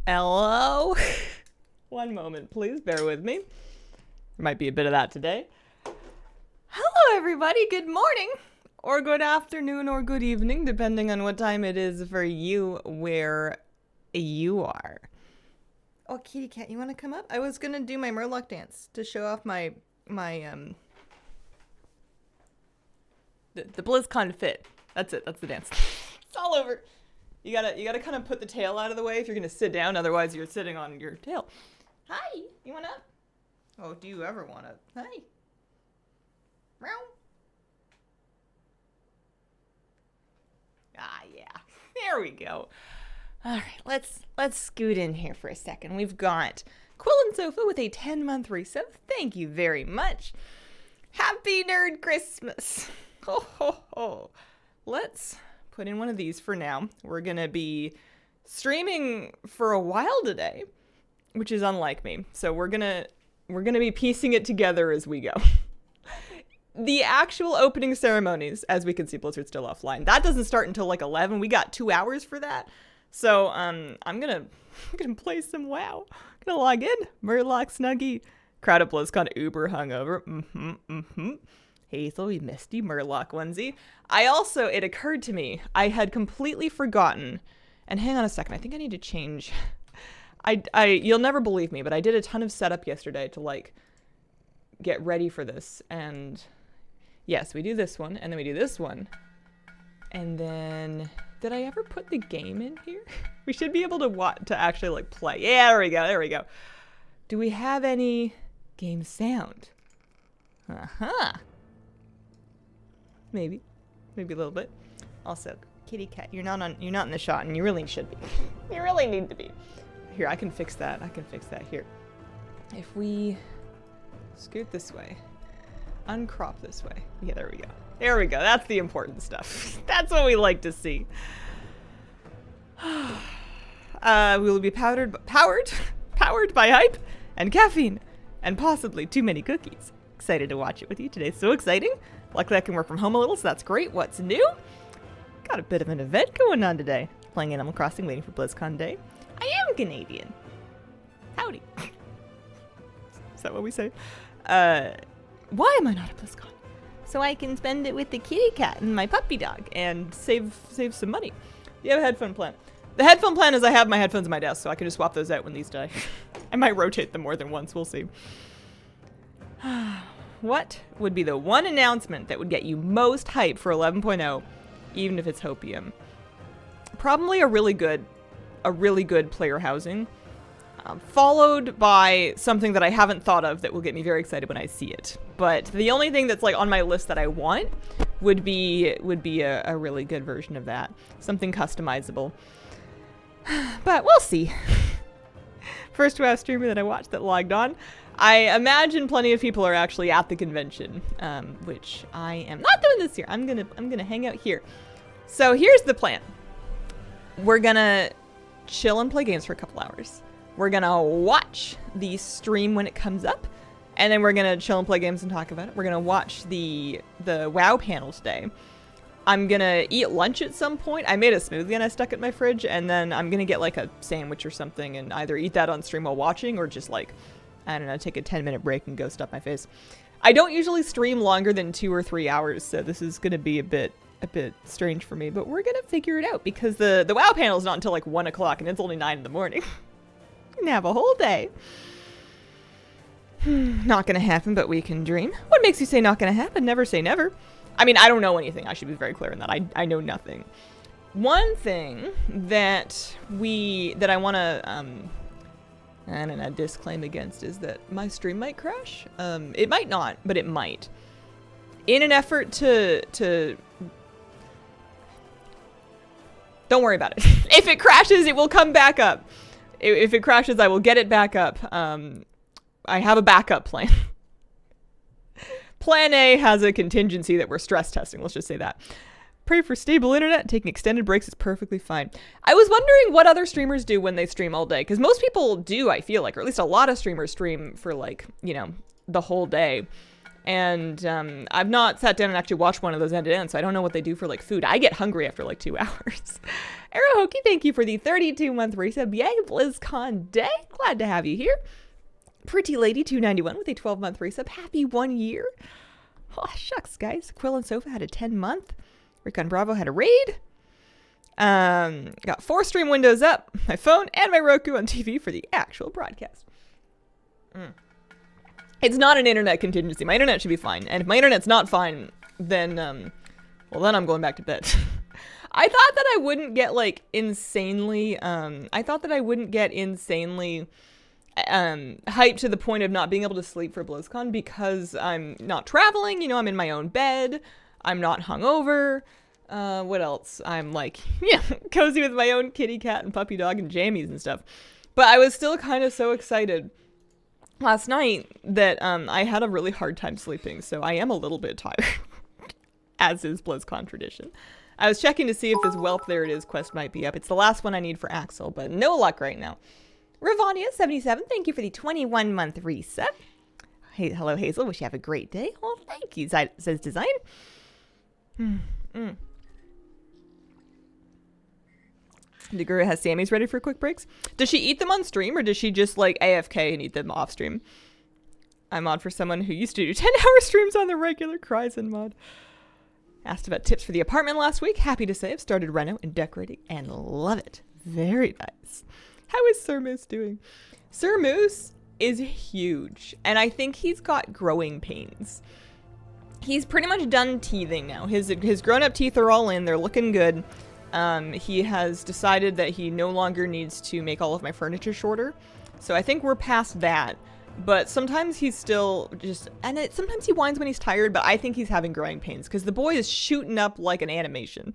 Hello? One moment, please. Bear with me. There might be a bit of that today. Hello, everybody. Good morning, or good afternoon, or good evening, depending on what time it is for you, where you are. Oh, kitty cat, you want to come up? I was going to do my Murloc dance to show off the BlizzCon fit. That's it. That's the dance. It's all over. You gotta kind of put the tail out of the way if you're gonna sit down. Otherwise, you're sitting on your tail. Hi. You want up? Oh, do you ever want up? Hi. Meow. Ah, yeah. There we go. All right, let's scoot in here for a second. We've got Quill and Sofa with a 10-month resub. Thank you very much. Happy Nerd Christmas. Ho, ho, ho. Let's put in one of these for now. We're going to be streaming for a while today, which is unlike me. So we're going to be piecing it together as we go. The actual opening ceremonies, as we can see, Blizzard's still offline. That doesn't start until like 11. We got 2 hours for that. So I'm gonna play some WoW. Gonna log in. Murloc Snuggie. Crowd at BlizzCon uber hungover. Hazel, Misty, Murloc onesie. It occurred to me, I had completely forgotten, and hang on a second, I think I need to change. You'll never believe me, but I did a ton of setup yesterday to like get ready for this, and yes, we do this one, and then we do this one, and then, did I ever put the game in here? We should be able to actually like play. Yeah, there we go. Do we have any game sound? Uh-huh. Maybe a little bit. Also, kitty cat, you're not in the shot, and you really should be. You really need to be. Here, I can fix that. Here. If we scoot this way, uncrop this way. Yeah, there we go. That's the important stuff. That's what we like to see. We will be powered by hype and caffeine and possibly too many cookies. Excited to watch it with you today. So exciting. Luckily I can work from home a little, so that's great. What's new? Got a bit of an event going on today. Playing Animal Crossing, waiting for BlizzCon Day. I am Canadian. Howdy. Is that what we say? Why am I not at BlizzCon? So I can spend it with the kitty cat and my puppy dog and save some money. You have a headphone plan. The headphone plan is I have my headphones on my desk, so I can just swap those out when these die. I might rotate them more than once. We'll see. What would be the one announcement that would get you most hype for 11.0, even if it's Hopium? Probably a really good player housing, followed by something that I haven't thought of that will get me very excited when I see it. But the only thing that's like on my list that I want would be a really good version of that, something customizable. But we'll see. First WoW streamer that I watched that logged on. I imagine plenty of people are actually at the convention, which I am not doing this year. I'm gonna hang out here. So here's the plan. We're gonna chill and play games for a couple hours. We're gonna watch the stream when it comes up, and then we're gonna chill and play games and talk about it. We're gonna watch the WoW panel today. I'm gonna eat lunch at some point. I made a smoothie and I stuck it in my fridge, and then I'm gonna get like a sandwich or something and either eat that on stream while watching or just like, I don't know, take a 10-minute break and go stuff my face. I don't usually stream longer than 2 or 3 hours, so this is gonna be a bit strange for me, but we're gonna figure it out because the WoW panel is not until like 1 o'clock and it's only 9 in the morning. We can have a whole day. Not gonna happen, but we can dream. What makes you say not gonna happen? Never say never. I mean, I don't know anything. I should be very clear in that. I know nothing. One thing that I want to, I don't know, disclaim against is that my stream might crash. It might not, but it might. In an effort to don't worry about it. If it crashes, it will come back up. If it crashes, I will get it back up. I have a backup plan. Plan A has a contingency that we're stress testing. Let's just say that. Pray for stable internet. Taking extended breaks is perfectly fine. I was wondering what other streamers do when they stream all day. Because most people do, I feel like. Or at least a lot of streamers stream for like, you know, the whole day. And I've not sat down and actually watched one of those end to end, so I don't know what they do for like food. I get hungry after like 2 hours. Arrowhokey, thank you for the 32-month resub. Yay, BlizzCon day. Glad to have you here. Pretty Lady 291 with a 12-month resub. Happy 1 year. Oh, shucks, guys. Quill and Sofa had a 10-month. Rick on Bravo had a raid. Got 4 stream windows up, my phone and my Roku on TV for the actual broadcast. It's not an internet contingency. My internet should be fine. And if my internet's not fine, then, well, then I'm going back to bed. I thought that I wouldn't get, like, insanely, hyped to the point of not being able to sleep for BlizzCon because I'm not traveling. You know, I'm in my own bed. I'm not hungover. What else? I'm, like, cozy with my own kitty cat and puppy dog and jammies and stuff. But I was still kind of so excited last night that I had a really hard time sleeping, so I am a little bit tired, as is BlizzCon tradition. I was checking to see if this Whelp, there it is, quest might be up. It's the last one I need for Axel, but no luck right now. Ravania77, thank you for the 21-month reset. Hey, hello, Hazel. Wish you have a great day. Well, thank you, says Design. The guru has Sammy's ready for quick breaks. Does she eat them on stream or does she just like AFK and eat them off stream? I'm on for someone who used to do 10-hour streams on the regular. Cries and mod. Asked about tips for the apartment last week. Happy to say I've started reno and decorating and love it. Very nice. How is Sir Moose doing? Sir Moose is huge and I think he's got growing pains. He's pretty much done teething now. His grown-up teeth are all in. They're looking good. He has decided that he no longer needs to make all of my furniture shorter. So I think we're past that. But sometimes he's still just... sometimes he whines when he's tired, but I think he's having growing pains. Because the boy is shooting up like an animation.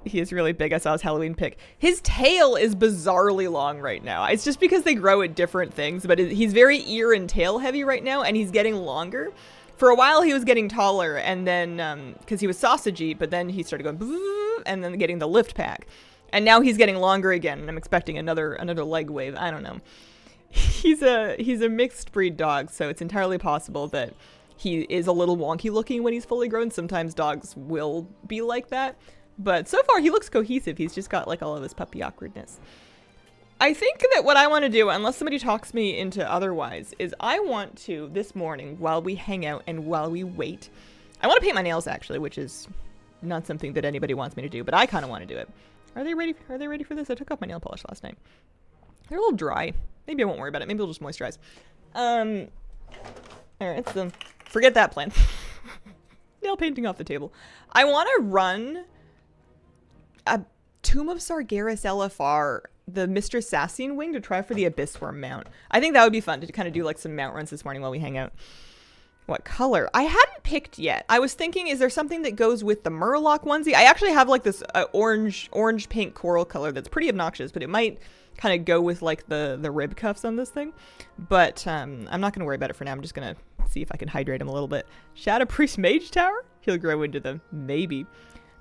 He is really big. I saw his Halloween pic. His tail is bizarrely long right now. It's just because they grow at different things. But he's very ear and tail heavy right now, and he's getting longer. For a while, he was getting taller, and then, because he was sausagey, but then he started going, and then getting the lift pack. And now he's getting longer again, and I'm expecting another leg wave. I don't know. He's a mixed breed dog, so it's entirely possible that he is a little wonky looking when he's fully grown. Sometimes dogs will be like that. But so far, he looks cohesive. He's just got, like, all of his puppy awkwardness. I think that what I want to do, unless somebody talks me into otherwise, is I want to, this morning, while we hang out and while we wait, I want to paint my nails, actually, which is not something that anybody wants me to do, but I kind of want to do it. Are they ready for this? I took off my nail polish last night. They're a little dry. Maybe I won't worry about it. Maybe I'll just moisturize. Alright, so forget that plan. Nail painting off the table. I want to run a Tomb of Sargeras LFR, the Mr. Sassine wing, to try for the Abyss Worm mount. I think that would be fun to kind of do like some mount runs this morning while we hang out. What color? I hadn't picked yet. I was thinking, is there something that goes with the Murloc onesie? I actually have like this orange pink coral color that's pretty obnoxious, but it might kind of go with like the rib cuffs on this thing. But I'm not going to worry about it for now. I'm just going to see if I can hydrate him a little bit. Shadow Priest Mage Tower? He'll grow into them. Maybe.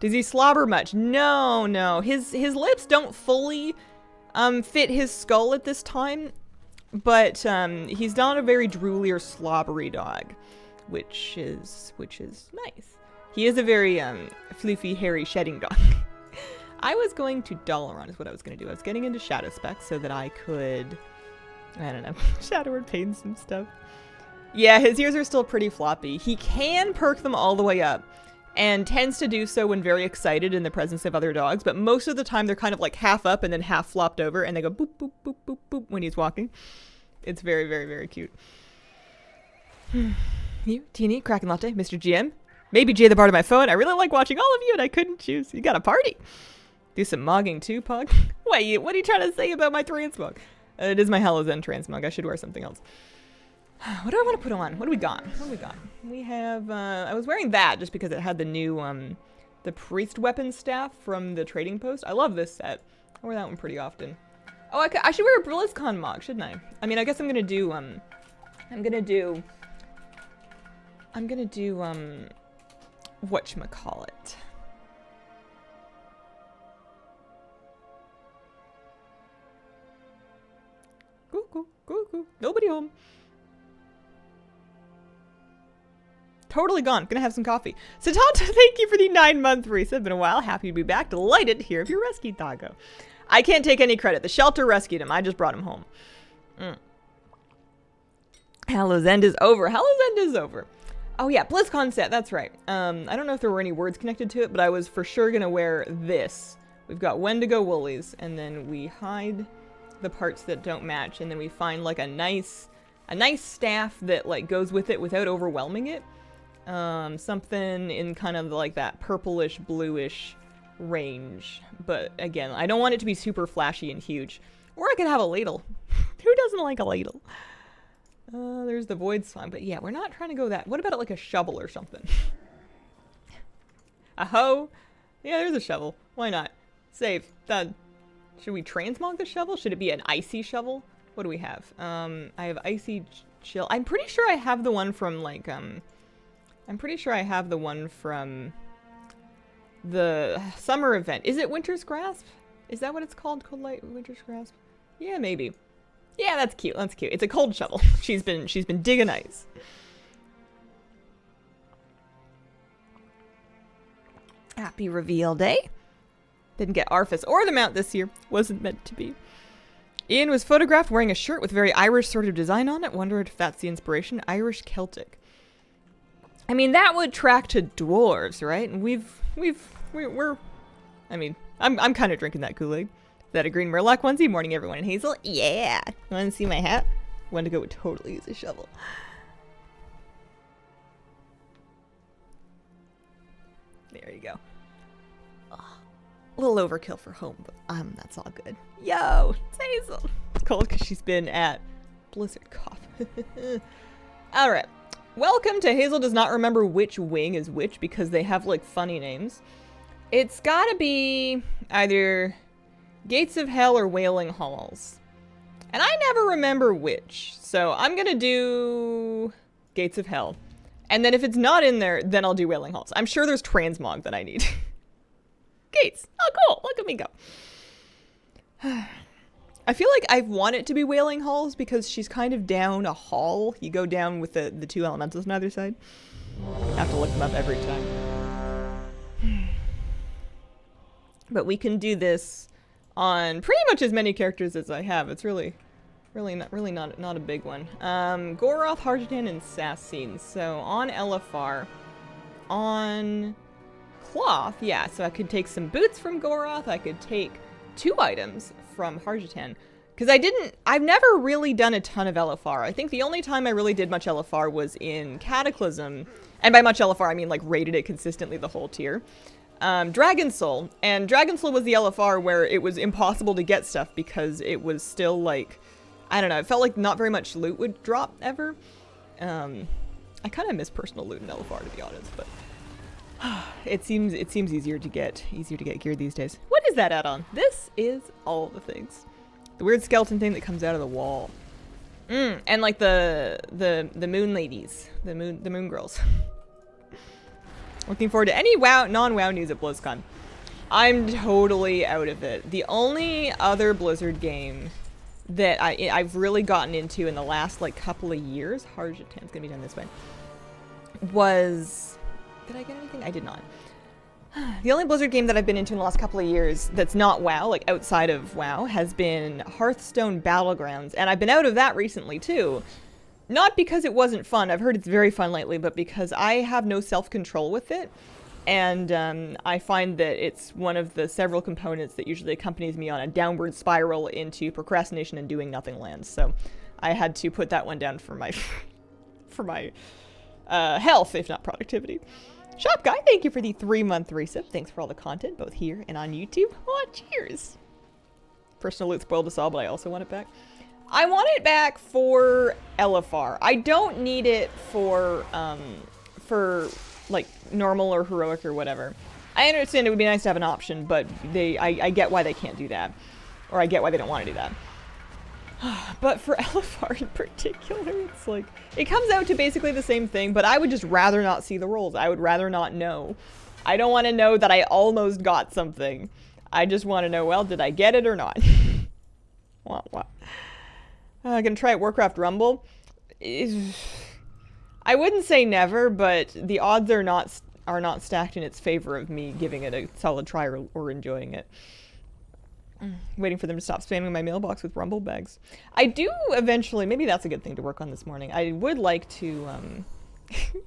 Does he slobber much? No. His lips don't fully fit his skull at this time, but he's not a very drooly or slobbery dog, which is nice. He is a very floofy, hairy, shedding dog. I was going to Dalaran is what I was going to do. I was getting into Shadow Spec so that I could, I don't know, shadow or paint some stuff. Yeah, his ears are still pretty floppy. He can perk them all the way up, and tends to do so when very excited in the presence of other dogs, but most of the time they're kind of like half up and then half flopped over, and they go boop, boop, boop, boop, boop when he's walking. It's very, very, very cute. You, Teeny, Kraken Latte, Mr. GM, maybe Jay the Bard on my phone. I really like watching all of you, and I couldn't choose. You got a party. Do some mogging too, Pug. Wait, what are you trying to say about my Transmog? It is my Halozen Transmog. I should wear something else. What do I want to put on? What do we got? We have, I was wearing that just because it had the new, the priest weapon staff from the trading post. I love this set. I wear that one pretty often. Oh, I should wear a BlizzCon mog, shouldn't I? I mean, I guess I'm gonna do, whatchamacallit. Cuckoo. Nobody home. Totally gone. Gonna have some coffee. So Tata, thank you for the 9-month resub. Been a while. Happy to be back. Delighted to hear of your rescue, Taco. I can't take any credit. The shelter rescued him. I just brought him home. Hallow's End is over. Hallow's End is over. Oh yeah, BlizzCon set. That's right. I don't know if there were any words connected to it, but I was for sure gonna wear this. We've got Wendigo woolies, and then we hide the parts that don't match, and then we find like a nice staff that like goes with it without overwhelming it. Something in kind of like that purplish, bluish range. But again, I don't want it to be super flashy and huge. Or I could have a ladle. Who doesn't like a ladle? There's the void slime. But yeah, we're not trying to go that. What about like a shovel or something? A hoe? Yeah, there's a shovel. Why not? Save. Done. Should we transmog the shovel? Should it be an icy shovel? What do we have? I have icy chill. I'm pretty sure I have the one from like, I'm pretty sure I have the one from the summer event. Is it Winter's Grasp? Is that what it's called? Cold Light Winter's Grasp? Yeah, maybe. Yeah, that's cute. That's cute. It's a cold shovel. She's been digging ice. Happy reveal day. Didn't get Arthas or the mount this year. Wasn't meant to be. Ian was photographed wearing a shirt with very Irish sort of design on it. Wondered if that's the inspiration. Irish Celtic. I mean, that would track to dwarves, right? And we're I mean, I'm kind of drinking that Kool-Aid. Is that a green Murloc onesie? Morning, everyone in Hazel. Yeah. Want to see my hat? Wendigo would totally use a shovel. There you go. Oh, a little overkill for home, but that's all good. Yo, it's Hazel. Cold because she's been at BlizzCon. All right. Welcome to Hazel Does Not Remember Which Wing is Which because they have like funny names. It's gotta be either Gates of Hell or Wailing Halls. And I never remember which. So I'm gonna do Gates of Hell. And then if it's not in there, then I'll do Wailing Halls. I'm sure there's Transmog that I need. Gates. Oh, cool. Look at me go. I feel like I want it to be Wailing Halls because she's kind of down a hall. You go down with the two elementals on either side. I have to look them up every time. But we can do this on pretty much as many characters as I have. It's really not a big one. Goroth, Harjatan, and Sassine. So on LFR, on cloth, yeah. So I could take some boots from Goroth. I could take 2 items from Harjatan. Because I've never really done a ton of LFR. I think the only time I really did much LFR was in Cataclysm. And by much LFR, I mean like rated it consistently the whole tier. Dragon Soul. And Dragon Soul was the LFR where it was impossible to get stuff because it was still like, I don't know, it felt like not very much loot would drop ever. I kind of miss personal loot in LFR to be honest, but it seems easier to get gear these days. What is that add-on? This is all the things. The weird skeleton thing that comes out of the wall. And like the moon ladies, the moon girls. Looking forward to any non-WoW news at BlizzCon. I'm totally out of it. The only other Blizzard game that I've really gotten into in the last like couple of years, Harjatan's gonna be done this way, was, did I get anything? I did not. The only Blizzard game that I've been into in the last couple of years that's not WoW, like outside of WoW, has been Hearthstone Battlegrounds. And I've been out of that recently too. Not because it wasn't fun, I've heard it's very fun lately, but because I have no self-control with it. And I find that it's one of the several components that usually accompanies me on a downward spiral into procrastination and doing nothing land. So I had to put that one down for my health, if not productivity. Shop Guy, thank you for the 3-month resub. Thanks for all the content, both here and on YouTube. Oh, cheers. Personal loot spoiled us all, but I also want it back. I want it back for LFR. I don't need it for like normal or heroic or whatever. I understand it would be nice to have an option, but I get why they can't do that. Or I get why they don't want to do that. But for LFR in particular, it's like, it comes out to basically the same thing, but I would just rather not see the rolls. I would rather not know. I don't want to know that I almost got something. I just want to know, well, did I get it or not? I'm gonna try Warcraft Rumble. I I wouldn't say never, but the odds are not stacked in its favor of me giving it a solid try or enjoying it. Waiting for them to stop spamming my mailbox with Rumble bags. I do eventually, maybe that's a good thing to work on this morning. I would like to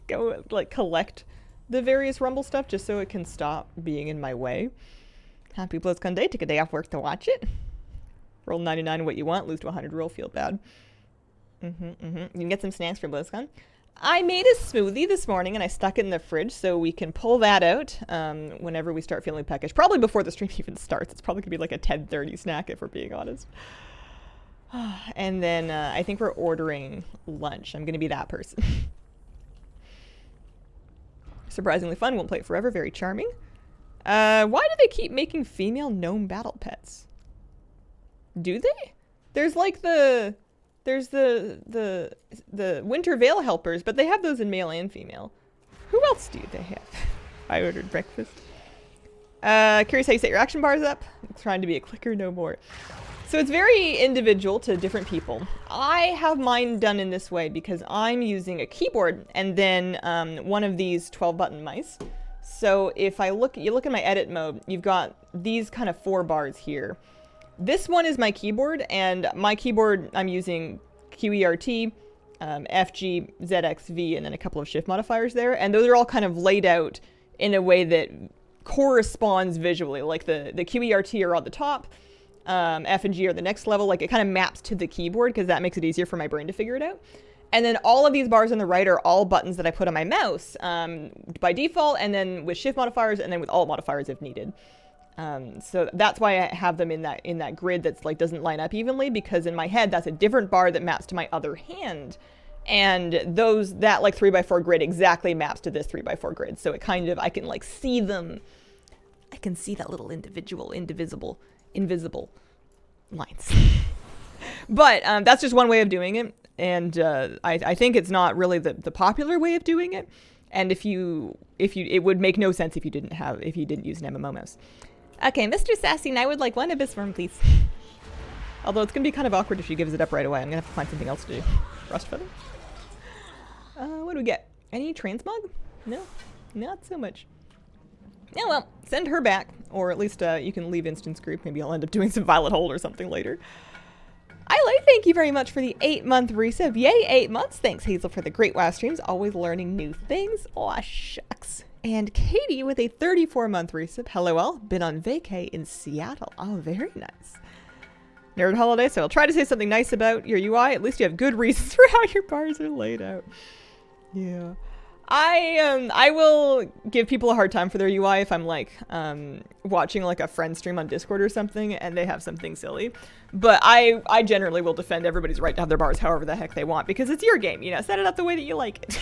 go like collect the various Rumble stuff just so it can stop being in my way. Happy BlizzCon day, take a day off work to watch it. Roll 99 what you want, lose to 100 roll, feel bad. You can get some snacks for BlizzCon. I made a smoothie this morning and I stuck it in the fridge so we can pull that out whenever we start feeling peckish. Probably before the stream even starts. It's probably going to be like a 10:30 snack if we're being honest. And then I think we're ordering lunch. I'm going to be that person. Surprisingly fun. Won't play it forever. Very charming. Why do they keep making female gnome battle pets? Do they? There's like the Winter Veil helpers, but they have those in male and female. Who else do they have? I ordered breakfast. Curious how you set your action bars up. I'm trying to be a clicker no more. So it's very individual to different people. I have mine done in this way because I'm using a keyboard and then one of these 12-button mice. So if you look in my edit mode, you've got these kind of 4 bars here. This one is my keyboard, and my keyboard I'm using QERT, FG, ZXV, and then a couple of shift modifiers there. And those are all kind of laid out in a way that corresponds visually. Like the QERT are on the top, F and G are the next level. Like it kind of maps to the keyboard because that makes it easier for my brain to figure it out. And then all of these bars on the right are all buttons that I put on my mouse by default, and then with shift modifiers, and then with alt modifiers if needed. So that's why I have them in that grid that's like doesn't line up evenly, because in my head that's a different bar that maps to my other hand, and that like 3x4 grid exactly maps to this 3x4 grid. So it kind of, I can like see them. I can see that little invisible lines. But that's just one way of doing it, and I think it's not really the popular way of doing it. And if you it would make no sense if you didn't use an MMO mouse. Okay, Mr. Sassy, I would like 1 abyss worm, please. Although it's going to be kind of awkward if she gives it up right away. I'm going to have to find something else to do. Rust feather? What do we get? Any transmog? No, not so much. Yeah, well, send her back. Or at least you can leave instance group. Maybe I'll end up doing some Violet Hold or something later. Eilay, thank you very much for the 8-month resub. Yay, 8 months. Thanks, Hazel, for the great WoW streams. Always learning new things. Aw, shucks. And Katie with a 34-month resub. Hello, all. Been on vacay in Seattle. Oh, very nice. Nerd holiday, so I'll try to say something nice about your UI. At least you have good reasons for how your bars are laid out. Yeah. I will give people a hard time for their UI if I'm like watching like a friend stream on Discord or something and they have something silly. But I generally will defend everybody's right to have their bars however the heck they want, because it's your game, you know, set it up the way that you like it.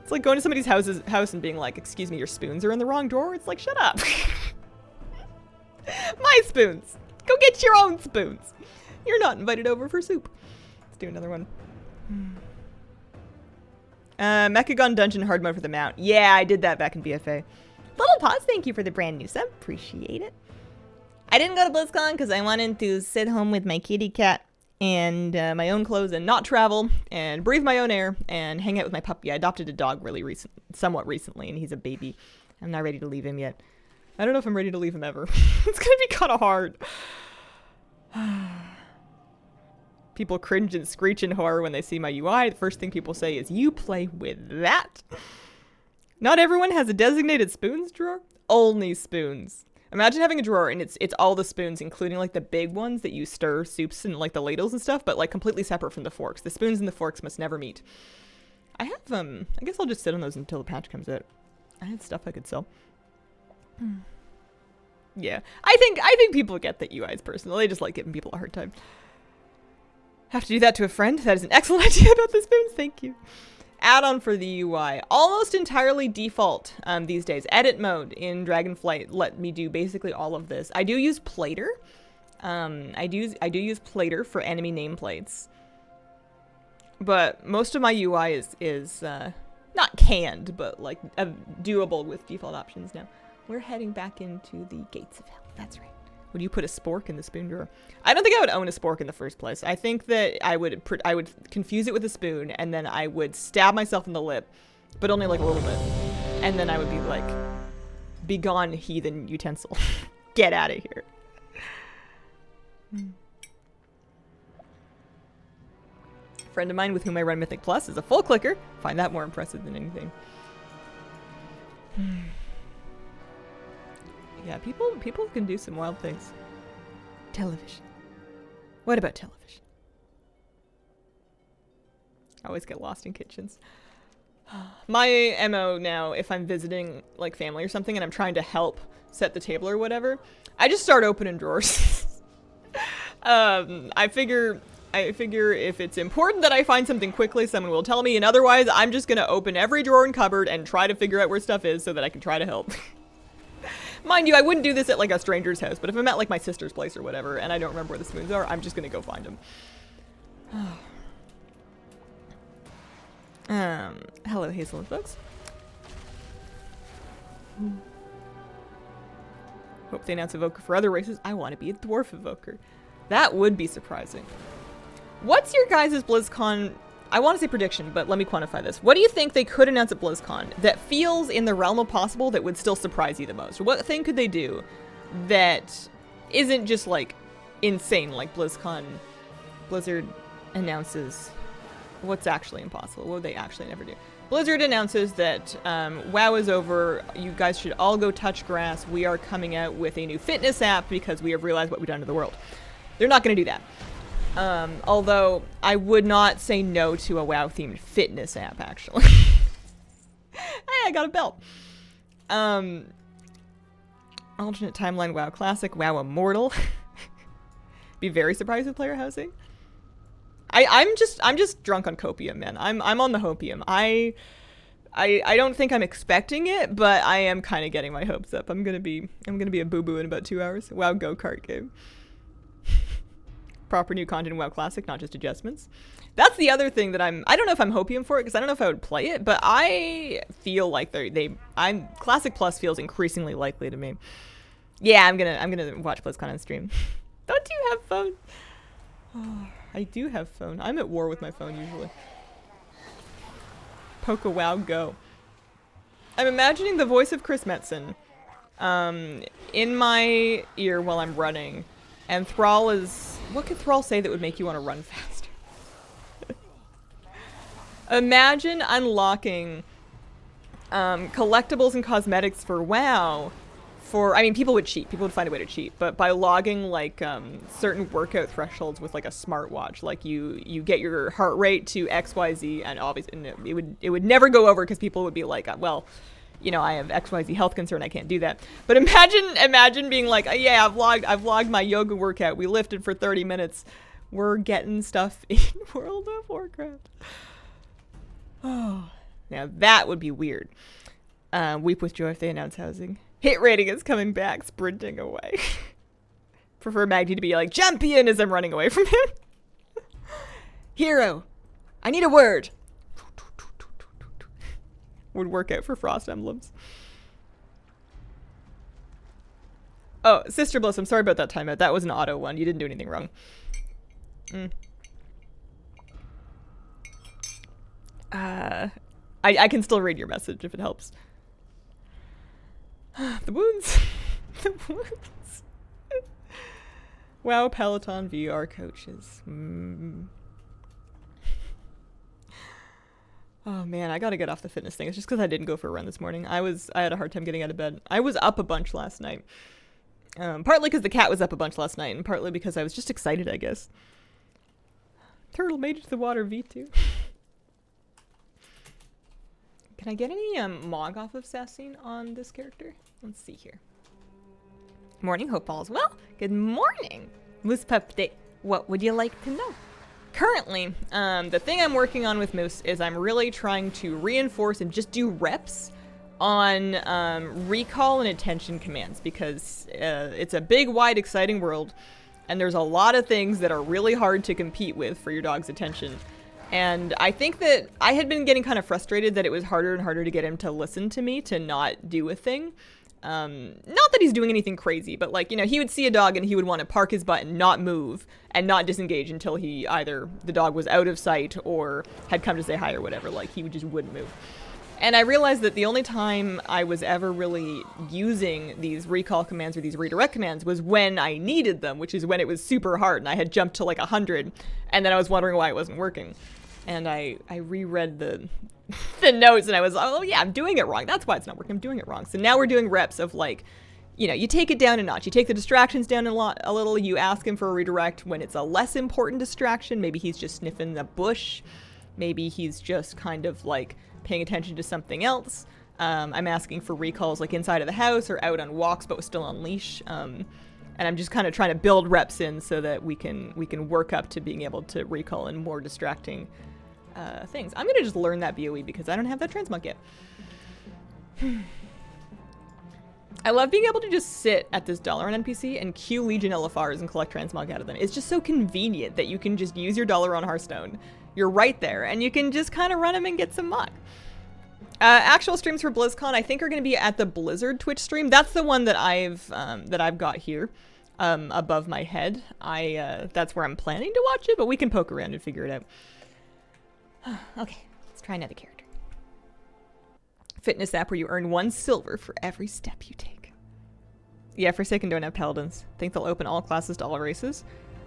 It's like going to somebody's house and being like, excuse me, your spoons are in the wrong drawer. It's like, shut up. My spoons. Go get your own spoons. You're not invited over for soup. Let's do another one. Mechagon Dungeon hard mode for the mount. Yeah, I did that back in BFA. Little Paws, thank you for the brand new sub. Appreciate it. I didn't go to BlizzCon because I wanted to sit home with my kitty cat and my own clothes and not travel and breathe my own air and hang out with my puppy. I adopted a dog somewhat recently, and he's a baby. I'm not ready to leave him yet. I don't know if I'm ready to leave him ever. It's gonna be kind of hard. People cringe and screech in horror when they see my UI. The first thing people say is, you play with that? Not everyone has a designated spoons drawer. Only spoons. Imagine having a drawer and it's all the spoons, including like the big ones that you stir soups and like the ladles and stuff, but like completely separate from the forks. The spoons and the forks must never meet. I have I guess I'll just sit on those until the patch comes out. I had stuff I could sell. Yeah, I think people get that UI is personal. They just like giving people a hard time. Have to do that to a friend? That is an excellent idea about the spoons. Thank you. Add-on for the UI. Almost entirely default these days. Edit mode in Dragonflight let me do basically all of this. I do use Plater. I do use Plater for enemy nameplates. But most of my UI is not canned, but like doable with default options now. We're heading back into the Gates of Hell. That's right. Would you put a spork in the spoon drawer? I don't think I would own a spork in the first place. I think that I would confuse it with a spoon, and then I would stab myself in the lip, but only like a little bit. And then I would be like, "Begone, heathen utensil. Get out of here." A friend of mine with whom I run Mythic Plus is a full clicker. Find that more impressive than anything. Yeah, people can do some wild things. Television. What about television? I always get lost in kitchens. My MO now, if I'm visiting like family or something and I'm trying to help set the table or whatever, I just start opening drawers. I figure if it's important that I find something quickly, someone will tell me, and otherwise I'm just gonna open every drawer and cupboard and try to figure out where stuff is so that I can try to help. Mind you, I wouldn't do this at like a stranger's house, but if I'm at like my sister's place or whatever and I don't remember where the spoons are, I'm just gonna go find them. Hello, Hazelwood folks. Hope they announce Evoker for other races. I want to be a dwarf Evoker. That would be surprising. What's your guys' BlizzCon? I want to say prediction, but let me quantify this. What do you think they could announce at BlizzCon that feels in the realm of possible that would still surprise you the most? What thing could they do that isn't just like insane like BlizzCon? Blizzard announces what's actually impossible. What would they actually never do? Blizzard announces that WoW is over. You guys should all go touch grass. We are coming out with a new fitness app because we have realized what we've done to the world. They're not going to do that. Although I would not say no to a WoW-themed fitness app, actually. Hey, I got a belt. Alternate timeline WoW Classic, WoW Immortal. Be very surprised with player housing. I'm just drunk on copium, man. I'm on the hopium. I don't think I'm expecting it, but I am kind of getting my hopes up. I'm gonna be a boo-boo in about 2 hours. WoW go-kart game. Proper new content in WoW Classic, not just adjustments. That's the other thing that I don't know if I'm hopium for it, because I don't know if I would play it, but I feel like Classic Plus feels increasingly likely to me. Yeah, I'm gonna watch BlizzCon on stream. Don't you have phone? Oh, I do have phone. I'm at war with my phone usually. Poke a WoW go. I'm imagining the voice of Chris Metzen in my ear while I'm running. And Thrall is... What could Thrall say that would make you want to run faster? Imagine unlocking collectibles and cosmetics for WoW I mean, people would cheat. People would find a way to cheat. But by logging, like, certain workout thresholds with, like, a smartwatch. Like, you get your heart rate to XYZ, and obviously it would never go over because people would be like, well... You know, I have XYZ health concern, I can't do that. But imagine being like, yeah, I've logged my yoga workout. We lifted for 30 minutes. We're getting stuff in World of Warcraft. Oh, now that would be weird. Weep with joy if they announce housing. Hit rating is coming back, sprinting away. Prefer Maggie to be like, champion as I'm running away from him. Hero, I need a word. Would work out for Frost Emblems. Oh, Sister Bliss, I'm sorry about that timeout. That was an auto one. You didn't do anything wrong. I can still read your message if it helps. The wounds. The wounds. WoW Peloton VR coaches. Oh man, I gotta get off the fitness thing. It's just because I didn't go for a run this morning. I had a hard time getting out of bed. I was up a bunch last night. Partly because the cat was up a bunch last night, and partly because I was just excited, I guess. Turtle made it to the water, V2. Can I get any Mog off of Sassine on this character? Let's see here. Morning, hope all is well. Good morning. Moose Pup Day. What would you like to know? Currently, the thing I'm working on with Moose is I'm really trying to reinforce and just do reps on recall and attention commands because it's a big, wide, exciting world, and there's a lot of things that are really hard to compete with for your dog's attention. And I think that I had been getting kind of frustrated that it was harder and harder to get him to listen to me, to not do a thing. Not that he's doing anything crazy, but like, you know, he would see a dog and he would want to park his butt and not move and not disengage until he either the dog was out of sight or had come to say hi or whatever. Like, he just wouldn't move. And I realized that the only time I was ever really using these recall commands or these redirect commands was when I needed them, which is when it was super hard and I had jumped to like 100 and then I was wondering why it wasn't working. And I reread the notes and I was, oh yeah, I'm doing it wrong. That's why it's not working. I'm doing it wrong. So now we're doing reps of like, you know, you take it down a notch. You take the distractions down a little. You ask him for a redirect when it's a less important distraction. Maybe he's just sniffing the bush. Maybe he's just kind of like paying attention to something else. I'm asking for recalls like inside of the house or out on walks but still on leash. And I'm just kind of trying to build reps in so that we can work up to being able to recall in more distracting things. I'm going to just learn that BOE because I don't have that Transmog yet. I love being able to just sit at this dollar on NPC and queue Legion LFRs and collect Transmog out of them. It's just so convenient that you can just use your dollar on Hearthstone. You're right there, and you can just kind of run them and get some Mog. Actual streams for BlizzCon, I think, are going to be at the Blizzard Twitch stream. That's the one that I've got here above my head. That's where I'm planning to watch it, but we can poke around and figure it out. Okay, let's try another character. Fitness app where you earn 1 silver for every step you take. Yeah, Forsaken don't have paladins. Think they'll open all classes to all races.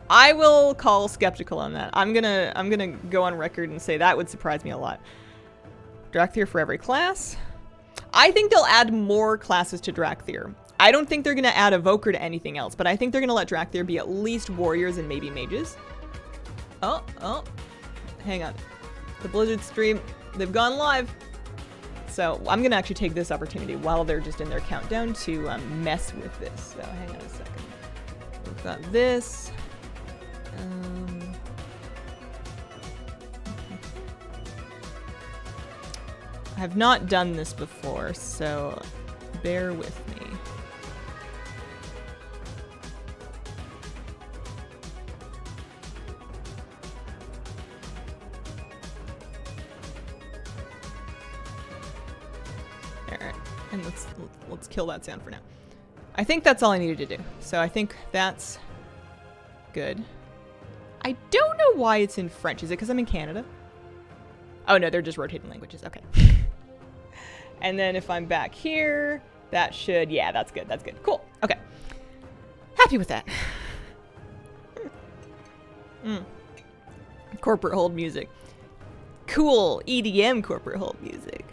I will call skeptical on that. I'm gonna go on record and say that would surprise me a lot. Drakthir for every class. I think they'll add more classes to Drakthir. I don't think they're gonna add Evoker to anything else, but I think they're gonna let Drakthir be at least warriors and maybe mages. Oh, hang on. The Blizzard stream, they've gone live. So I'm gonna actually take this opportunity while they're just in their countdown to mess with this. So hang on a second. We've got this. I have not done this before, so bear with me. Alright, and let's kill that sound for now. I think that's all I needed to do, so I think that's good. I don't know why it's in French. Is it because I'm in Canada? Oh no, they're just rotating languages. Okay. And then if I'm back here, that should, yeah, that's good. That's good. Cool. Okay. Happy with that. Corporate hold music. Cool EDM corporate hold music.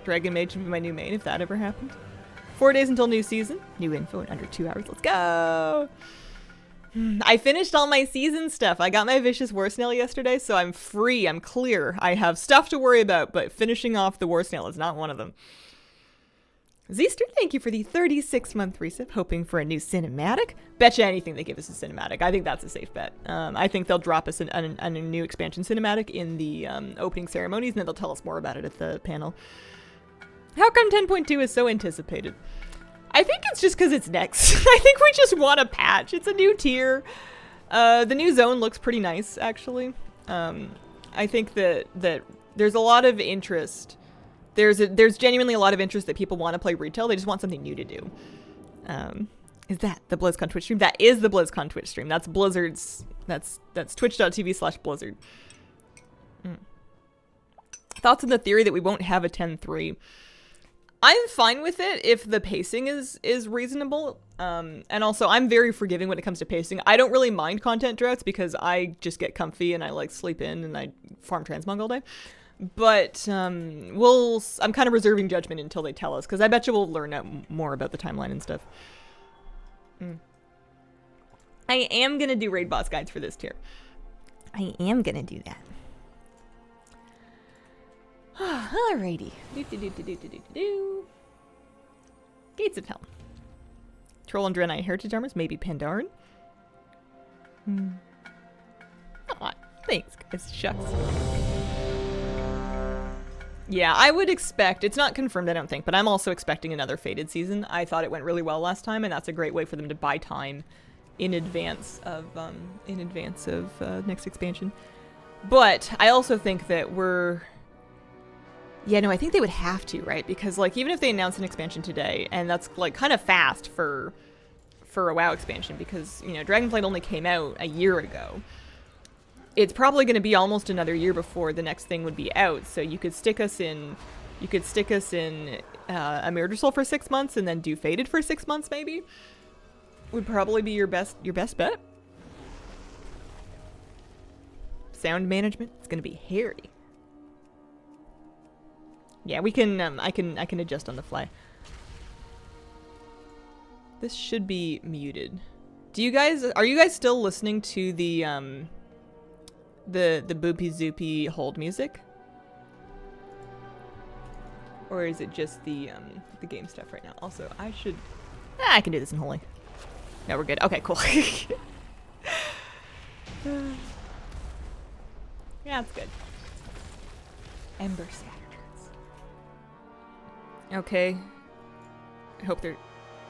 Dragon Mage should be my new main if that ever happened. 4 days until new season. New info in under 2 hours. Let's go. I finished all my season stuff. I got my Vicious War Snail yesterday, so I'm free. I'm clear. I have stuff to worry about, but finishing off the War Snail is not one of them. Zeester, thank you for the 36-month resip. Hoping for a new cinematic. Betcha anything they give us a cinematic. I think that's a safe bet. I think they'll drop us a new expansion cinematic in the opening ceremonies, and then they'll tell us more about it at the panel. How come 10.2 is so anticipated? I think it's just because it's next. I think we just want a patch. It's a new tier. The new zone looks pretty nice, actually. I think that there's a lot of interest. There's genuinely a lot of interest that people want to play retail. They just want something new to do. Is that the BlizzCon Twitch stream? That is the BlizzCon Twitch stream. That's Blizzard's. That's twitch.tv/Blizzard. Thoughts on the theory that we won't have a 10-3? I'm fine with it if the pacing is reasonable. And also, I'm very forgiving when it comes to pacing. I don't really mind content droughts because I just get comfy and I like sleep in and I farm Transmog all day. But I'm kind of reserving judgment until they tell us because I bet you we'll learn out more about the timeline and stuff. I am going to do raid boss guides for this tier. I am going to do that. Alrighty. Gates of Hell. Troll and Draenei Heritage Armors, maybe Pandaren. Aw, thanks, guys. Shucks. Yeah, I would expect, it's not confirmed I don't think, but I'm also expecting another Fated season. I thought it went really well last time, and that's a great way for them to buy time in advance of next expansion. But I also think that we're Yeah, no, I think they would have to, right? Because, like, even if they announce an expansion today, and that's, like, kind of fast for a WoW expansion, because, you know, Dragonflight only came out a year ago. It's probably going to be almost another year before the next thing would be out, so you could stick us in... You could stick us in Emerald for 6 months, and then do Fated for 6 months, maybe? Would probably be your best bet. Sound management, it's going to be hairy. Yeah, we can, I can adjust on the fly. This should be muted. Are you guys still listening to the boopy zoopy hold music? Or is it just the game stuff right now? Also, I can do this in Holy. No, we're good. Okay, cool. Yeah, it's good. Ember Saturns. Okay. I hope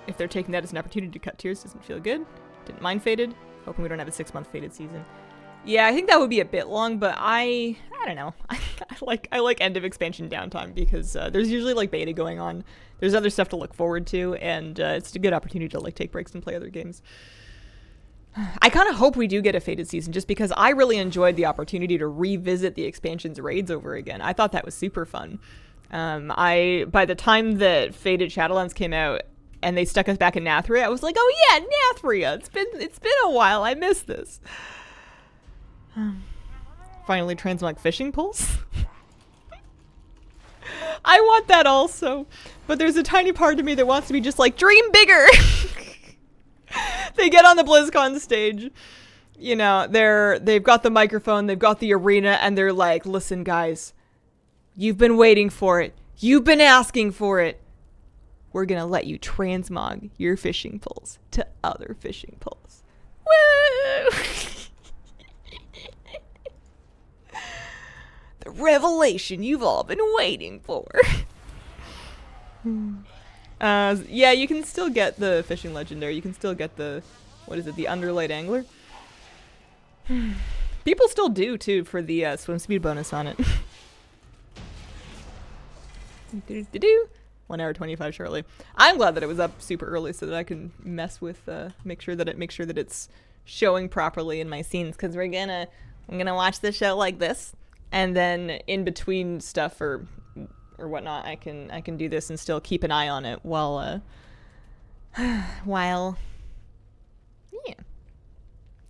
if they're taking that as an opportunity to cut tiers, doesn't feel good. Didn't mind Fated. Hoping we don't have a 6-month Fated season. Yeah, I think that would be a bit long, but I don't know. I like end of expansion downtime because there's usually like beta going on. There's other stuff to look forward to, and it's a good opportunity to like take breaks and play other games. I kind of hope we do get a Fated season just because I really enjoyed the opportunity to revisit the expansion's raids over again. I thought that was super fun. By the time that Fated Shadowlands came out and they stuck us back in Nathria, I was like, oh yeah, Nathria! It's been a while. I miss this. Finally, Transmog fishing poles. I want that also, but there's a tiny part of me that wants to be just like, dream bigger. They get on the BlizzCon stage, you know, they've got the microphone, they've got the arena, and they're like, listen guys, you've been waiting for it. You've been asking for it. We're gonna let you transmog your fishing poles to other fishing poles. Woo! The revelation you've all been waiting for. Yeah, you can still get the fishing legendary. You can still get the, what is it, the underlight angler. People still do too for the swim speed bonus on it. 1 hour 25 shortly. I'm glad that it was up super early so that I can mess with make sure that it's showing properly in my scenes, because I'm gonna watch the show like this, and then in between stuff or whatnot, I can do this and still keep an eye on it while yeah.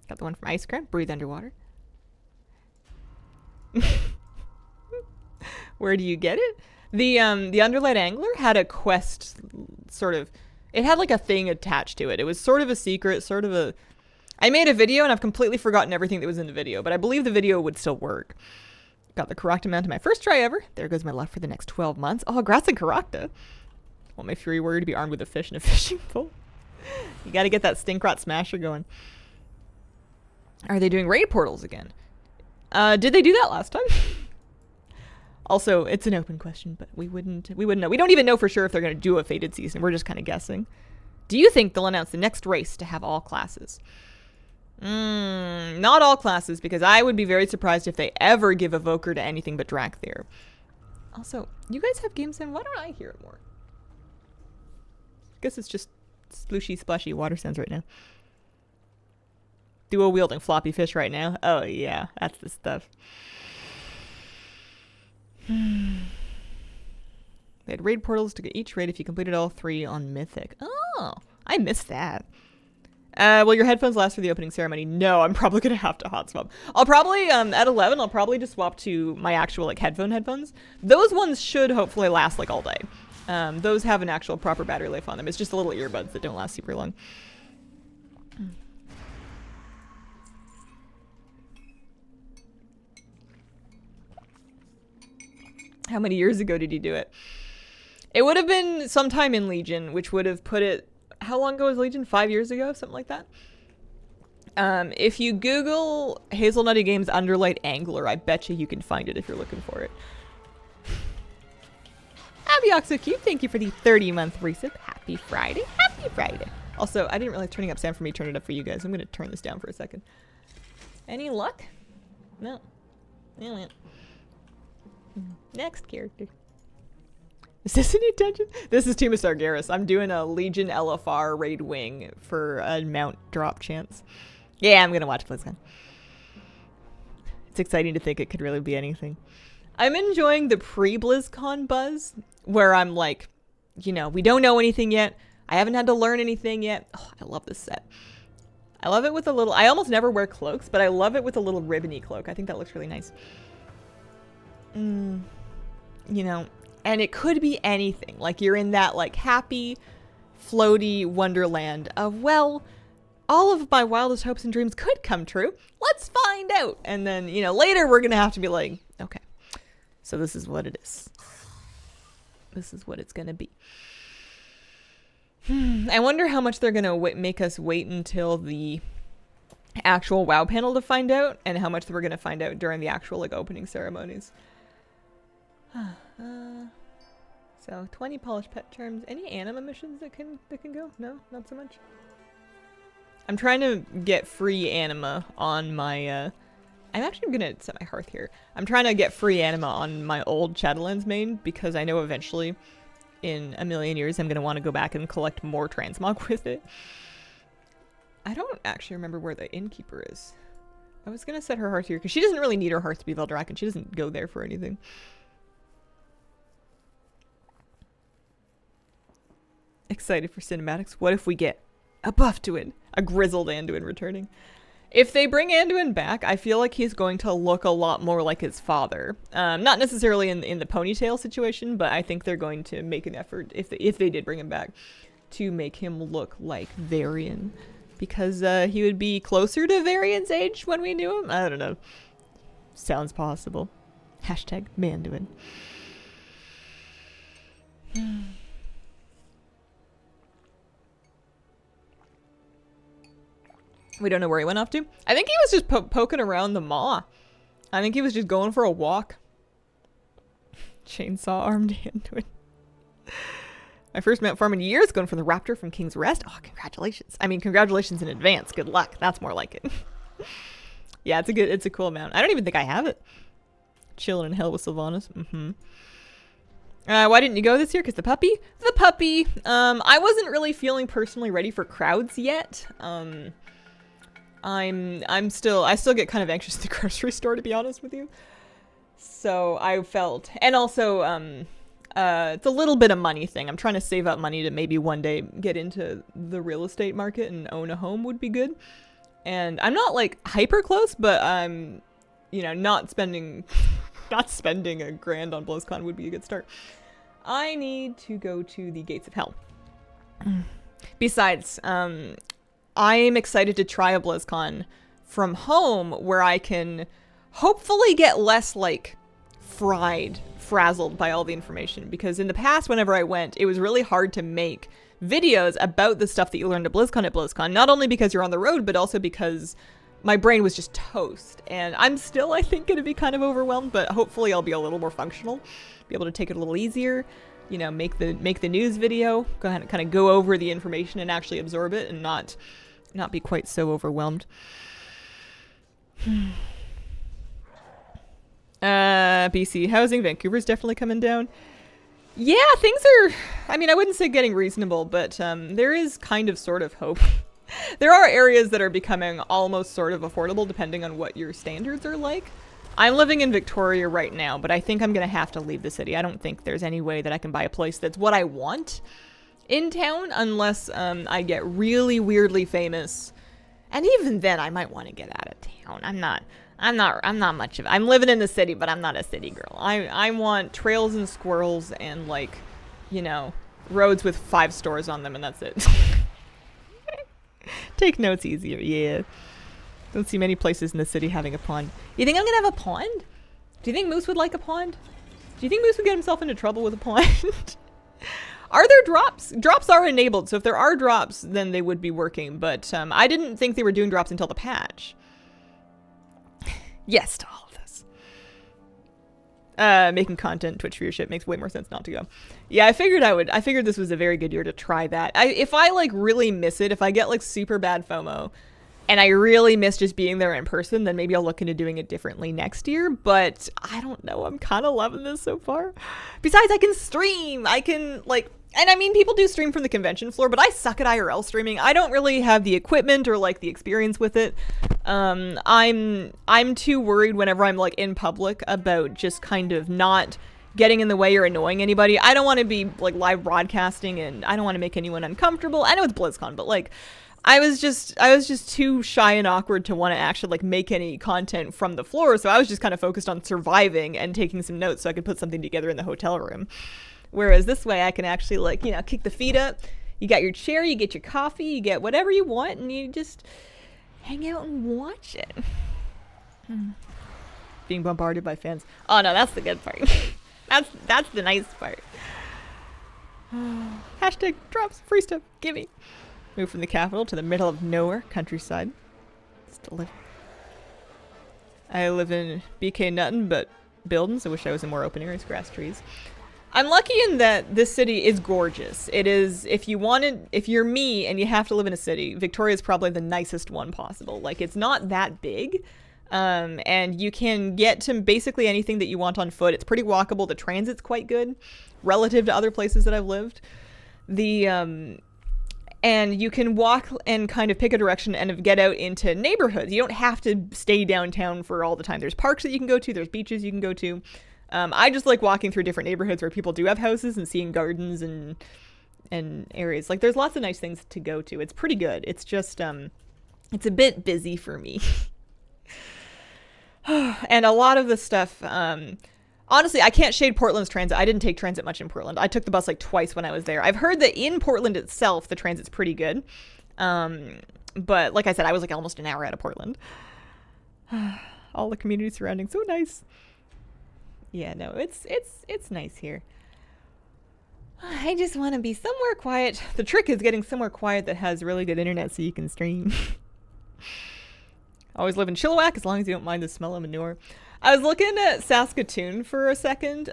Got the one from Ice Cream, breathe underwater. Where do you get it? The Underlight Angler had a quest, sort of. It had like a thing attached to it. It was sort of a secret, sort of a. I made a video and I've completely forgotten everything that was in the video, but I believe the video would still work. Got the correct amount to my first try ever. There goes my luck for the next 12 months. Oh, grass and Karakta. Want my Fury Warrior to be armed with a fish and a fishing pole. You gotta get that Stinkrot Smasher going. Are they doing raid portals again? Did they do that last time? Also, it's an open question, but we wouldn't know. We don't even know for sure if they're gonna do a Fated season. We're just kind of guessing. Do you think they'll announce the next race to have all classes? Not all classes, because I would be very surprised if they ever give Evoker to anything but Drakthir. Also, you guys have games in? Why don't I hear it more? I guess it's just splooshy, splashy water sounds right now. Duo wielding floppy fish right now. Oh yeah, that's the stuff. They had raid portals to get each raid if you completed all 3 on Mythic. Oh, I missed that. Will your headphones last for the opening ceremony? No, I'm probably gonna have to hot swap. I'll probably, at 11, I'll probably just swap to my actual, like, headphones. Those ones should hopefully last, like, all day. Those have an actual proper battery life on them. It's just the little earbuds that don't last super long. How many years ago did you do it? It would have been sometime in Legion, which would have put it... How long ago was Legion? 5 years ago? Something like that? If you Google Hazelnutty Games Underlight Angler, I bet you can find it if you're looking for it. Abioxocube, thank you for the 30-month resub. Happy Friday. Happy Friday. Also, I didn't realize turning up sound for me turned it up for you guys. I'm going to turn this down for a second. Any luck? No. No. Next character. Is this any attention? This is Team of Sargeras. I'm doing a Legion LFR raid wing for a mount drop chance. Yeah, I'm gonna watch BlizzCon. It's exciting to think it could really be anything. I'm enjoying the pre-BlizzCon buzz, where I'm like, you know, we don't know anything yet. I haven't had to learn anything yet. Oh, I love this set. I love it with a little... I almost never wear cloaks, but I love it with a little ribbony cloak. I think that looks really nice. You know... And it could be anything. Like, you're in that, like, happy, floaty wonderland of, well, all of my wildest hopes and dreams could come true. Let's find out. And then, you know, later we're going to have to be like, okay, so this is what it is. This is what it's going to be. I wonder how much they're going to make us wait until the actual WoW panel to find out, and how much we're going to find out during the actual, like, opening ceremonies. So 20 polished pet charms. Any anima missions that can go? No, not so much. I'm trying to get free anima on my I'm actually gonna set my hearth here. I'm trying to get free anima on my old Shadowlands main, because I know eventually in a million years I'm gonna want to go back and collect more transmog with it. I don't actually remember where the innkeeper is. I was gonna set her hearth here because she doesn't really need her hearth to be Veldraken. She doesn't go there for anything. Excited for cinematics. What if we get a buff Anduin? A grizzled Anduin returning. If they bring Anduin back, I feel like he's going to look a lot more like his father. Not necessarily in the ponytail situation, but I think they're going to make an effort, if they did bring him back, to make him look like Varian. Because he would be closer to Varian's age when we knew him? I don't know. Sounds possible. Hashtag Manduin. We don't know where he went off to. I think he was just poking around the maw. I think he was just going for a walk. Chainsaw armed Anduin. My first mount farm in years, going for the raptor from King's Rest. Oh, congratulations. I mean, congratulations in advance. Good luck. That's more like it. Yeah, it's a cool mount. I don't even think I have it. Chilling in hell with Sylvanas. Why didn't you go this year? Because the puppy? The puppy. I wasn't really feeling personally ready for crowds yet. I still get kind of anxious at the grocery store, to be honest with you. So I felt, and also, it's a little bit of money thing. I'm trying to save up money to maybe one day get into the real estate market and own a home would be good. And I'm not like hyper close, but I'm, you know, not spending $1,000 on BlizzCon would be a good start. I need to go to the Gates of Hell. Besides, I'm excited to try a BlizzCon from home where I can hopefully get less, like, frazzled by all the information. Because in the past, whenever I went, it was really hard to make videos about the stuff that you learned at BlizzCon, not only because you're on the road, but also because my brain was just toast. And I'm still, I think, going to be kind of overwhelmed, but hopefully I'll be a little more functional, be able to take it a little easier. You know, make the news video, go ahead and kind of go over the information and actually absorb it and not be quite so overwhelmed. BC housing, Vancouver's definitely coming down. Yeah, things are, I mean, I wouldn't say getting reasonable, but there is kind of sort of hope. There are areas that are becoming almost sort of affordable depending on what your standards are like. I'm living in Victoria right now, but I think I'm going to have to leave the city. I don't think there's any way that I can buy a place that's what I want in town unless I get really weirdly famous. And even then, I might want to get out of town. I'm not much of it. I'm living in the city, but I'm not a city girl. I want trails and squirrels and, like, you know, roads with 5 stores on them, and that's it. Take notes easier, yeah. Don't see many places in the city having a pond. You think I'm gonna have a pond? Do you think Moose would like a pond? Do you think Moose would get himself into trouble with a pond? Are there drops? Drops are enabled, so if there are drops, then they would be working, but I didn't think they were doing drops until the patch. Yes to all of this. Making content Twitch viewership makes way more sense not to go. Yeah, I figured this was a very good year to try that. If I like really miss it, if I get like super bad FOMO and I really miss just being there in person, then maybe I'll look into doing it differently next year. But I don't know. I'm kind of loving this so far. Besides, I can stream. I can, like, and I mean, people do stream from the convention floor, but I suck at IRL streaming. I don't really have the equipment or, like, the experience with it. I'm too worried whenever I'm, like, in public about just kind of not getting in the way or annoying anybody. I don't want to be, like, live broadcasting, and I don't want to make anyone uncomfortable. I know it's BlizzCon, but, like, I was just too shy and awkward to want to actually, like, make any content from the floor, so I was just kind of focused on surviving and taking some notes so I could put something together in the hotel room. Whereas this way I can actually, like, you know, kick the feet up. You got your chair, you get your coffee, you get whatever you want, and you just hang out and watch it. Being bombarded by fans. Oh no, that's the good part. That's the nice part. Hashtag drops, free stuff, gimme. Move from the capital to the middle of nowhere, countryside. Still live. I live in BK Nuttin, but buildings. I wish I was in more open areas, grass, trees. I'm lucky in that this city is gorgeous. It is, if you're me and you have to live in a city, Victoria is probably the nicest one possible. Like, it's not that big, and you can get to basically anything that you want on foot. It's pretty walkable. The transit's quite good relative to other places that I've lived. And you can walk and kind of pick a direction and get out into neighborhoods. You don't have to stay downtown for all the time. There's parks that you can go to. There's beaches you can go to. I just like walking through different neighborhoods where people do have houses and seeing gardens and areas. Like, there's lots of nice things to go to. It's pretty good. It's just, it's a bit busy for me. And a lot of the stuff, honestly, I can't shade Portland's transit. I didn't take transit much in Portland. I took the bus like twice when I was there. I've heard that in Portland itself, the transit's pretty good. But like I said, I was like almost an hour out of Portland. All the community surrounding, so nice. Yeah, no, it's nice here. I just want to be somewhere quiet. The trick is getting somewhere quiet that has really good internet so you can stream. Always live in Chilliwack as long as you don't mind the smell of manure. I was looking at Saskatoon for a second,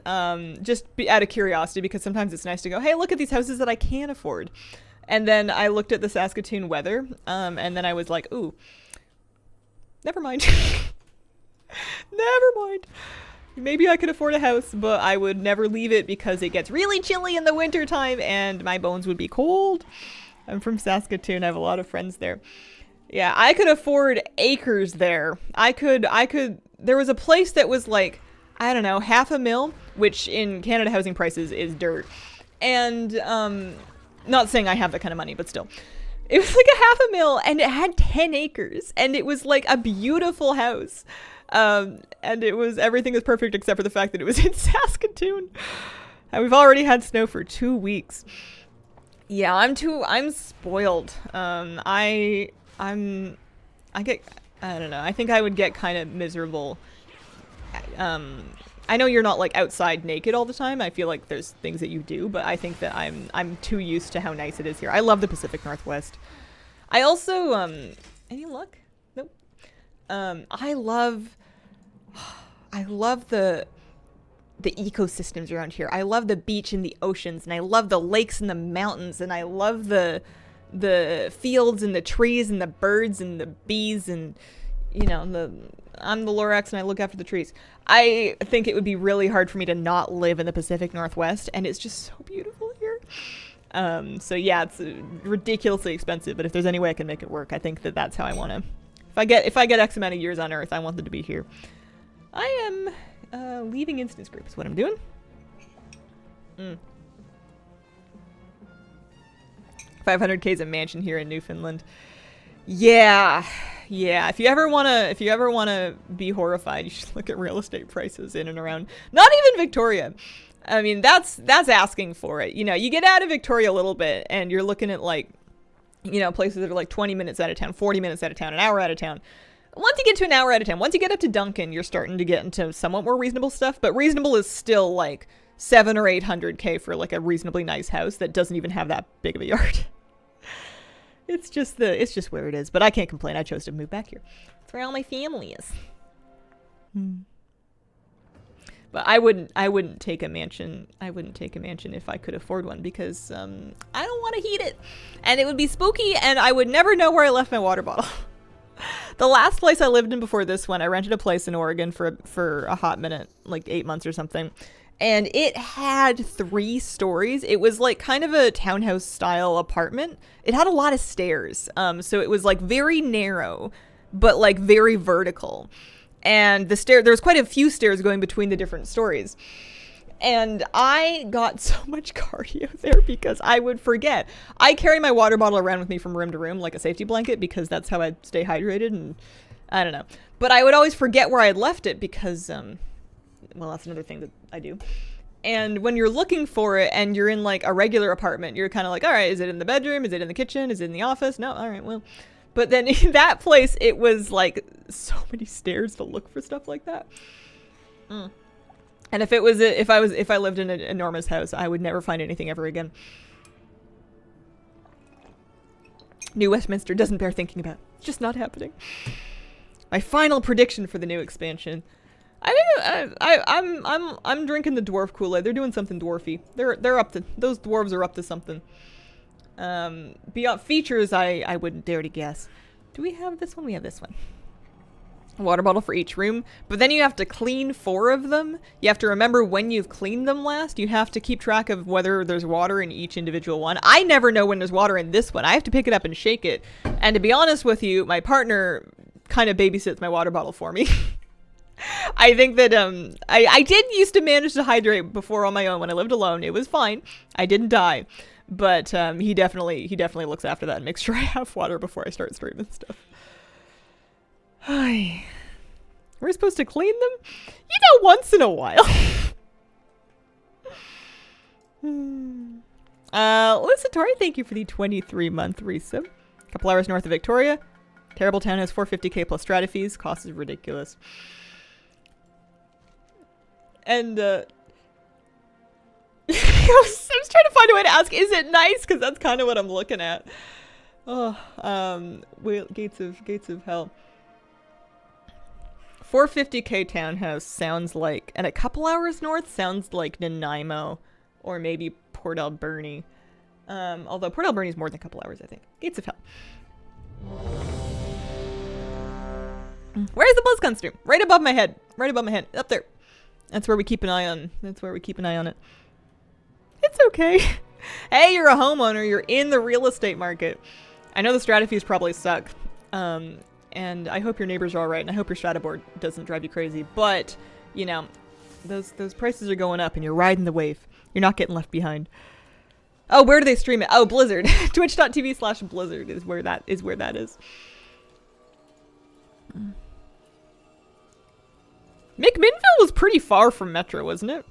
just out of curiosity, because sometimes it's nice to go, hey, look at these houses that I can afford. And then I looked at the Saskatoon weather, and then I was like, ooh, never mind. Never mind. Maybe I could afford a house, but I would never leave it because it gets really chilly in the wintertime and my bones would be cold. I'm from Saskatoon. I have a lot of friends there. Yeah, I could afford acres there. There was a place that was like, I don't know, $500,000, which in Canada housing prices is dirt. And, not saying I have that kind of money, but still. It was like $500,000 and it had 10 acres and it was like a beautiful house. And everything was perfect except for the fact that it was in Saskatoon. And we've already had snow for 2 weeks. Yeah, I'm spoiled. I don't know. I think I would get kind of miserable. I know you're not like outside naked all the time. I feel like there's things that you do, but I think that I'm too used to how nice it is here. I love the Pacific Northwest. I also, any luck? Nope. I love the ecosystems around here. I love the beach and the oceans, and I love the lakes and the mountains, and I love the fields and the trees and the birds and the bees and, you know, I'm the Lorax and I look after the trees. I think it would be really hard for me to not live in the Pacific Northwest, and it's just so beautiful here. So yeah, it's ridiculously expensive, but if there's any way I can make it work, I think that's how I want to. If I get X amount of years on Earth, I want them to be here. I am leaving instance group is what I'm doing. 500K is a mansion here in Newfoundland. Yeah. If you ever wanna be horrified, you should look at real estate prices in and around. Not even Victoria. I mean, that's asking for it. You know, you get out of Victoria a little bit, and you're looking at like, you know, places that are like 20 minutes out of town, 40 minutes out of town, an hour out of town. Once you get to an hour out of town, once you get up to Duncan, you're starting to get into somewhat more reasonable stuff. But reasonable is still like 700 or 800K for like a reasonably nice house that doesn't even have that big of a yard. It's just where it is. But I can't complain. I chose to move back here. That's where all my family is. But I wouldn't take a mansion. I wouldn't take a mansion if I could afford one, because I don't want to heat it, and it would be spooky, and I would never know where I left my water bottle. The last place I lived in before this one, I rented a place in Oregon for a hot minute, like 8 months or something. And it had 3 stories. It was like kind of a townhouse style apartment. It had a lot of stairs. So it was like very narrow, but like very vertical. And there was quite a few stairs going between the different stories. And I got so much cardio there because I would forget. I carry my water bottle around with me from room to room like a safety blanket because that's how I stay hydrated, and I don't know. But I would always forget where I had left it because, well, that's another thing that I do. And when you're looking for it and you're in like a regular apartment, you're kind of like, all right, is it in the bedroom? Is it in the kitchen? Is it in the office? No, all right, well. But then in that place, it was like so many stairs to look for stuff like that. And if I lived in an enormous house, I would never find anything ever again. New Westminster doesn't bear thinking about. It's just not happening. My final prediction for the new expansion. I'm drinking the dwarf Kool-Aid. They're doing something dwarfy. They're up to, those dwarves are up to something. Beyond features, I wouldn't dare to guess. Do we have this one? We have this one. A water bottle for each room, but then you have to clean 4 of them. You have to remember when you've cleaned them last. You have to keep track of whether there's water in each individual one. I never know when there's water in this one. I have to pick it up and shake it. And to be honest with you, my partner kind of babysits my water bottle for me. I think that I did used to manage to hydrate before on my own when I lived alone. It was fine. I didn't die. But he definitely looks after that and makes sure I have water before I start streaming stuff. We're supposed to clean them? You know, once in a while. Lisatori, thank you for the 23-month resub. A couple hours north of Victoria. Terrible town has 450k plus strata fees. Cost is ridiculous. And, I was trying to find a way to ask, is it nice? Because that's kind of what I'm looking at. Oh, Gates of Hell. 450k townhouse sounds like, and a couple hours north sounds like Nanaimo or maybe Port Alberni. Although Port Alberni is more than a couple hours, I think. Gates of Hell. Where's the BlizzCon stream? Right above my head. Right above my head. Up there. That's where we keep an eye on. That's where we keep an eye on it. It's okay. Hey, you're a homeowner. You're in the real estate market. I know the strata fees probably suck. And I hope your neighbors are all right, and I hope your strata board doesn't drive you crazy. But, you know, those prices are going up, and you're riding the wave. You're not getting left behind. Oh, where do they stream it? Oh, Blizzard. Twitch.tv/Blizzard is where that is. McMinnville was pretty far from Metro, wasn't it?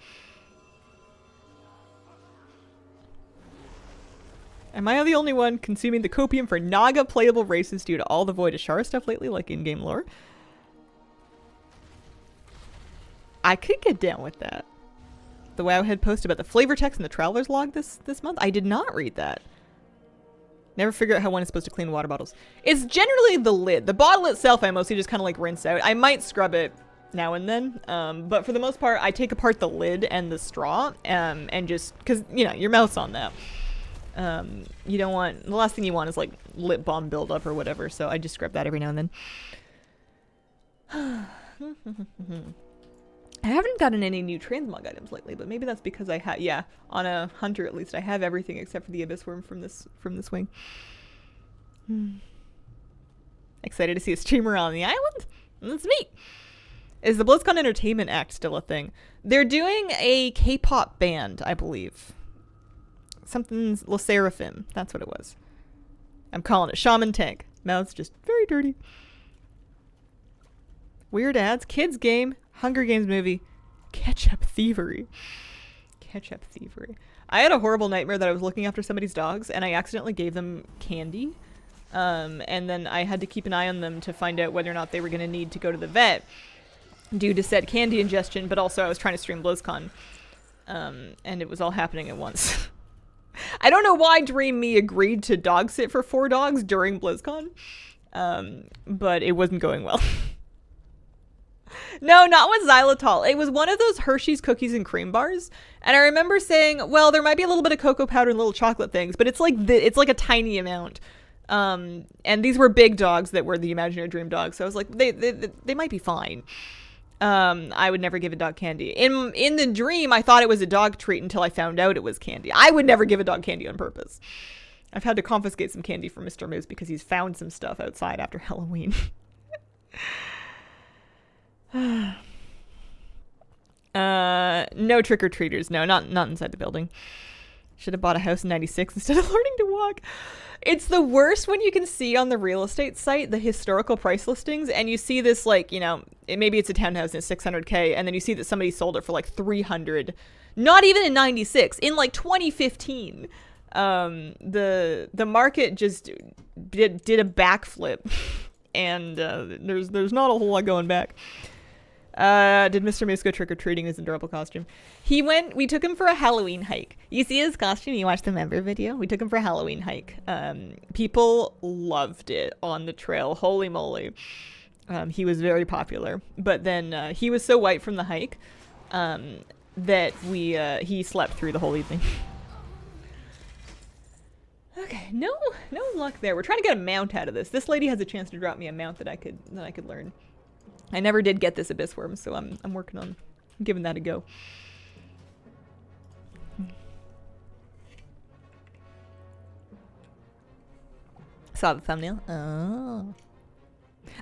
Am I the only one consuming the copium for Naga playable races due to all the Void Ashara stuff lately, like in-game lore? I could get down with that. The Wowhead post about the flavor text in the Traveler's Log this month? I did not read that. Never figure out how one is supposed to clean water bottles. It's generally the lid. The bottle itself I mostly just kind of like rinse out. I might scrub it now and then, but for the most part I take apart the lid and the straw, and just, because, you know, your mouth's on that. You don't want, the last thing you want is like lip balm buildup or whatever, so I just scrub that every now and then. I haven't gotten any new transmog items lately, but maybe that's because I have, yeah, on a hunter at least I have everything except for the abyss worm from this wing. Excited to see a streamer on the island? That's me. Is the BlizzCon Entertainment Act still a thing? They're doing a K-pop band, I believe. Something's Le Seraphim. That's what it was. I'm calling it Shaman Tank. Mouth's just very dirty. Weird ads. Kids game. Hunger Games movie. Ketchup thievery. Ketchup thievery. I had a horrible nightmare that I was looking after somebody's dogs and I accidentally gave them candy. And then I had to keep an eye on them to find out whether or not they were going to need to go to the vet due to said candy ingestion, but also I was trying to stream BlizzCon. And it was all happening at once. I don't know why Dream Me agreed to dog sit for 4 dogs during BlizzCon, but it wasn't going well. No, not with xylitol. It was one of those Hershey's cookies and cream bars, and I remember saying, well, there might be a little bit of cocoa powder and little chocolate things, but it's like a tiny amount. And these were big dogs that were the imaginary dream dogs. So I was like, they might be fine. I would never give a dog candy. In the dream, I thought it was a dog treat until I found out it was candy. I would never give a dog candy on purpose. I've had to confiscate some candy from Mr. Moose because he's found some stuff outside after Halloween. No trick-or-treaters. No, not inside the building. Should have bought a house in 96 instead of learning to walk. It's the worst when you can see on the real estate site the historical price listings and you see this, like, you know, maybe it's a townhouse and it's $600K, and then you see that somebody sold it for like $300. Not even in 96, in like 2015. The market just did a backflip, and there's not a whole lot going back. Did Mr. Moose go trick-or-treating in his adorable costume? We took him for a Halloween hike. You see his costume? You watched the member video? We took him for a Halloween hike. People loved it on the trail. Holy moly. He was very popular. But then he was so white from the hike that he slept through the whole evening. Okay, no luck there. We're trying to get a mount out of this. This lady has a chance to drop me a mount that I could learn. I never did get this abyss worm, so I'm working on giving that a go. Saw the thumbnail. Oh.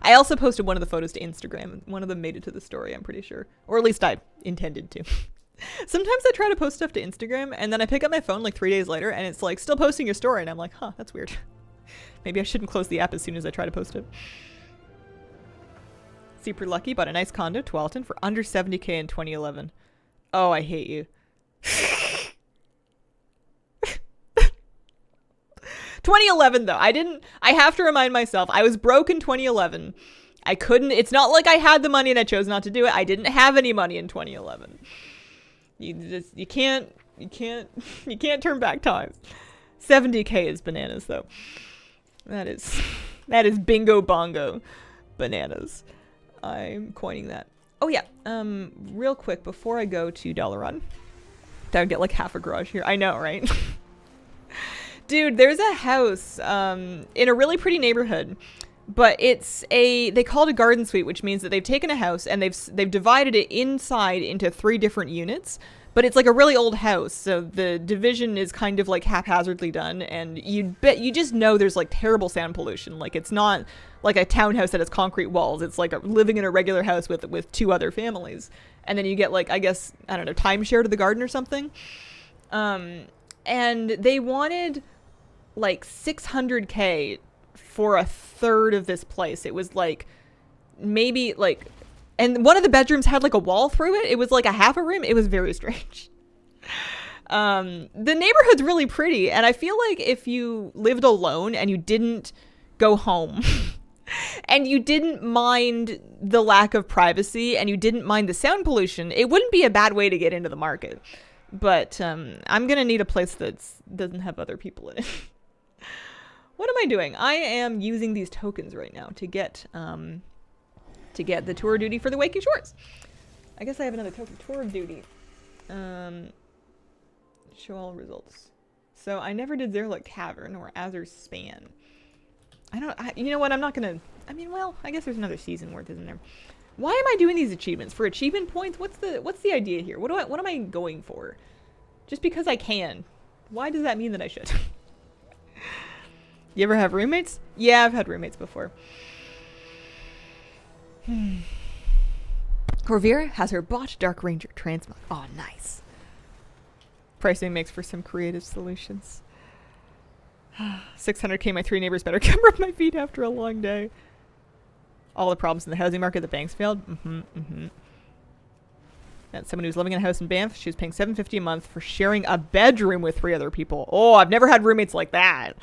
I also posted one of the photos to Instagram. One of them made it to the story, I'm pretty sure. Or at least I intended to. Sometimes I try to post stuff to Instagram, and then I pick up my phone like 3 days later, and it's like, still posting your story, and I'm like, huh, that's weird. Maybe I shouldn't close the app as soon as I try to post it. Super lucky, bought a nice condo, Tualatin, for under 70K in 2011. Oh, I hate you. 2011, though. I have to remind myself, I was broke in 2011. I couldn't, it's not like I had the money and I chose not to do it. I didn't have any money in 2011. You can't turn back time. 70K is bananas, though. That is bingo bongo bananas. I'm coining that. Oh yeah, real quick before I go to Dollar Run, that would get like half a garage here. I know, right? Dude, there's a house in a really pretty neighborhood, but they call it a garden suite, which means that they've taken a house and they've divided it inside into 3 different units. But it's like a really old house, so the division is kind of like haphazardly done, and you just know there's like terrible sound pollution. Like, it's not like a townhouse that has concrete walls. It's like living in a regular house with 2 other families, and then you get like, I guess, I don't know, timeshare to the garden or something. And they wanted like 600K for a third of this place. It was like maybe like. And one of the bedrooms had like a wall through it. It was like a half a room. It was very strange. The neighborhood's really pretty. And I feel like if you lived alone and you didn't go home and you didn't mind the lack of privacy and you didn't mind the sound pollution, it wouldn't be a bad way to get into the market. But I'm going to need a place that doesn't have other people in it. What am I doing? I am using these tokens right now to get the tour of duty for the Waking Shores. I guess I have another token. Tour of duty. Show all results. So I never did Zerlik Cavern or Azur's Span. You know what? I'm not gonna. I mean, well, I guess there's another season worth, isn't there? Why am I doing these achievements for achievement points? What's the idea here? What am I going for? Just because I can. Why does that mean that I should? You ever have roommates? Yeah, I've had roommates before. Corvira has her bought Dark Ranger Transmog. Oh, nice. Pricing makes for some creative solutions. 600K, my 3 neighbors better come rub my feet after a long day. All the problems in the housing market, the banks failed. That's someone who's living in a house in Banff. She was paying $750 a month for sharing a bedroom with 3 other people. Oh, I've never had roommates like that.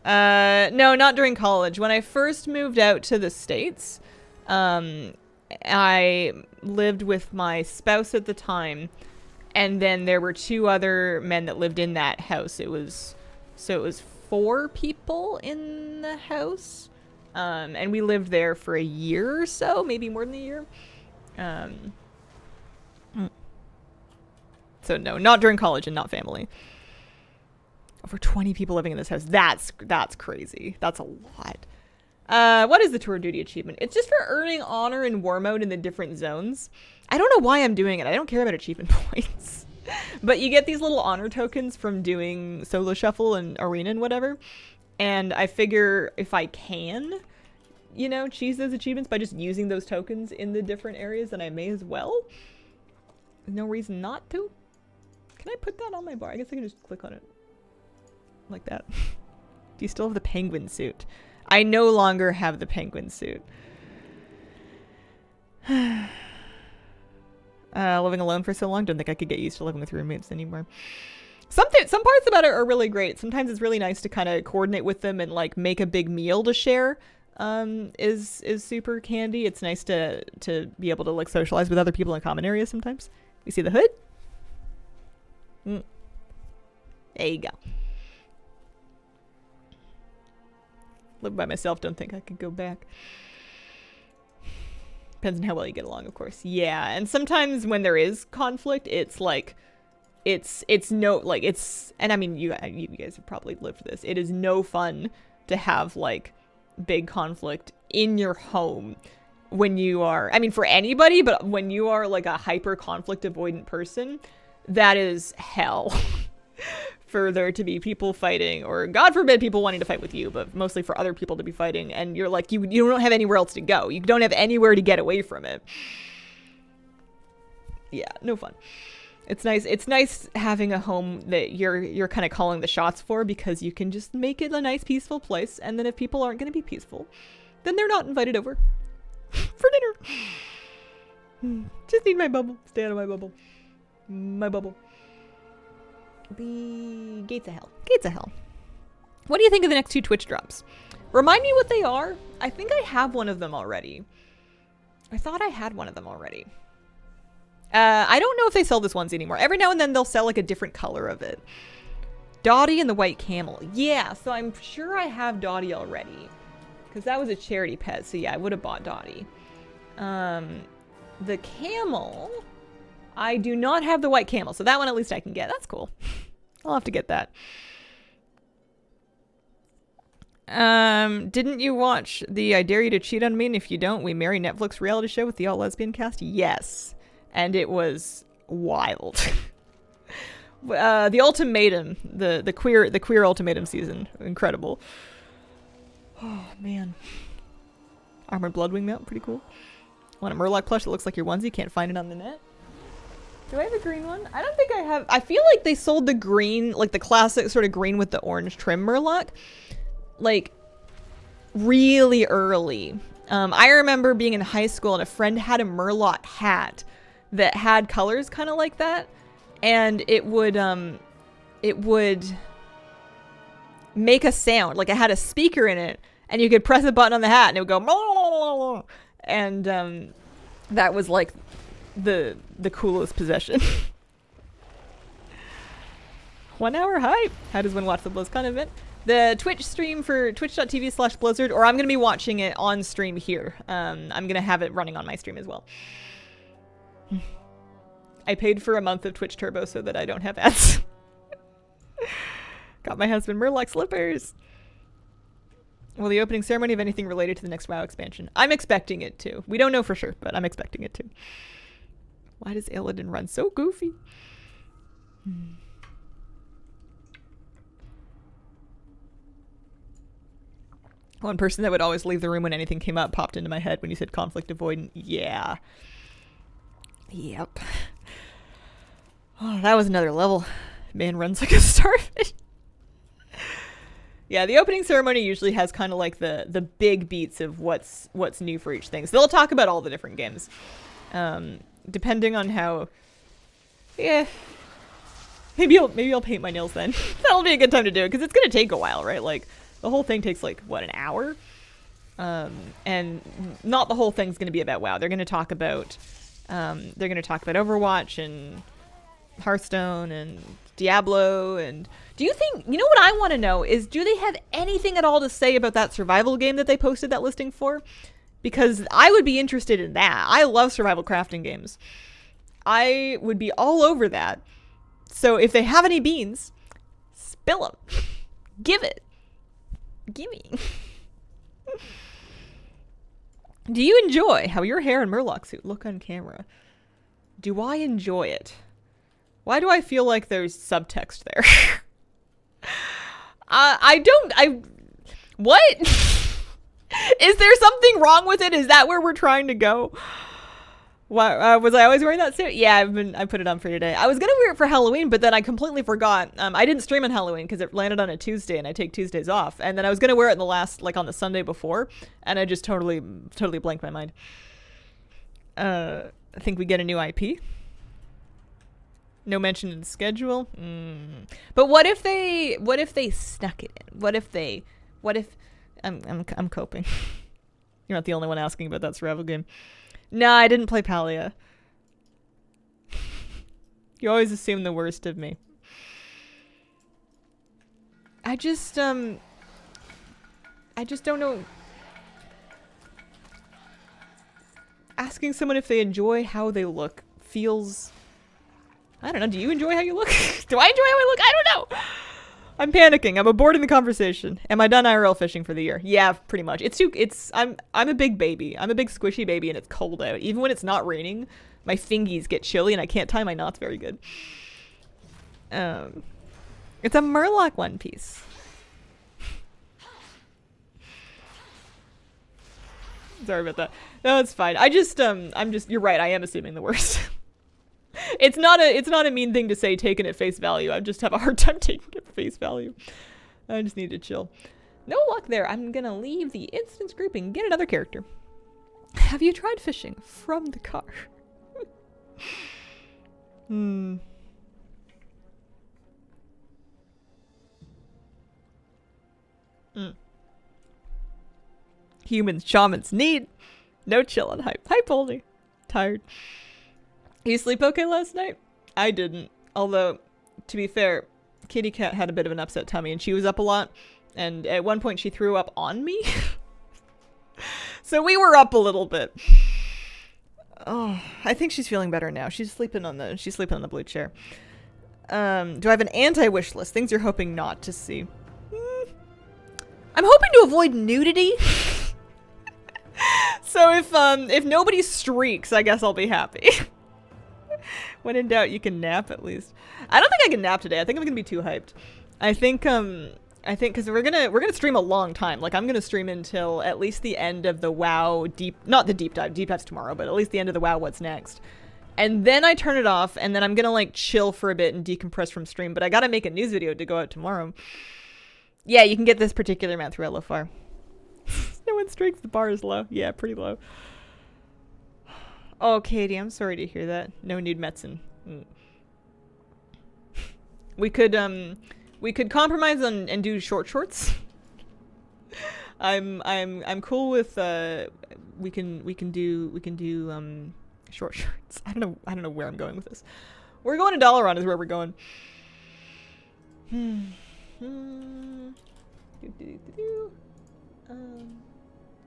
No, not during college. When I first moved out to the States, I lived with my spouse at the time, and then there were 2 other men that lived in that house. It was 4 people in the house, and we lived there for a year or so, maybe more than a year. So no, not during college and not family. Over 20 people living in this house. That's crazy. That's a lot. What is the tour duty achievement? It's just for earning honor in war mode in the different zones. I don't know why I'm doing it. I don't care about achievement points. But you get these little honor tokens from doing solo shuffle and arena and whatever. And I figure if I can, you know, cheese those achievements by just using those tokens in the different areas, then I may as well. There's no reason not to. Can I put that on my bar? I guess I can just click on it. Like that. Do you still have the penguin suit? I no longer have the penguin suit. Living alone for so long, don't think I could get used to living with roommates anymore. Some parts about it are really great. Sometimes it's really nice to kind of coordinate with them and like make a big meal to share. Is super candy. It's nice to be able to like socialize with other people in common areas sometimes. You see the hood? There you go. Live by myself, don't think I could go back. Depends on how well you get along, of course. Yeah, and sometimes when there is conflict, it's like, it's no, like, it's, and I mean, you guys have probably lived this. It is no fun to have, like, big conflict in your home when you are, I mean, for anybody, but when you are, like, a hyper conflict avoidant person, that is hell. For there to be people fighting, or God forbid people wanting to fight with you, but mostly for other people to be fighting, and you're like, you don't have anywhere else to go. You don't have anywhere to get away from it. Yeah, no fun. It's nice having a home that you're kind of calling the shots for, because you can just make it a nice peaceful place, and then if people aren't going to be peaceful, then they're not invited over for dinner. Just need my bubble. Stay out of my bubble. My bubble. The gates of hell. Gates of hell. What do you think of the next 2 Twitch drops? Remind me what they are. I think I have one of them already. I thought I had one of them already. I don't know if they sell this onesie anymore. Every now and then they'll sell like a different color of it. Dottie and the White Camel. Yeah, so I'm sure I have Dottie already. Because that was a charity pet, so yeah, I would have bought Dottie. The camel... I do not have the White Camel, so that one at least I can get. That's cool. I'll have to get that. Didn't you watch the I Dare You to Cheat on Me, and if you don't, We Marry Netflix reality show with the all-lesbian cast? Yes. And it was wild. The ultimatum, the queer ultimatum season. Incredible. Oh, man. Armored Bloodwing mount, pretty cool. Want a Murloc plush that looks like your onesie, can't find it on the net. Do I have a green one? I don't think I have. I feel like they sold the green, like the classic sort of green with the orange trim Murloc, like really early. I remember being in high school and a friend had a Murloc hat that had colors kind of like that, and it would make a sound, like it had a speaker in it, and you could press a button on the hat and it would go, and that was like the coolest possession. 1 hour hype. How does one watch the BlizzCon event? The Twitch stream for twitch.tv/Blizzard, or I'm going to be watching it on stream here. I'm going to have it running on my stream as well. I paid for a month of Twitch Turbo so that I don't have ads. Got my husband Murloc slippers. Will the opening ceremony have anything related to the next WoW expansion? I'm expecting it to. We don't know for sure, but I'm expecting it to. Why does Illidan run so goofy? One person that would always leave the room when anything came up popped into my head when you said conflict avoidant. Yeah. Yep. Oh, that was another level. Man runs like a starfish. Yeah, the opening ceremony usually has kind of like the big beats of what's new for each thing. So they'll talk about all the different games. Depending on how, yeah, maybe I'll paint my nails then. That'll be a good time to do it, because it's gonna take a while, right? Like the whole thing takes like what, an hour, and not the whole thing's gonna be about WoW. They're gonna talk about Overwatch and Hearthstone and Diablo. And do you think, you know what I want to know is, do they have anything at all to say about that survival game that they posted that listing for? Because I would be interested in that. I love survival crafting games. I would be all over that. So if they have any beans, Spill 'em. Give it. Gimme. Do you enjoy how your hair and Murloc suit look on camera? Do I enjoy it? Why do I feel like there's subtext there? What? Is there something wrong with it? Is that where we're trying to go? Why, was I always wearing that suit? Yeah, I put it on for today. I was gonna wear it for Halloween, but then I completely forgot. I didn't stream on Halloween because it landed on a Tuesday, and I take Tuesdays off. And then I was gonna wear it in the last, like on the Sunday before, and I just totally blanked my mind. I think we get a new IP. No mention in the schedule. But what if they snuck it in? What if I'm coping. You're not the only one asking about that survival game. Nah, I didn't play Palia. You always assume the worst of me. I just don't know. Asking someone if they enjoy how they look feels... I don't know. Do you enjoy how you look? Do I enjoy how I look? I don't know. I'm panicking. I'm aborting the conversation. Am I done IRL fishing for the year? Yeah, pretty much. I'm a big baby. I'm a big squishy baby, and it's cold out. Even when it's not raining, my fingies get chilly, and I can't tie my knots very good. It's a Murloc One Piece. Sorry about that. No, it's fine. You're right. I am assuming the worst. It's not a mean thing to say taken at face value. I just have a hard time taking it at face value. I just need to chill. No luck there. I'm gonna leave the instance group and get another character. Have you tried fishing from the car? Humans, shamans need no chill on hype. Hype only. Tired. You sleep okay last night? I didn't. Although, to be fair, Kitty Cat had a bit of an upset tummy and she was up a lot. And at one point she threw up on me. So we were up a little bit. Oh, I think she's feeling better now. She's sleeping on the blue chair. Do I have an anti-wish list? Things you're hoping not to see. I'm hoping to avoid nudity. So if nobody streaks, I guess I'll be happy. When in doubt, you can nap at least. I don't think I can nap today. I think I'm gonna be too hyped. I think because we're gonna stream a long time. Like I'm gonna stream until at least the end of the WoW not the deep dive. Deep dive's tomorrow, but at least the end of the WoW What's Next. And then I turn it off, and then I'm gonna like chill for a bit and decompress from stream. But I gotta make a news video to go out tomorrow. Yeah, you can get this particular amount through LFR. No one streaks. The bar is low. Yeah, pretty low. Oh, Katie, I'm sorry to hear that. No nude medicine. We could compromise and do short shorts. I'm cool with we can do short shorts. I don't know where I'm going with this. We're going to Dalaran is where we're going.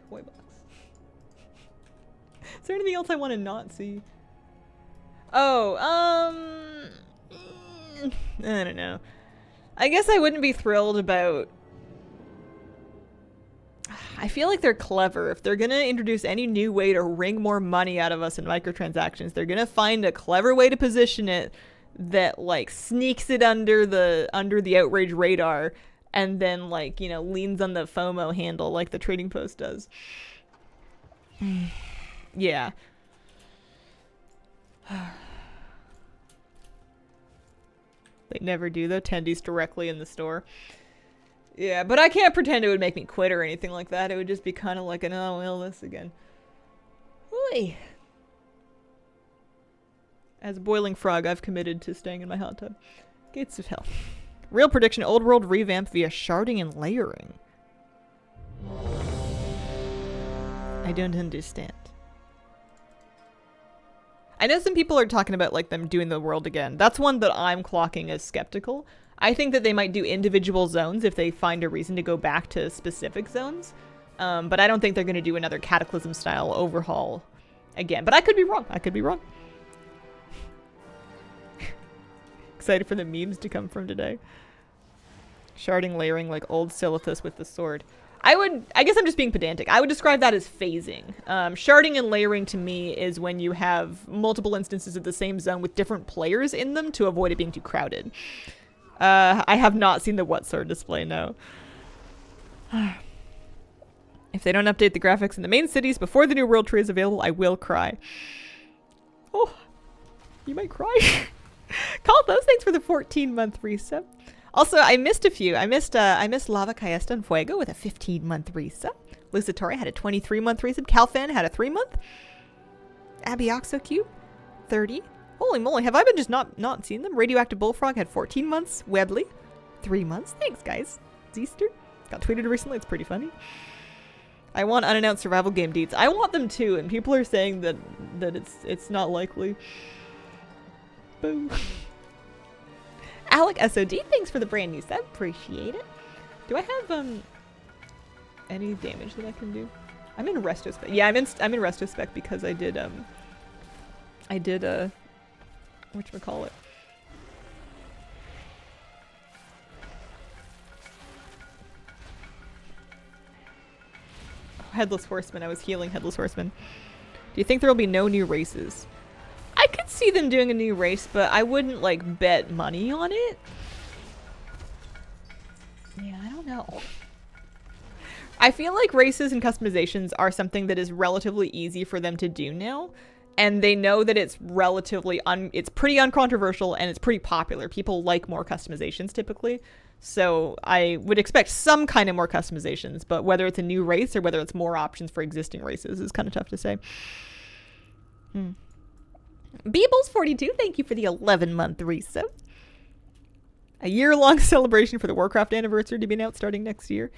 Toy box. Is there anything else I want to not see? Oh, I don't know. I guess I wouldn't be thrilled about... I feel like they're clever. If they're gonna introduce any new way to wring more money out of us in microtransactions, they're gonna find a clever way to position it that, like, sneaks it under the outrage radar and then, like, you know, leans on the FOMO handle like the Trading Post does. Yeah. They never do, though. Tendies directly in the store. Yeah, but I can't pretend it would make me quit or anything like that. It would just be kind of like an, oh, illness again. Oy. As a boiling frog, I've committed to staying in my hot tub. Gates of Hell. Real prediction, old world revamp via sharding and layering. I don't understand. I know some people are talking about, like, them doing the world again. That's one that I'm clocking as skeptical. I think that they might do individual zones if they find a reason to go back to specific zones. But I don't think they're going to do another Cataclysm-style overhaul again. But I could be wrong. I could be wrong. Excited for the memes to come from today. Sharding, layering like old Silithus with the sword. I guess I'm just being pedantic. I would describe that as phasing. Sharding and layering to me is when you have multiple instances of the same zone with different players in them to avoid it being too crowded. I have not seen the what sword display, no. If they don't update the graphics in the main cities before the new world tree is available, I will cry. Oh, you might cry. Call those things for the 14-month resub. Also, I missed a few. I missed Lava Cayesta and Fuego with a 15-month resub. Lucitori had a 23-month resub. Calfan had a 3-month. Abioxocube, 30. Holy moly, have I been just not seen them? Radioactive Bullfrog had 14 months. Webley, 3 months. Thanks, guys. It's Easter. Got tweeted recently. It's pretty funny. I want unannounced survival game deets. I want them too, and people are saying that it's not likely. Boo. Alec SOD, thanks for the brand new sub. Appreciate it. Do I have any damage that I can do? I'm in retrospect. Yeah, I'm in retrospect because I did whatchamacallit. Headless Horseman. I was healing Headless Horseman. Do you think there will be no new races? I could see them doing a new race, but I wouldn't like bet money on it. Yeah, I don't know. I feel like races and customizations are something that is relatively easy for them to do now. And they know that it's relatively it's pretty uncontroversial and it's pretty popular. People like more customizations typically. So I would expect some kind of more customizations, but whether it's a new race or whether it's more options for existing races is kind of tough to say. Beebles42, thank you for the 11-month resub. A year-long celebration for the Warcraft anniversary to be announced starting next year.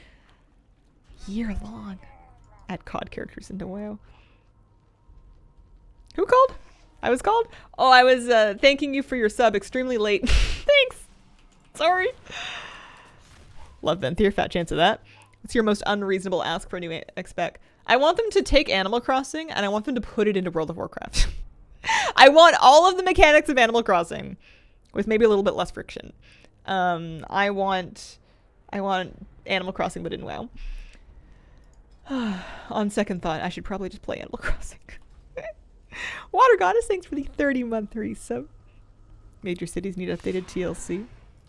Year-long. Add COD characters into WoW. Who called? I was called? Oh, I was thanking you for your sub extremely late. Thanks. Sorry. Love Venthyr, fat chance of that. What's your most unreasonable ask for a new expec? I want them to take Animal Crossing and I want them to put it into World of Warcraft. I want all of the mechanics of Animal Crossing with maybe a little bit less friction. I want Animal Crossing but in WoW. On second thought, I should probably just play Animal Crossing. Water Goddess, thanks for the 30-month resub. Major cities need updated TLC.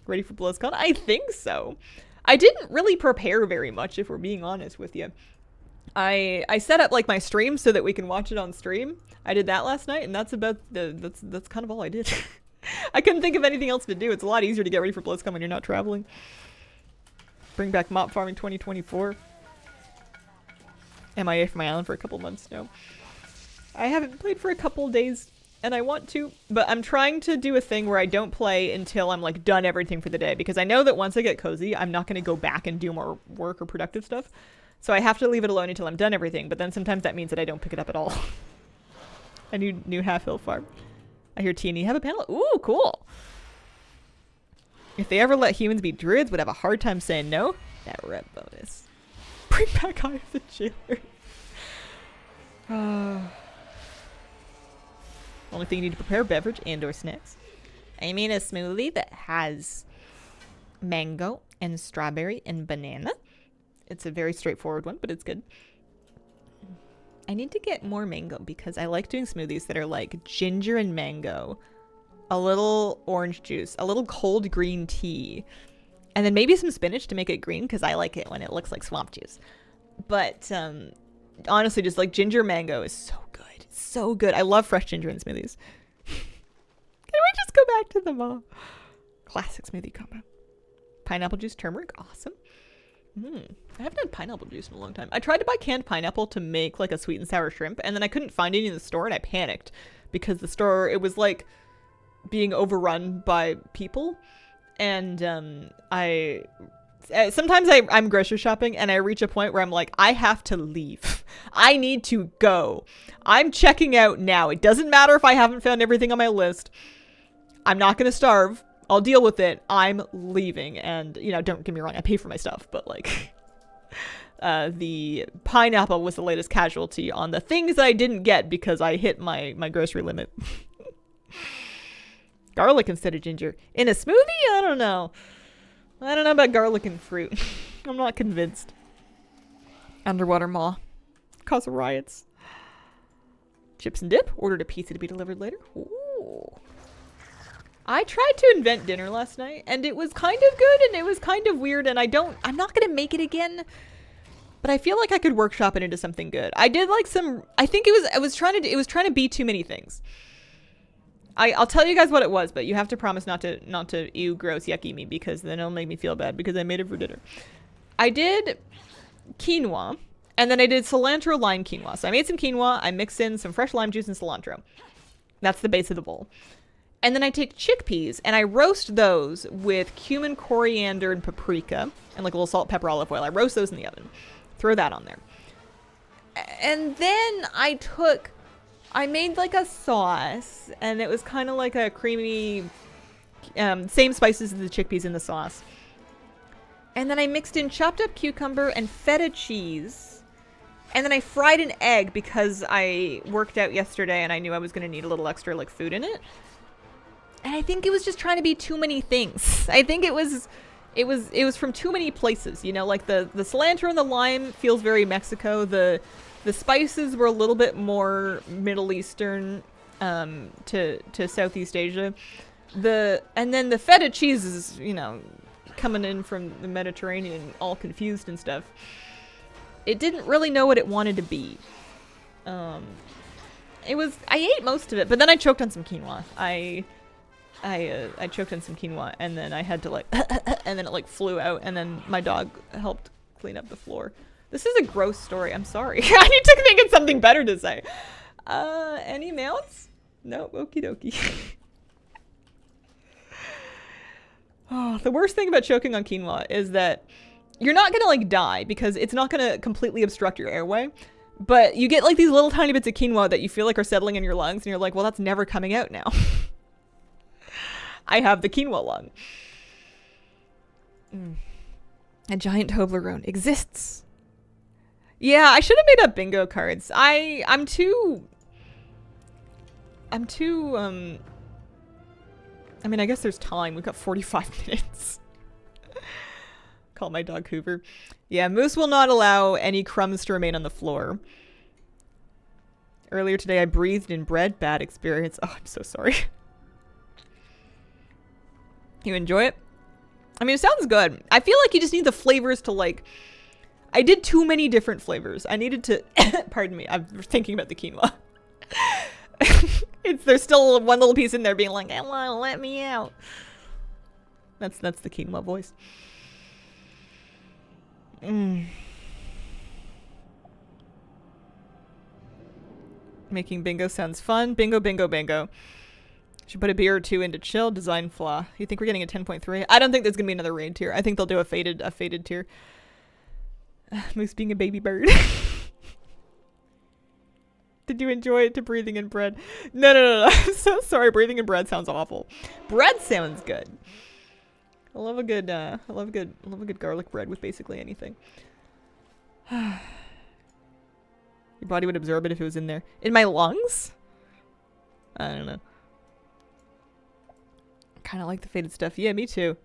Ready for BlizzCon? I think so. I didn't really prepare very much, if we're being honest with you. I set up like my stream so that we can watch it on stream. I did that last night, and that's about that's kind of all I did. I couldn't think of anything else to do. It's a lot easier to get ready for BlizzCon when you're not traveling. Bring back mop farming 2024. MIA from my island for a couple months now. I haven't played for a couple days, and I want to, but I'm trying to do a thing where I don't play until I'm like done everything for the day, because I know that once I get cozy, I'm not going to go back and do more work or productive stuff. So I have to leave it alone until I'm done everything, but then sometimes that means that I don't pick it up at all. A new Half Hill farm. I hear T&E have a panel. Ooh, cool. If they ever let humans be druids, would have a hard time saying no. That rep bonus. Bring back Eye of the Jailer. Only thing you need to prepare, beverage and or snacks. I mean a smoothie that has mango and strawberry and banana. It's a very straightforward one, but it's good. I need to get more mango because I like doing smoothies that are like ginger and mango, a little orange juice, a little cold green tea, and then maybe some spinach to make it green because I like it when it looks like swamp juice. But honestly, just like ginger mango is so good. It's so good. I love fresh ginger in smoothies. Can we just go back to the mall? Classic smoothie combo. Pineapple juice, turmeric, awesome. I haven't had pineapple juice in a long time. I tried to buy canned pineapple to make like a sweet and sour shrimp, and then I couldn't find any in the store, and I panicked because the store, it was like being overrun by people. And sometimes I'm grocery shopping and I reach a point where I'm like, I have to leave. I need to go. I'm checking out now. It doesn't matter if I haven't found everything on my list. I'm not going to starve. I'll deal with it. I'm leaving. And, you know, don't get me wrong, I pay for my stuff, but like the pineapple was the latest casualty on the things that I didn't get because I hit my grocery limit. Garlic instead of ginger. In a smoothie? I don't know. I don't know about garlic and fruit. I'm not convinced. Underwater maw. Cause of riots. Chips and dip. Ordered a pizza to be delivered later. Ooh. I tried to invent dinner last night, and it was kind of good, and it was kind of weird, and I'm not gonna make it again, but I feel like I could workshop it into something good. I did like I think it was trying to be too many things. I'll tell you guys what it was, but you have to promise not to ew, gross, yucky me, because then it'll make me feel bad because I made it for dinner. I did quinoa, and then I did cilantro lime quinoa. So I made some quinoa, I mixed in some fresh lime juice and cilantro. That's the base of the bowl. And then I take chickpeas and I roast those with cumin, coriander, and paprika, and like a little salt, pepper, olive oil. I roast those in the oven. Throw that on there. And then I made like a sauce, and it was kind of like a creamy, same spices as the chickpeas in the sauce. And then I mixed in chopped up cucumber and feta cheese. And then I fried an egg because I worked out yesterday and I knew I was going to need a little extra like food in it. And I think it was just trying to be too many things. I think it was from too many places, you know, like the cilantro and the lime feels very Mexico. The spices were a little bit more Middle Eastern to Southeast Asia. And then the feta cheese is, you know, coming in from the Mediterranean, all confused and stuff. It didn't really know what it wanted to be. I ate most of it, but then I choked on some quinoa. I choked on some quinoa, and then I had to like, and then it like flew out, and then my dog helped clean up the floor. This is a gross story. I'm sorry. I need to think of something better to say. Any mounts? Nope. Okie dokie. Oh, the worst thing about choking on quinoa is that you're not gonna like die because it's not gonna completely obstruct your airway, but you get like these little tiny bits of quinoa that you feel like are settling in your lungs, and you're like, well, that's never coming out now. I have the quinoa lung. A giant Toblerone exists. Yeah, I should have made up bingo cards. I'm too I mean, I guess there's time. We've got 45 minutes. Call my dog Hoover. Yeah, Moose will not allow any crumbs to remain on the floor. Earlier today I breathed in bread. Bad experience. Oh, I'm so sorry. You enjoy it? I mean, it sounds good. I feel like you just need the flavors to like... I did too many different flavors. I needed to... Pardon me. I'm thinking about the quinoa. There's still one little piece in there being like, hello, let me out. That's the quinoa voice. Making bingo sounds fun. Bingo, bingo, bingo. Should put a beer or two into chill. Design flaw. You think we're getting a 10.3? I don't think there's gonna be another raid tier. I think they'll do a faded tier. Moose being a baby bird. Did you enjoy it to breathing in bread? No. I'm so sorry. Breathing in bread sounds awful. Bread sounds good. I love a good garlic bread with basically anything. Your body would absorb it if it was in there. In my lungs? I don't know. Kind of like the faded stuff. Yeah, me too.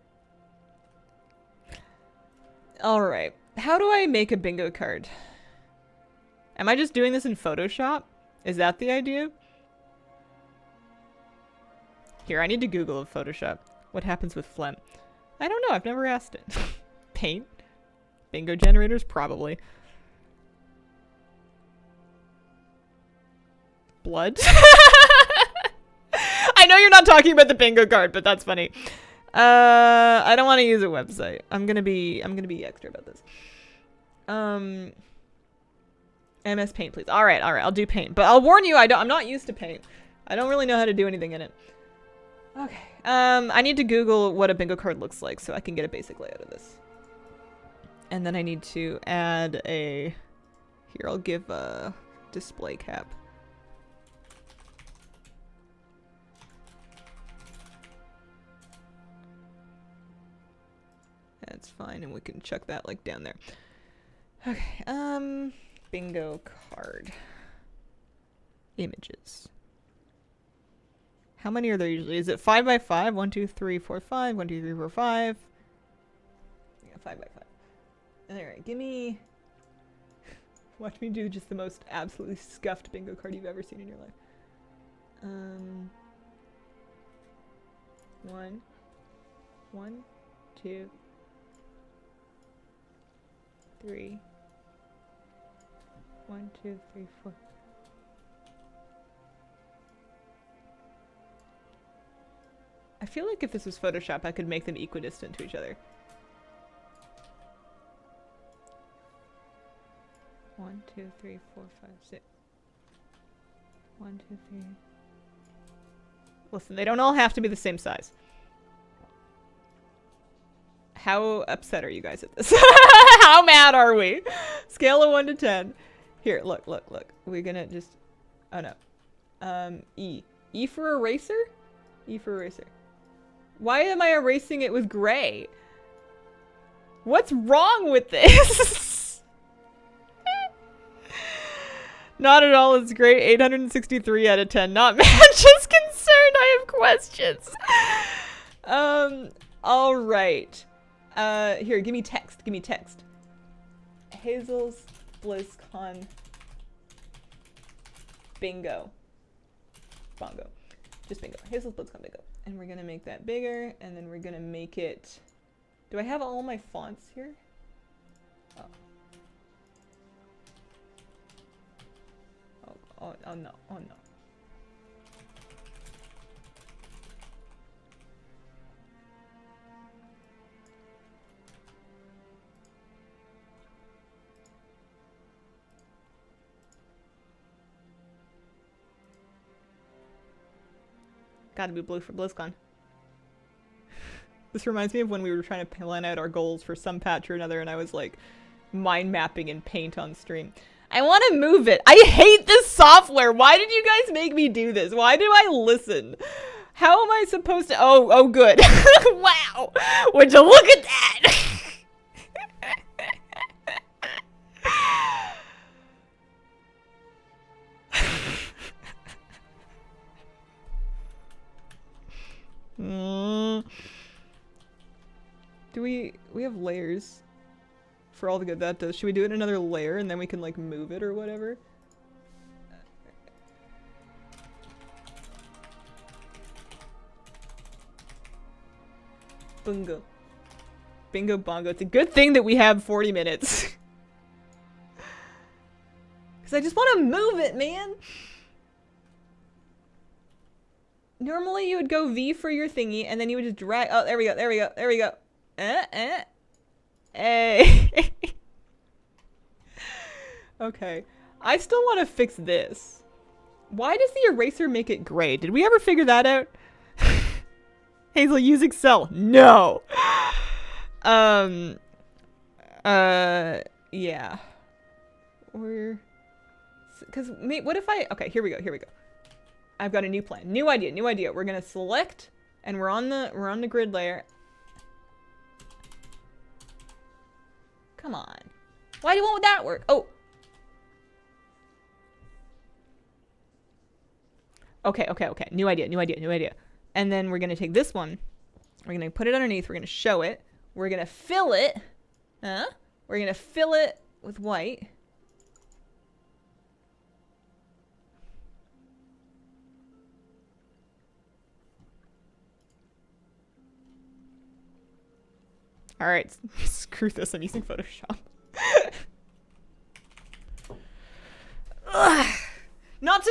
Alright. How do I make a bingo card? Am I just doing this in Photoshop? Is that the idea? Here, I need to Google a Photoshop. What happens with phlegm? I don't know. I've never asked it. Paint? Bingo generators? Probably. Blood? I know you're not talking about the bingo card, but that's funny. I don't want to use a website. I'm gonna be extra about this. MS Paint, please. All right. I'll do Paint, but I'll warn you, I'm not used to Paint. I don't really know how to do anything in it. Okay. I need to Google what a bingo card looks like so I can get a basic layout of this. And then I need to add a... Here, I'll give a display cap. That's fine, and we can chuck that like down there. Okay, bingo card. Images. How many are there usually? Is it 5 by 5? 1, 2, 3, 4, 5. 1, 2, 3, 4, 5. 5 by 5. Alright, give me... Watch me do just the most absolutely scuffed bingo card you've ever seen in your life. 1, 2, 3. 1, 2, 3, 4. I feel like if this was Photoshop, I could make them equidistant to each other. 1, 2, 3, 4, 5, 6. 1, 2, 3. Listen, they don't all have to be the same size. How upset are you guys at this? How mad are we? Scale of 1 to 10. Here, look, look, look. We're gonna just... Oh no. E. E for eraser? E for eraser. Why am I erasing it with gray? What's wrong with this? Not at all, it's great. 863 out of 10. Not mad, just concerned. I have questions. Alright. Here, give me text. Give me text. Hazel's BlizzCon bingo. Bongo. Just bingo. Hazel's BlizzCon bingo. And we're gonna make that bigger, and then we're gonna make it... Do I have all my fonts here? Oh. Oh no. Oh no. Gotta be blue for BlizzCon. This reminds me of when we were trying to plan out our goals for some patch or another, and I was like mind mapping in Paint on stream. I want to move it. I hate this software. Why did you guys make me do this? Why do I listen? How am I supposed to? Oh, good. Wow. Would you look at that? Do we have layers for all the good that does? Should we do it in another layer and then we can like move it or whatever? Bingo. Bingo bongo. It's a good thing that we have 40 minutes. Because I just want to move it, man. Normally you would go V for your thingy and then you would just drag. Oh, there we go. There we go. There we go. Hey. Okay. I still want to fix this. Why does the eraser make it gray? Did we ever figure that out? Hazel, use Excel. No. Yeah. Or, because what if I? Okay, here we go. Here we go. I've got a new plan. New idea. New idea. We're gonna select, and we're on the grid layer. Come on. Why won't that work? Oh. Okay. Okay. Okay. New idea. New idea. New idea. And then we're gonna take this one. We're gonna put it underneath. We're gonna show it. We're gonna fill it. Huh? We're gonna fill it with white. All right, screw this. I'm using Photoshop. Not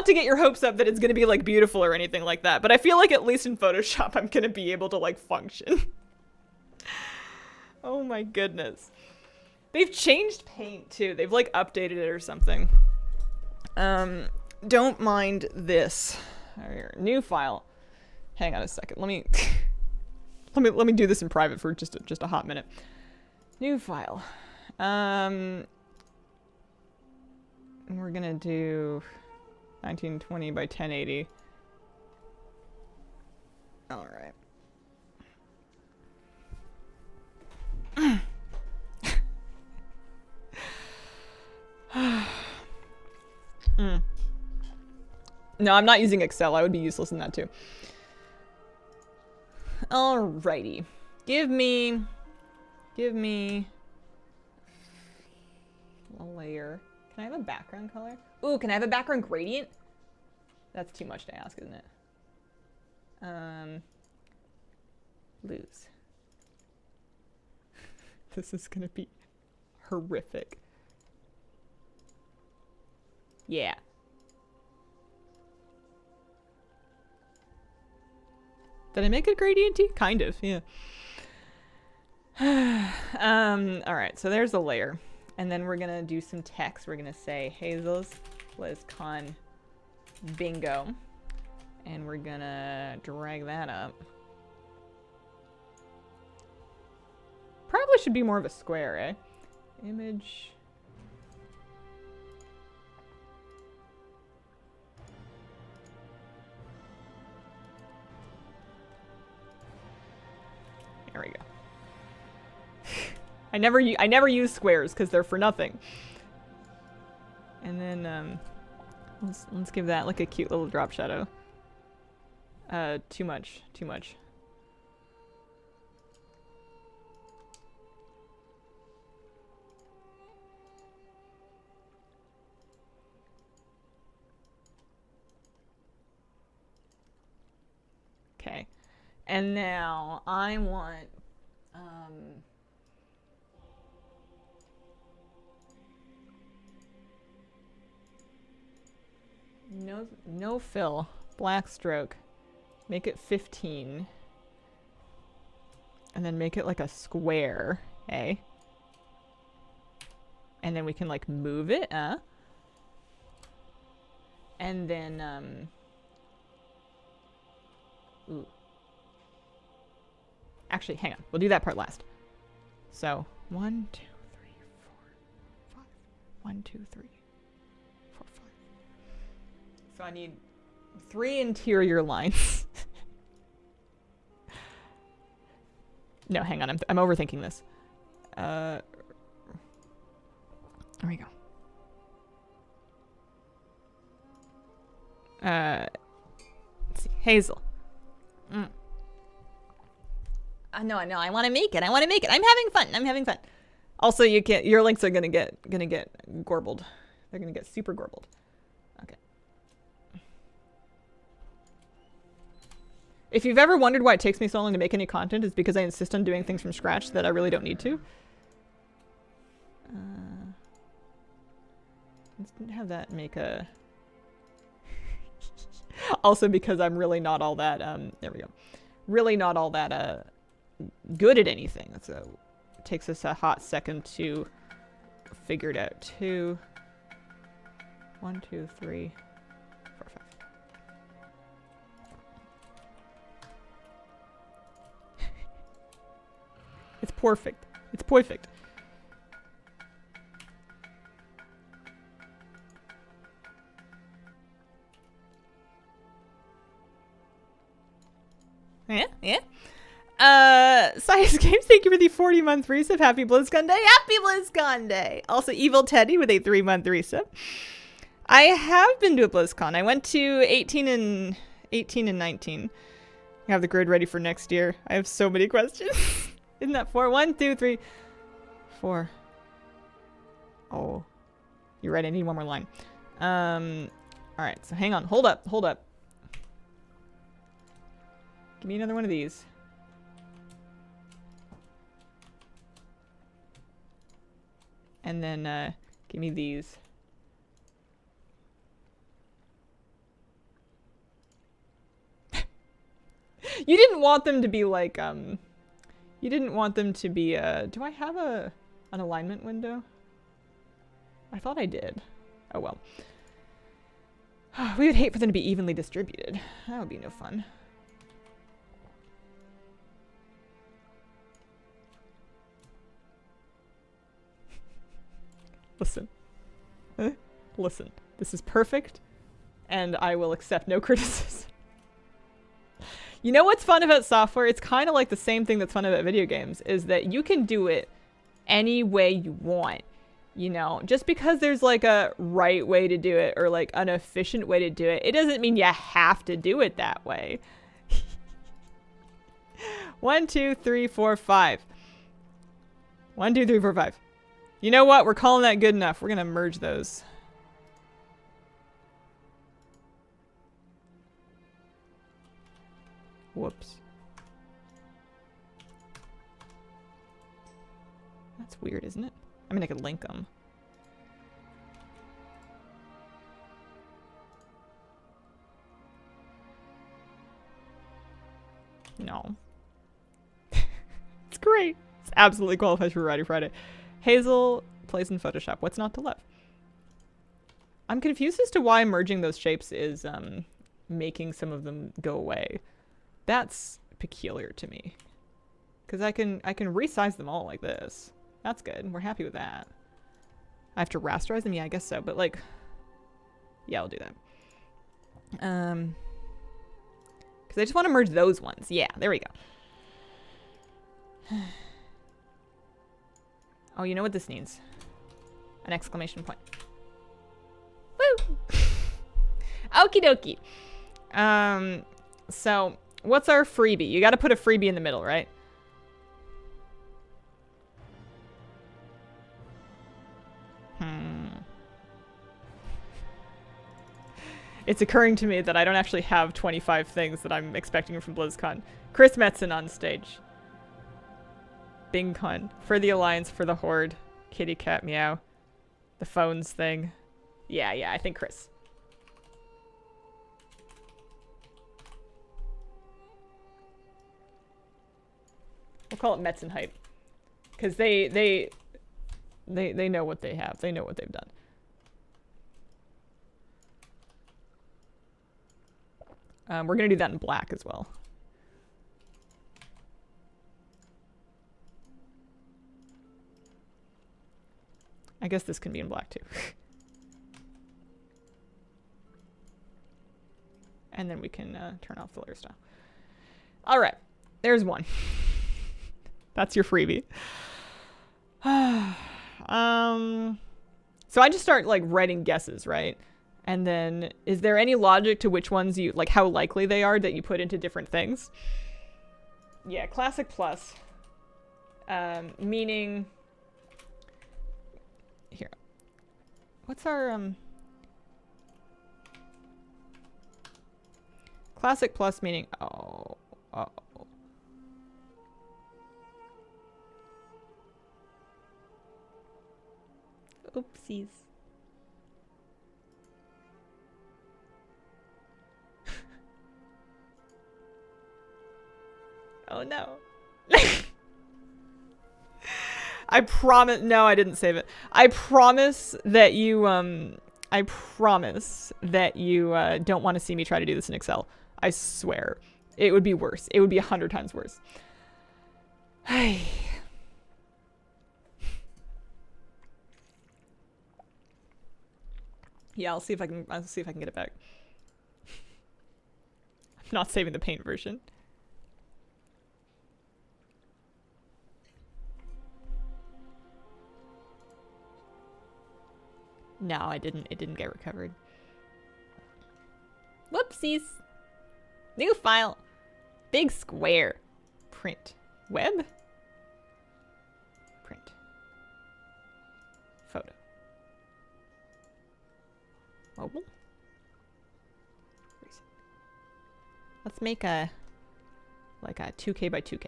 to get your hopes up that it's gonna be like beautiful or anything like that, but I feel like at least in Photoshop I'm gonna be able to like function. Oh my goodness. They've changed Paint too. They've like updated it or something. Don't mind this. Right, new file. Hang on a second. Let me do this in private for just a hot minute. New file. We're gonna do 1920 by 1080. All right. No, I'm not using Excel. I would be useless in that too. Alrighty. Give me Give me a layer. Can I have a background color? Ooh, can I have a background gradient? That's too much to ask, isn't it? Blues. This is gonna be horrific. Yeah. Did I make it gradienty? Kind of, yeah. Alright, so there's a layer. And then we're gonna do some text. We're gonna say Hazel's BlizzCon bingo. And we're gonna drag that up. Probably should be more of a square, eh? Image. There we go. I never use squares because they're for nothing. And then let's give that like a cute little drop shadow. Too much. Okay. And now I want no fill, black stroke. Make it 15. And then make it like a square, eh? And then we can like move it, and then ooh. Actually, hang on. We'll do that part last. So 1, 2, 3, 4, 5. 1, 2, 3, 4, 5. So I need 3 interior lines. No, hang on. I'm overthinking this. There we go. Let's see. Hazel. I know. I want to make it. I'm having fun. Also, you can't. Your links are gonna get gorbled. They're gonna get super gorbled. Okay. If you've ever wondered why it takes me so long to make any content, it's because I insist on doing things from scratch that I really don't need to. Let's have that make a. Also, because I'm really not all that. There we go. Really not all that. Good at anything. So it takes us a hot second to figure it out. 2, 1, 2, 3, 4, 5. It's perfect. It's perfect. Yeah. Science Games, thank you for the 40-month resub. Happy BlizzCon Day. Happy BlizzCon Day. Also, Evil Teddy with a 3-month resub. I have been to a BlizzCon. I went to 18 and 19. I have the grid ready for next year. I have so many questions. Isn't that 4? 1, 2, 3, 4. Oh, you're right. I need one more line. All right. So hang on. Hold up. Give me another one of these. And then give me these. You didn't want them to be like you didn't want them to be do I have an alignment window? I thought I did. Oh well. We would hate for them to be evenly distributed. That would be no fun. Listen. Listen. This is perfect, and I will accept no criticism. You know what's fun about software? It's kind of like the same thing that's fun about video games, is that you can do it any way you want. You know, just because there's like a right way to do it or like an efficient way to do it, it doesn't mean you have to do it that way. 1, 2, 3, 4, 5. 1, 2, 3, 4, 5. You know what? We're calling that good enough. We're gonna merge those. Whoops. That's weird, isn't it? I mean, I could link them. No. It's great. It's absolutely qualifies for Friday Friday. Hazel plays in Photoshop. What's not to love? I'm confused as to why merging those shapes is making some of them go away. That's peculiar to me. Because I can resize them all like this. That's good. We're happy with that. I have to rasterize them? Yeah, I guess so. But like, yeah, I'll do that. Because I just want to merge those ones. Yeah, there we go. Oh, you know what this needs? An exclamation point. Woo! Okie dokie. So, what's our freebie? You got to put a freebie in the middle, right? It's occurring to me that I don't actually have 25 things that I'm expecting from BlizzCon. Chris Metzen on stage. BingCon. For the Alliance, for the Horde. Kitty Cat Meow. The phones thing. Yeah, I think Chris. We'll call it Metzen Hype. Because they know what they have. They know what they've done. We're going to do that in black as well. I guess this can be in black too. And then we can turn off the layer style. All right. There's one. That's your freebie. So I just start like writing guesses, right? And then is there any logic to which ones you, like how likely they are that you put into different things? Yeah, classic plus. Meaning, here. What's our, classic plus meaning, oh. Oopsies. Oh no. I promise. No, I didn't save it. I promise that you, don't want to see me try to do this in Excel. I swear. It would be worse. It would be 100 times worse. Yeah, I'll see if I can get it back. I'm not saving the paint version. No, it didn't get recovered. Whoopsies. New file. Big square. Print. Web? Print. Photo. Mobile? Let's make a, like a 2K by 2K.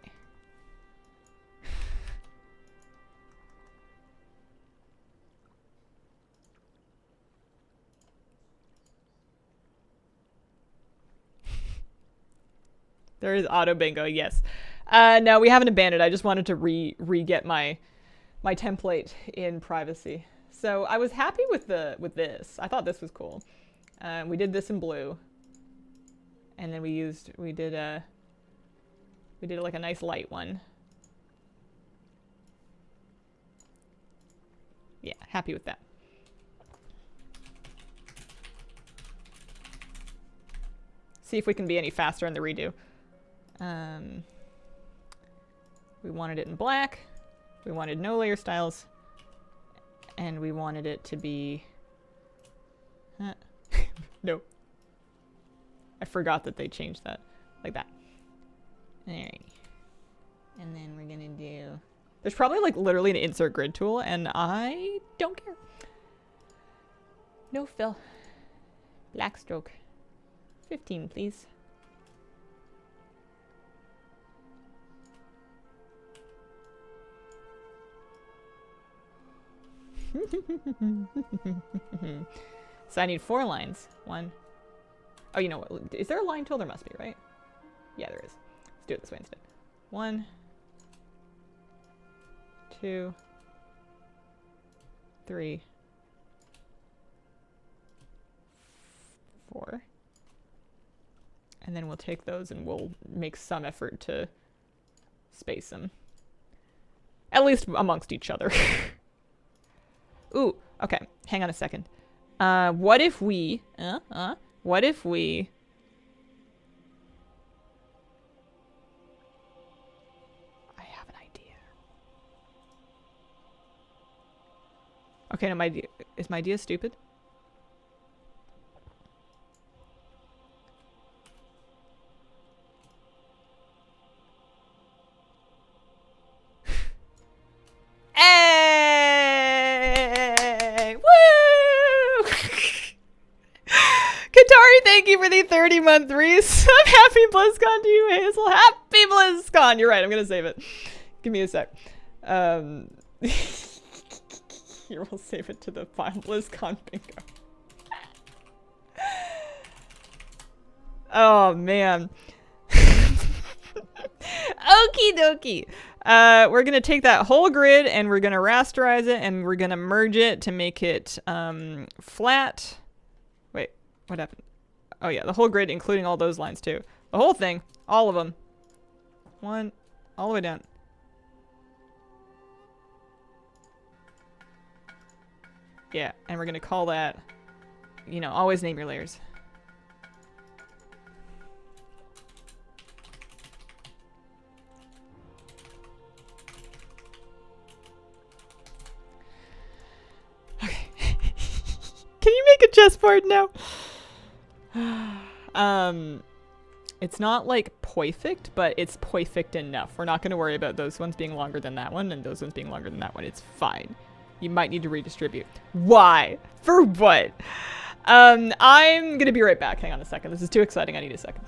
There is auto bingo, yes. No, we haven't abandoned. I just wanted to re-get my template in privacy. So I was happy with this. I thought this was cool. We did this in blue, and then we did like a nice light one. Yeah, happy with that. See if we can be any faster in the redo. We wanted it in black. We wanted no layer styles. And we wanted it to be... No. I forgot that they changed that. Like that. Alright. And then we're gonna do There's probably like literally an insert grid tool, and I don't care. No fill. Black stroke. 15, please. So I need 4 lines. 1. Oh, you know what? Is there a line tool? There must be, right? Yeah, there is. Let's do it this way instead. 1, 2, 3, 4. And then we'll take those and we'll make some effort to space them. At least amongst each other. Ooh, okay. Hang on a second. What if we... What if we... I have an idea. Okay, no, is my idea stupid? Hey! Woo! Katari, thank you for the 30-month resub. Happy BlizzCon to you, Hazel. Happy BlizzCon! You're right, I'm gonna save it. Give me a sec. Here, we'll save it to the final BlizzCon bingo. Oh, man. Okie dokie. We're gonna take that whole grid and we're gonna rasterize it and we're gonna merge it to make it flat. Wait, what happened? Oh yeah, the whole grid, including all those lines too. The whole thing, all of them. 1, all the way down. Yeah, and we're gonna call that, you know, always name your layers. Okay. Can you make a chessboard now? It's not like perfect, but it's perfect enough. We're not going to worry about those ones being longer than that one and those ones being longer than that one. It's fine. You might need to redistribute. Why? For what? I'm going to be right back. Hang on a second. This is too exciting. I need a second.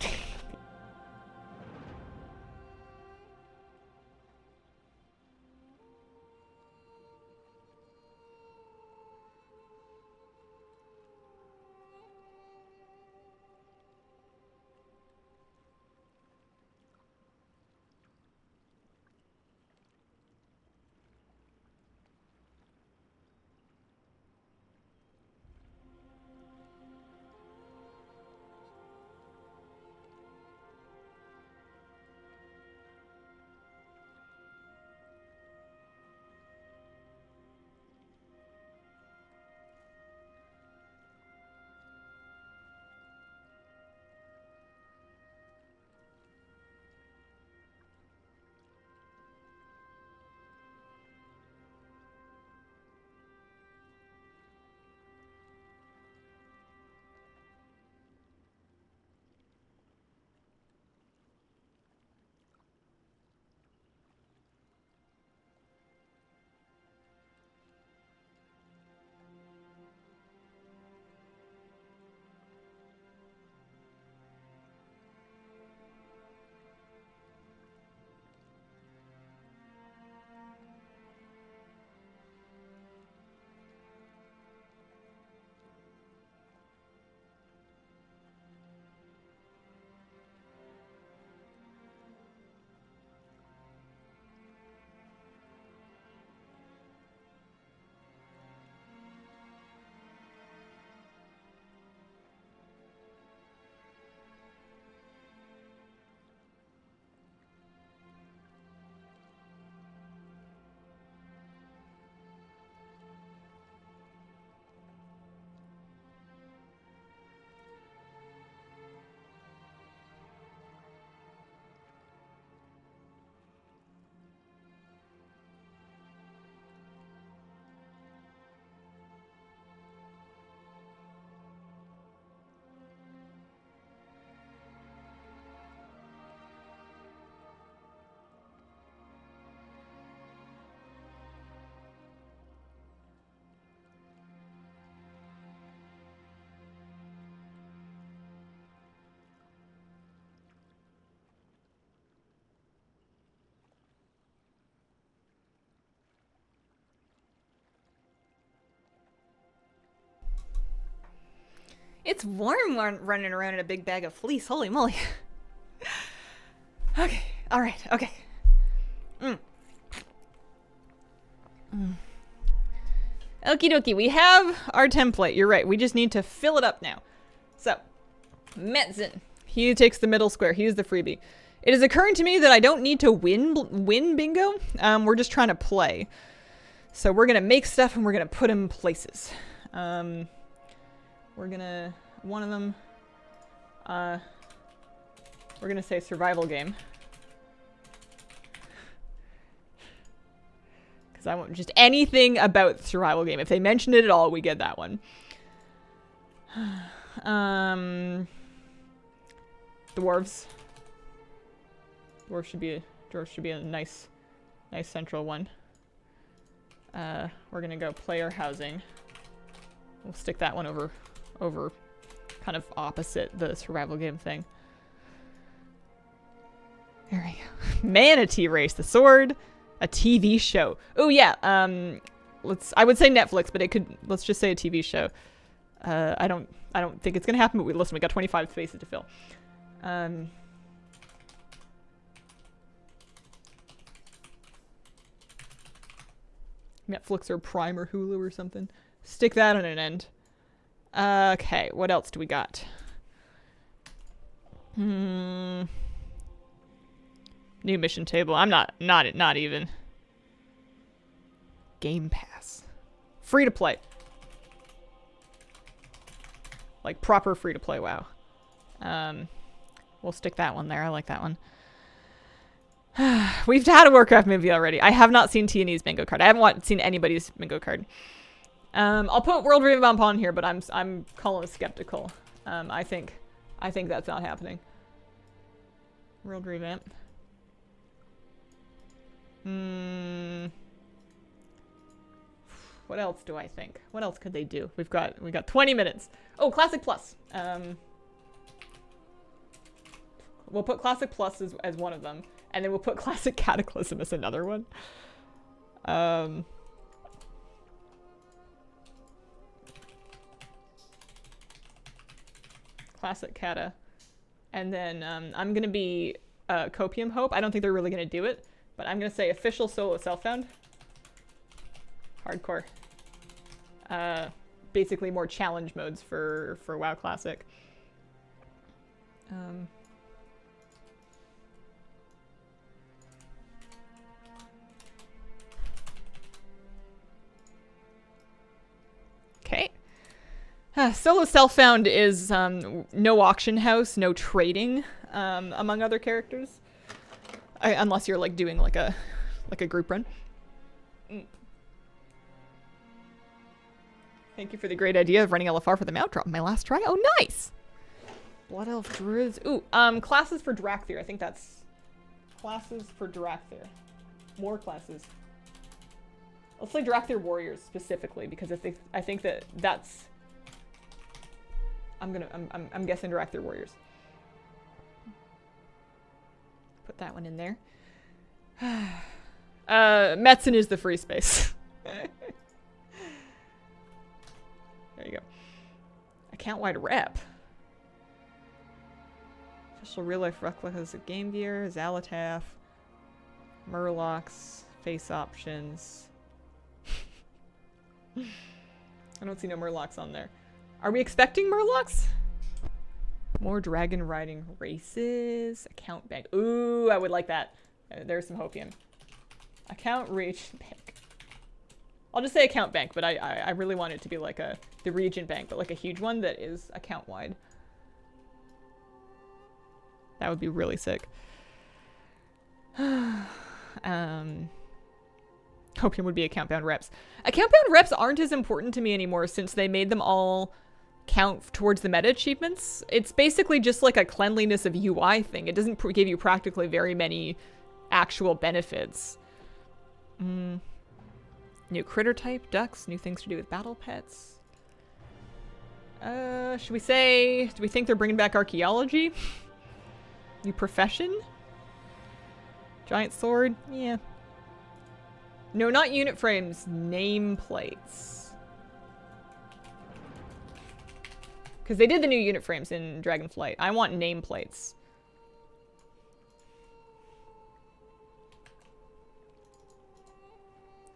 It's warm running around in a big bag of fleece. Holy moly. Okay. All right. Okay. Okie dokie. We have our template. You're right. We just need to fill it up now. So, Metzen. He takes the middle square. He is the freebie. It is occurring to me that I don't need to win bingo. We're just trying to play. So we're going to make stuff and we're going to put them places. We're going to... One of them... we're going to say survival game. Because I want just anything about the survival game. If they mention it at all, we get that one. Dwarves. Dwarves should be a nice central one. We're gonna go player housing. We'll stick that one over kind of opposite the survival game thing. There we go. Manatee Race, the sword, a TV show. Oh yeah, I would say Netflix, but let's just say a TV show. I don't think it's gonna happen, but listen, we got 25 spaces to fill. Netflix or Prime or Hulu or something. Stick that on an end. Okay, what else do we got? New mission table. I'm not even. Game Pass. Free to play. Like proper free to play, wow. We'll stick that one there. I like that one. We've had a Warcraft movie already. I have not seen T&E's bingo card. I haven't seen anybody's bingo card. I'll put World Revamp on here, but I'm calling it skeptical. I think that's not happening. World Revamp. What else do I think? What else could they do? We got 20 minutes. Oh, Classic Plus. We'll put Classic Plus as one of them. And then we'll put Classic Cataclysm as another one. Classic Cata. And then I'm going to be Copium Hope. I don't think they're really going to do it. But I'm going to say official solo self-found. Hardcore. Basically more challenge modes for WoW Classic. Okay. Solo self-found is no auction house, no trading among other characters. Unless you're like doing like a group run. Thank you for the great idea of running LFR for the mount drop. My last try. Oh, nice. Blood Elf Druids. Ooh, classes for Drakthir. I think that's classes for Drakthir. More classes. Let's say Drakthir Warriors specifically because I think that's. I'm guessing Drakthir Warriors. Put that one in there. Metzen is the free space. There you go. Account-wide rep. Official real-life replicas of Game Gear, Xalatath, Murlocs, face options. I don't see no Murlocs on there. Are we expecting Murlocs? More dragon riding races. Account bank. Ooh, I would like that. There's some hopium. Account reach bank. I'll just say account bank, but I really want it to be like the region bank, but like a huge one that is account wide. That would be really sick. Hopium would be account bound reps. Account bound reps aren't as important to me anymore since they made them all count towards the meta achievements. It's basically just like a cleanliness of UI thing. It doesn't give you practically very many actual benefits. New critter type, ducks, new things to do with battle pets. Should we say, do we think they're bringing back archaeology? New profession? Giant sword? Yeah. No, not unit frames, nameplates. Because they did the new unit frames in Dragonflight. I want nameplates.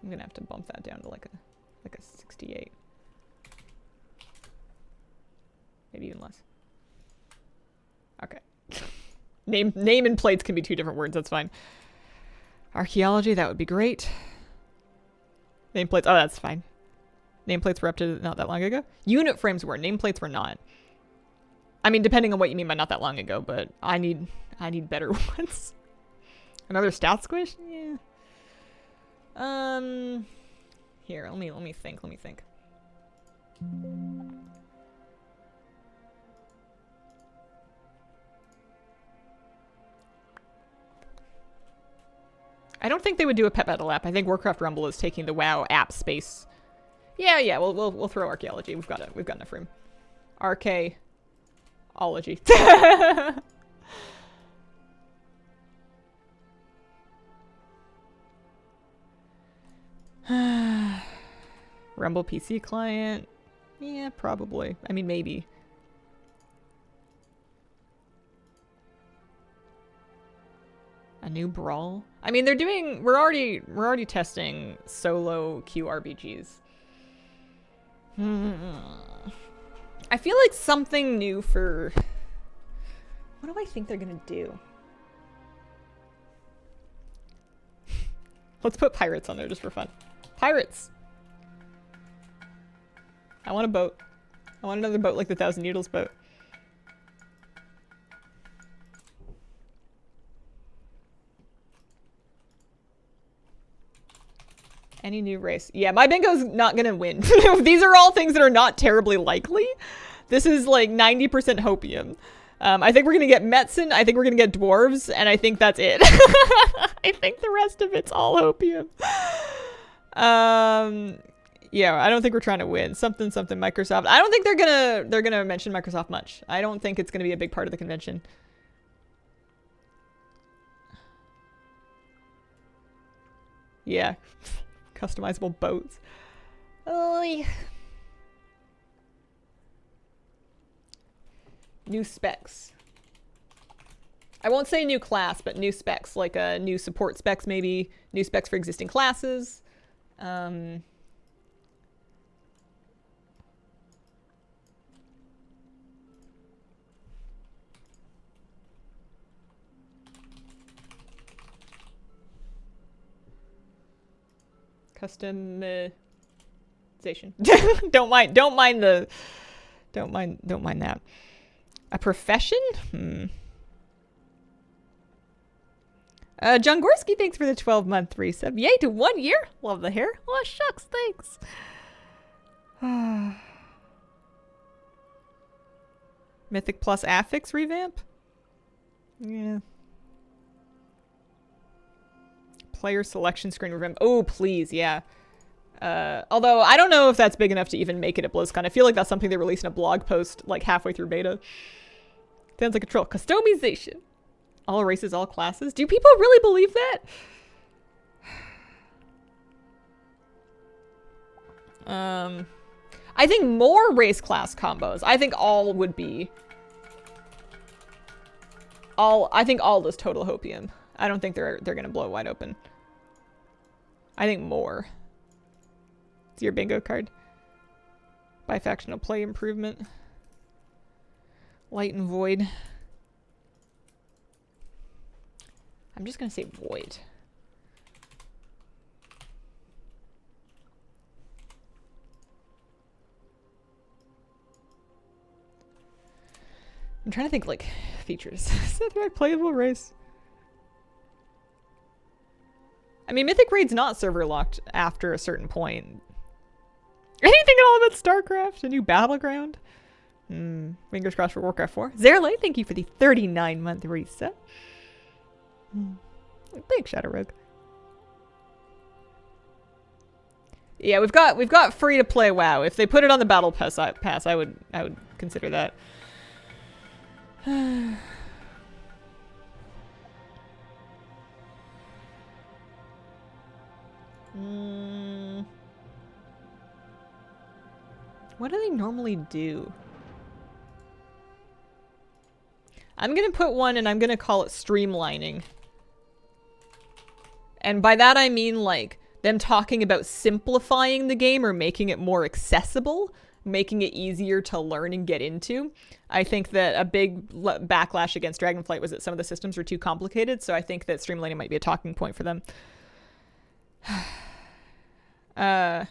I'm gonna have to bump that down to like a 68. Maybe even less. Okay. Name and plates can be two different words, that's fine. Archaeology, that would be great. Nameplates, oh, that's fine. Nameplates were up to not that long ago. Unit frames were, nameplates were not. I mean, depending on what you mean by not that long ago, but I need better ones. Another stat squish? Yeah. Here, let me think. I don't think they would do a pet battle app. I think Warcraft Rumble is taking the WoW app space. Yeah, we'll throw archaeology. We've got enough room. Archaeology. Rumble PC client. Yeah, probably. I mean, maybe. A new brawl? I mean, we're already testing solo QRBGs. I feel like something new for... What do I think they're gonna do? Let's put pirates on there just for fun. Pirates! I want a boat. I want another boat like the Thousand Needles boat. Any new race? Yeah, my bingo's not gonna win. These are all things that are not terribly likely. This is like 90% hopium. I think we're gonna get Metzen, I think we're gonna get dwarves, and I think that's it. I think the rest of it's all hopium. Yeah, I don't think we're trying to win. Something Microsoft. I don't think they're gonna mention Microsoft much. I don't think it's gonna be a big part of the convention. Yeah. Customizable boats. Oh, new specs. I won't say new class, but new specs, like new support specs maybe, new specs for existing classes. Customization. Don't mind that. A profession? John Gorski, thanks for the 12-month resub. Yay to 1 year. Love the hair. Oh, shucks, thanks. Mythic Plus affix revamp? Yeah. Player selection screen revamp. Oh, please, yeah. Although, I don't know if that's big enough to even make it at BlizzCon. I feel like that's something they released in a blog post, like, halfway through beta. Sounds like a troll. Customization. All races, all classes. Do people really believe that? I think more race class combos. I think all would be... I think all is total hopium. I don't think they're gonna blow it wide open. I think more. It's your bingo card. Bifactional play improvement. Light and void. I'm just gonna say void. I'm trying to think, like, features. Is that the right playable race? I mean, Mythic Raid's not server locked after a certain point. Anything at all about StarCraft? A new battleground? Fingers crossed for Warcraft 4. Zerlay, thank you for the 39-month reset. Thanks, Shadow Rogue. Yeah, we've got free to play WoW. If they put it on the battle pass, I would consider that. What do they normally do? I'm gonna put one and I'm gonna call it streamlining. And by that I mean like them talking about simplifying the game or making it more accessible, making it easier to learn and get into. I think that a big backlash against Dragonflight was that some of the systems were too complicated, so I think that streamlining might be a talking point for them. The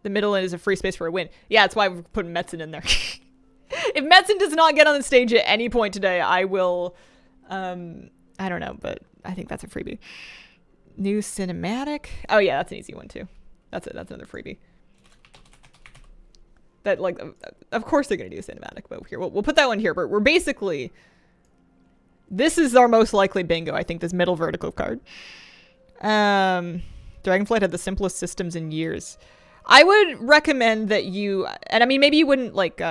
middle is a free space for a win. Yeah, that's why we're putting Metzen in there. If Metzen does not get on the stage at any point today, I will, I don't know, but I think that's a freebie. New cinematic. Oh yeah, that's an easy one too. That's another freebie. That, like, of course they're gonna do a cinematic, but here we'll put that one here. But we're basically, this is our most likely bingo. I think this middle vertical card. Dragonflight had the simplest systems in years. I would recommend that you, and I mean, maybe you wouldn't like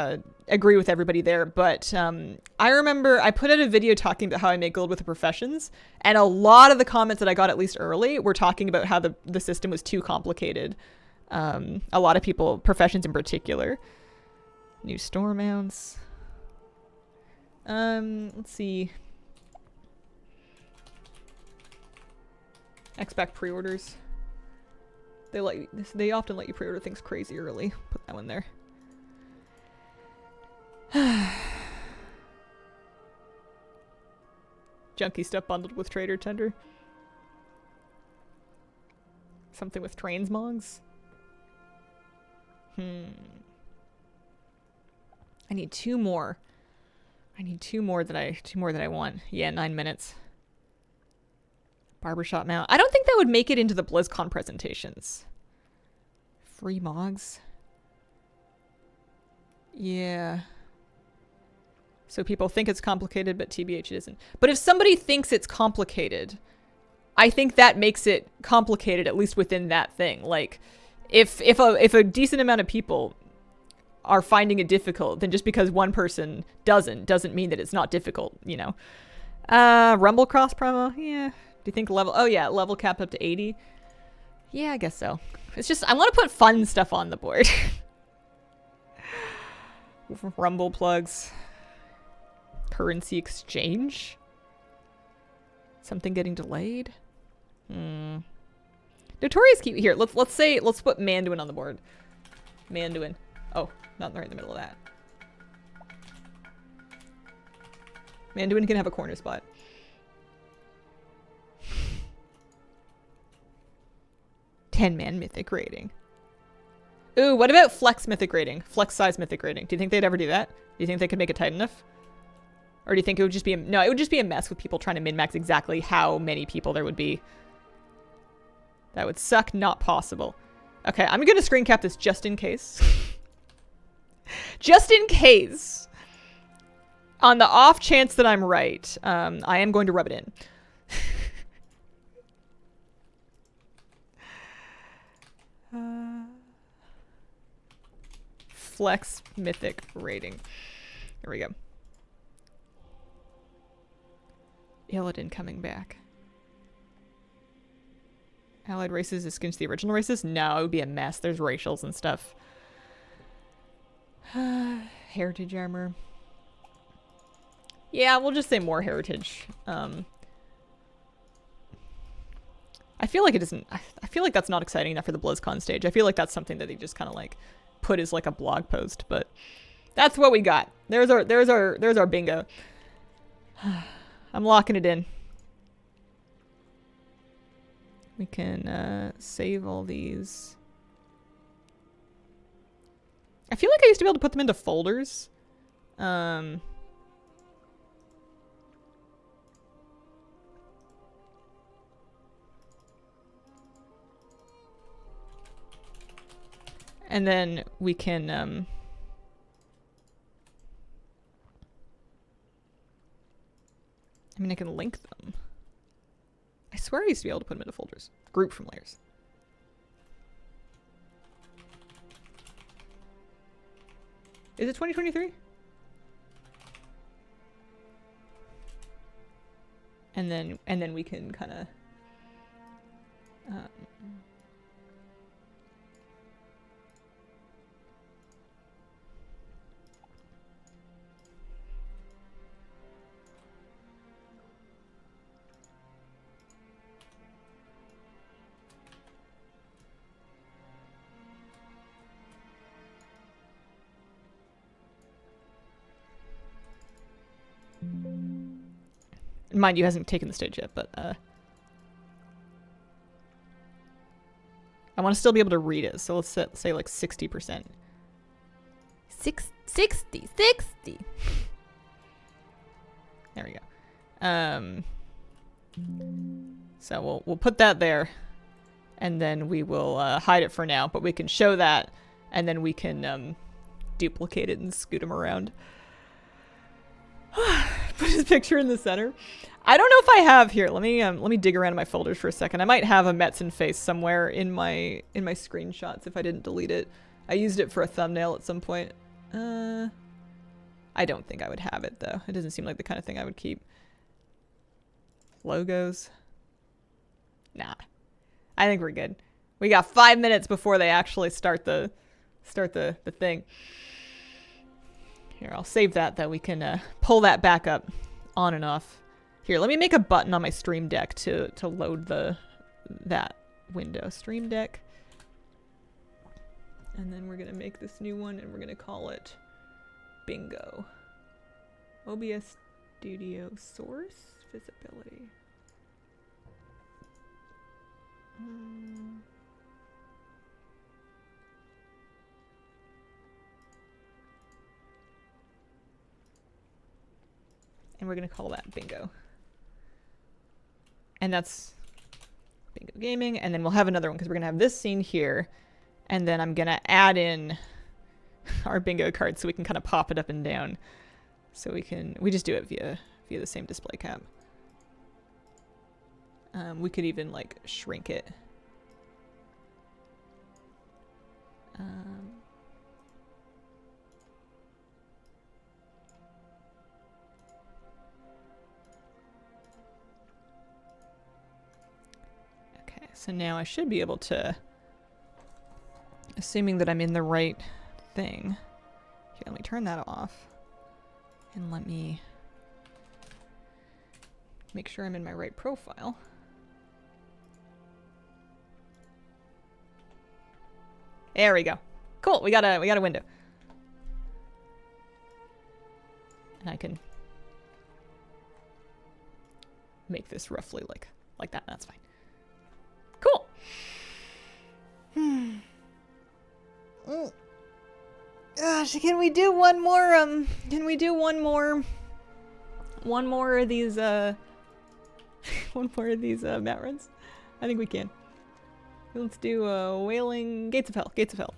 agree with everybody there, but I remember I put out a video talking about how I make gold with the professions, and a lot of the comments that I got, at least early, were talking about how the system was too complicated. A lot of people, professions in particular. New store mounts. Let's see. Expect pre-orders. They often let you pre-order things crazy early. Put that one there. Junkie stuff bundled with Trader Tender. Something with Transmogs. I need two more. I need two more that I want. Yeah, 9 minutes. Barbershop mount. I don't think that would make it into the BlizzCon presentations. Free mogs. Yeah. So people think it's complicated, but TBH it isn't. But if somebody thinks it's complicated, I think that makes it complicated, at least within that thing. Like, if a decent amount of people are finding it difficult, then just because one person doesn't mean that it's not difficult, you know. Rumble cross promo, yeah. Do you think level? Oh yeah, level capped up to 80. Yeah, I guess so. It's just I want to put fun stuff on the board. Rumble plugs. Currency exchange. Something getting delayed. Notorious keep here. Let's put Manduin on the board. Manduin. Oh, not right in the middle of that. Manduin can have a corner spot. Man mythic rating. Ooh, what about flex mythic rating? Flex size mythic rating. Do you think they'd ever do that? Do you think they could make it tight enough? Or do you think it would just be no, it would just be a mess with people trying to min-max exactly how many people there would be. That would suck, not possible. Okay, I'm gonna screen cap this just in case. Just in case. On the off chance that I'm right, I am going to rub it in. Flex mythic rating. Here we go. Illidan coming back. Allied races is against the original races? No, it would be a mess. There's racials and stuff. Heritage armor. Yeah, we'll just say more heritage. I feel like it isn't. I feel like that's not exciting enough for the BlizzCon stage. I feel like that's something that they just kind of like put as like a blog post, but that's what we got. There's our bingo. I'm locking it in. We can save all these. I feel like I used to be able to put them into folders. And then we can, I mean, I can link them. I swear I used to be able to put them into folders. Group from layers. Is it 2023? And then we can kind of Mind you, hasn't taken the stage yet, but I want to still be able to read it, so let's say like 60%. 60. There we go. So we'll put that there, and then we will hide it for now, but we can show that, and then we can duplicate it and scoot him around. Put his picture in the center. I don't know if I have here. Let me dig around in my folders for a second. I might have a Metzen face somewhere in my screenshots if I didn't delete it. I used it for a thumbnail at some point. I don't think I would have it though. It doesn't seem like the kind of thing I would keep. Logos. Nah. I think we're good. We got 5 minutes before they actually start the thing. Here, I'll save that we can pull that back up on and off. Here, let me make a button on my Stream Deck to load that window. Stream Deck. And then we're going to make this new one, and we're going to call it Bingo. OBS Studio Source Visibility. And we're going to call that Bingo. And that's Bingo Gaming. And then we'll have another one because we're going to have this scene here. And then I'm going to add in our bingo card so we can kind of pop it up and down. So we just do it via the same display cap. We could even like shrink it. Okay, so now I should be able to, assuming that I'm in the right thing. Here, let me turn that off. And let me make sure I'm in my right profile. There we go. Cool, we got a window. And I can make this roughly like that. That's fine. Cool. Gosh, can we do one more of these mat runs? I think we can. Let's do Wailing Gates of Hell. Gates of Hell.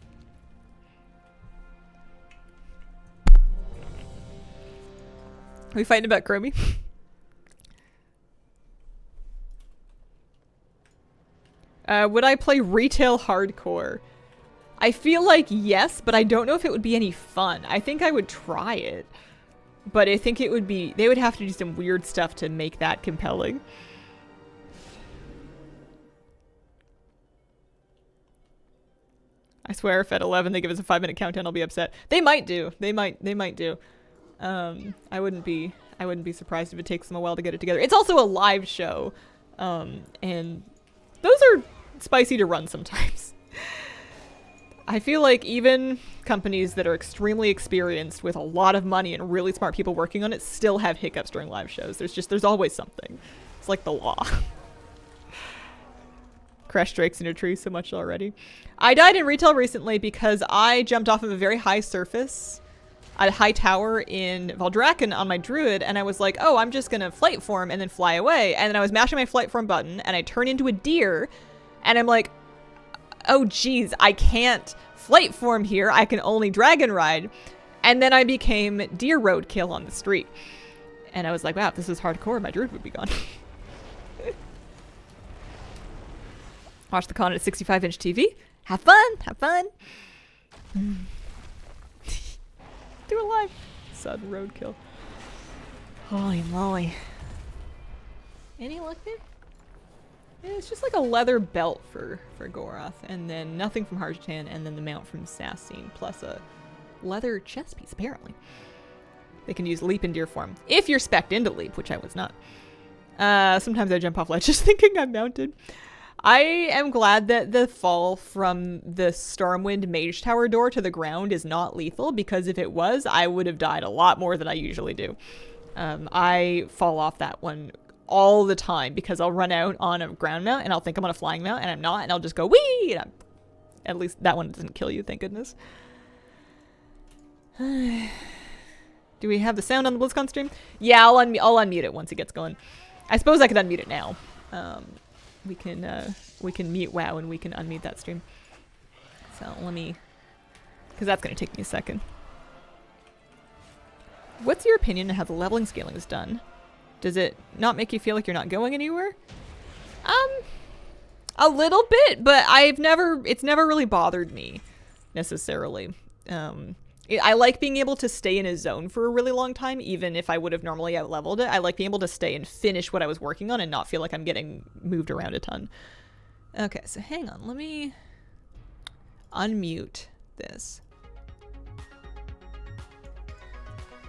Are we fighting about Kirby? Would I play retail hardcore? I feel like yes, but I don't know if it would be any fun. I think I would try it, but I think it would be, they would have to do some weird stuff to make that compelling. I swear if at 11 they give us a 5-minute countdown, I'll be upset. They might do. They might do. I wouldn't be surprised if it takes them a while to get it together. It's also a live show. And those are spicy to run sometimes. I feel like even companies that are extremely experienced with a lot of money and really smart people working on it still have hiccups during live shows. There's always something. It's like the law. Crash drakes into a tree so much already. I died in retail recently because I jumped off of a very high surface at a high tower in Valdrakken on my druid, and I was like, oh, I'm just gonna flight form and then fly away. And then I was mashing my flight form button, and I turn into a deer, and I'm like, oh geez, I can't flight form here, I can only dragon ride. And then I became deer roadkill on the street. And I was like, wow, if this is hardcore, my druid would be gone. Watch the con at a 65-inch TV. Have fun, have fun. Do it live. Sudden roadkill. Holy moly. Any luck there? It's just like a leather belt for Goroth, and then nothing from Harjatan, and then the mount from Sassine, plus a leather chest piece, apparently. They can use leap in deer form, if you're spec'd into leap, which I was not. Sometimes I jump off ledges thinking I'm mounted. I am glad that the fall from the Stormwind Mage Tower door to the ground is not lethal, because if it was, I would have died a lot more than I usually do. I fall off that one all the time because I'll run out on a ground mount and I'll think I'm on a flying mount and I'm not, and I'll just go wee. At least that one doesn't kill you, thank goodness. Do we have the sound on the BlizzCon stream? Yeah, I'll unmute it once it gets going. I suppose I could unmute it now. We can mute WoW and we can unmute that stream. So let me, because that's going to take me a second. What's your opinion on how the leveling scaling is done? Does it not make you feel like you're not going anywhere? A little bit, but it's never really bothered me necessarily. I like being able to stay in a zone for a really long time, even if I would have normally out-leveled it. I like being able to stay and finish what I was working on and not feel like I'm getting moved around a ton. Okay, so hang on. Let me unmute this.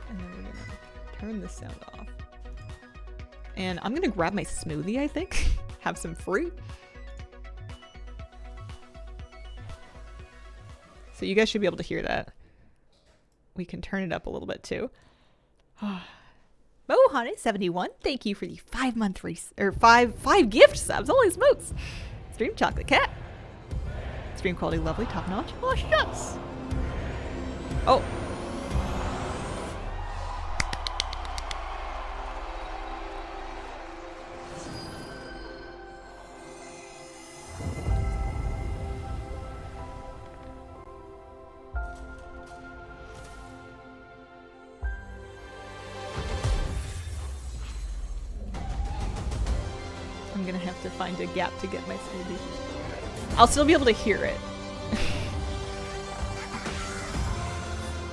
And then we're going to turn this sound off. And I'm going to grab my smoothie, I think. Have some fruit. So you guys should be able to hear that. We can turn it up a little bit too. Mohana71, thank you for the 5-month five gift subs. Holy smokes! Stream chocolate cat. Stream quality lovely, top notch. Oh shucks. Oh. I'm gonna have to find a gap to get my smoothie. I'll still be able to hear it.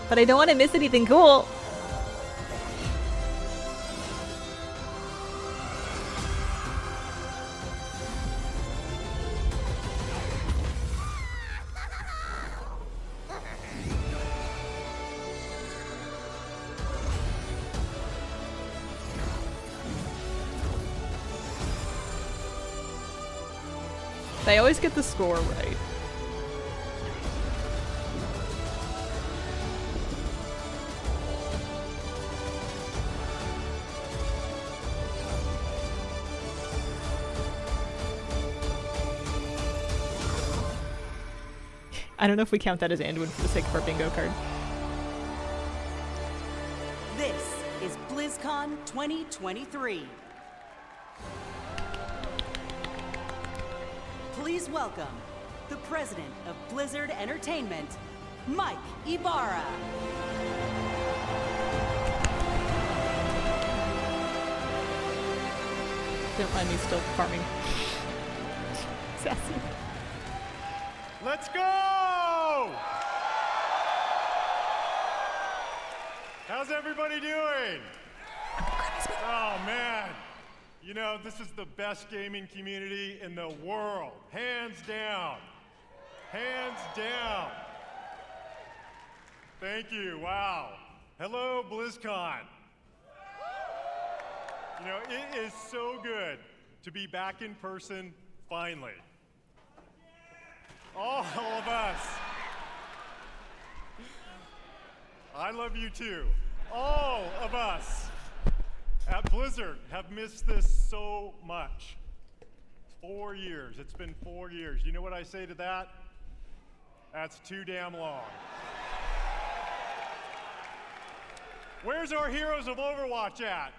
But I don't want to miss anything cool. They always get the score right. I don't know if we count that as Anduin for the sake of our bingo card. This is BlizzCon 2023. Please welcome the president of Blizzard Entertainment, Mike Ibarra. Don't mind me still farming. Sassy. Let's go! How's everybody doing? Oh man. You know, this is the best gaming community in the world. Hands down. Hands down. Thank you. Wow. Hello, BlizzCon. You know, it is so good to be back in person finally. All of us. I love you too. All of us at Blizzard have missed this so much. 4 years. It's been 4 years. You know what I say to that? That's too damn long. Where's our heroes of Overwatch at?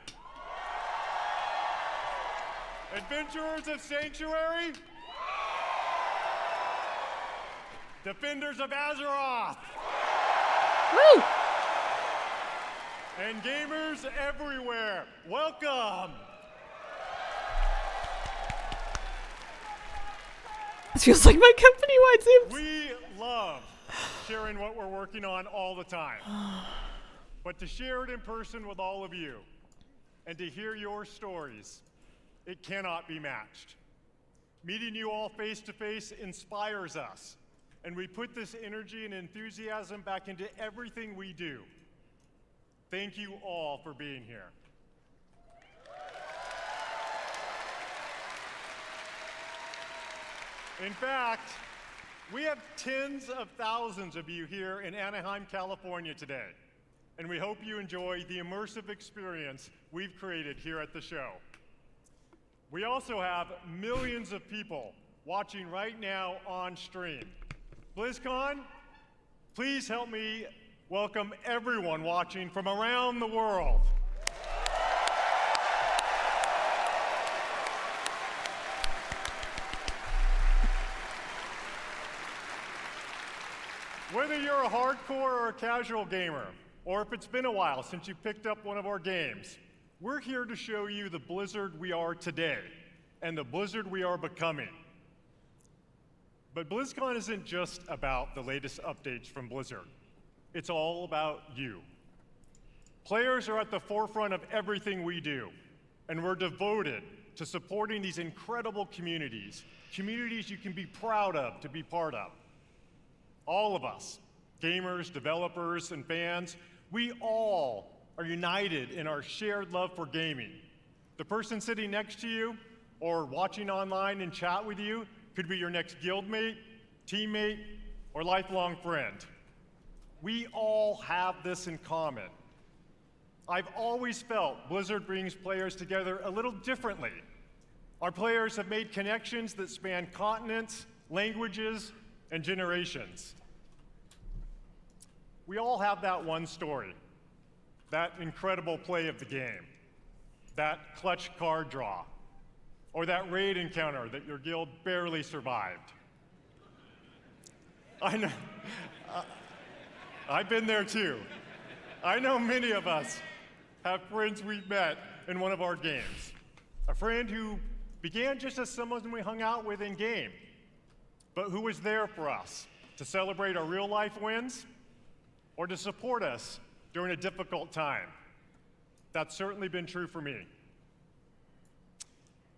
Adventurers of Sanctuary? Defenders of Azeroth? Woo! And gamers everywhere, welcome! This feels like my company-wide Zooms. We love sharing what we're working on all the time. But to share it in person with all of you, and to hear your stories, it cannot be matched. Meeting you all face to face inspires us, and we put this energy and enthusiasm back into everything we do. Thank you all for being here. In fact, we have tens of thousands of you here in Anaheim, California today, and we hope you enjoy the immersive experience we've created here at the show. We also have millions of people watching right now on stream. BlizzCon, please help me welcome everyone watching from around the world. Whether you're a hardcore or a casual gamer, or if it's been a while since you picked up one of our games, we're here to show you the Blizzard we are today and the Blizzard we are becoming. But BlizzCon isn't just about the latest updates from Blizzard. It's all about you. Players are at the forefront of everything we do, and we're devoted to supporting these incredible communities, communities you can be proud of to be part of. All of us, gamers, developers, and fans, we all are united in our shared love for gaming. The person sitting next to you or watching online and chat with you could be your next guildmate, teammate, or lifelong friend. We all have this in common. I've always felt Blizzard brings players together a little differently. Our players have made connections that span continents, languages, and generations. We all have that one story, that incredible play of the game, that clutch card draw, or that raid encounter that your guild barely survived. I know, I've been there too. I know many of us have friends we've met in one of our games. A friend who began just as someone we hung out with in game, but who was there for us to celebrate our real life wins or to support us during a difficult time. That's certainly been true for me.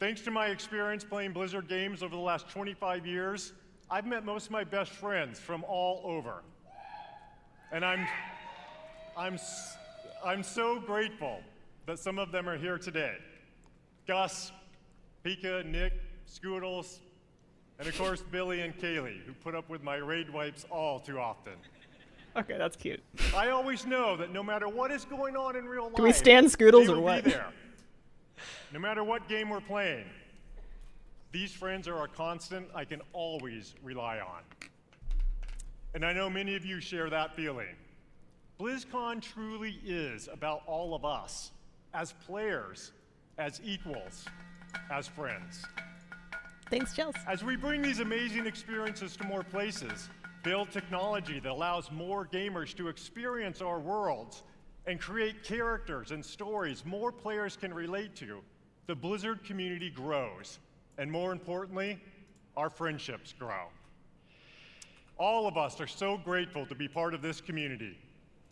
Thanks to my experience playing Blizzard games over the last 25 years, I've met most of my best friends from all over. And I'm so grateful that some of them are here today. Gus, Pika, Nick, Scoodles, and of course Billy and Kaylee, who put up with my raid wipes all too often. Okay, that's cute. I always know that no matter what is going on in real life, Do we stand Scoodles they or will what? be there. No matter what game we're playing, these friends are a constant I can always rely on. And I know many of you share that feeling. BlizzCon truly is about all of us, as players, as equals, as friends. Thanks, Chels. As we bring these amazing experiences to more places, build technology that allows more gamers to experience our worlds, and create characters and stories more players can relate to, the Blizzard community grows. And more importantly, our friendships grow. All of us are so grateful to be part of this community.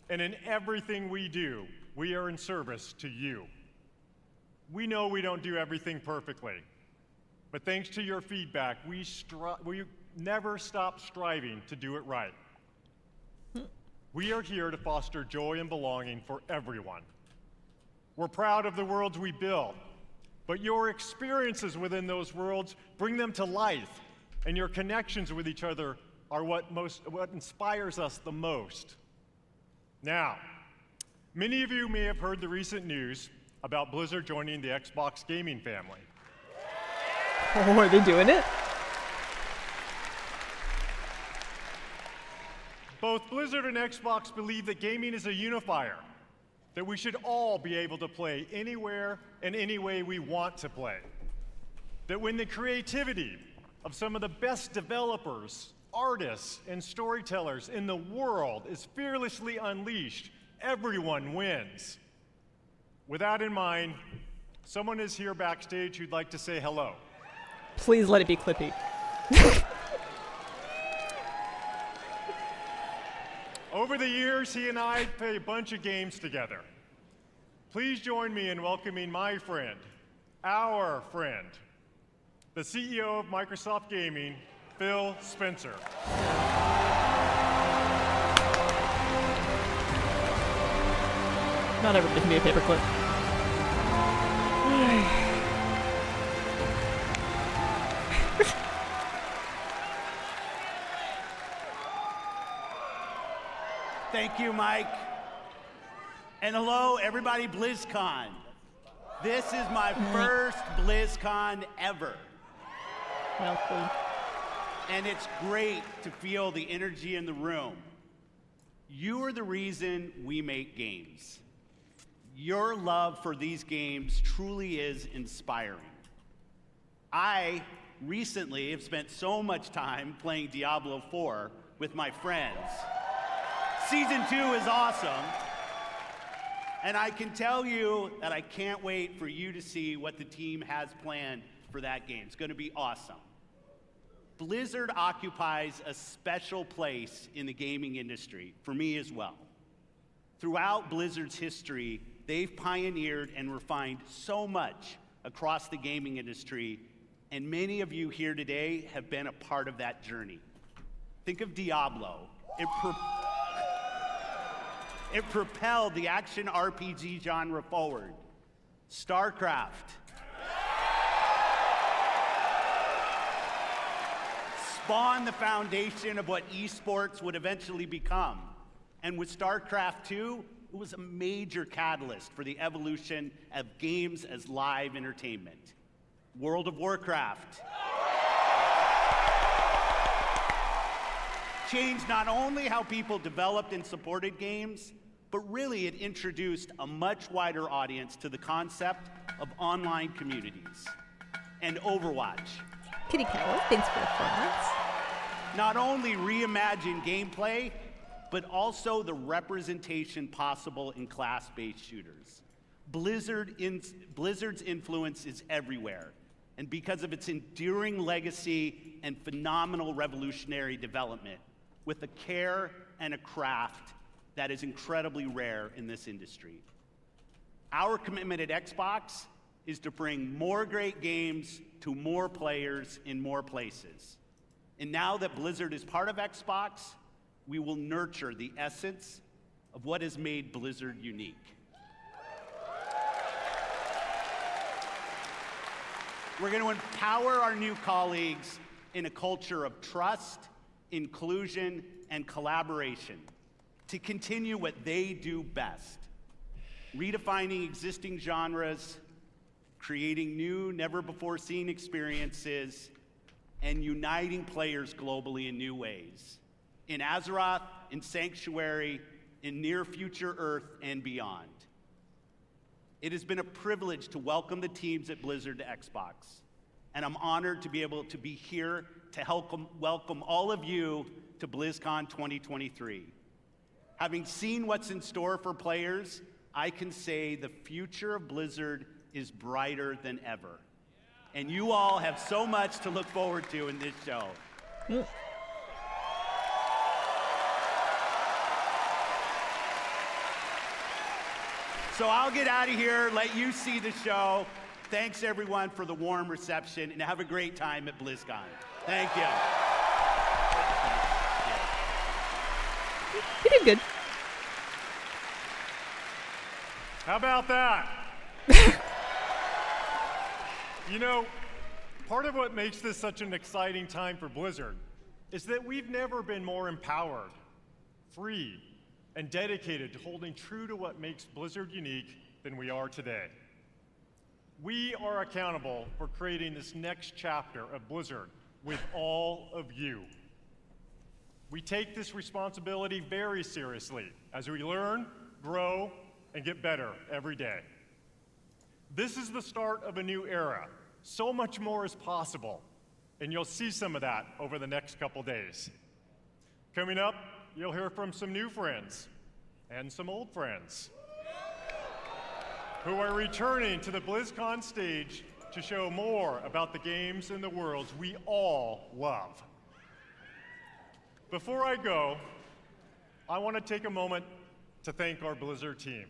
And in everything we do, we are in service to you. We know we don't do everything perfectly, but thanks to your feedback, we never stop striving to do it right. We are here to foster joy and belonging for everyone. We're proud of the worlds we build, but your experiences within those worlds bring them to life, and your connections with each other are what inspires us the most. Now, many of you may have heard the recent news about Blizzard joining the Xbox gaming family. Oh, are they doing it? Both Blizzard and Xbox believe that gaming is a unifier, that we should all be able to play anywhere and any way we want to play. That when the creativity of some of the best developers, artists, and storytellers in the world is fearlessly unleashed, everyone wins. With that in mind, someone is here backstage who'd like to say hello. Please let it be Clippy. Over the years, he and I played a bunch of games together. Please join me in welcoming my friend, our friend, the CEO of Microsoft Gaming, Phil Spencer. Not everybody can be a paperclip. Thank you, Mike. And hello, everybody, BlizzCon. This is my first BlizzCon ever. Welcome. And it's great to feel the energy in the room. You are the reason we make games. Your love for these games truly is inspiring. I recently have spent so much time playing Diablo 4 with my friends. Season 2 is awesome. And I can tell you that I can't wait for you to see what the team has planned for that game. It's going to be awesome. Blizzard occupies a special place in the gaming industry, for me as well. Throughout Blizzard's history, they've pioneered and refined so much across the gaming industry, and many of you here today have been a part of that journey. Think of Diablo. It propelled the action RPG genre forward. StarCraft spawned the foundation of what esports would eventually become. And with StarCraft 2, it was a major catalyst for the evolution of games as live entertainment. World of Warcraft changed not only how people developed and supported games, but really it introduced a much wider audience to the concept of online communities. And Overwatch Kitty Cow, thanks for the formats. not only reimagined gameplay, but also the representation possible in class-based shooters. Blizzard's influence is everywhere, and because of its enduring legacy and phenomenal revolutionary development, with a care and a craft that is incredibly rare in this industry. Our commitment at Xbox is to bring more great games to more players in more places. And now that Blizzard is part of Xbox, we will nurture the essence of what has made Blizzard unique. We're going to empower our new colleagues in a culture of trust, inclusion, and collaboration to continue what they do best, redefining existing genres, creating new, never-before-seen experiences, and uniting players globally in new ways, in Azeroth, in Sanctuary, in near-future Earth, and beyond. It has been a privilege to welcome the teams at Blizzard to Xbox, and I'm honored to be able to be here to help welcome all of you to BlizzCon 2023. Having seen what's in store for players, I can say the future of Blizzard is brighter than ever. And you all have so much to look forward to in this show. So I'll get out of here, let you see the show. Thanks everyone for the warm reception, and have a great time at BlizzCon. Thank you. You did good. How about that? You know, part of what makes this such an exciting time for Blizzard is that we've never been more empowered, free, and dedicated to holding true to what makes Blizzard unique than we are today. We are accountable for creating this next chapter of Blizzard with all of you. We take this responsibility very seriously as we learn, grow, and get better every day. This is the start of a new era. So much more is possible, and you'll see some of that over the next couple days. Coming up, you'll hear from some new friends and some old friends who are returning to the BlizzCon stage to show more about the games and the worlds we all love. Before I go, I want to take a moment to thank our Blizzard team.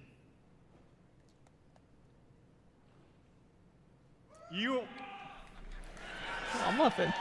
I'm muffin.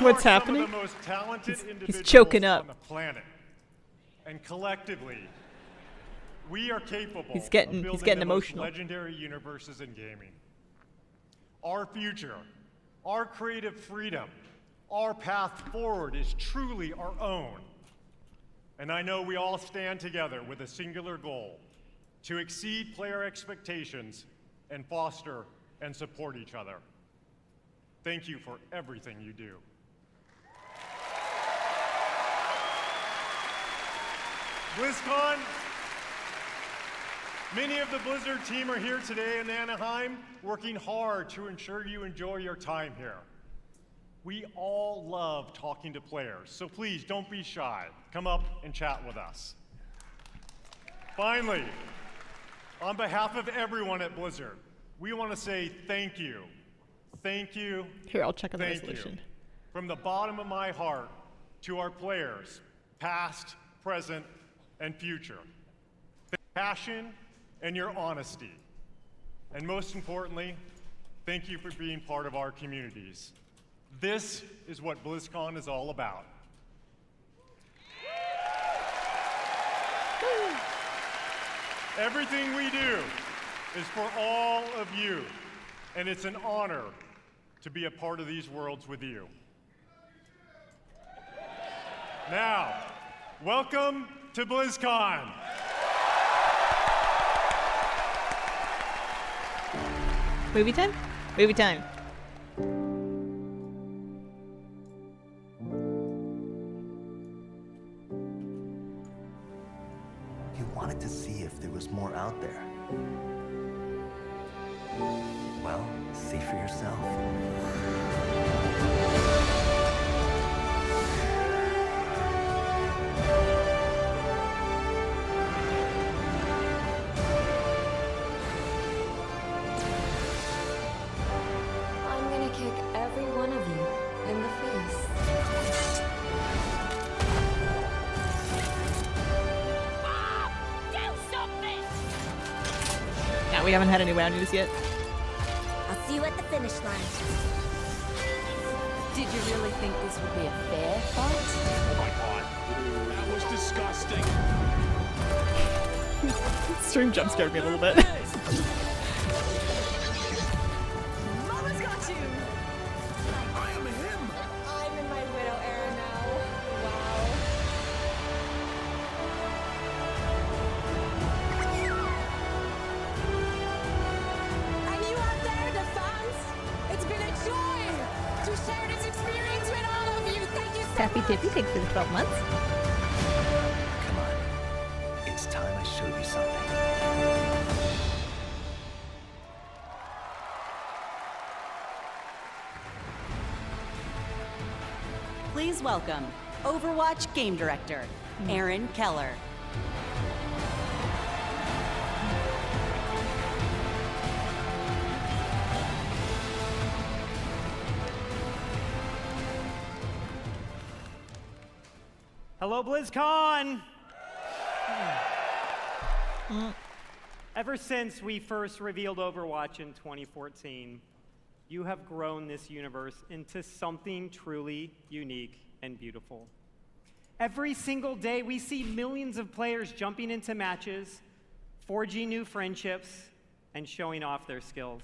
What's happening? Some of the most talented individuals choking up. on the planet. And collectively, We are capable He's getting of building getting the emotional. most legendary universes in gaming. Our future, our creative freedom, our path forward is truly our own. And I know we all stand together with a singular goal: to exceed player expectations and foster and support each other. Thank you for everything you do. BlizzCon, many of the Blizzard team are here today in Anaheim, working hard to ensure you enjoy your time here. We all love talking to players, so please don't be shy. Come up and chat with us. Finally, on behalf of everyone at Blizzard, we want to say thank you. Thank you. Here, I'll check on the Thank resolution. you. From the bottom of my heart to our players, past, present, and future. The passion and your honesty. And most importantly, thank you for being part of our communities. This is what BlizzCon is all about. Everything we do is for all of you, and it's an honor to be a part of these worlds with you. Now, welcome to BlizzCon. Movie time? Movie time. You wanted to see if there was more out there. Well, see for yourself. I'm gonna kick every one of you in the face. Yeah, we haven't had any WoW news yet. I'll see you at the finish line. Did you really think this would be a fair fight? Oh my god. That was disgusting. Stream jump scared me a little bit. Mama's got you! I am him. I'm in my widow era now. Wow. And you out there, the fans, it's been a joy to share this experience with all of you. Thank you so Taffy much. Tippy, thanks for the 12 months. Come on. It's time I showed you something. Please welcome Overwatch Game Director, Aaron Keller. Hello, BlizzCon! Ever since we first revealed Overwatch in 2014, you have grown this universe into something truly unique and beautiful. Every single day, we see millions of players jumping into matches, forging new friendships, and showing off their skills.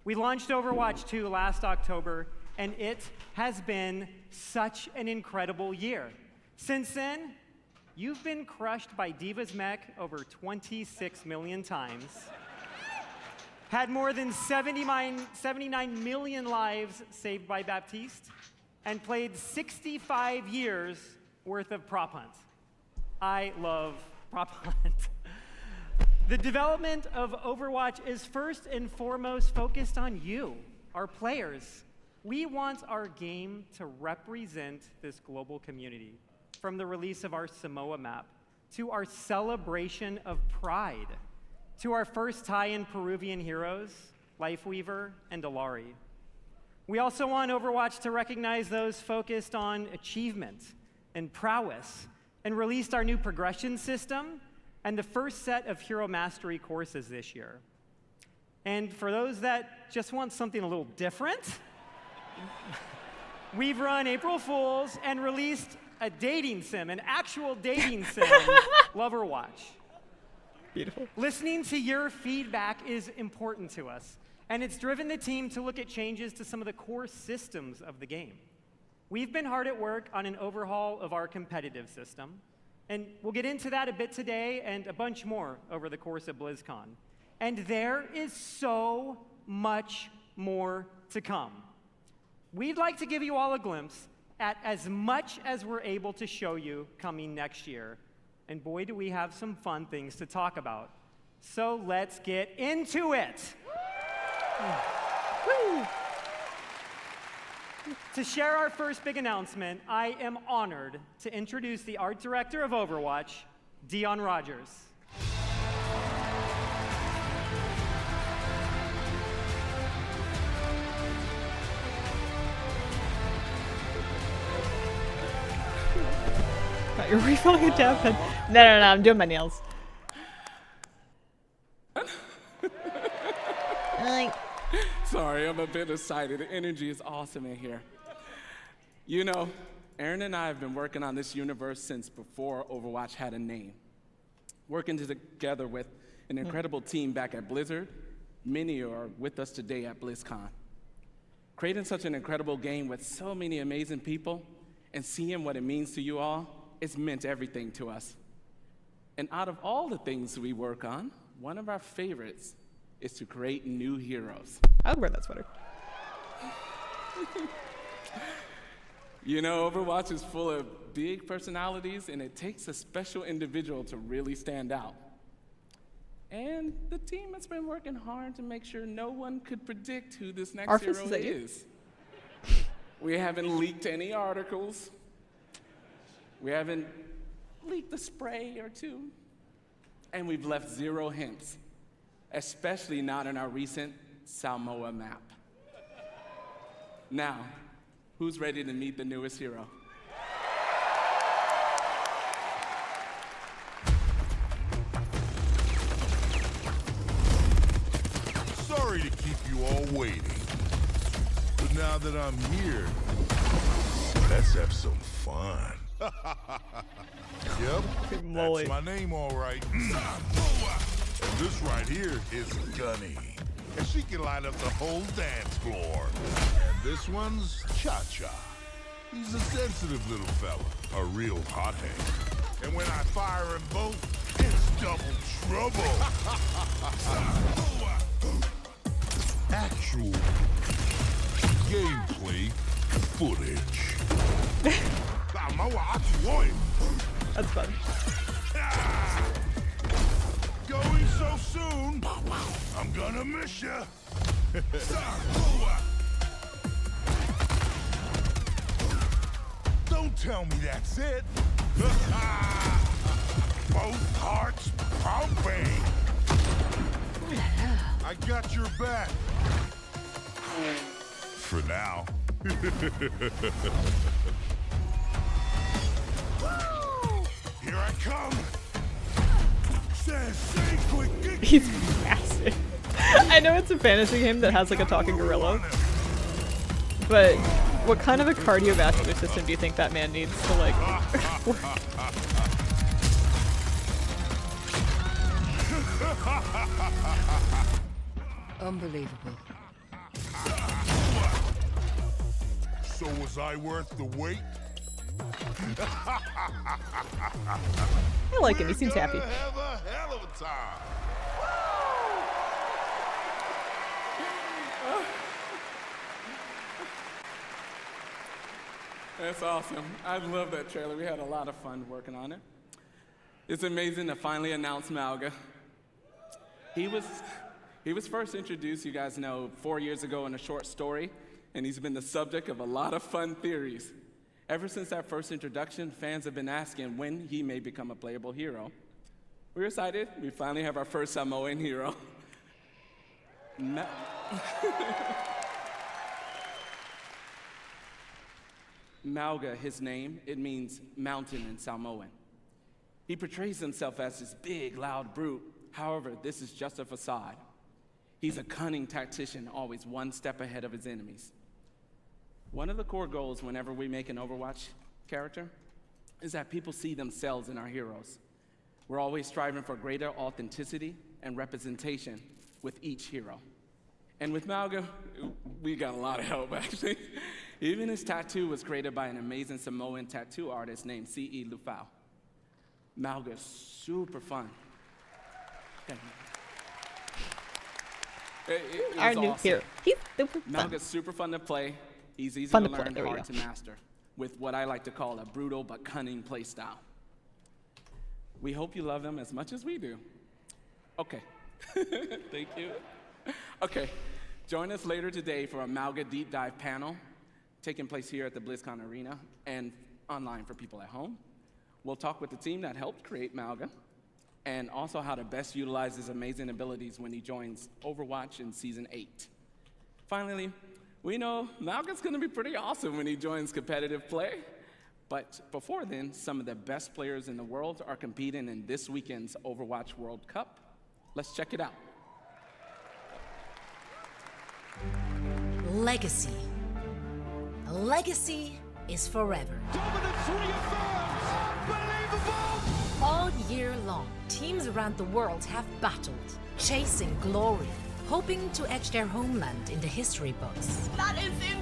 We launched Overwatch 2 last October, and it has been such an incredible year. Since then, you've been crushed by Diva's mech over 26 million times, had more than 79 million lives saved by Baptiste, and played 65 years worth of prop hunt. I love prop hunt. The development of Overwatch is first and foremost focused on you, our players. We want our game to represent this global community, from the release of our Samoa map, to our celebration of Pride, to our first tie-in Peruvian heroes, Lifeweaver and Alari. We also want Overwatch to recognize those focused on achievement and prowess, and released our new progression system and the first set of hero mastery courses this year. And for those that just want something a little different, we've run April Fools and released a dating sim, an actual dating sim, Loverwatch. Beautiful. Listening to your feedback is important to us, and it's driven the team to look at changes to some of the core systems of the game. We've been hard at work on an overhaul of our competitive system, and we'll get into that a bit today and a bunch more over the course of BlizzCon. And there is so much more to come. We'd like to give you all a glimpse at as much as we're able to show you coming next year. And boy, do we have some fun things to talk about. So let's get into it. Woo. To share our first big announcement, I am honored to introduce the art director of Overwatch, Dion Rogers. Thought you were refilling a dab pen. No, I'm doing my nails. Sorry, I'm a bit excited. The energy is awesome in here. You know, Aaron and I have been working on this universe since before Overwatch had a name. Working together with an incredible team back at Blizzard. Many are with us today at BlizzCon. Creating such an incredible game with so many amazing people and seeing what it means to you all, it's meant everything to us. And out of all the things we work on, one of our favorites is to create new heroes. I would wear that sweater. You know, Overwatch is full of big personalities, and it takes a special individual to really stand out. And the team has been working hard to make sure no one could predict who this next Arthas, hero is that you? is. We haven't leaked any articles. We haven't leaked a spray or two. And we've left 0 hints, especially not in our recent Samoa map. Now, who's ready to meet the newest hero? Sorry to keep you all waiting. But now that I'm here, let's have some fun. Yep, that's my name all right. And this right here is Gunny. And she can light up the whole dance floor. And this one's Cha-Cha. He's a sensitive little fella, a real hothead. And when I fire them both, it's double trouble. Actual gameplay footage. That's fun. Going so soon, I'm gonna miss ya. Don't tell me that's it. Both hearts pumping. I got your back. For now. Here I come. He's massive. I know it's a fantasy game that has like a talking gorilla, but what kind of a cardiovascular system do you think that man needs to like work? Unbelievable. So was I worth the wait? I like him, he seems happy. Have a hell of a time. That's awesome. I love that trailer. We had a lot of fun working on it. It's amazing to finally announce Malga. He was first introduced, you guys know, 4 years ago in a short story, and he's been the subject of a lot of fun theories. Ever since that first introduction, fans have been asking when he may become a playable hero. We're excited. We finally have our first Samoan hero. Malga, his name, it means mountain in Samoan. He portrays himself as this big, loud brute. However, this is just a facade. He's a cunning tactician, always one step ahead of his enemies. One of the core goals whenever we make an Overwatch character is that people see themselves in our heroes. We're always striving for greater authenticity and representation with each hero. And with Malga, we got a lot of help, actually. Even his tattoo was created by an amazing Samoan tattoo artist named C.E. Lufau. Malga's super fun. It Our was new awesome. hero. He's super fun. Malga's super fun to play. He's easy Fun to to play, learn, there we hard go. to master, with what I like to call a brutal but cunning play style. We hope you love him as much as we do. Okay. Thank you. Okay. Join us later today for a Malga Deep Dive panel taking place here at the BlizzCon Arena and online for people at home. We'll talk with the team that helped create Malga and also how to best utilize his amazing abilities when he joins Overwatch in Season 8. Finally, we know Malga's going to be pretty awesome when he joins competitive play. But before then, some of the best players in the world are competing in this weekend's Overwatch World Cup. Let's check it out. Legacy. A legacy is forever. Dominance reaffirmed! Unbelievable! All year long, teams around the world have battled, chasing glory, hoping to etch their homeland in the history books. That is insane!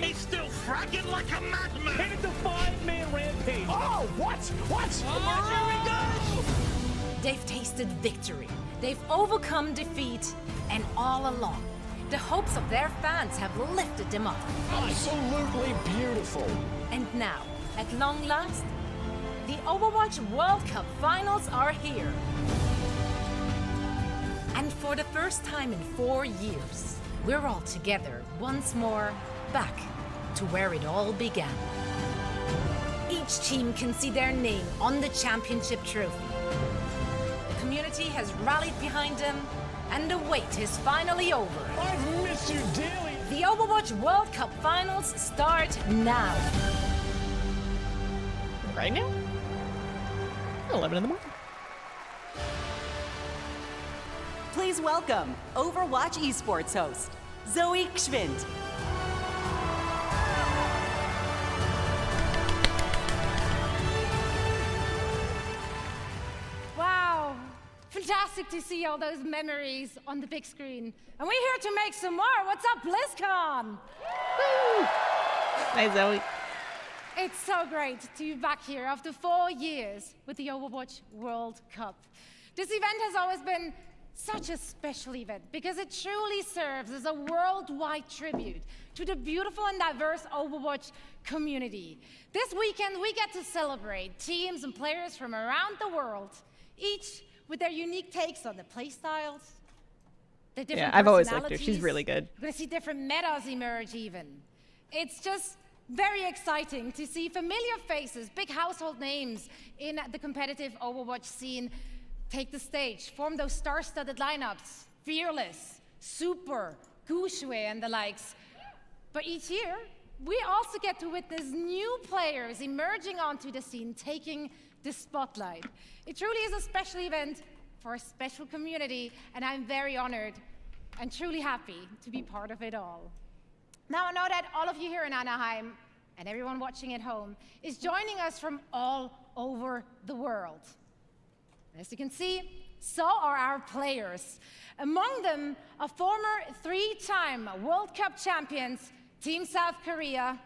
He's still fragging like a madman! Hit it to 5-man rampage! Oh, what? What? Oh, here we go! They've tasted victory, they've overcome defeat, and all along, the hopes of their fans have lifted them up. Absolutely beautiful! And now, at long last, the Overwatch World Cup Finals are here. And for the first time in 4 years, we're all together once more, back to where it all began. Each team can see their name on the championship trophy. The community has rallied behind them, and the wait is finally over. I've missed you dearly! The Overwatch World Cup Finals start now. Right now? 11 in the morning. Please welcome Overwatch Esports host, Zoe Gschwind. Wow, fantastic to see all those memories on the big screen. And we're here to make some more. What's up, BlizzCon? Hi, Zoe. It's so great to be back here after 4 years with the Overwatch World Cup. This event has always been such a special event because it truly serves as a worldwide tribute to the beautiful and diverse Overwatch community. This weekend, we get to celebrate teams and players from around the world, each with their unique takes on the playstyles, the different I've always liked her. She's personalities. really good. We're going to see different metas emerge even. It's just very exciting to see familiar faces, big household names in the competitive Overwatch scene take the stage, form those star-studded lineups, Fearless, Super, Gushue, and the likes. But each year, we also get to witness new players emerging onto the scene, taking the spotlight. It truly is a special event for a special community, and I'm very honored and truly happy to be part of it all. Now, I know that all of you here in Anaheim and everyone watching at home is joining us from all over the world. As you can see, so are our players. Among them, a former 3-time World Cup champions, Team South Korea,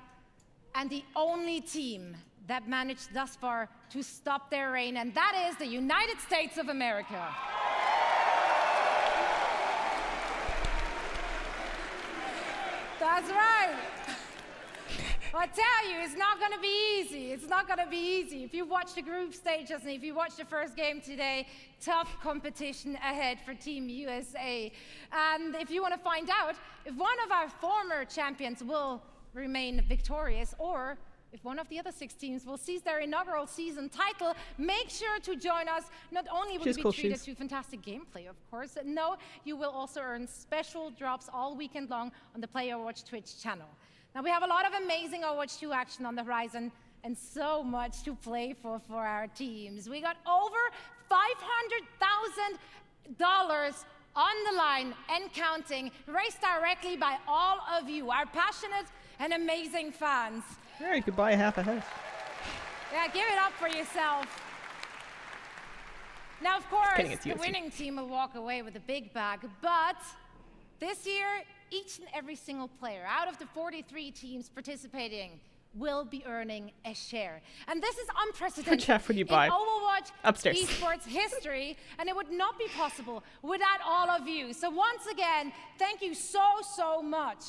and the only team that managed thus far to stop their reign, and that is the United States of America. That's right. I tell you, it's not going to be easy. It's not going to be easy. If you watch the group stages and if you watch the first game today, tough competition ahead for Team USA. And if you want to find out if one of our former champions will remain victorious or if one of the other 6 teams will seize their inaugural season title, make sure to join us. Not only will you be treated to fantastic gameplay, of course, no, you will also earn special drops all weekend long on the Play Overwatch Twitch channel. Now, we have a lot of amazing Overwatch 2 action on the horizon and so much to play for our teams. We got over $500,000 on the line and counting, raised directly by all of you, our passionate and amazing fans. Yeah, you could buy half a house. Yeah, give it up for yourself. Now, of course, kidding, it's the USC. winning team will walk away with a big bag, but this year, each and every single player out of the 43 teams participating will be earning a share. And this is unprecedented Jeff, would you buy? in Overwatch Upstairs. esports history, and it would not be possible without all of you. So once again, thank you so much.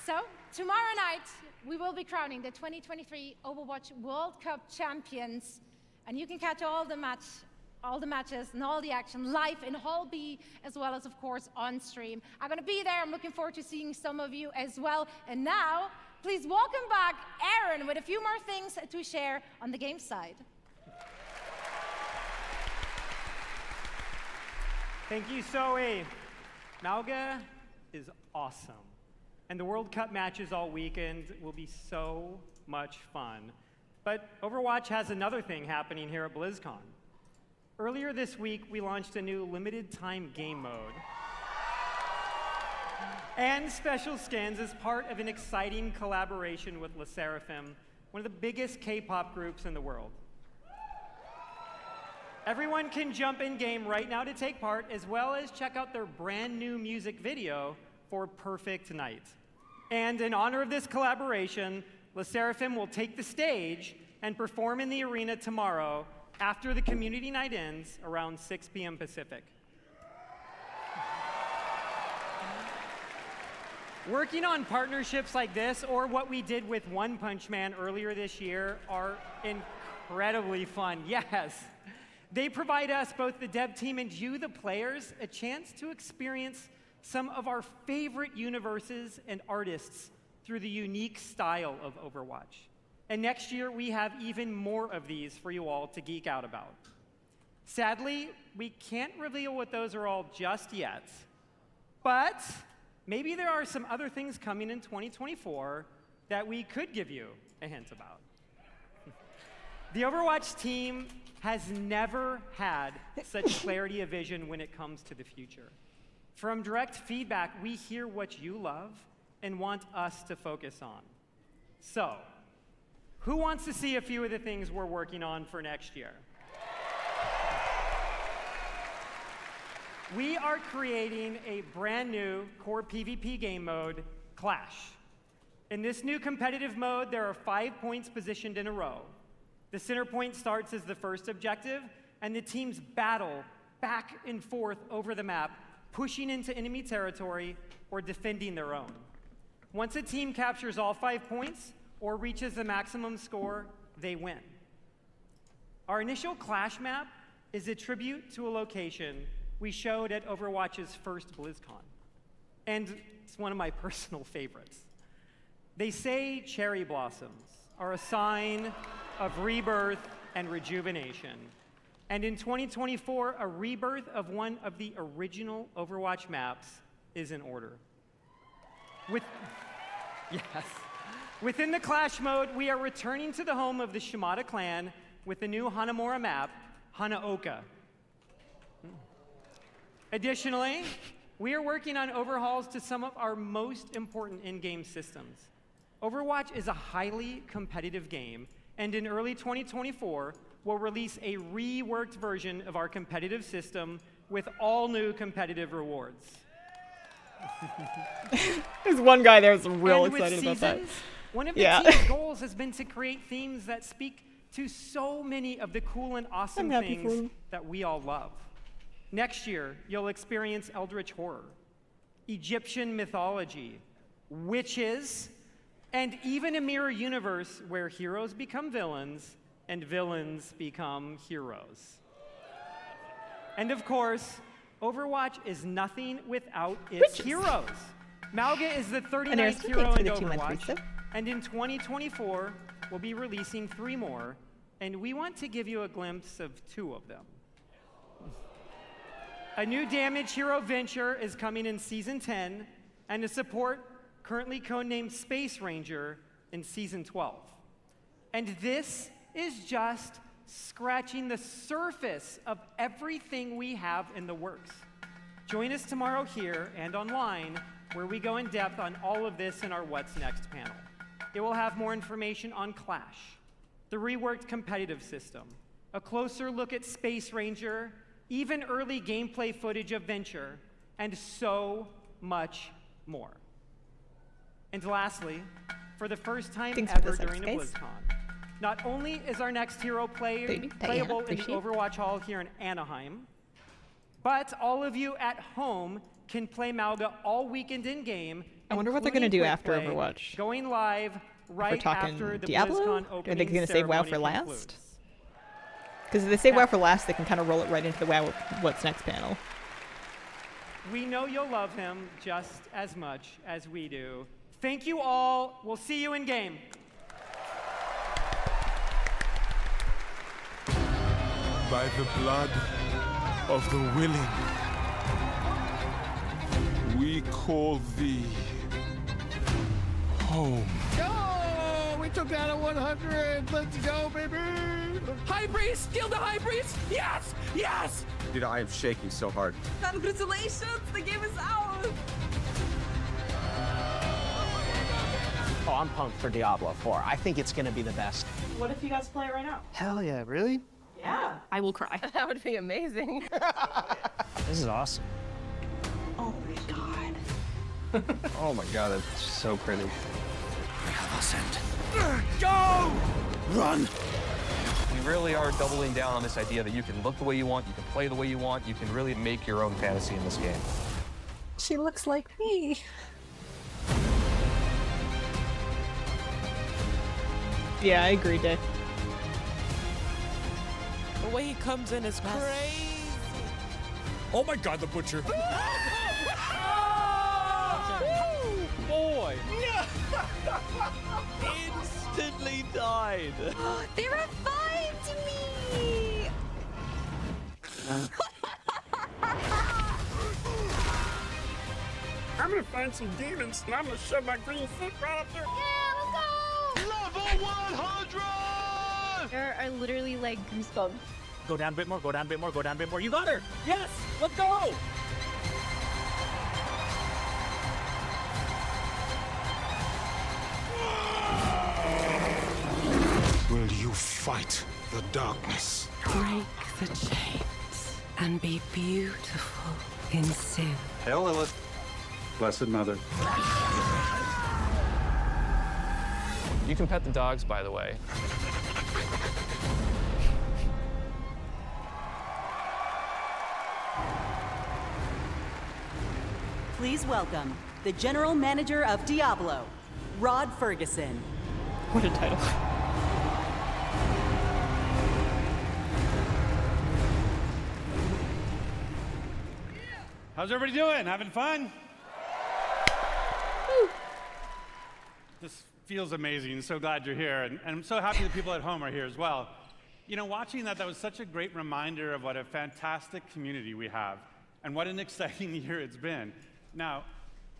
So, tomorrow night, we will be crowning the 2023 Overwatch World Cup champions, and you can catch all the matches and all the action live in Hall B, as well as, of course, on stream. I'm going to be there. I'm looking forward to seeing some of you as well. And now, please welcome back Aaron with a few more things to share on the game side. Thank you, Zoe. Malga is awesome. And the World Cup matches all weekend will be so much fun. But Overwatch has another thing happening here at BlizzCon. Earlier this week, we launched a new limited time game mode and special skins as part of an exciting collaboration with Le Sserafim, one of the biggest K-pop groups in the world. Everyone can jump in game right now to take part, as well as check out their brand new music video for Perfect Night. And in honor of this collaboration, Le Sserafim will take the stage and perform in the arena tomorrow after the community night ends around 6 p.m. Pacific. Working on partnerships like this, or what we did with One Punch Man earlier this year, are incredibly fun. Yes. They provide us, both the dev team and you, the players, a chance to experience some of our favorite universes and artists through the unique style of Overwatch. And next year, we have even more of these for you all to geek out about. Sadly, we can't reveal what those are all just yet, but maybe there are some other things coming in 2024 that we could give you a hint about. The Overwatch team has never had such clarity of vision when it comes to the future. From direct feedback, we hear what you love and want us to focus on. So, who wants to see a few of the things we're working on for next year? We are creating a brand new core PvP game mode, Clash. In this new competitive mode, there are 5 points positioned in a row. The center point starts as the first objective, and the teams battle back and forth over the map, pushing into enemy territory or defending their own. Once a team captures all 5 points or reaches the maximum score, they win. Our initial Clash map is a tribute to a location we showed at Overwatch's first BlizzCon. And it's one of my personal favorites. They say cherry blossoms are a sign of rebirth and rejuvenation. And in 2024, a rebirth of one of the original Overwatch maps is in order. Within the Clash mode, we are returning to the home of the Shimada clan with the new Hanamura map, Hanaoka. Additionally, we are working on overhauls to some of our most important in-game systems. Overwatch is a highly competitive game, and in early 2024, we'll release a reworked version of our competitive system with all new competitive rewards. There's one guy there who's real And excited about that. One of the team's goals has been to create themes that speak to so many of the cool and awesome things that we all love. Next year, you'll experience Eldritch Horror, Egyptian mythology, witches, and even a mirror universe where heroes become villains and villains become heroes. And of course, Overwatch is nothing without its heroes. Malga is the 39th hero in Overwatch, and in 2024, we'll be releasing 3 more, and we want to give you a glimpse of 2 of them. A new damage hero, Venture, is coming in Season 10, and a support, currently codenamed Space Ranger, in Season 12. And this is just scratching the surface of everything we have in the works. Join us tomorrow here and online, where we go in depth on all of this in our What's Next panel. it will have more information on Clash, the reworked competitive system, a closer look at Space Ranger, even early gameplay footage of Venture, and so much more. And lastly, for the first time Thanks for ever the subs, during a guys. BlizzCon, not only is our next hero playable in the Overwatch Hall here in Anaheim, but all of you at home can play Malga all weekend in-game. I wonder what they're going to do including after Quick Play, Overwatch. Going live right We're talking after the Diablo? BlizzCon Are opening they going to save WoW for ceremony last? concludes. Because if they save WoW for last, they can kind of roll it right into the WoW What's Next panel. We know you'll love him just as much as we do. Thank you all. We'll see you in game. By the blood of the willing, we call thee home. Go! We took down a 100. Let's go, baby. High priest, kill the high priest. Yes, yes. Dude, I am shaking so hard. Congratulations, the game is out. Oh, I'm pumped for Diablo 4. I think it's gonna be the best. What if you guys play it right now? Hell yeah, really? Yeah. I will cry. That would be amazing. This is awesome. Oh my god. Oh my god, it's so pretty. Go! Run! We really are doubling down on this idea that you can look the way you want, you can play the way you want, you can really make your own fantasy in this game. She looks like me. Yeah, I agree, Dave. The way he comes in is crazy. Oh my god, the butcher. Boy. Instantly died. They revived me. I'm gonna find some demons and I'm gonna shove my green foot right up there. Yeah, let's go. Level 100! There are literally like goosebumps. Go down a bit more, go down a bit more, go down a bit more. You got her! Yes! Let's go! Will you fight the darkness? Break the chains and be beautiful in sin. Hail Lilith. Blessed Mother. You can pet the dogs, by the way. Please welcome the General Manager of Diablo, Rod Ferguson. What a title. How's everybody doing? Having fun? This feels amazing. So glad you're here. And I'm so happy the people at home are here as well. You know, watching that was such a great reminder of what a fantastic community we have and what an exciting year it's been. Now,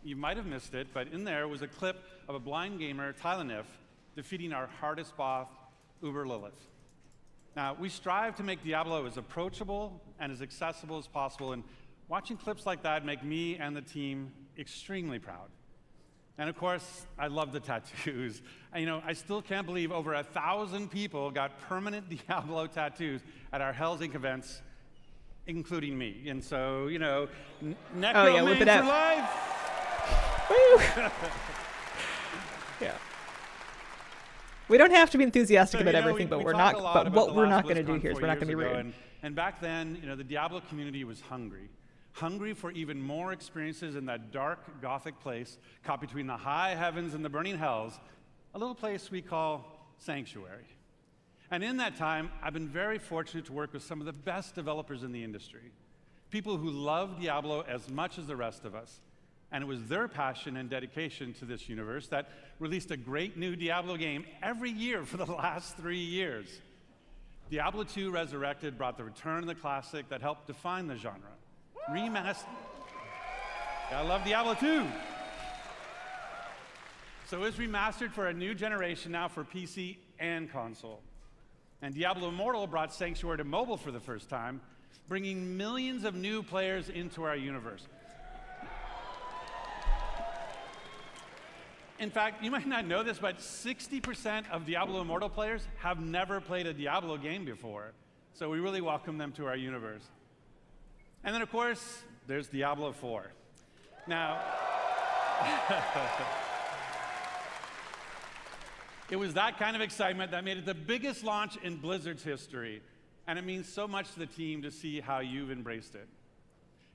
you might have missed it, but in there was a clip of a blind gamer, Tylenif, defeating our hardest boss, Uber Lilith. Now, we strive to make Diablo as approachable and as accessible as possible, and watching clips like that make me and the team extremely proud. And of course, I love the tattoos. You know, I still can't believe over 1,000 people got permanent Diablo tattoos at our Hell's Inc. events, including me. And so, you know, Necromancer whip it out. life. Woo! Yeah. We don't have to be enthusiastic So, about you know, everything, but we we're talked not. a lot But about what the we're last not going to do BlizzCon here is 4 we're not going to be years ago, rude. And back then, you know, the Diablo community was hungry for even more experiences in that dark, gothic place caught between the high heavens and the burning hells, a little place we call Sanctuary. And in that time, I've been very fortunate to work with some of the best developers in the industry, people who love Diablo as much as the rest of us. And it was their passion and dedication to this universe that released a great new Diablo game every year for the last 3 years. Diablo 2 Resurrected brought the return of the classic that helped define the genre. Remastered. I love Diablo 2. So it's remastered for a new generation now for PC and console. And Diablo Immortal brought Sanctuary to mobile for the first time, bringing millions of new players into our universe. In fact, you might not know this, but 60% of Diablo Immortal players have never played a Diablo game before. So we really welcome them to our universe. And then, of course, there's Diablo 4. Now, it was that kind of excitement that made it the biggest launch in Blizzard's history. And it means so much to the team to see how you've embraced it.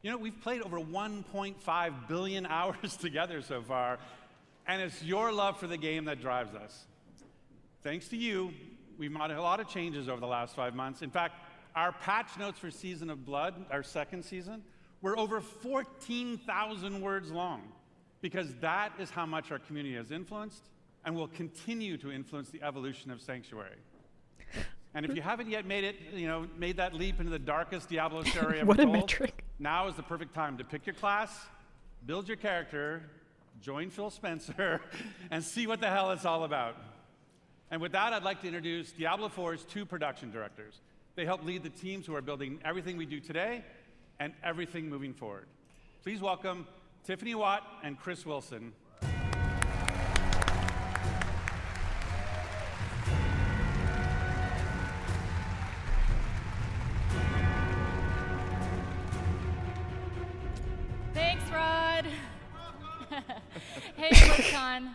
You know, we've played over 1.5 billion hours together so far, and it's your love for the game that drives us. Thanks to you, we've made a lot of changes over the last 5 months. In fact, our patch notes for Season of Blood, our second season, were over 14,000 words long, because that is how much our community has influenced and will continue to influence the evolution of Sanctuary. And if you haven't yet made that leap into the darkest Diablo story ever What a told, metric. now is the perfect time to pick your class, build your character, join Phil Spencer, and see what the hell it's all about. And with that, I'd like to introduce Diablo 4's 2 production directors. They help lead the teams who are building everything we do today and everything moving forward. Please welcome Tiffany Watt and Chris Wilson. Thanks, Rod. Hey, BlizzCon.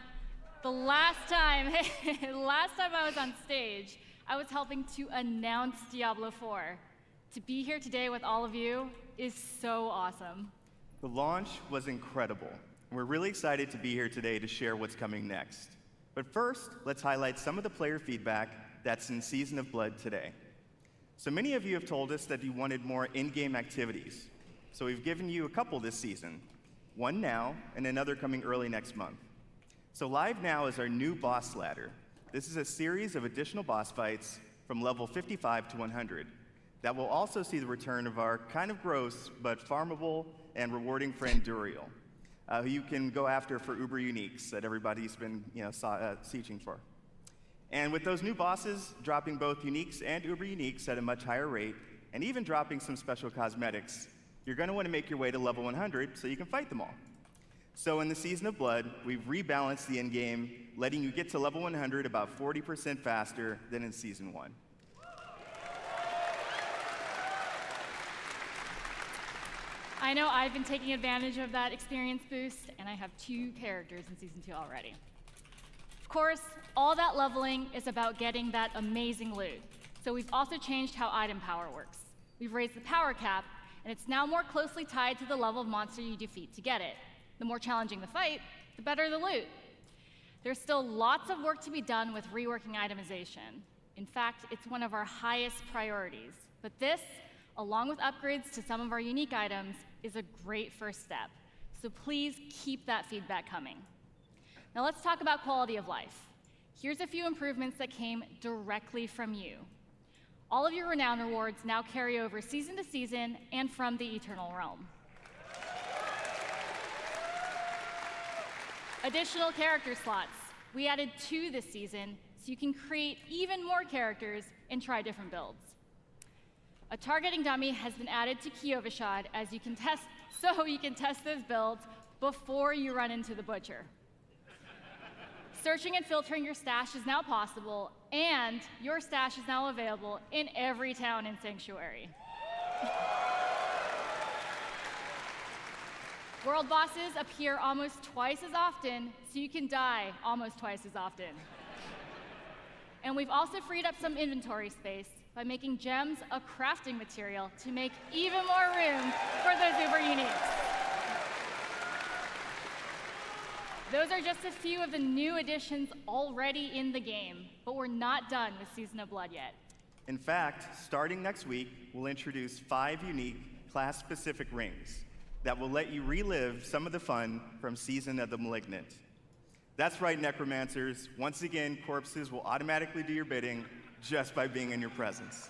The last time I was on stage, I was helping to announce Diablo 4. To be here today with all of you is so awesome. The launch was incredible. We're really excited to be here today to share what's coming next. But first, let's highlight some of the player feedback that's in Season of Blood today. So many of you have told us that you wanted more in-game activities. So we've given you a couple this season, one now and another coming early next month. So live now is our new boss ladder. This is a series of additional boss fights from level 55 to 100 that will also see the return of our kind of gross but farmable and rewarding friend Duriel, who you can go after for Uber Uniques that everybody's been sieging for. And with those new bosses dropping both Uniques and Uber Uniques at a much higher rate, and even dropping some special cosmetics, you're going to want to make your way to level 100 so you can fight them all. So in the Season of Blood, we've rebalanced the endgame, letting you get to level 100 about 40% faster than in Season 1. I know I've been taking advantage of that experience boost, and I have 2 characters in Season 2 already. Of course, all that leveling is about getting that amazing loot. So we've also changed how item power works. We've raised the power cap, and it's now more closely tied to the level of monster you defeat to get it. The more challenging the fight, the better the loot. There's still lots of work to be done with reworking itemization. In fact, it's one of our highest priorities. But this, along with upgrades to some of our unique items, is a great first step. So please keep that feedback coming. Now let's talk about quality of life. Here's a few improvements that came directly from you. All of your renown rewards now carry over season to season and from the Eternal Realm. Additional character slots. We added 2 this season, so you can create even more characters and try different builds. A targeting dummy has been added to Kiovashad so you can test those builds before you run into the butcher. Searching and filtering your stash is now possible, and your stash is now available in every town in Sanctuary. World bosses appear almost twice as often, so you can die almost twice as often. And we've also freed up some inventory space by making gems a crafting material to make even more room for those Uber Uniques. Those are just a few of the new additions already in the game, but we're not done with Season of Blood yet. In fact, starting next week, we'll introduce 5 unique class-specific rings that will let you relive some of the fun from Season of the Malignant. That's right, Necromancers. Once again, corpses will automatically do your bidding just by being in your presence.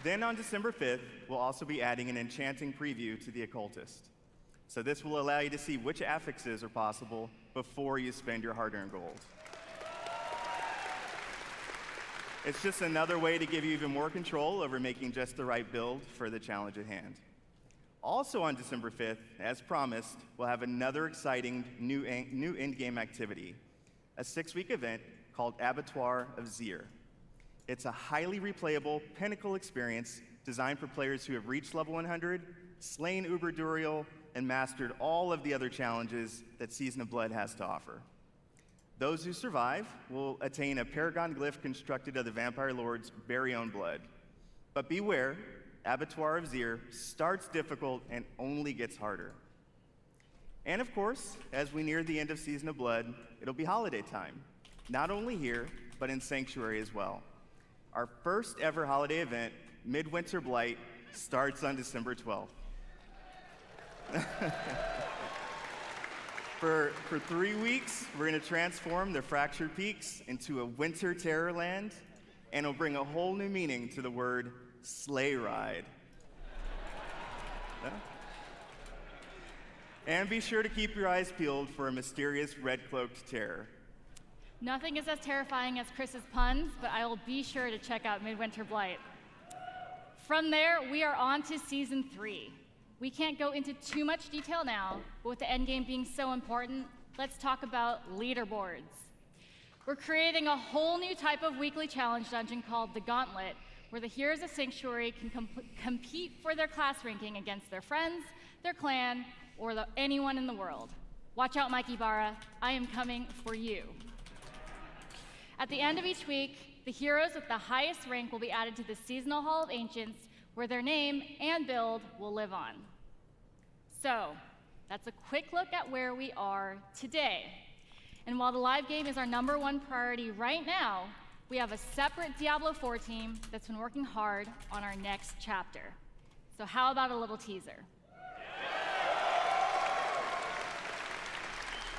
Then on December 5th, we'll also be adding an enchanting preview to the Occultist. So this will allow you to see which affixes are possible before you spend your hard-earned gold. It's just another way to give you even more control over making just the right build for the challenge at hand. Also on December 5th, as promised, we'll have another exciting new in-game activity, a 6-week event called Abattoir of Zir. It's a highly replayable pinnacle experience designed for players who have reached level 100, slain Uber Duriel, and mastered all of the other challenges that Season of Blood has to offer. Those who survive will attain a paragon glyph constructed of the Vampire Lord's very own blood. But beware, Abattoir of Zir starts difficult and only gets harder. And of course, as we near the end of Season of Blood, it'll be holiday time, not only here, but in Sanctuary as well. Our first ever holiday event, Midwinter Blight, starts on December 12th. For 3 weeks, we're going to transform the Fractured Peaks into a winter terror land, and it'll bring a whole new meaning to the word sleigh ride. Yeah. And be sure to keep your eyes peeled for a mysterious red-cloaked terror. Nothing is as terrifying as Chris's puns, but I will be sure to check out Midwinter Blight. From there, we are on to Season 3. We can't go into too much detail now, but with the endgame being so important, let's talk about leaderboards. We're creating a whole new type of weekly challenge dungeon called the Gauntlet, where the heroes of Sanctuary can compete for their class ranking against their friends, their clan, or anyone in the world. Watch out, Mike Ibarra, I am coming for you. At the end of each week, the heroes with the highest rank will be added to the Seasonal Hall of Ancients, where their name and build will live on. So, that's a quick look at where we are today. And while the live game is our #1 priority right now, we have a separate Diablo 4 team that's been working hard on our next chapter. So how about a little teaser?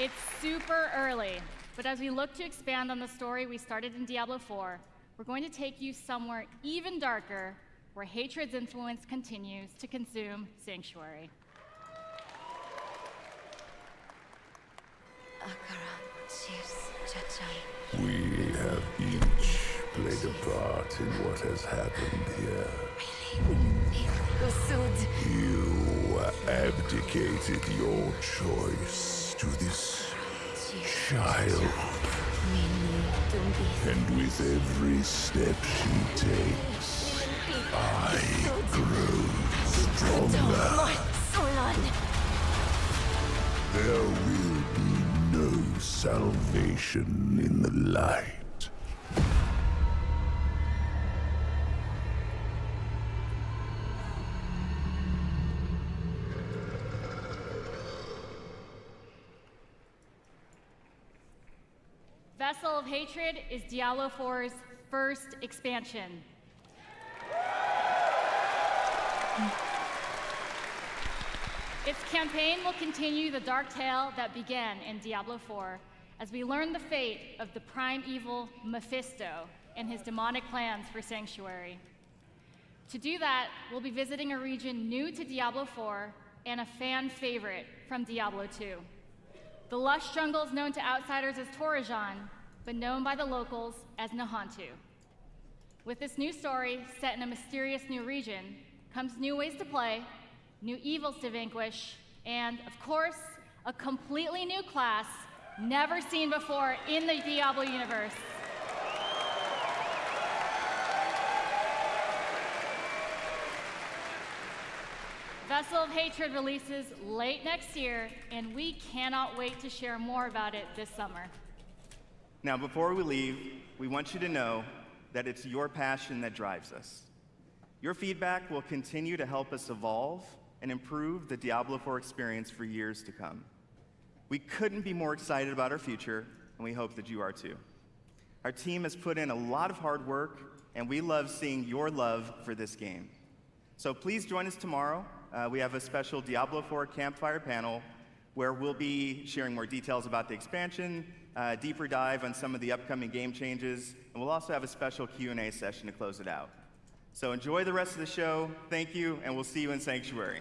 It's super early, but as we look to expand on the story we started in Diablo 4, we're going to take you somewhere even darker, where hatred's influence continues to consume Sanctuary. We have each played a part in what has happened here. You abdicated your choice to this child. And with every step she takes, I grow stronger. There will be no salvation in the light. Vessel of Hatred is Diablo 4's first expansion. Its campaign will continue the dark tale that began in Diablo 4 as we learn the fate of the prime evil Mephisto and his demonic plans for Sanctuary. To do that, we'll be visiting a region new to Diablo 4 and a fan favorite from Diablo 2. The lush jungles known to outsiders as Torajan, but known by the locals as Nahantu. With this new story set in a mysterious new region comes new ways to play, new evils to vanquish, and, of course, a completely new class never seen before in the Diablo universe. Vessel of Hatred releases late next year, and we cannot wait to share more about it this summer. Now, before we leave, we want you to know that it's your passion that drives us. Your feedback will continue to help us evolve and improve the Diablo 4 experience for years to come. We couldn't be more excited about our future, and we hope that you are too. Our team has put in a lot of hard work, and we love seeing your love for this game. So please join us tomorrow. We have a special Diablo 4 campfire panel where we'll be sharing more details about the expansion, deeper dive on some of the upcoming game changes, and we'll also have a special Q&A session to close it out. So enjoy the rest of the show. Thank you, and we'll see you in Sanctuary.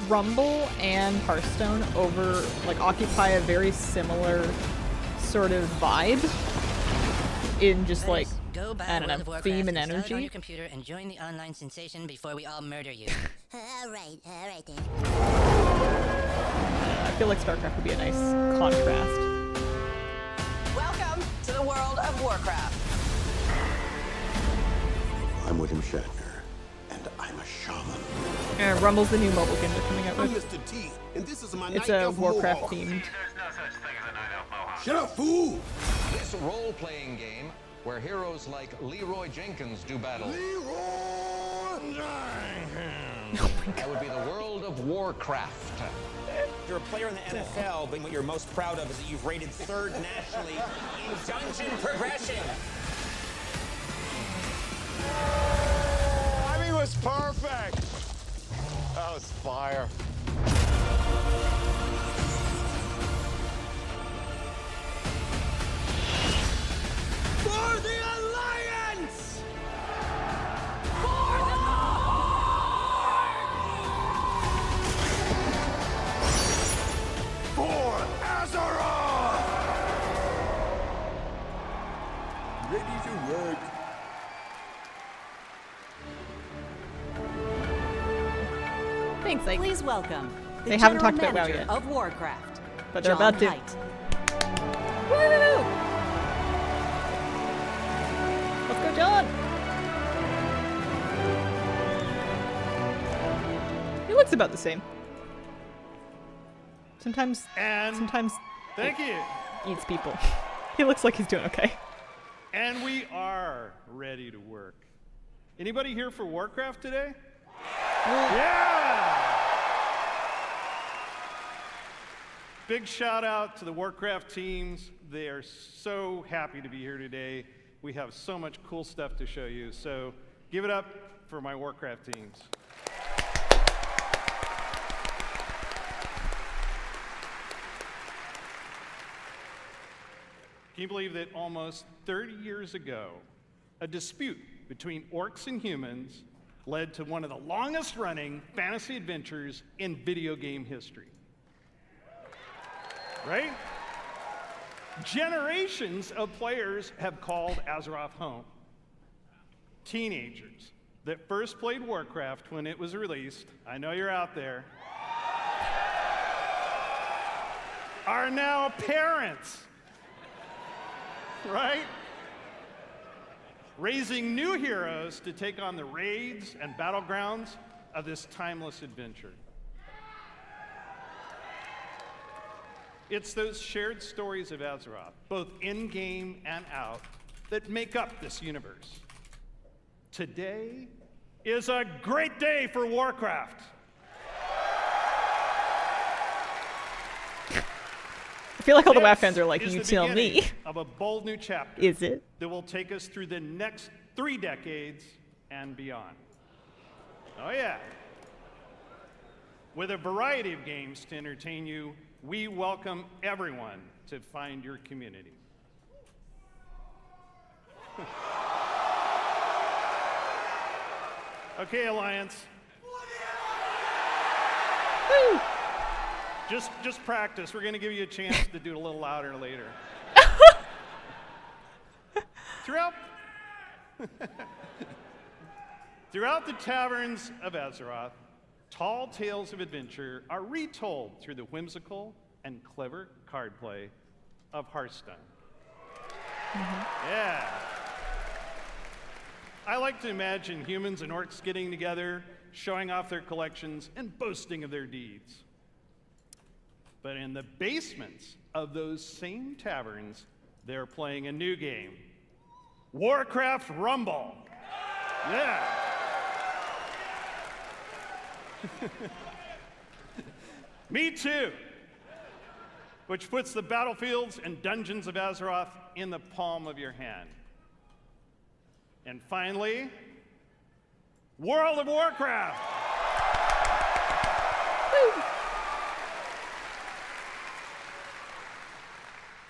Rumble and Hearthstone occupy a very similar sort of vibe in just like, Go buy I don't World of know, Warcraft, theme and install it on energy. your computer and join the online sensation before we all murder you. All right then. I feel like StarCraft would be a nice contrast. Welcome to the world of Warcraft. I'm William Shatner, and I'm a shaman. Rumble's the new mobile game they're coming out I'm with. Mr. T, and this is my It's Night a Elf Warcraft Mohawk. themed. Shut up, fool! This role-playing game where heroes like Leroy Jenkins do battle. That would be the world of Warcraft. You're a player in the NFL, but what you're most proud of is that you've rated 3rd nationally in dungeon progression. Timing was perfect. That was fire. For the Alliance! For Azeroth! Ready to work. Thanks, like Please welcome the they haven't General talked about WoW Manager yet. of Warcraft, But they're John about to. Haidt. Woo! Let's go, John! He looks about the same. Sometimes Thank you. eats people. He looks like he's doing okay. And we are ready to work. Anybody here for Warcraft today? Yeah! Big shout out to the Warcraft teams. They are so happy to be here today. We have so much cool stuff to show you. So give it up for my Warcraft teams. Can you believe that almost 30 years ago, a dispute between orcs and humans led to one of the longest running fantasy adventures in video game history? Right? Generations of players have called Azeroth home. Teenagers that first played Warcraft when it was released, I know you're out there, are now parents. Right? Raising new heroes to take on the raids and battlegrounds of this timeless adventure. It's those shared stories of Azeroth, both in-game and out, that make up this universe. Today is a great day for Warcraft. I feel like all the WoW fans are like, Is you the tell me. beginning of a bold new chapter. Is it? That will take us through the next 3 decades and beyond. Oh yeah. With a variety of games to entertain you, we welcome everyone to find your community. Okay, Alliance. Woo! Just practice. We're going to give you a chance to do it a little louder later. Throughout the taverns of Azeroth, tall tales of adventure are retold through the whimsical and clever card play of Hearthstone. Yeah. I like to imagine humans and orcs getting together, showing off their collections, and boasting of their deeds. But in the basements of those same taverns, they're playing a new game, Warcraft Rumble. Yeah. Me too. Which puts the battlefields and dungeons of Azeroth in the palm of your hand. And finally, World of Warcraft.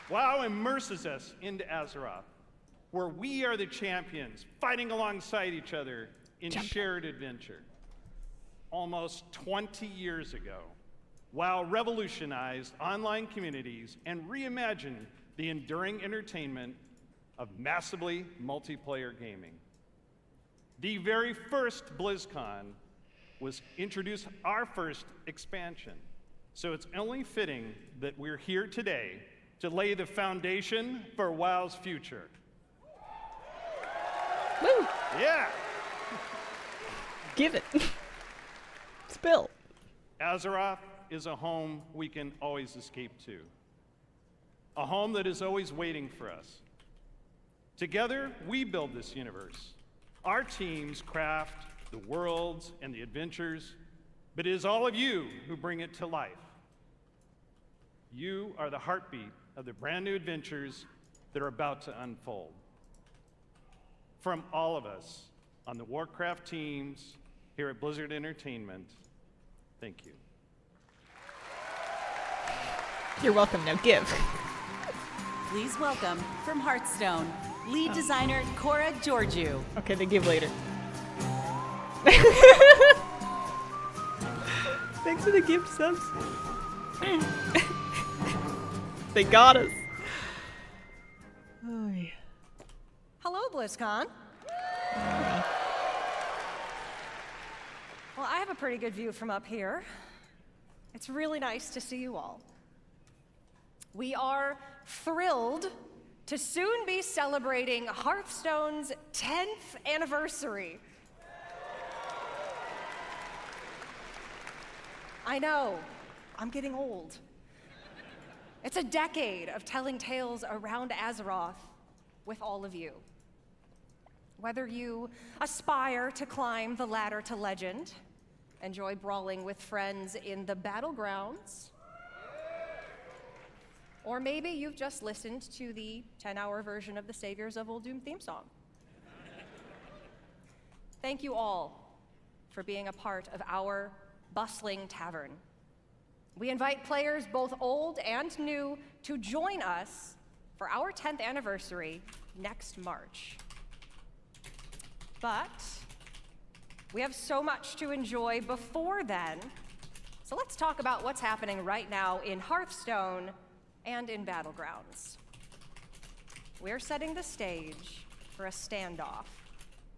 WoW immerses us into Azeroth, where we are the champions, fighting alongside each other in shared adventure. almost 20 years ago, WoW revolutionized online communities and reimagined the enduring entertainment of massively multiplayer gaming. The very first BlizzCon was introduced our first expansion, so it's only fitting that we're here today to lay the foundation for WoW's future. Woo! Yeah! Give it. Spill. Azeroth is a home we can always escape to. A home that is always waiting for us. Together, we build this universe. Our teams craft the worlds and the adventures, but it is all of you who bring it to life. You are the heartbeat of the brand new adventures that are about to unfold. From all of us on the Warcraft teams here at Blizzard Entertainment, thank you. You're welcome. Now give. Please welcome, from Hearthstone, lead designer Cora Georgiou. Okay, they give later. Thanks for the gift subs. They got us. Oh, yeah. Hello, BlizzCon. Well, I have a pretty good view from up here. It's really nice to see you all. We are thrilled to soon be celebrating Hearthstone's 10th anniversary. I know, I'm getting old. It's a decade of telling tales around Azeroth with all of you. Whether you aspire to climb the ladder to legend, enjoy brawling with friends in the battlegrounds, or maybe you've just listened to the 10-hour version of the Saviors of Uldum theme song. Thank you all for being a part of our bustling tavern. We invite players both old and new to join us for our 10th anniversary next March. But we have so much to enjoy before then, so let's talk about what's happening right now in Hearthstone and in Battlegrounds. We're setting the stage for a standoff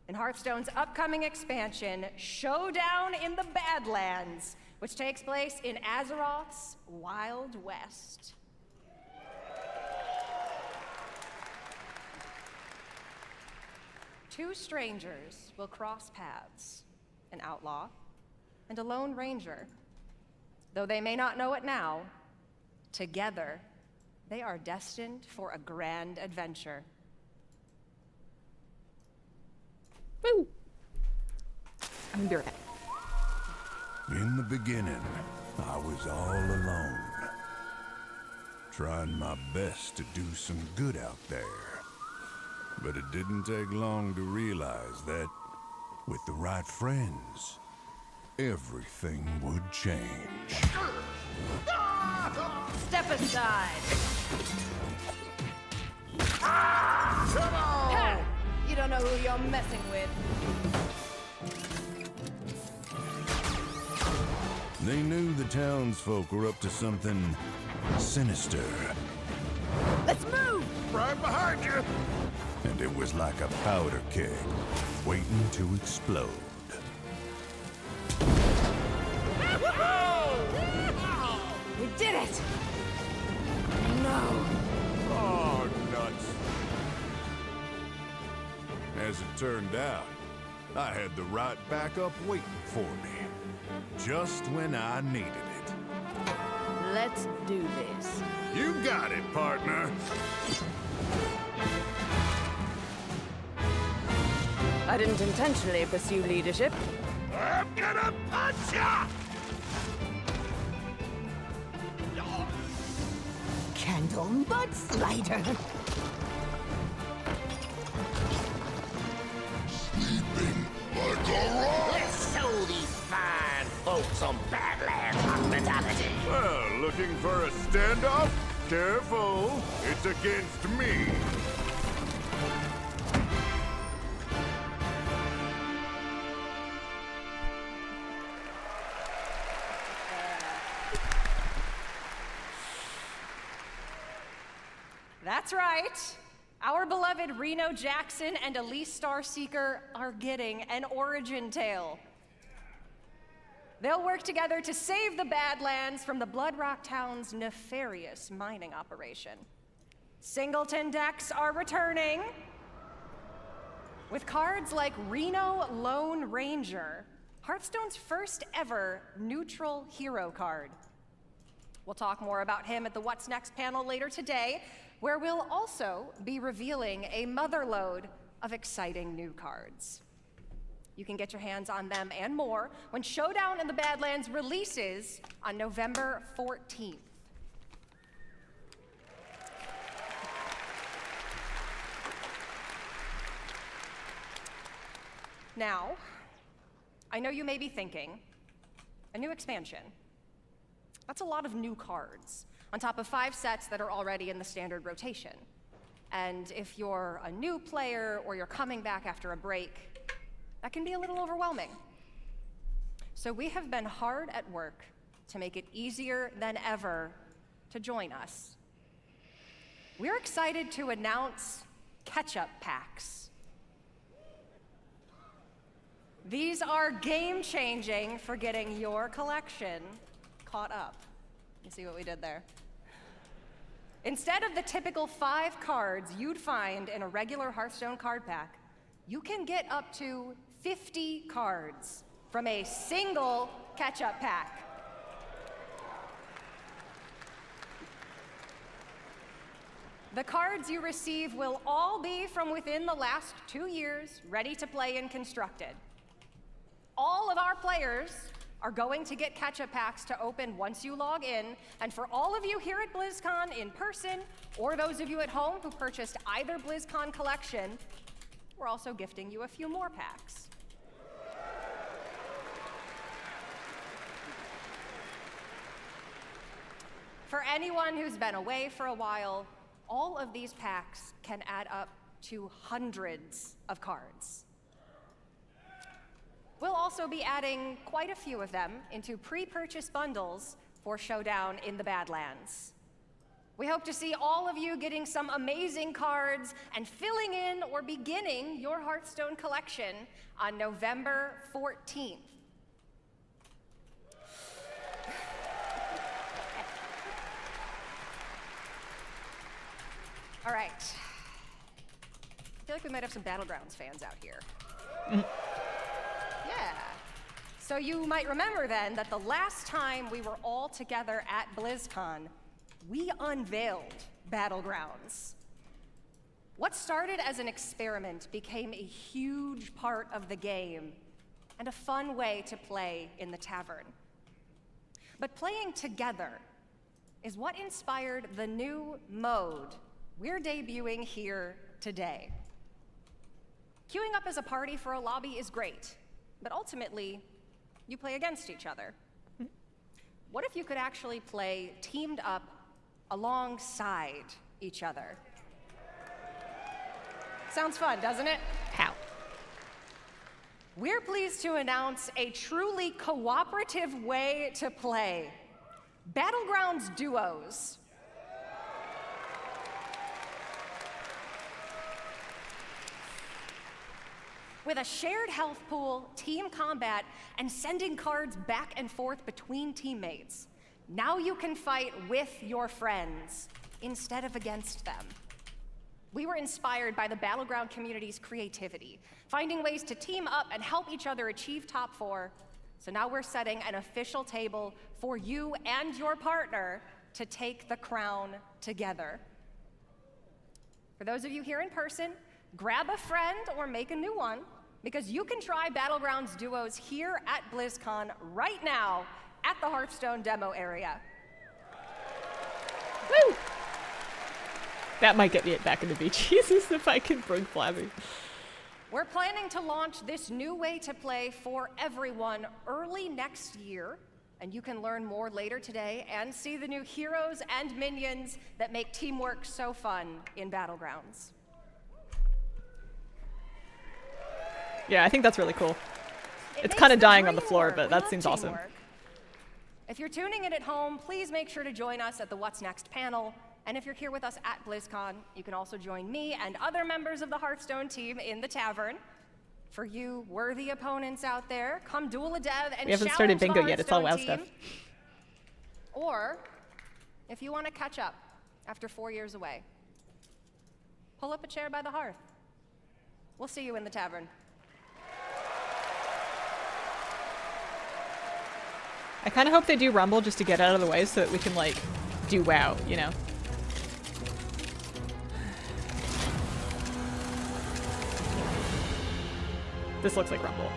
in Hearthstone's upcoming expansion, Showdown in the Badlands, which takes place in Azeroth's Wild West. Two strangers will cross paths, an outlaw and a lone ranger. Though they may not know it now, together they are destined for a grand adventure. Woo! I'm gonna be right back. In the beginning, I was all alone, trying my best to do some good out there. But it didn't take long to realize that, with the right friends, everything would change. Step aside. Come on! Ha! You don't know who you're messing with. They knew the townsfolk were up to something sinister. Let's move! Right behind you! And it was like a powder keg, waiting to explode. We did it! No! Oh, nuts. As it turned out, I had the right backup waiting for me, just when I needed it. Let's do this. You got it, partner. I didn't intentionally pursue leadership. I'm gonna punch ya! Candle mudslider. Sleeping like a rock. Let's show these fine folks some Badlands hospitality. Well, looking for a standoff? Careful, it's against me. That's right. Our beloved Reno Jackson and Elise Starseeker are getting an origin tale. They'll work together to save the Badlands from the Bloodrock Town's nefarious mining operation. Singleton decks are returning with cards like Reno Lone Ranger, Hearthstone's first ever neutral hero card. We'll talk more about him at the What's Next panel later today, where we'll also be revealing a motherlode of exciting new cards. You can get your hands on them and more when Showdown in the Badlands releases on November 14th. Now, I know you may be thinking, a new expansion. That's a lot of new cards, on top of 5 sets that are already in the standard rotation. And if you're a new player or you're coming back after a break, that can be a little overwhelming. So we have been hard at work to make it easier than ever to join us. We're excited to announce catch-up packs. These are game-changing for getting your collection caught up. You see what we did there? Instead of the typical 5 cards you'd find in a regular Hearthstone card pack, you can get up to 50 cards from a single catch-up pack. The cards you receive will all be from within the last 2 years, ready to play and constructed. All of our players are going to get catch-up packs to open once you log in, and for all of you here at BlizzCon in person, or those of you at home who purchased either BlizzCon collection, we're also gifting you a few more packs. For anyone who's been away for a while, all of these packs can add up to hundreds of cards. We'll also be adding quite a few of them into pre-purchase bundles for Showdown in the Badlands. We hope to see all of you getting some amazing cards and filling in or beginning your Hearthstone collection on November 14th. All right. I feel like we might have some Battlegrounds fans out here. Yeah. So you might remember then that the last time we were all together at BlizzCon, we unveiled Battlegrounds. What started as an experiment became a huge part of the game and a fun way to play in the tavern. But playing together is what inspired the new mode we're debuting here today. Queuing up as a party for a lobby is great, but ultimately, you play against each other. What if you could actually play teamed up alongside each other? Sounds fun, doesn't it? How? We're pleased to announce a truly cooperative way to play. Battlegrounds Duos. With a shared health pool, team combat, and sending cards back and forth between teammates, now you can fight with your friends instead of against them. We were inspired by the Battleground community's creativity, finding ways to team up and help each other achieve top 4. So now we're setting an official table for you and your partner to take the crown together. For those of you here in person, grab a friend or make a new one, because you can try Battlegrounds Duos here at BlizzCon right now at the Hearthstone demo area. Woo! That might get me back into Jesus if I can bring Flabby. We're planning to launch this new way to play for everyone early next year, and you can learn more later today and see the new heroes and minions that make teamwork so fun in Battlegrounds. Yeah, I think that's really cool. It's kind of dying on the floor, but that seems awesome. If you're tuning in at home, please make sure to join us at the What's Next panel And if you're here with us at BlizzCon, you can also join me and other members of the Hearthstone team in the tavern. For you worthy opponents out there, come duel a dev and We haven't started challenge the bingo yet. It's all WoW Hearthstone stuff. team. Or, if you want to catch up after 4 years away, pull up a chair by the hearth. We'll see you in the tavern. I kind of hope they do Rumble just to get out of the way so that we can, like, do WoW, you know? This looks like Rumble.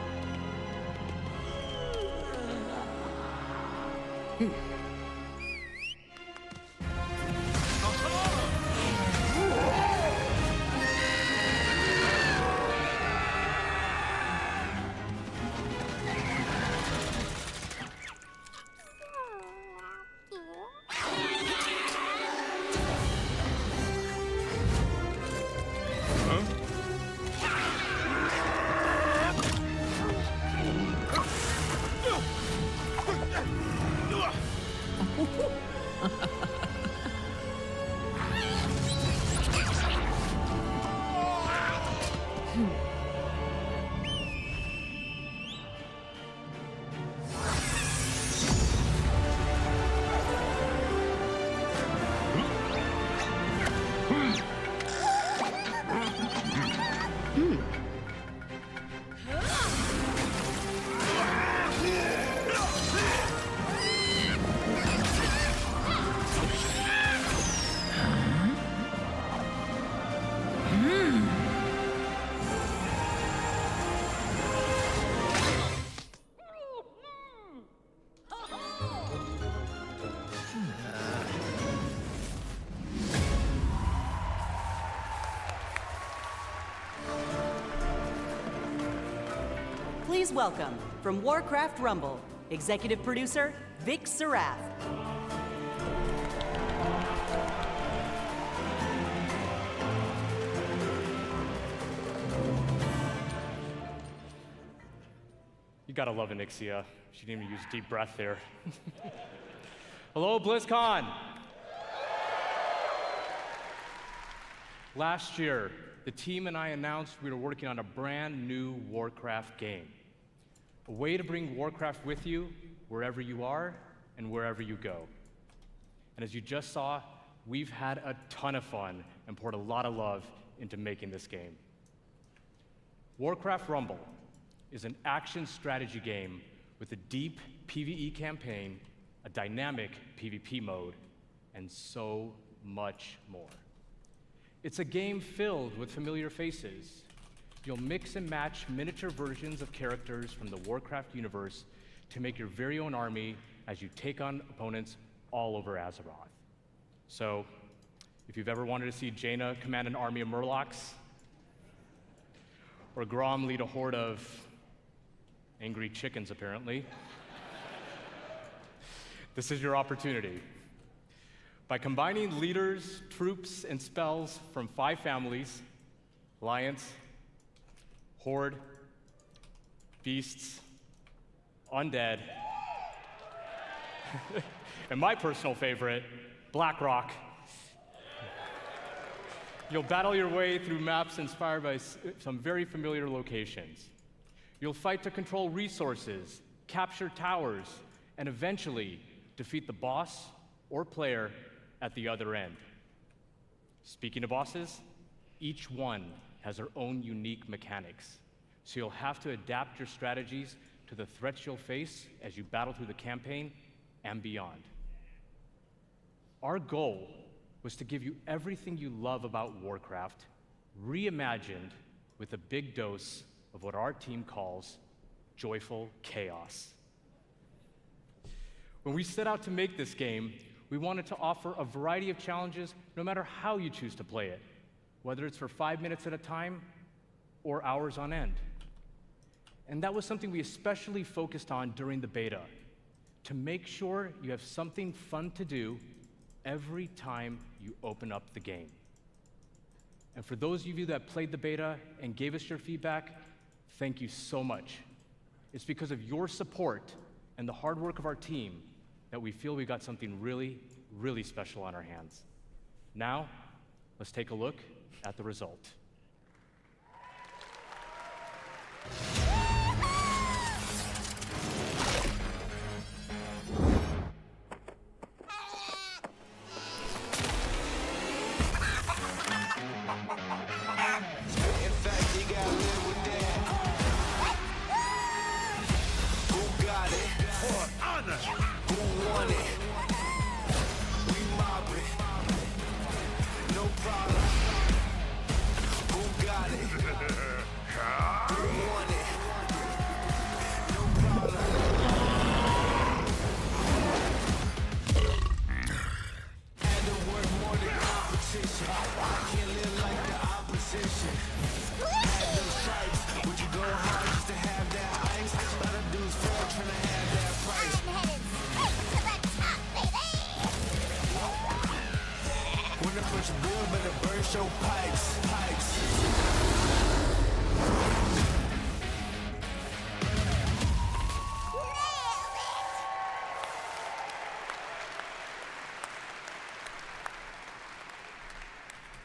Please welcome, from Warcraft Rumble, executive producer, Vic Sarath. You gotta love Anixia. She didn't even use deep breath there. Hello, BlizzCon! Last year, the team and I announced we were working on a brand new Warcraft game. A way to bring Warcraft with you wherever you are and wherever you go. And as you just saw, we've had a ton of fun and poured a lot of love into making this game. Warcraft Rumble is an action strategy game with a deep PvE campaign, a dynamic PvP mode, and so much more. It's a game filled with familiar faces. You'll mix and match miniature versions of characters from the Warcraft universe to make your very own army as you take on opponents all over Azeroth. So, if you've ever wanted to see Jaina command an army of Murlocs, or Grom lead a horde of angry chickens, apparently, this is your opportunity. By combining leaders, troops, and spells from 5 families, Alliance, Horde, Beasts, Undead, and my personal favorite, Blackrock, you'll battle your way through maps inspired by some very familiar locations. You'll fight to control resources, capture towers, and eventually defeat the boss or player at the other end. Speaking of bosses, each one has their own unique mechanics, so you'll have to adapt your strategies to the threats you'll face as you battle through the campaign and beyond. Our goal was to give you everything you love about Warcraft, reimagined with a big dose of what our team calls joyful chaos. When we set out to make this game, we wanted to offer a variety of challenges no matter how you choose to play it, whether it's for 5 minutes at a time or hours on end. And that was something we especially focused on during the beta, to make sure you have something fun to do every time you open up the game. And for those of you that played the beta and gave us your feedback, thank you so much. It's because of your support and the hard work of our team that we feel we got something really, really special on our hands. Now, let's take a look at the result.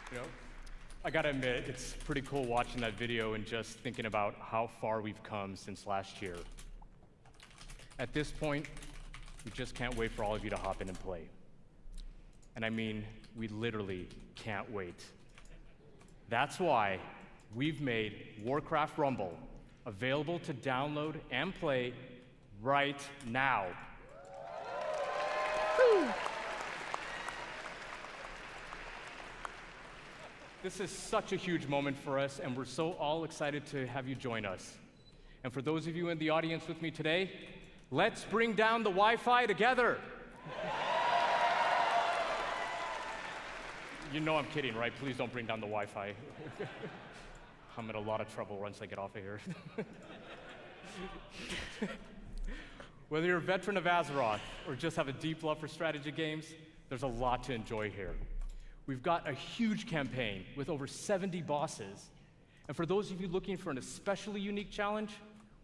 You know, I gotta admit, it's pretty cool watching that video and just thinking about how far we've come since last year. At this point, we just can't wait for all of you to hop in and play. And I mean, we literally can't wait. That's why we've made Warcraft Rumble available to download and play right now. Woo. This is such a huge moment for us, and we're so all excited to have you join us. And for those of you in the audience with me today, let's bring down the Wi-Fi together. You know I'm kidding, right? Please don't bring down the Wi-Fi. I'm in a lot of trouble once I get off of here. Whether you're a veteran of Azeroth or just have a deep love for strategy games, there's a lot to enjoy here. We've got a huge campaign with over 70 bosses. And for those of you looking for an especially unique challenge,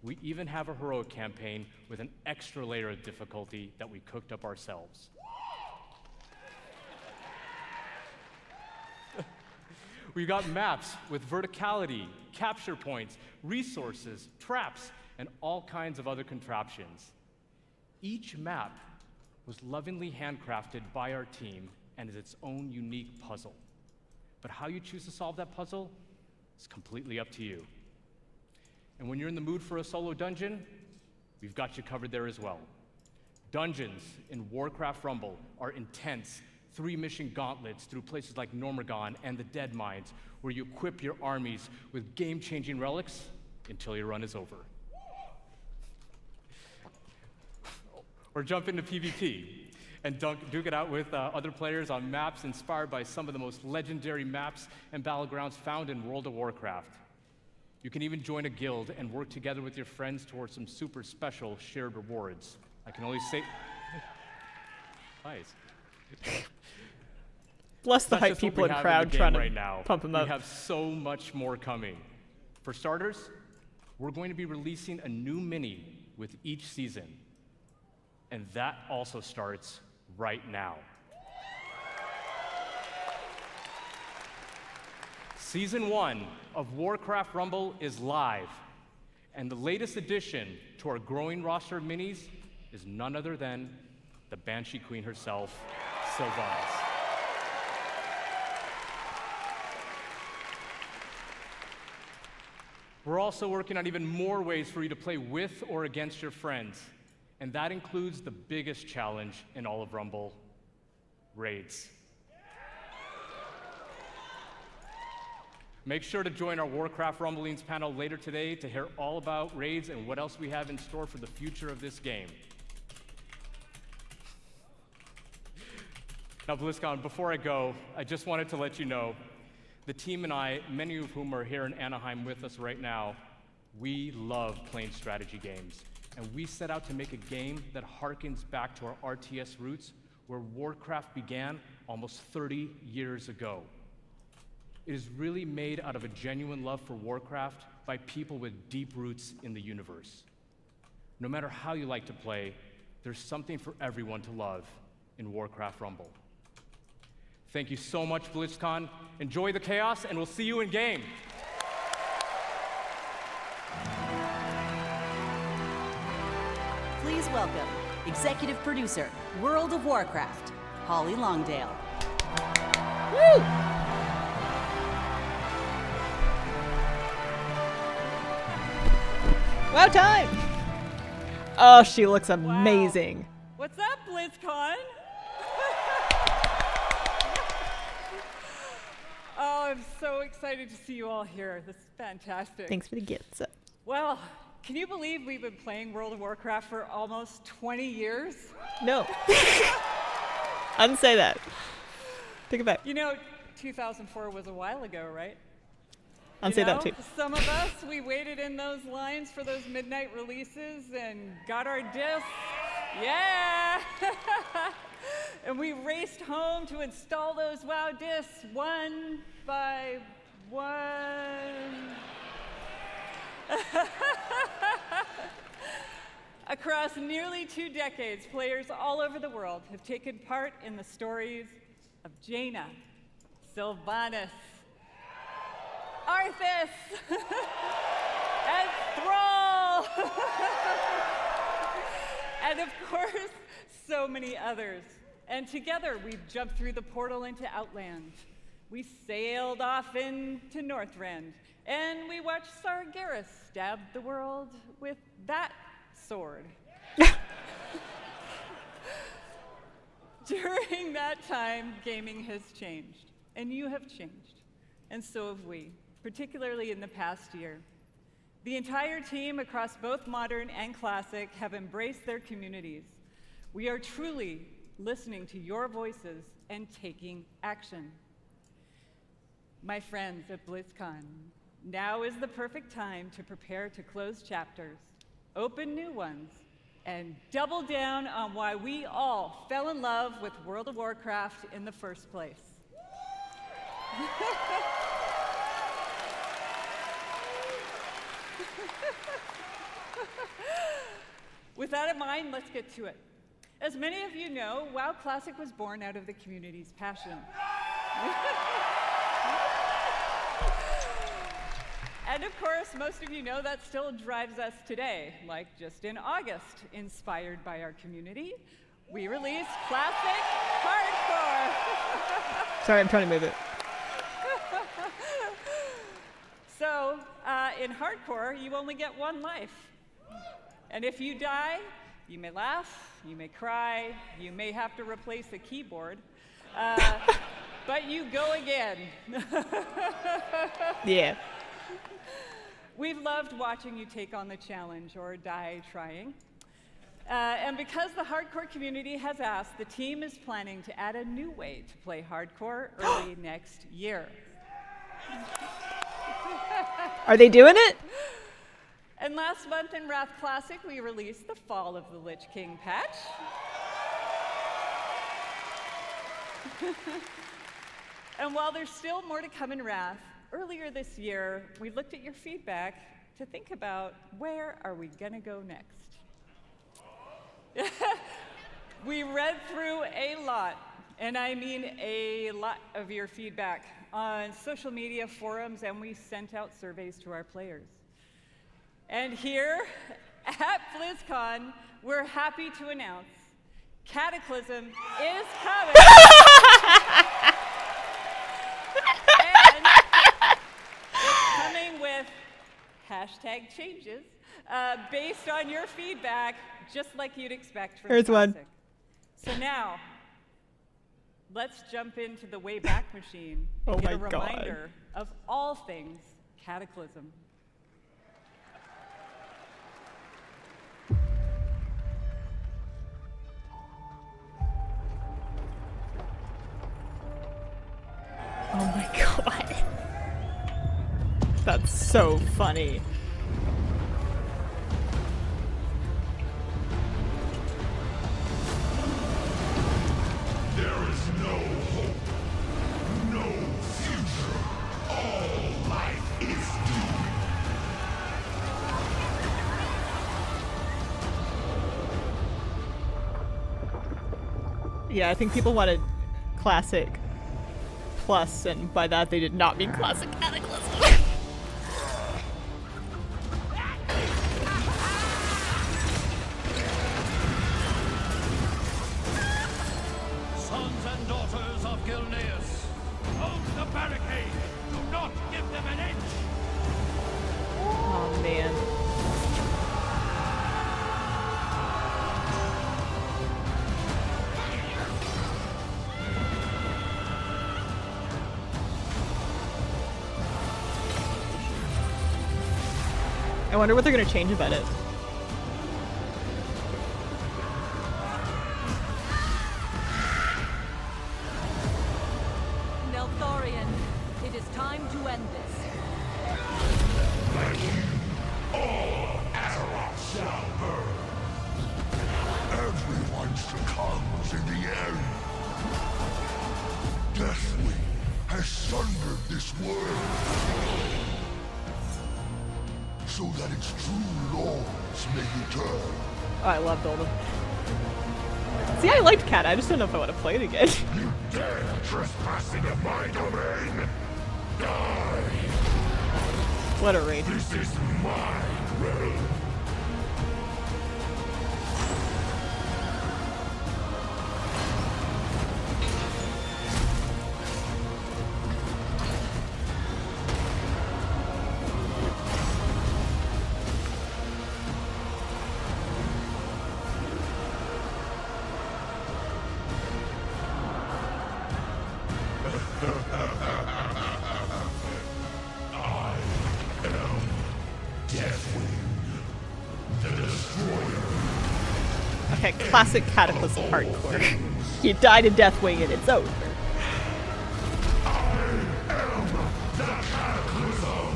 we even have a heroic campaign with an extra layer of difficulty that we cooked up ourselves. We've got maps with verticality, capture points, resources, traps, and all kinds of other contraptions. Each map was lovingly handcrafted by our team and is its own unique puzzle. But how you choose to solve that puzzle is completely up to you. And when you're in the mood for a solo dungeon, we've got you covered there as well. Dungeons in Warcraft Rumble are intense, 3-mission gauntlets through places like Normagon and the Dead Mines, where you equip your armies with game-changing relics until your run is over. Or jump into PvP and duke it out with other players on maps inspired by some of the most legendary maps and battlegrounds found in World of Warcraft. You can even join a guild and work together with your friends towards some super special shared rewards. I can only say... Nice. Bless the hype people in crowd trying to pump them up. We have so much more coming. For starters, we're going to be releasing a new mini with each season. And that also starts right now. Season 1 of Warcraft Rumble is live, and the latest addition to our growing roster of minis is none other than the Banshee Queen herself, Sylvanas. We're also working on even more ways for you to play with or against your friends, and that includes the biggest challenge in all of Rumble, raids. Make sure to join our Warcraft Rumblings panel later today to hear all about raids and what else we have in store for the future of this game. Now, BlizzCon, before I go, I just wanted to let you know, the team and I, many of whom are here in Anaheim with us right now, we love playing strategy games. And we set out to make a game that harkens back to our RTS roots, where Warcraft began almost 30 years ago. It is really made out of a genuine love for Warcraft by people with deep roots in the universe. No matter how you like to play, there's something for everyone to love in Warcraft Rumble. Thank you so much, BlizzCon. Enjoy the chaos, and we'll see you in game. Please welcome Executive Producer, World of Warcraft, Holly Longdale. Woo! Wow time! Oh, she looks amazing. Wow. What's up, BlizzCon? Oh, I'm so excited to see you all here. This is fantastic. Thanks for the gifts. Well, can you believe we've been playing World of Warcraft for almost 20 years? No. Unsay that. Take it back. You know, 2004 was a while ago, right? Unsay that too. Some of us, we waited in those lines for those midnight releases and got our discs. Yeah! And we raced home to install those WoW discs one by one. Across nearly 2 decades, players all over the world have taken part in the stories of Jaina, Sylvanas, Arthas, and Thrall, and of course, so many others. And together, we've jumped through the portal into Outland. We sailed off into Northrend, and we watched Sargeras stab the world with that sword. During that time, gaming has changed, and you have changed, and so have we, particularly in the past year. The entire team across both Modern and Classic have embraced their communities. We are truly listening to your voices and taking action. My friends at BlizzCon, now is the perfect time to prepare to close chapters, open new ones, and double down on why we all fell in love with World of Warcraft in the first place. With that in mind, let's get to it. As many of you know, WoW Classic was born out of the community's passion. And of course, most of you know that still drives us today. Like just in August, inspired by our community, we released Classic Hardcore. Sorry, I'm trying to move it. So, in Hardcore, you only get one life. And if you die, you may laugh, you may cry, you may have to replace a keyboard, but you go again. Yeah. We've loved watching you take on the challenge or die trying. And because the hardcore community has asked, the team is planning to add a new way to play hardcore early next year. Are they doing it? And last month in Wrath Classic, we released the Fall of the Lich King patch. And while there's still more to come in Wrath, earlier this year, we looked at your feedback to think about where are we gonna go next. We read through a lot, and I mean a lot of your feedback on social media forums, and we sent out surveys to our players. And here at BlizzCon, we're happy to announce Cataclysm is coming. And it's coming with #changes based on your feedback, just like you'd expect from Here's one. Classic. So now, let's jump into the Wayback Machine and get a reminder of all things Cataclysm. Oh my god. That's so funny. There is no hope, no future. All life is doomed. Yeah, I think people wanted Classic Plus, and by that they did not mean Classic Cataclysm. Sons and daughters of Gilneas, hold the barricade. Do not give them an inch. Oh man. I wonder what they're gonna change about it. Neltharion, it is time to end this. All Azeroth shall burn. Everyone succumbs in the end. Deathwing has sundered this world, so that its true lords may return. Oh, I love Golden. See, I liked Cat. I just don't know if I want to play it again. You dare trespass into my domain? Die! What a raid. This is my realm. I am Deathwing, the Destroyer. Okay, Classic Cataclysm hardcore. You died in Deathwing and it's over. The Cataclysm.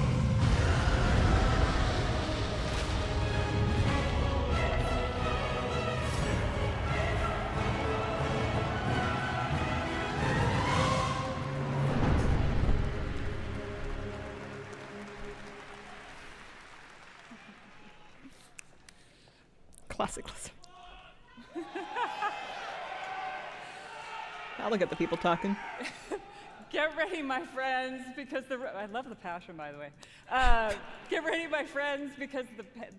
Classicalism. Now look at the people talking. Get ready, my friends, because I love the passion, by the way. Get ready, my friends, because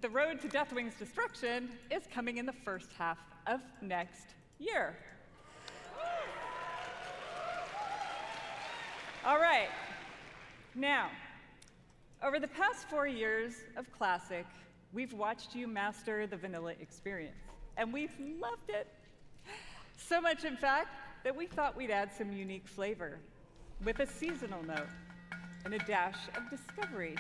the road to Deathwing's destruction is coming in the first half of next year. All right. Now, over the past 4 years of Classic, we've watched you master the vanilla experience, and we've loved it. So much, in fact, that we thought we'd add some unique flavor with a seasonal note and a dash of discovery.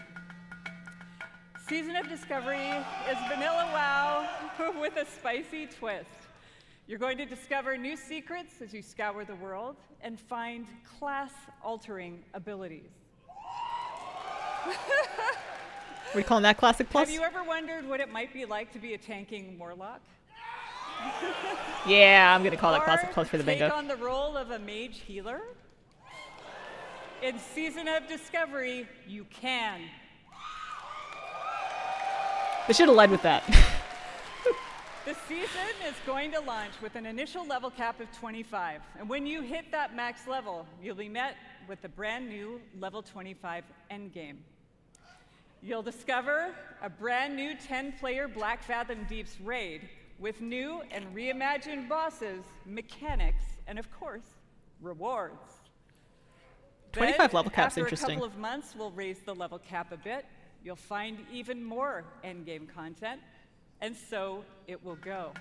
Season of Discovery is vanilla WoW with a spicy twist. You're going to discover new secrets as you scour the world and find class-altering abilities. We calling that Classic Plus? Have you ever wondered what it might be like to be a tanking warlock? Yeah, I'm gonna call that Classic Plus for the bingo. Take on the role of a mage healer? In Season of Discovery, you can. They should have led with that. The season is going to launch with an initial level cap of 25. And when you hit that max level, you'll be met with the brand new level 25 endgame. You'll discover a brand new 10-player Black Fathom Deeps raid with new and reimagined bosses, mechanics, and of course, rewards. 25 level cap's after interesting. a couple of months, we'll raise the level cap a bit. You'll find even more endgame content, and so it will go.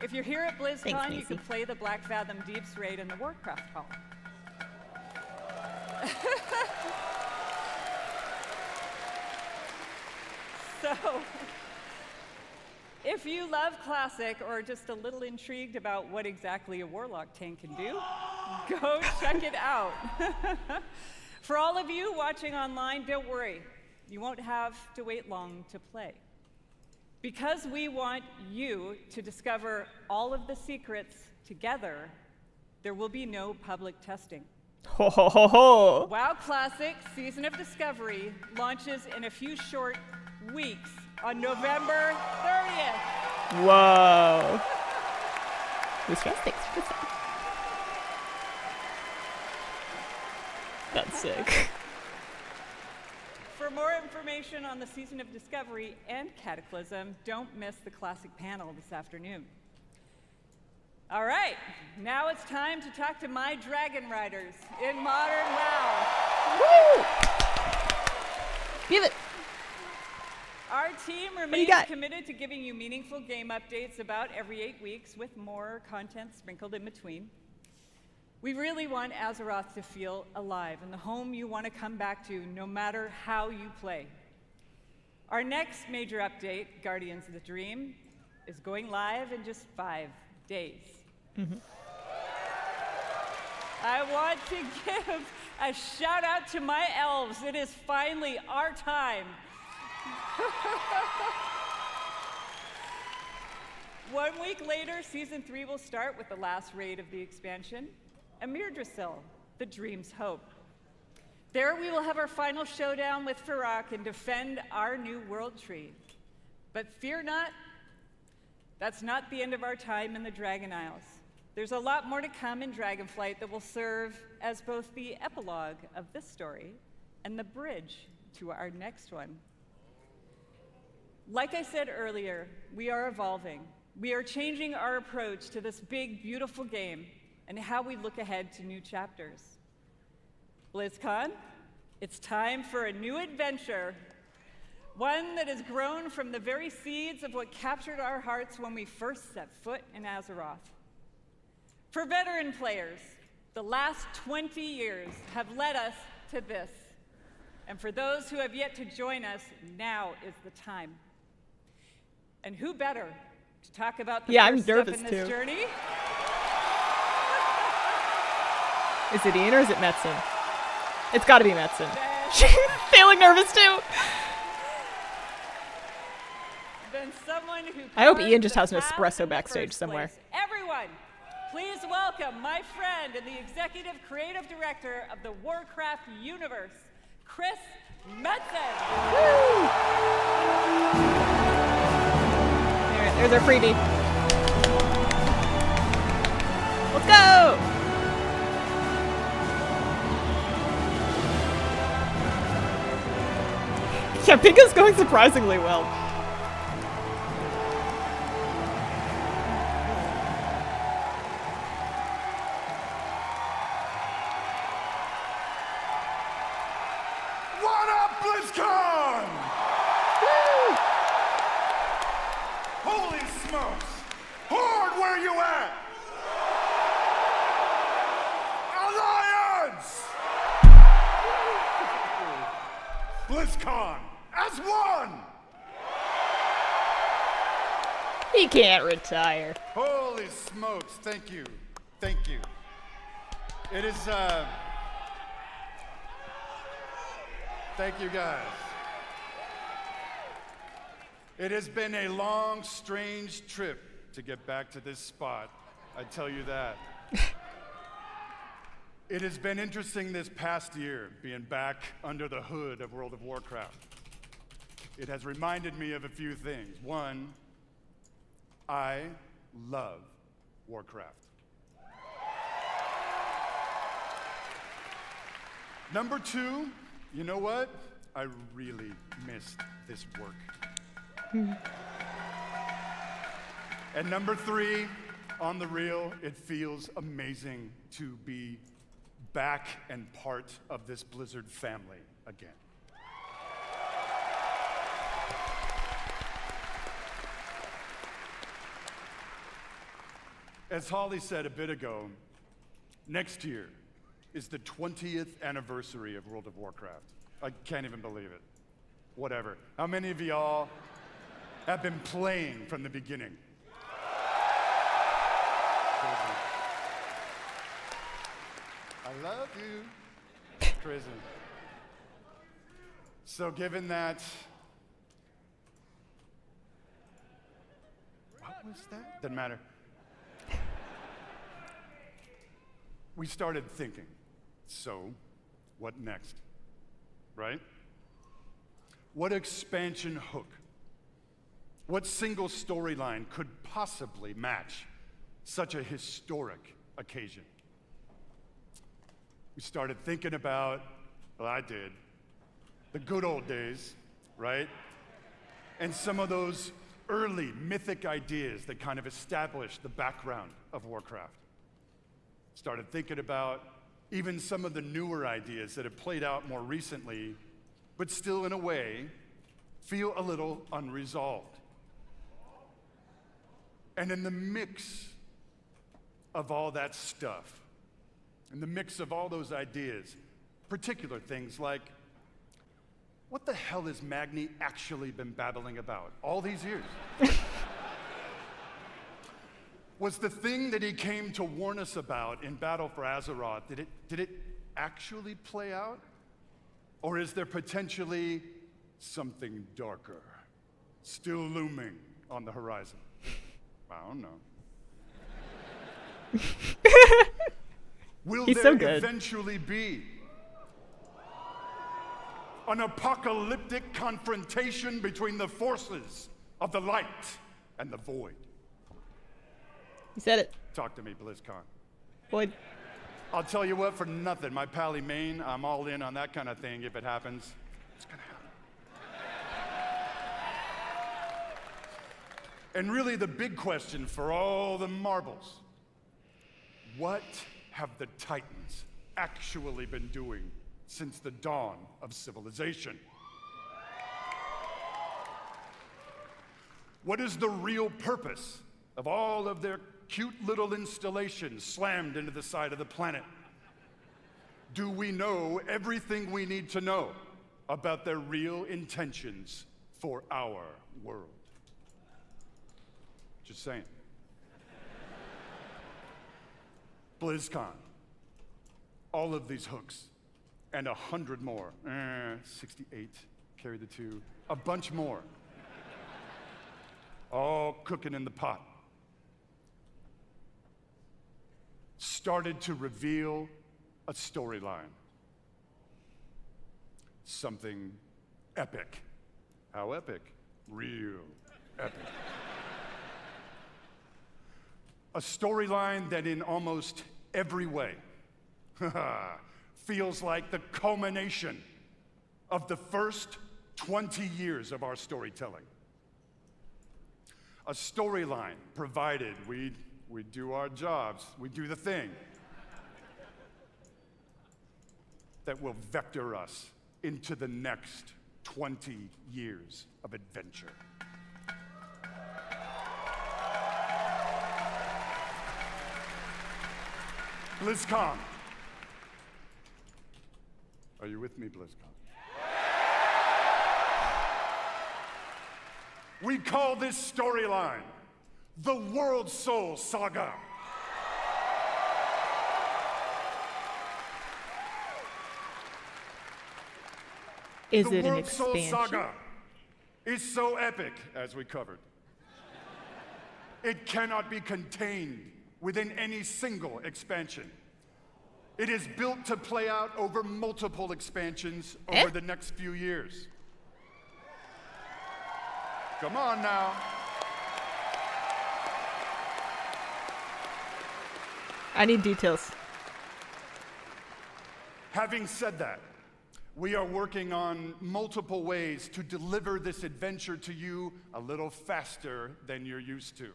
If you're here at BlizzCon, Thanks, you can play the Black Fathom Deeps raid in the Warcraft Hall. So, if you love Classic or are just a little intrigued about what exactly a Warlock tank can do, go check it out. For all of you watching online, don't worry. You won't have to wait long to play. Because we want you to discover all of the secrets together, there will be no public testing. Ho ho ho ho! WoW Classic Season of Discovery launches in a few short weeks on November 30th. Whoa! Who's stressed? Thanks for That's sick. For more information on the Season of Discovery and Cataclysm, don't miss the classic panel this afternoon. All right, now it's time to talk to my dragon riders in Modern WoW. Woo! Give it. Our team you remains got? committed to giving you meaningful game updates about every 8 weeks with more content sprinkled in between. We really want Azeroth to feel alive and the home you want to come back to no matter how you play. Our next major update, Guardians of the Dream, is going live in just 5 days. I want to give a shout out to my elves. It is finally our time. 1 week later, Season 3 will start with the last raid of the expansion, Amirdrasil, the Dream's Hope. There we will have our final showdown with Farak and defend our new world tree. But fear not, that's not the end of our time in the Dragon Isles. There's a lot more to come in Dragonflight that will serve as both the epilogue of this story and the bridge to our next one. Like I said earlier, we are evolving. We are changing our approach to this big, beautiful game and how we look ahead to new chapters. BlizzCon, it's time for a new adventure, one that has grown from the very seeds of what captured our hearts when we first set foot in Azeroth. For veteran players, the last 20 years have led us to this. And for those who have yet to join us, now is the time. And who better to talk about the first step in this journey? Is it Ian or is it Metzen? It's got to be Metzen. Feeling nervous too. Then someone who I hope Ian just has an espresso backstage somewhere. Everyone, please welcome my friend and the executive creative director of the Warcraft universe, Chris Metzen. There's our freebie. Let's go! Yeah, Pika's going surprisingly well. What up, BlizzCon? Woo! Holy smokes! Horde, where you at? Alliance! BlizzCon as one! He can't retire. Holy smokes, thank you. Thank you. It is, thank you guys. It has been a long, strange trip to get back to this spot, I tell you that. It has been interesting this past year, being back under the hood of World of Warcraft. It has reminded me of a few things. One, I love Warcraft. Number two, you know what? I really missed this work. And number three, on the real, it feels amazing to be back and part of this Blizzard family again. As Holly said a bit ago, next year is the 20th anniversary of World of Warcraft. I can't even believe it. Whatever. How many of y'all have been playing from the beginning? I love you, Prison. So given that, what was that? Doesn't matter. We started thinking, so what next, right? What expansion hook, what single storyline could possibly match such a historic occasion? We started thinking about, well, I did, the good old days, right? And some of those early mythic ideas that kind of established the background of Warcraft. Started thinking about even some of the newer ideas that have played out more recently, but still in a way feel a little unresolved. And in the mix of all that stuff, in the mix of all those ideas, particular things like, what the hell has Magni actually been babbling about all these years? Was the thing that he came to warn us about in Battle for Azeroth, did it actually play out? Or is there potentially something darker still looming on the horizon? I don't know. Will He's there so good. eventually be an apocalyptic confrontation between the forces of the light and the void? You said it. Talk to me, BlizzCon. Void. I'll tell you what, for nothing, my pally Maine, I'm all in on that kind of thing if it happens. It's gonna happen. And really the big question for all the marbles, what have the Titans actually been doing since the dawn of civilization? What is the real purpose of all of their cute little installations slammed into the side of the planet? Do we know everything we need to know about their real intentions for our world? Just saying. BlizzCon. All of these hooks and 100 more. 68, carry the 2. A bunch more. All cooking in the pot. Started to reveal a storyline. Something epic. How epic? Real epic. A storyline that in almost every way feels like the culmination of the first 20 years of our storytelling. A storyline provided we do our jobs, we do the thing that will vector us into the next 20 years of adventure. BlizzCon. Are you with me, BlizzCon? We call this storyline the World Soul Saga. Is the it an World Soul expansion? Saga is so epic, as we covered. It cannot be contained within any single expansion. It is built to play out over multiple expansions over the next few years. Come on now. I need details. Having said that, we are working on multiple ways to deliver this adventure to you a little faster than you're used to.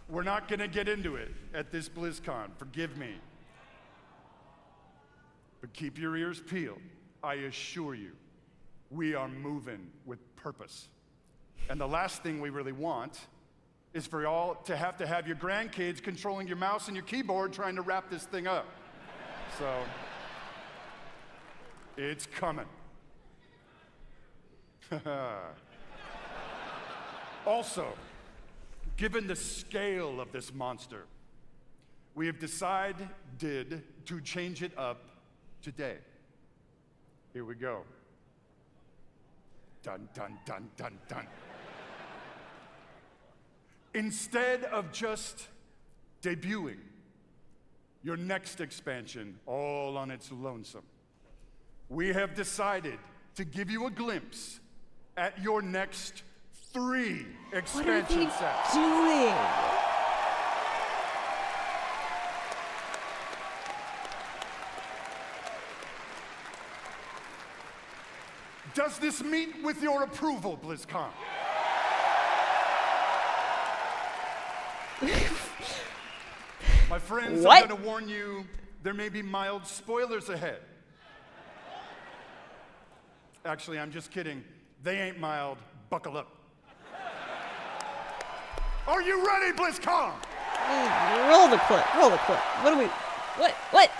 We're not going to get into it at this BlizzCon, forgive me. But keep your ears peeled. I assure you, we are moving with purpose. And the last thing we really want is for y'all to have your grandkids controlling your mouse and your keyboard trying to wrap this thing up. So, it's coming. Also, given the scale of this monster, we have decided to change it up today. Here we go. Dun, dun, dun, dun, dun. Instead of just debuting your next expansion all on its lonesome, we have decided to give you a glimpse at your next 3 expansion sets. Doing? Does this meet with your approval, BlizzCon? My friends, What? I'm going to warn you, there may be mild spoilers ahead. Actually, I'm just kidding. They ain't mild. Buckle up. Are you ready, BlizzCon? Roll the clip. Roll the clip. What do we... What?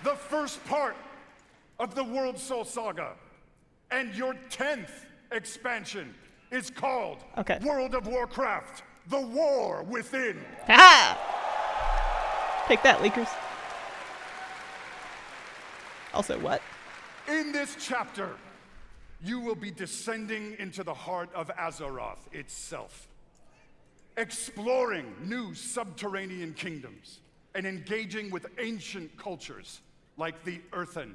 The first part of the World Soul Saga and your 10th expansion is called World of Warcraft, The War Within. Ha! Take that, leakers. Also, what? In this chapter, you will be descending into the heart of Azeroth itself, exploring new subterranean kingdoms and engaging with ancient cultures like the Earthen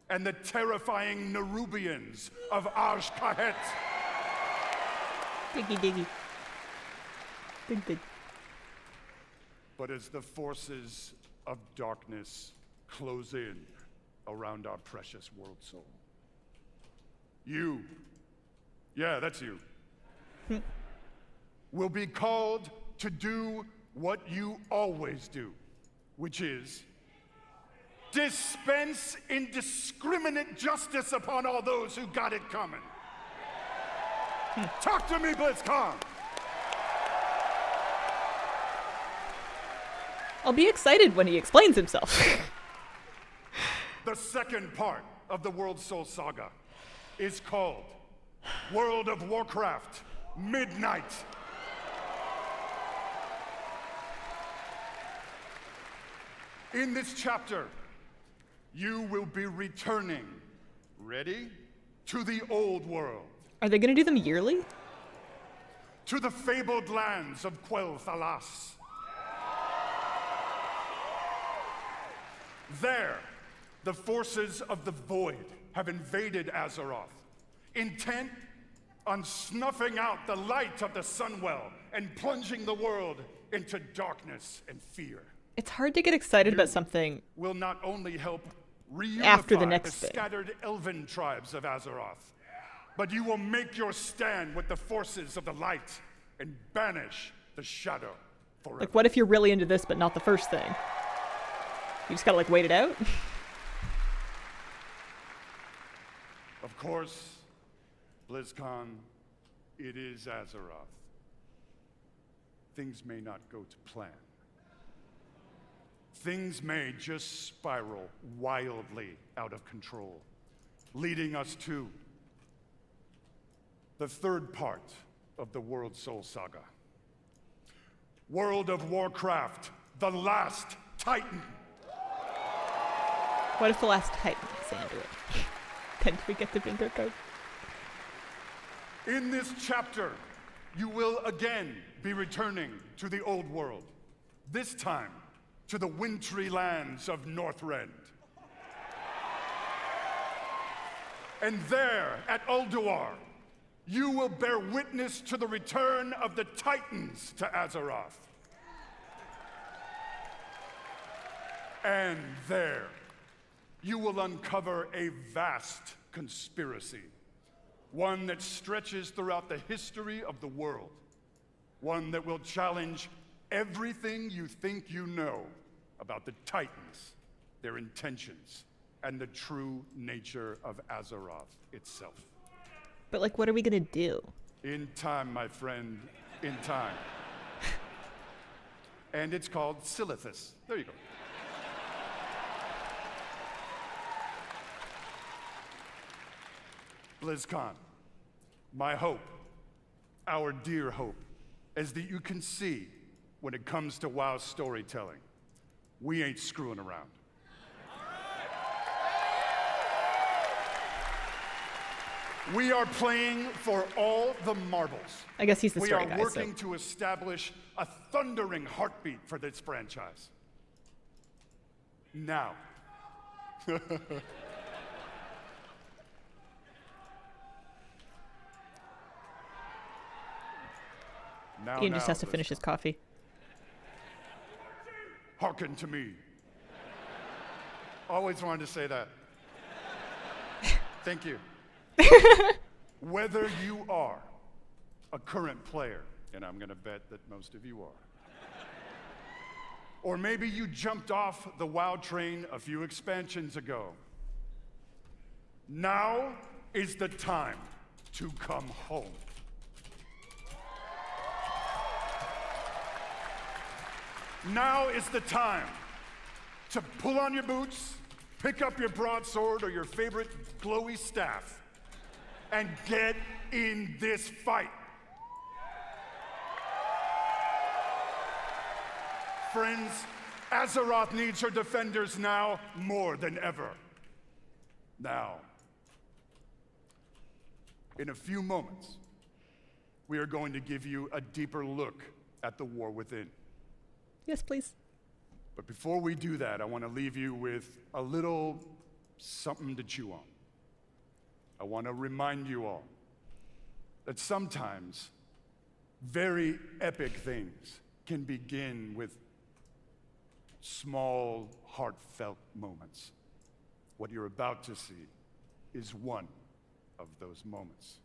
and the terrifying Nerubians of Arsh-Kahet. Diggy diggy. Dig. But as the forces of darkness close in around our precious world soul, you, yeah, that's you, will be called to do what you always do, which is dispense indiscriminate justice upon all those who got it coming. Talk to me, BlizzCon! I'll be excited when he explains himself. The second part of the World Soul Saga is called World of Warcraft Midnight. In this chapter, you will be returning, ready, to the old world. Are they going to do them yearly? To the fabled lands of Quel'Thalas. There, the forces of the Void have invaded Azeroth, intent on snuffing out the light of the Sunwell and plunging the world into darkness and fear. It's hard to get excited about something will not only help reunify after the next thing. Scattered elven tribes of Azeroth, but you will make your stand with the forces of the light and banish the shadow forever. Like, what if you're really into this, but not the first thing? You just gotta, like, wait it out? Of course, BlizzCon, it is Azeroth. Things may not go to plan. Things may just spiral wildly out of control, leading us to the third part of the World Soul Saga. World of Warcraft, the Last Titan. What if the last Titan is Andrew? Then we get the bingo card. In this chapter, you will again be returning to the old world, this time to the wintry lands of Northrend. And there, at Ulduar, you will bear witness to the return of the Titans to Azeroth. And there, you will uncover a vast conspiracy, one that stretches throughout the history of the world, one that will challenge everything you think you know about the Titans, their intentions, and the true nature of Azeroth itself. But, like, what are we gonna do? In time, my friend, in time. And it's called Silithus. There you go. BlizzCon, my hope, our dear hope, is that you can see when it comes to WoW storytelling, we ain't screwing around. We are playing for all the marbles. I guess he's the story guy. guy, We are working so. to establish a thundering heartbeat for this franchise. Now. Ian just has to finish his coffee. Hearken to me. Always wanted to say that. Thank you. Whether you are a current player, and I'm going to bet that most of you are, or maybe you jumped off the WoW train a few expansions ago, now is the time to come home. Now is the time to pull on your boots, pick up your broadsword or your favorite glowy staff, and get in this fight. Friends, Azeroth needs her defenders now more than ever. Now, in a few moments, we are going to give you a deeper look at the war within. Yes, please. But before we do that, I want to leave you with a little something to chew on. I want to remind you all that sometimes very epic things can begin with small, heartfelt moments. What you're about to see is one of those moments.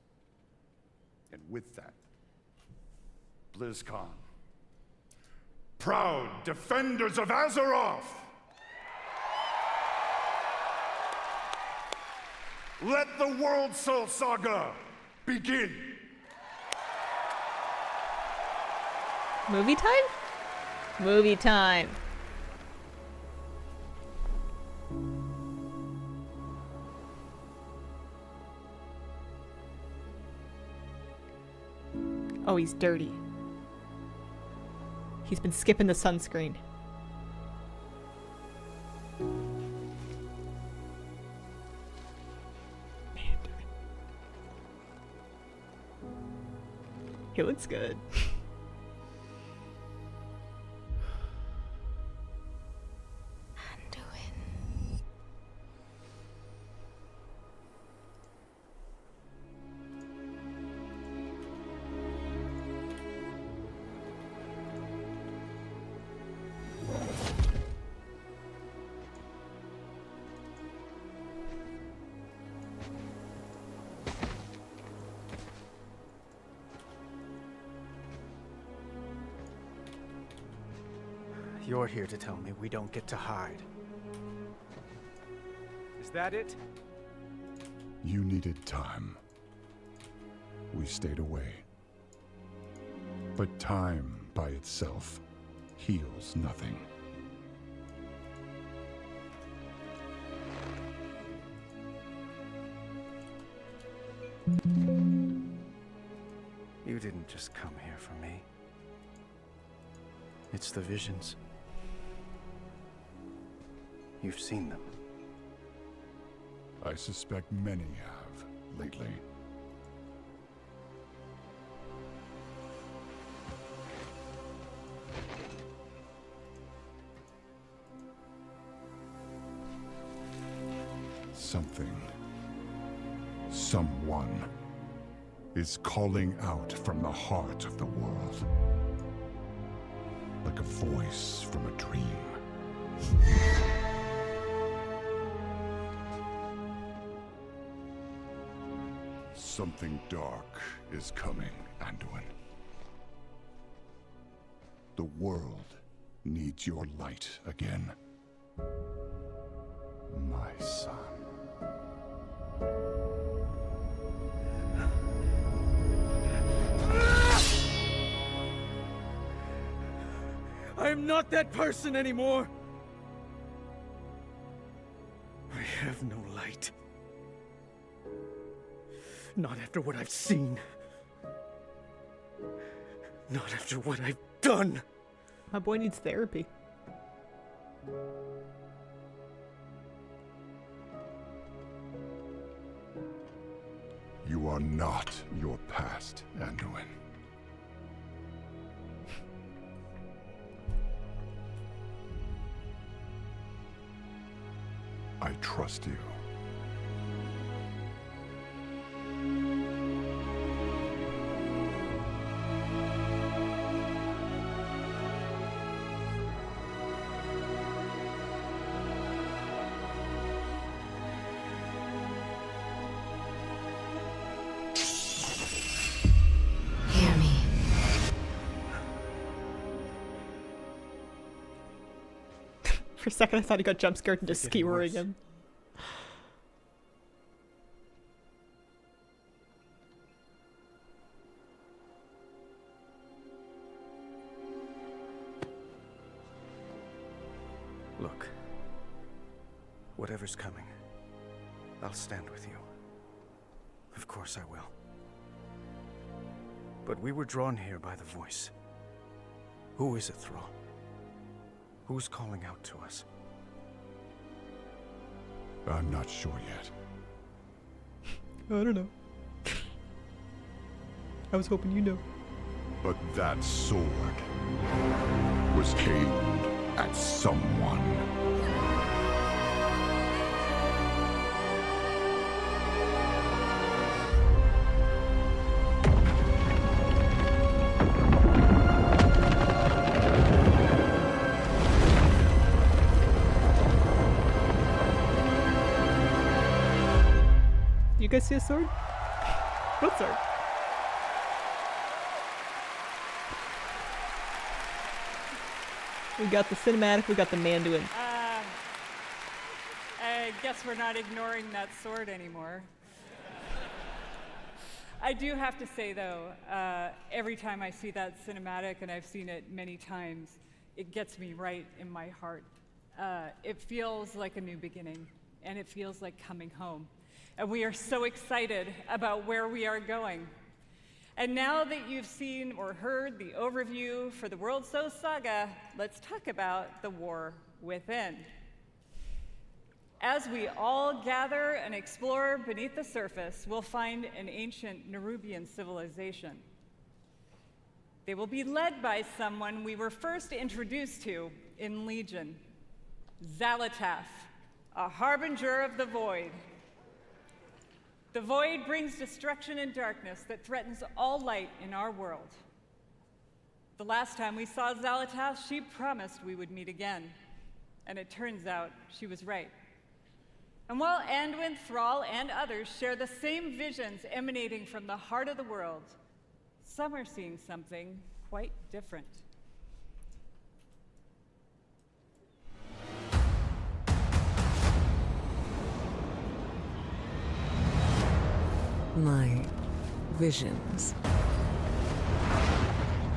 And with that, BlizzCon, proud defenders of Azeroth, let the World Soul Saga begin. Movie time? Movie time. Oh, he's dirty. He's been skipping the sunscreen. He looks good. You're here to tell me we don't get to hide. Is that it? You needed time. We stayed away. But time by itself heals nothing. You didn't just come here for me. It's the visions. You've seen them. I suspect many have lately. Something, someone, is calling out from the heart of the world. Like a voice from a dream. Something dark is coming, Anduin. The world needs your light again. My son. I'm not that person anymore. I have no light. Not after what I've seen. Not after what I've done. My boy needs therapy. You are not your past, Anduin. I trust you. For a second, I thought he got jump scared into It's getting skewering worse. him. Look, whatever's coming, I'll stand with you. Of course I will. But we were drawn here by the voice. Who is it, Thrall? Who's calling out to us? I'm not sure yet. I don't know. I was hoping you know. But that sword was aimed at someone. You guys see a sword? What sword? We got the cinematic, we got the Manduin. I guess we're not ignoring that sword anymore. I do have to say, though, every time I see that cinematic, and I've seen it many times, it gets me right in my heart. It feels like a new beginning, and it feels like coming home. And we are so excited about where we are going. And now that you've seen or heard the overview for the World So Saga, let's talk about the war within. As we all gather and explore beneath the surface, we'll find an ancient Nerubian civilization. They will be led by someone we were first introduced to in Legion, Xal'atath, a harbinger of the Void. The Void brings destruction and darkness that threatens all light in our world. The last time we saw Xal'atath, she promised we would meet again, and it turns out she was right. And while Anduin, Thrall, and others share the same visions emanating from the heart of the world, some are seeing something quite different. My visions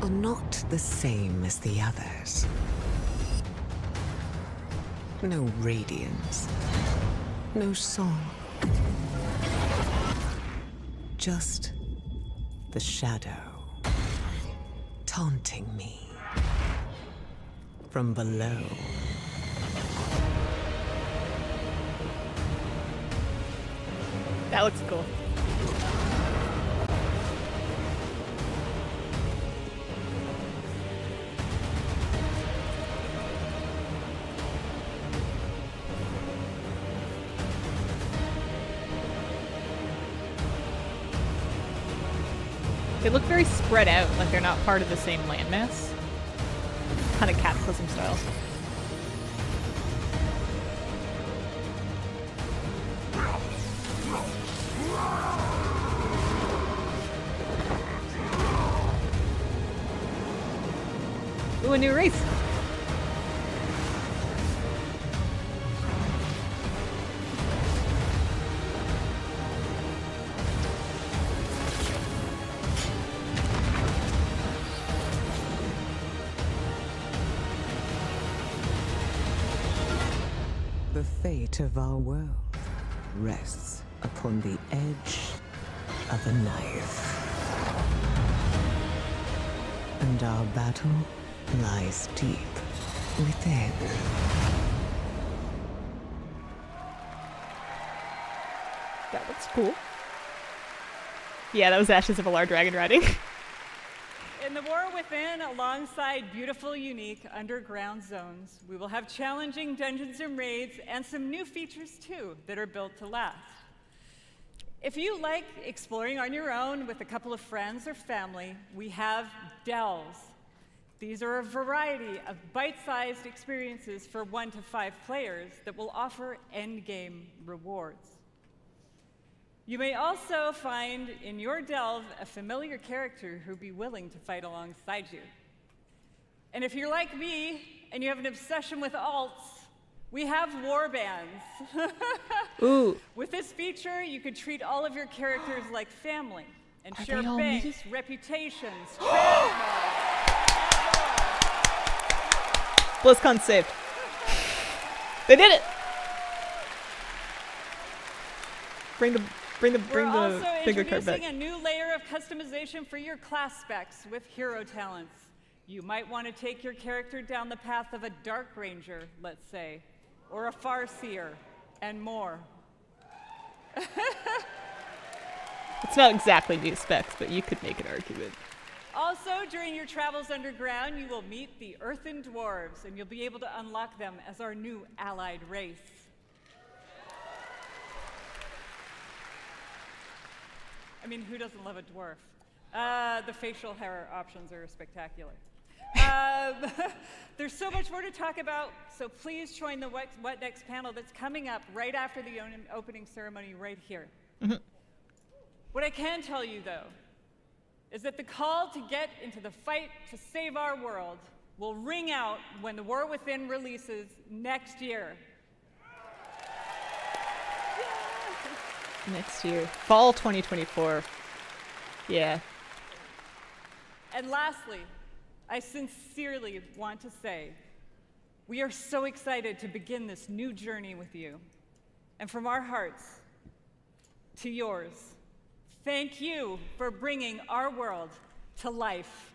are not the same as the others. No radiance, no song. Just the shadow taunting me from below. That looks cool. They look very spread out, like they're not part of the same landmass. Kind of Cataclysm style. Ooh, a new race. The fate of our world rests upon the edge of a knife. And our battle lies deep within. That looks cool. Yeah, that was Ashes of a Large Dragon riding. In the War Within, alongside beautiful, unique underground zones, we will have challenging dungeons and raids and some new features too that are built to last. If you like exploring on your own with a couple of friends or family, we have delves. These are a variety of bite-sized experiences for 1 to 5 players that will offer endgame rewards. You may also find in your delve a familiar character who'll be willing to fight alongside you. And if you're like me and you have an obsession with alts, We have warbands. Ooh. With this feature, you could treat all of your characters like family and Are share they all banks, muted? reputations, Transmog. BlizzCon saved. They did it. Bring the We're also bigger card back. introducing a new layer of customization for your class specs with hero talents. You might want to take your character down the path of a Dark Ranger, let's say, or a Farseer, and more. It's not exactly new specs, but you could make an argument. Also, during your travels underground, you will meet the Earthen Dwarves, and you'll be able to unlock them as our new allied race. I mean, who doesn't love a dwarf? The facial hair options are spectacular. There's so much more to talk about, so please join the What Next panel that's coming up right after the opening ceremony right here. What I can tell you, though, is that the call to get into the fight to save our world will ring out when The War Within releases next year. Next year. Fall 2024. Yeah. And lastly, I sincerely want to say, we are so excited to begin this new journey with you. And from our hearts to yours, thank you for bringing our world to life.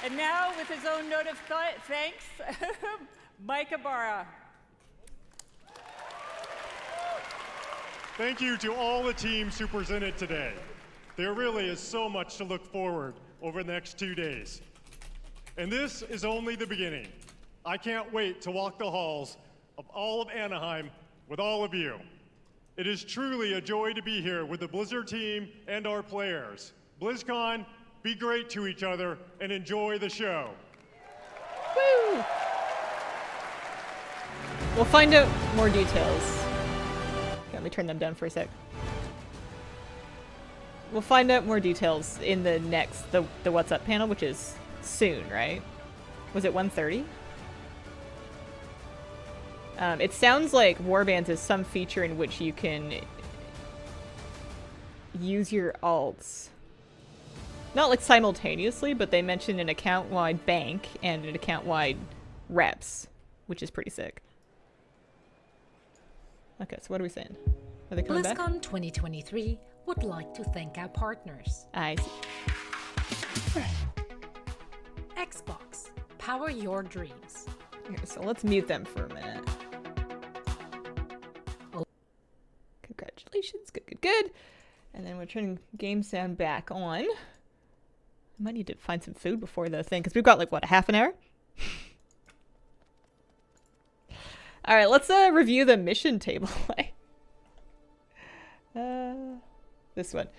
And now, with his own note of thanks, Mike Ibarra. Thank you to all the teams who presented today. There really is so much to look forward over the next 2 days. And this is only the beginning. I can't wait to walk the halls of all of Anaheim with all of you. It is truly a joy to be here with the Blizzard team and our players. BlizzCon, be great to each other and enjoy the show. Woo! We'll find out more details. Let me turn them down for a sec. We'll find out more details in the next, the What's Up panel, which is soon, right? Was it 1:30? It sounds like Warbands is some feature in which you can use your alts. Not like simultaneously, but they mentioned an account-wide bank and an account-wide reps, which is pretty sick. Okay, so what are we saying? Are they coming back? BlizzCon 2023 would like to thank our partners. I see. Xbox, power your dreams. Here, so let's mute them for a minute. Congratulations, good. And then we're turning game sound back on. I might need to find some food before the thing, because we've got like, what, a half an hour? All right, let's review the mission table. This one.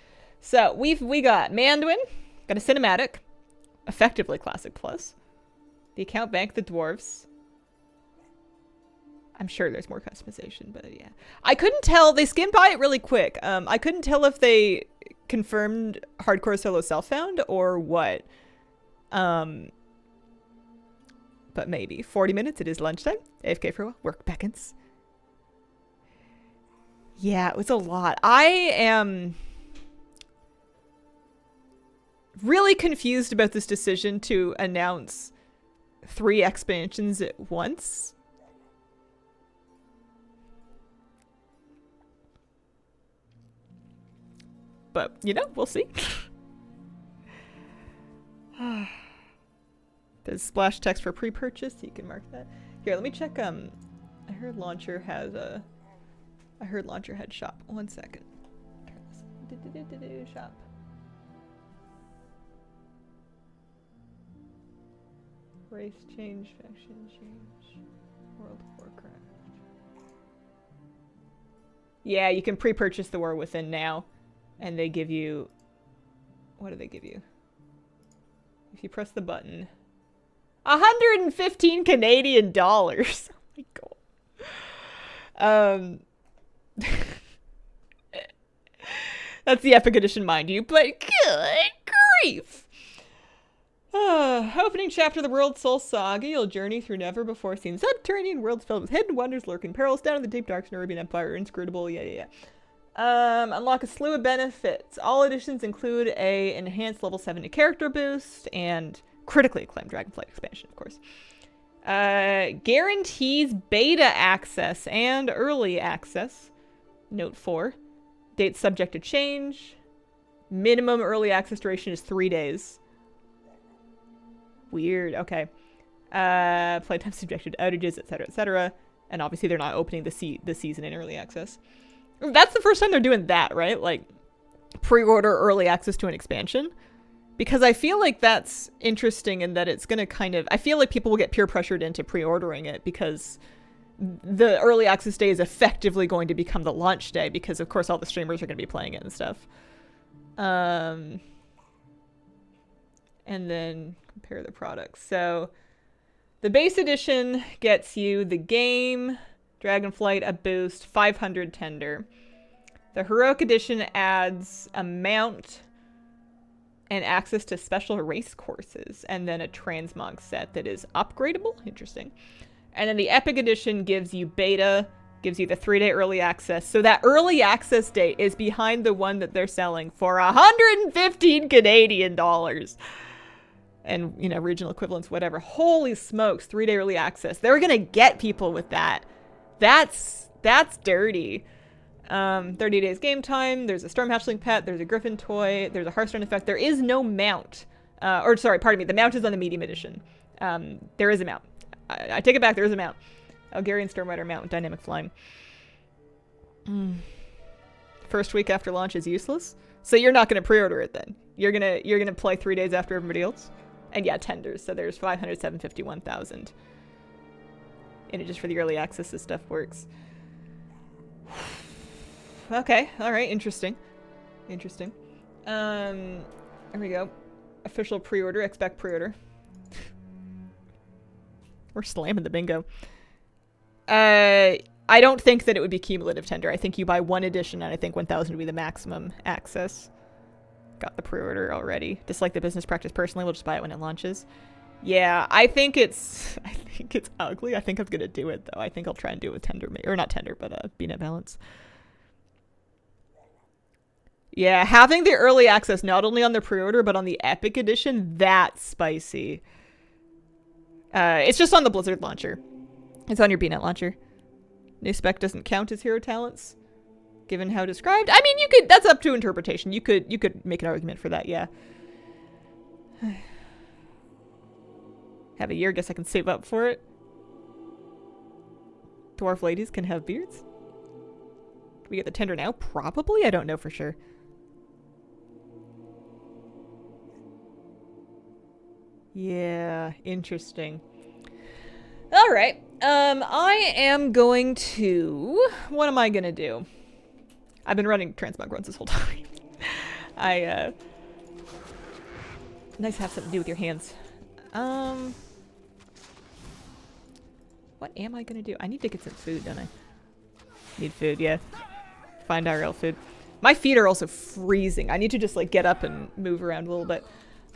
So we got Manduin, got a cinematic, effectively Classic Plus, the account bank, the dwarves. I'm sure there's more customization, but yeah. I couldn't tell, they skimmed by it really quick. I couldn't tell if they confirmed hardcore solo self-found or what. But maybe. 40 minutes, it is lunchtime. AFK for a while, work beckons. Yeah, it was a lot. I am really confused about this decision to announce 3 expansions at once. But, you know, we'll see. There's splash text for pre-purchase, so you can mark that. Here, let me check, I heard Launcher has a... I heard Launcher had shop. 1 second. Shop. Race change, faction change, World of Warcraft. Yeah, you can pre-purchase the War Within now. And they give you... What do they give you? If you press the button... 115 Canadian dollars! Oh my god. That's the Epic Edition, mind you, but good grief. Opening chapter of the World Soul Saga, you'll journey through never-before-seen subterranean worlds filled with hidden wonders, lurking perils down in the deep dark Nerubian Empire, inscrutable, yeah. Unlock a slew of benefits. All editions include a enhanced level 70 character boost and critically acclaimed Dragonflight expansion, of course. Guarantees beta access and early access. Note 4. Date subject to change. Minimum early access duration is 3 days. Weird. Okay. Playtime subjected to outages, etc., etc. And obviously they're not opening the season in early access. That's the first time they're doing that, right? Like, pre-order early access to an expansion. Because I feel like that's interesting in that it's going to kind of... I feel like people will get peer pressured into pre-ordering it because the early access day is effectively going to become the launch day because, of course, all the streamers are going to be playing it and stuff. And then compare the products. So the base edition gets you the game, Dragonflight, a boost, 500 tender. The Heroic Edition adds a mount and access to special race courses, and then a Transmog set that is upgradable. Interesting. And then the Epic Edition gives you beta, gives you the 3-day early access. So that early access date is behind the one that they're selling for 115 Canadian dollars. And, you know, regional equivalents, whatever. Holy smokes, 3-day early access. They're going to get people with that. That's dirty. 30 days game time. There's a Storm Hatchling pet. There's a Griffin toy. There's a Hearthstone effect. There is no mount. The mount is on the medium edition. There is a mount. I take it back. There is a mount. Algarian Stormrider mount with dynamic flying. First week after launch is useless. So you're not going to pre-order it then. You're gonna play 3 days after everybody else. And yeah, tenders. So there's 500, 751,000. And it just for the early access, this stuff works. Okay, alright, interesting. Interesting. There we go. Official pre-order, expect pre-order. We're slamming the bingo. I don't think that it would be cumulative tender. I think you buy one edition and I think 1,000 would be the maximum access. Got the pre-order already. Dislike the business practice personally, we'll just buy it when it launches. Yeah, I think it's ugly. I think I'm gonna do it though. I think I'll try and do it with tender, or not tender, but BNet balance. Yeah, having the early access not only on the pre-order but on the Epic Edition, that's spicy. It's just on the Blizzard launcher. It's on your BNet launcher. New spec doesn't count as hero talents, given how described. I mean, you could. That's up to interpretation. You could make an argument for that. Yeah. Have a year. Guess I can save up for it. Dwarf ladies can have beards. Can we get the tender now? Probably. I don't know for sure. Yeah, interesting. All right. I am going to... What am I going to do? I've been running Transmog runs this whole time. Nice to have something to do with your hands. What am I going to do? I need to get some food, don't I? Need food, yeah. Find IRL food. My feet are also freezing. I need to just, like, get up and move around a little bit.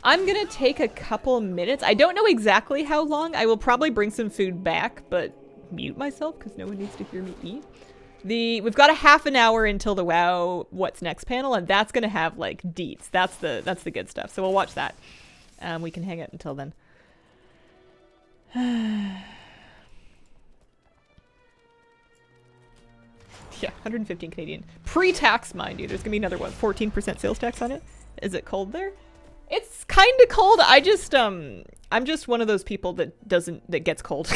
I'm gonna take a couple minutes. I don't know exactly how long. I will probably bring some food back, but mute myself because no one needs to hear me eat. We've got a half an hour until the WoW What's Next panel, and that's gonna have like deets. That's the good stuff. So we'll watch that. We can hang out until then. Yeah, 115 Canadian. Pre-tax, mind you. There's gonna be another one. 14% sales tax on it. Is it cold there? It's kind of cold. I'm just one of those people that gets cold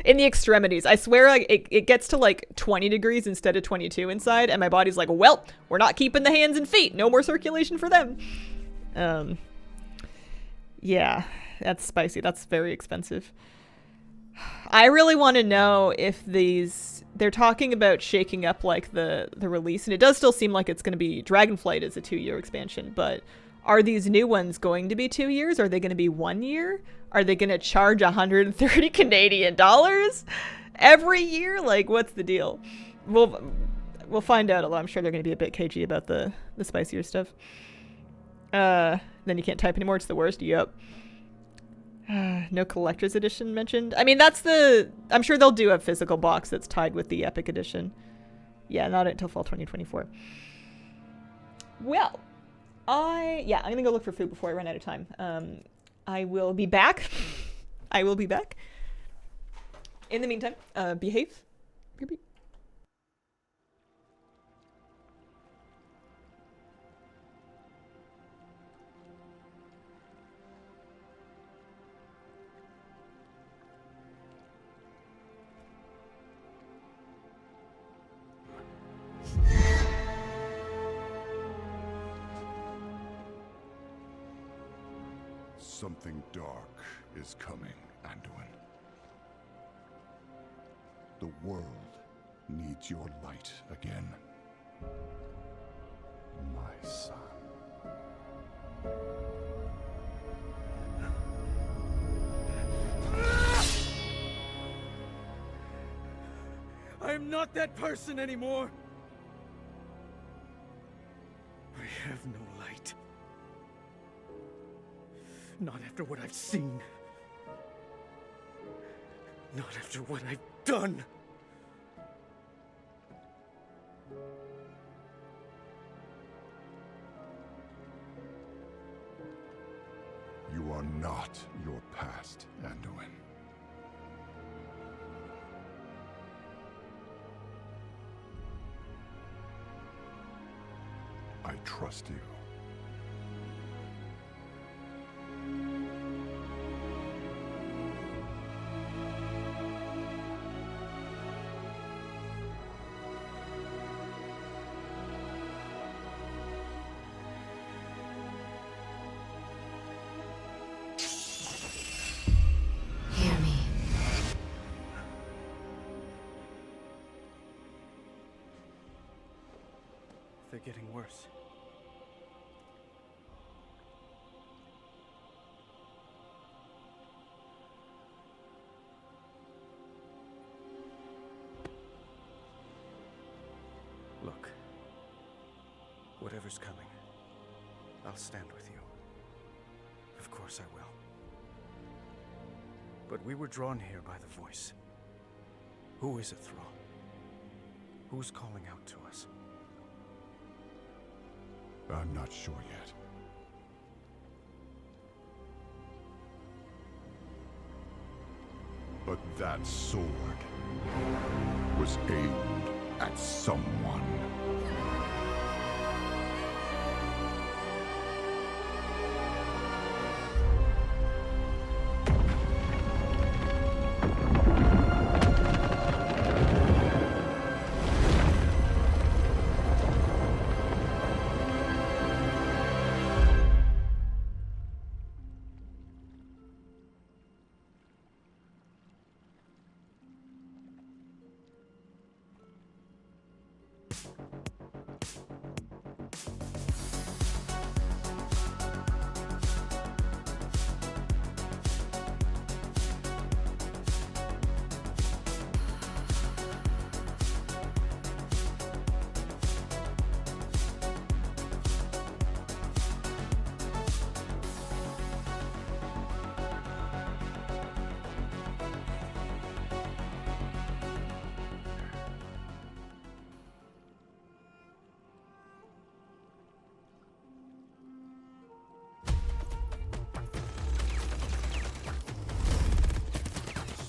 in the extremities. I swear, like it gets to like 20 degrees instead of 22 inside, and my body's like, well, we're not keeping the hands and feet. No more circulation for them. Yeah, that's spicy. That's very expensive. I really want to know if they're talking about shaking up like the release, and it does still seem like it's going to be Dragonflight is a 2-year expansion, but are these new ones going to be 2 years? Are they going to be 1 year? Are they going to charge 130 Canadian dollars every year? Like, what's the deal? Well, We'll find out, although I'm sure they're going to be a bit cagey about the spicier stuff. Then you can't type anymore. It's the worst. Yep. No collector's edition mentioned. I mean, that's the... I'm sure they'll do a physical box that's tied with the Epic edition. Yeah, not until fall 2024. Well, I'm going to go look for food before I run out of time. I will be back. I will be back. In the meantime, behave. Beep. Something dark is coming, Anduin. The world needs your light again. My son. I am not that person anymore. I have no light. Not after what I've seen. Not after what I've done. You are not your past, Anduin. I trust you. They're getting worse. Look, whatever's coming, I'll stand with you. Of course I will. But we were drawn here by the voice. Who is a thrall? Who's calling out to us? I'm not sure yet. But that sword was aimed at someone.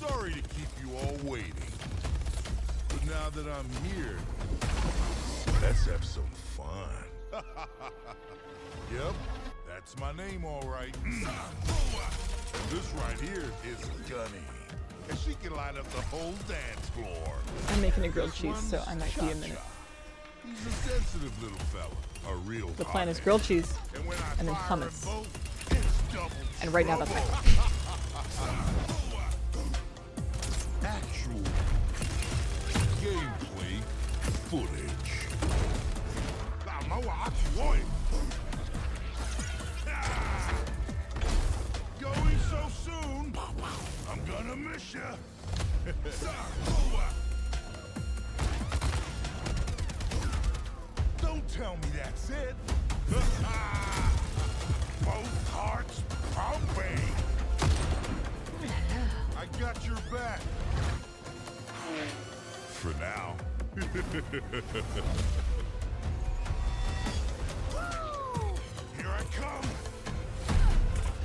Sorry to keep you all waiting. But now that I'm here, let's have some fun. Yep, that's my name all right. This right here is Gunny. And she can light up the whole dance floor. I'm making a grilled cheese, so I might be a minute. He's a sensitive little fella, a real The plan is grilled cheese, and then hummus. And right now that's my plan. Actual gameplay footage. Going so soon, I'm gonna miss ya. Don't tell me that's it. Both hearts pumping. I got your back. For now. Here I come.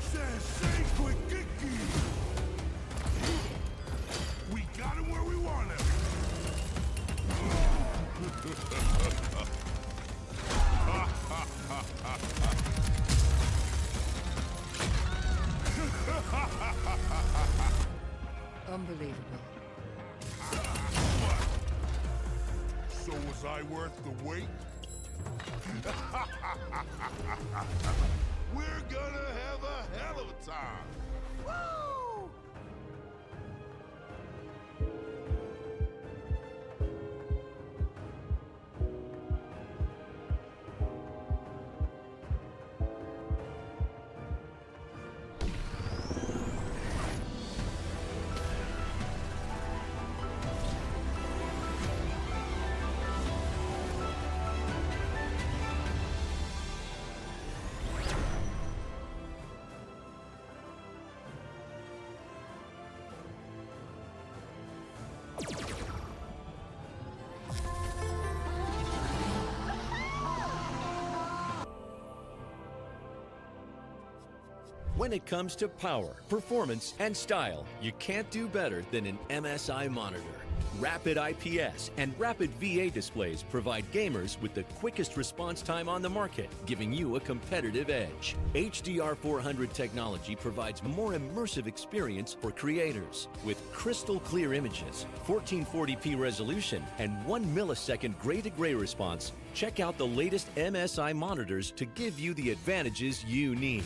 Sensei quick kicky. We got him where we want him. Unbelievable. So was I worth the wait? We're gonna have a hell of a time. Woo! When it comes to power, performance, and style, you can't do better than an MSI monitor. Rapid IPS and Rapid VA displays provide gamers with the quickest response time on the market, giving you a competitive edge. HDR400 technology provides more immersive experience for creators. With crystal clear images, 1440p resolution, and 1 millisecond gray-to-gray response, check out the latest MSI monitors to give you the advantages you need.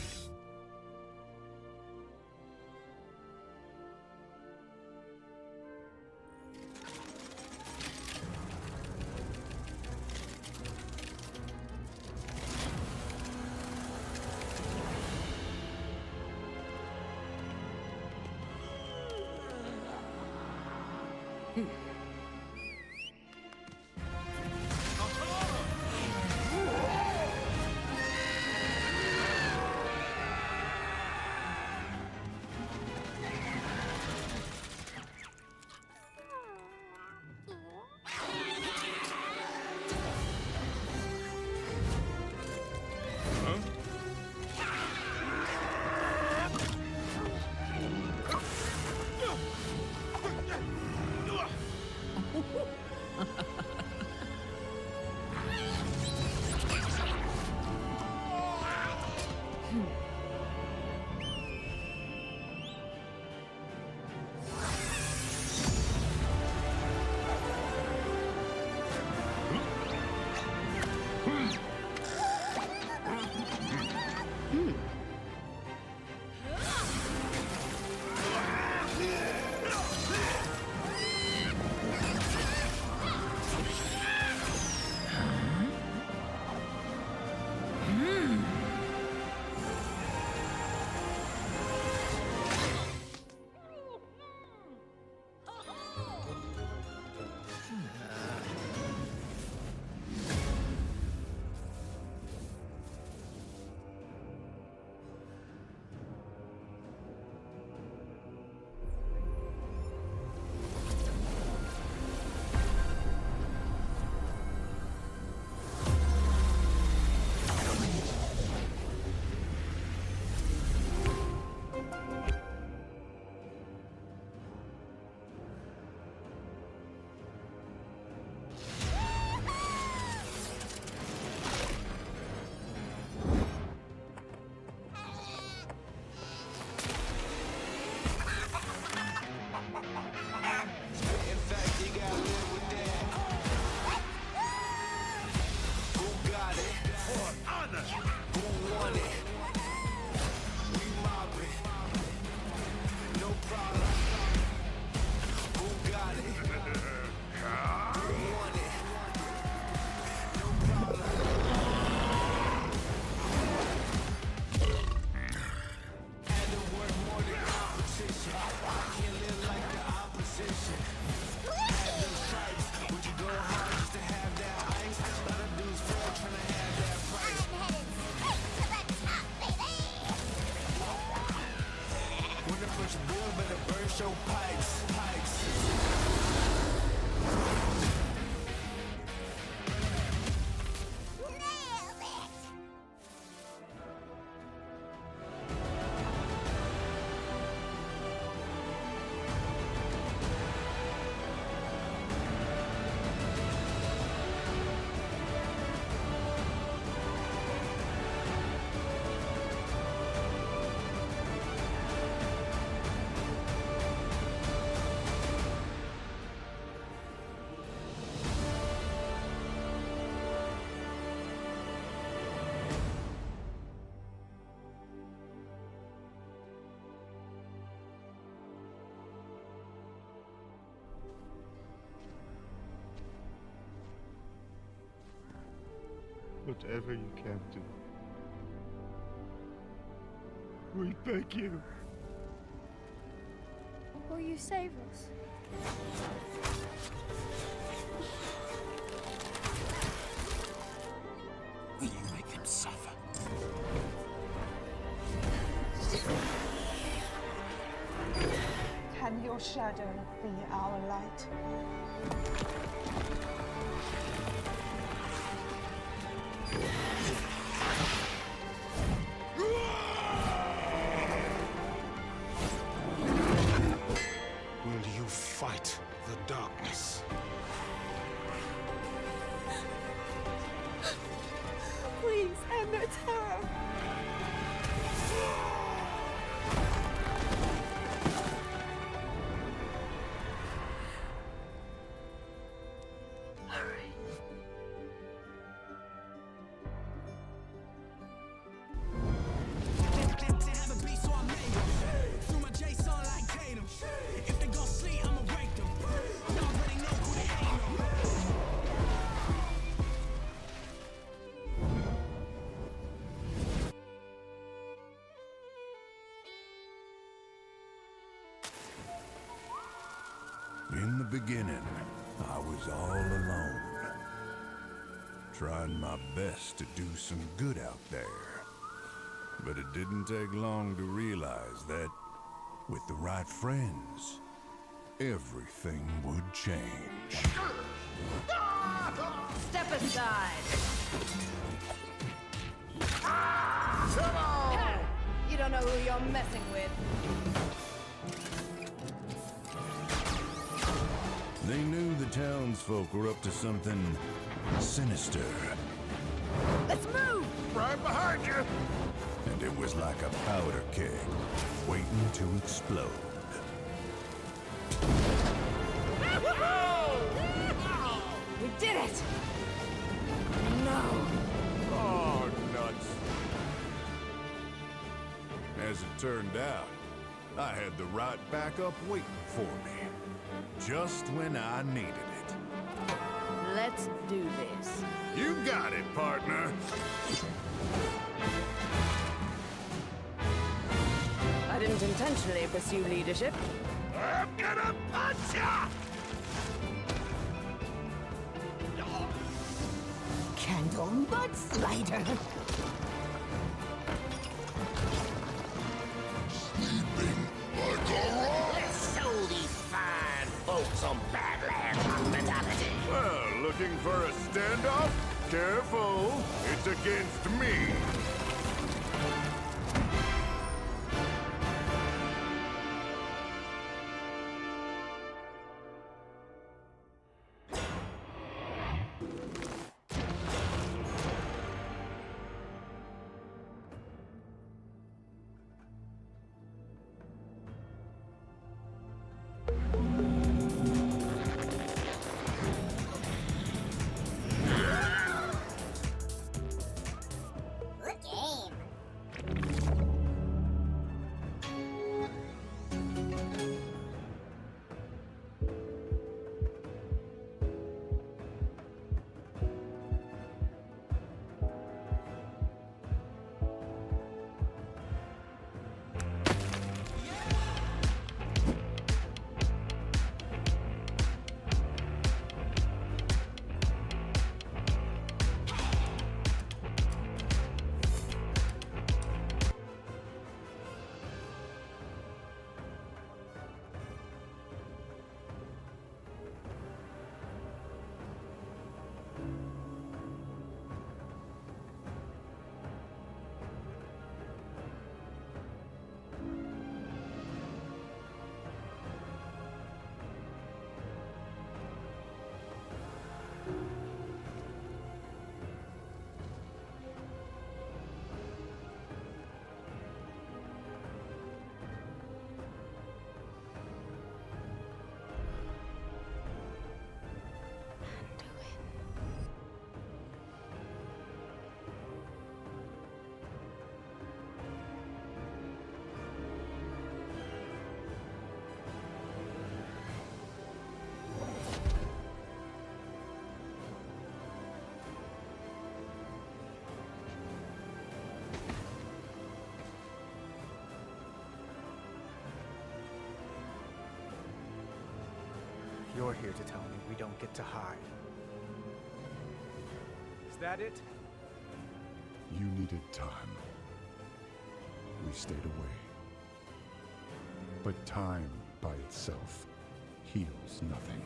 whatever you can do. We thank you. Will you save us? Will you make them suffer? Can your shadow be our light? Will you fight the darkness? Please end their terror. In the beginning, I was all alone, trying my best to do some good out there. But it didn't take long to realize that, with the right friends, everything would change. Step aside. Come on! You don't know who you're messing with. They knew the townsfolk were up to something sinister. Let's move! Right behind you! And it was like a powder keg, waiting to explode. We did it! No! Oh, nuts. As it turned out, I had the right backup waiting for me. Just when I needed it. Let's do this. You got it, partner. I didn't intentionally pursue leadership. I'm gonna punch ya! Candle mudslider. Let's show these fine folks some Badlands hospitality. Well, looking for a standoff? Careful, it's against me. You're here to tell me we don't get to hide. Is that it? You needed time. We stayed away. But time by itself heals nothing.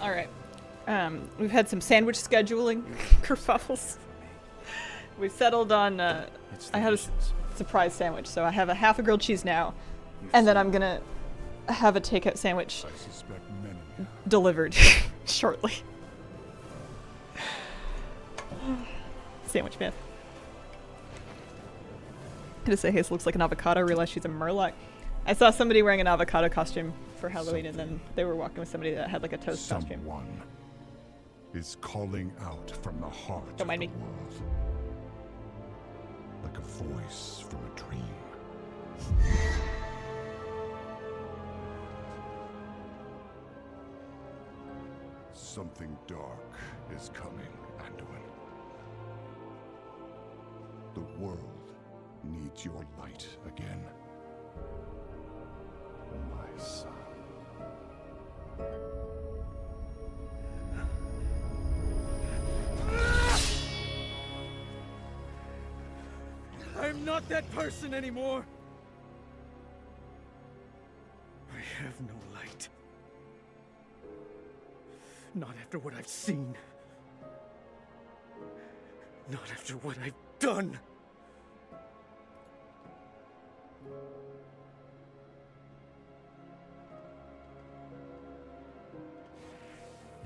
All right. We've had some sandwich scheduling kerfuffles. We've settled on. I had a surprise sandwich, so I have a half a grilled cheese now, and then I'm gonna have a takeout sandwich delivered shortly. Sandwich man. Gonna say Hazel looks like an avocado. Realized she's a murloc. I saw somebody wearing an avocado costume for Halloween, and then they were walking with somebody that had like a toast costume. Someone is calling out from the heart Don't mind of me. the world, like a voice from a dream. Something dark is coming, Anduin. The world needs your light again. My son. I'm not that person anymore. I have no light. Not after what I've seen. Not after what I've done.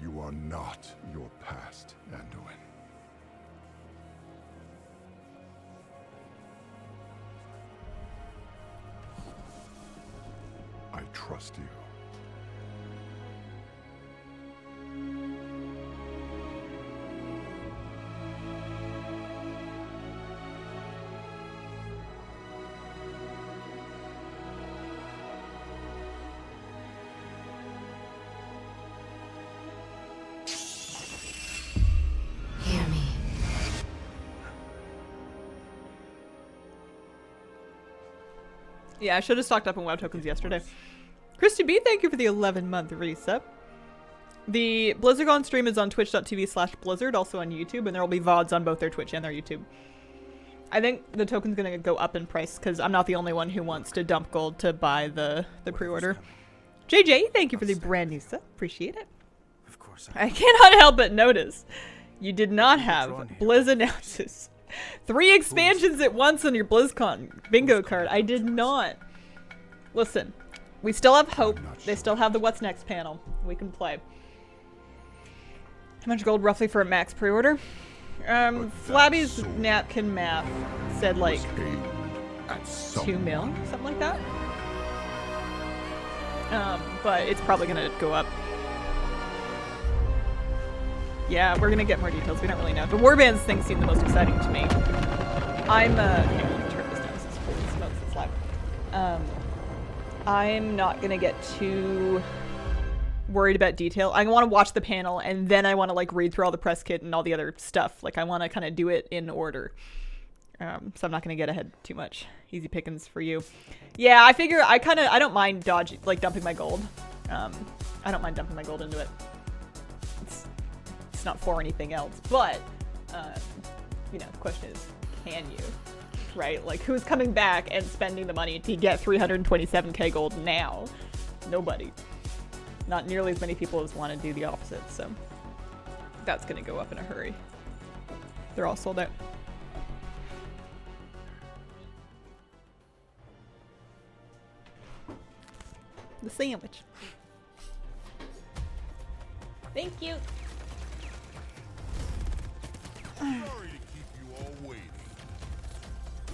You are not your past, Anduin. I trust you. Hear me. Yeah, I should have stocked up on WoW tokens yesterday. Christy B, thank you for the 11-month reset. The BlizzCon stream is on twitch.tv/Blizzard, also on YouTube, and there will be VODs on both their Twitch and their YouTube. I think the token's gonna go up in price because I'm not the only one who wants to dump gold to buy the pre-order. JJ, thank you for the brand new sub. Appreciate it. Of course. I cannot help but notice you did not have Blizz announces 3 expansions at once on your BlizzCon bingo card. I did not. Listen, we still have hope. They still have the What's Next panel. We can play. How much gold roughly for a max pre-order? Flabby's napkin math said like 2 mil, something like that. But it's probably gonna go up. Yeah, we're gonna get more details. We don't really know. The warbands thing seemed the most exciting to me. I'm here, let me turn this down. This is holy smokes, it's loud. I'm not gonna get too worried about detail. I want to watch the panel and then I want to like read through all the press kit and all the other stuff. Like I want to kind of do it in order. So I'm not gonna get ahead too much. Easy pickings for you. Yeah, I figure I don't mind dumping my gold. I don't mind dumping my gold into it. It's not for anything else, but you know, the question is, can you? Right? Like, who's coming back and spending the money to get 327k gold now? Nobody. Not nearly as many people as want to do the opposite, so that's gonna go up in a hurry. They're all sold out. The sandwich. Thank you. Sorry to keep you all waiting.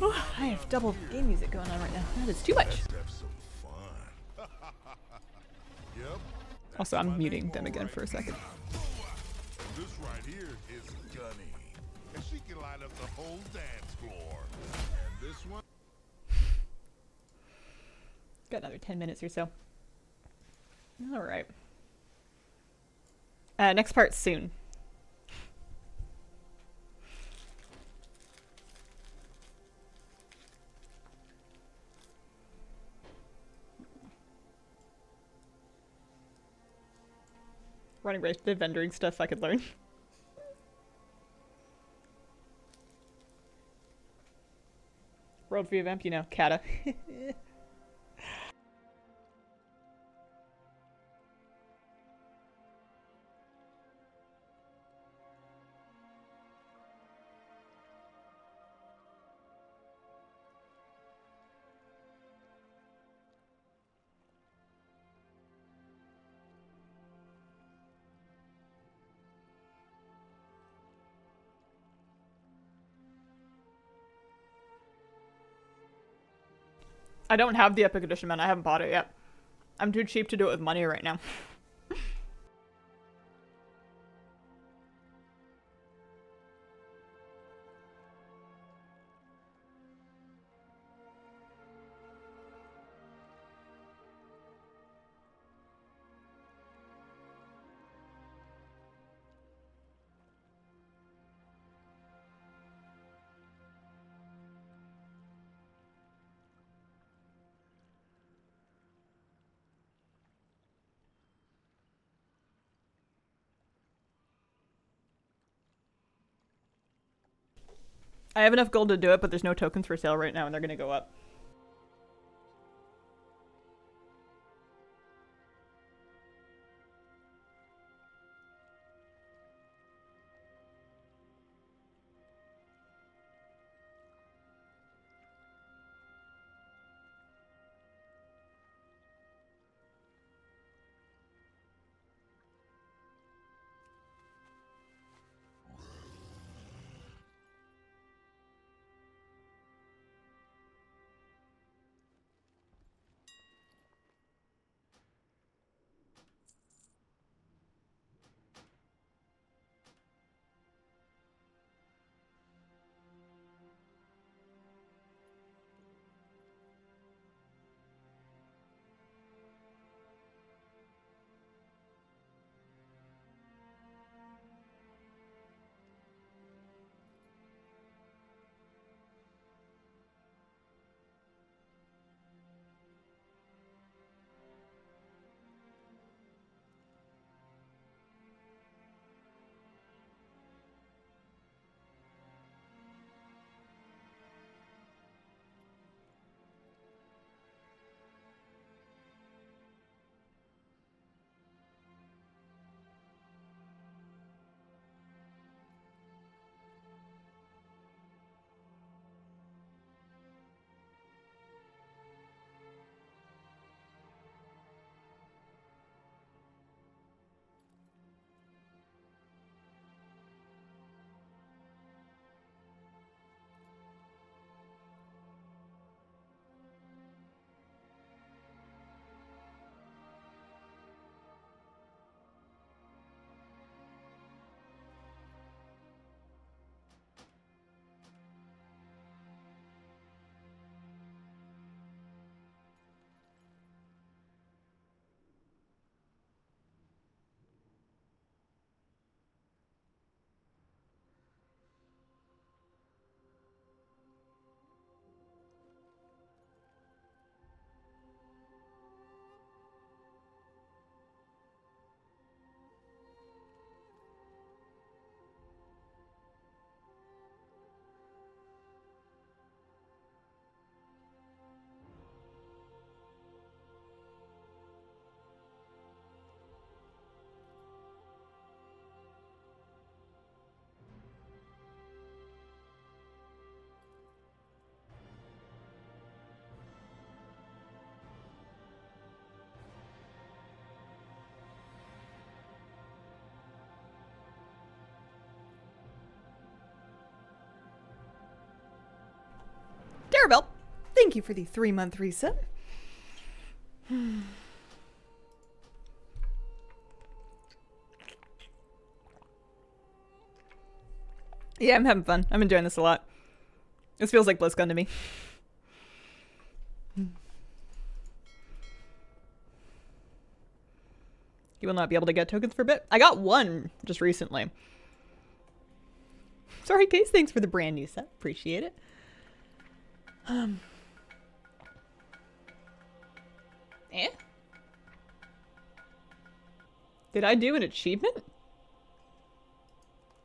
I have double game music going on right now. That is too much. Let's have some fun. Yep. Also, I'm muting them again for a second. This right here is Gunny. And she can light up the whole dance floor. And this one. Got another 10 minutes or so. All right. Next part soon. running right to vendoring stuff I could learn. Worldview Vamp, you know, Kata. I don't have the Epic Edition, man. I haven't bought it yet. I'm too cheap to do it with money right now. I have enough gold to do it, but there's no tokens for sale right now, and they're gonna go up. Darabelle, thank you for the 3-month reset. Yeah, I'm having fun. I'm enjoying this a lot. This feels like BlizzCon to me. You will not be able to get tokens for a bit. I got one just recently. Sorry, Case. Thanks for the brand new set. Appreciate it. Did I do an achievement?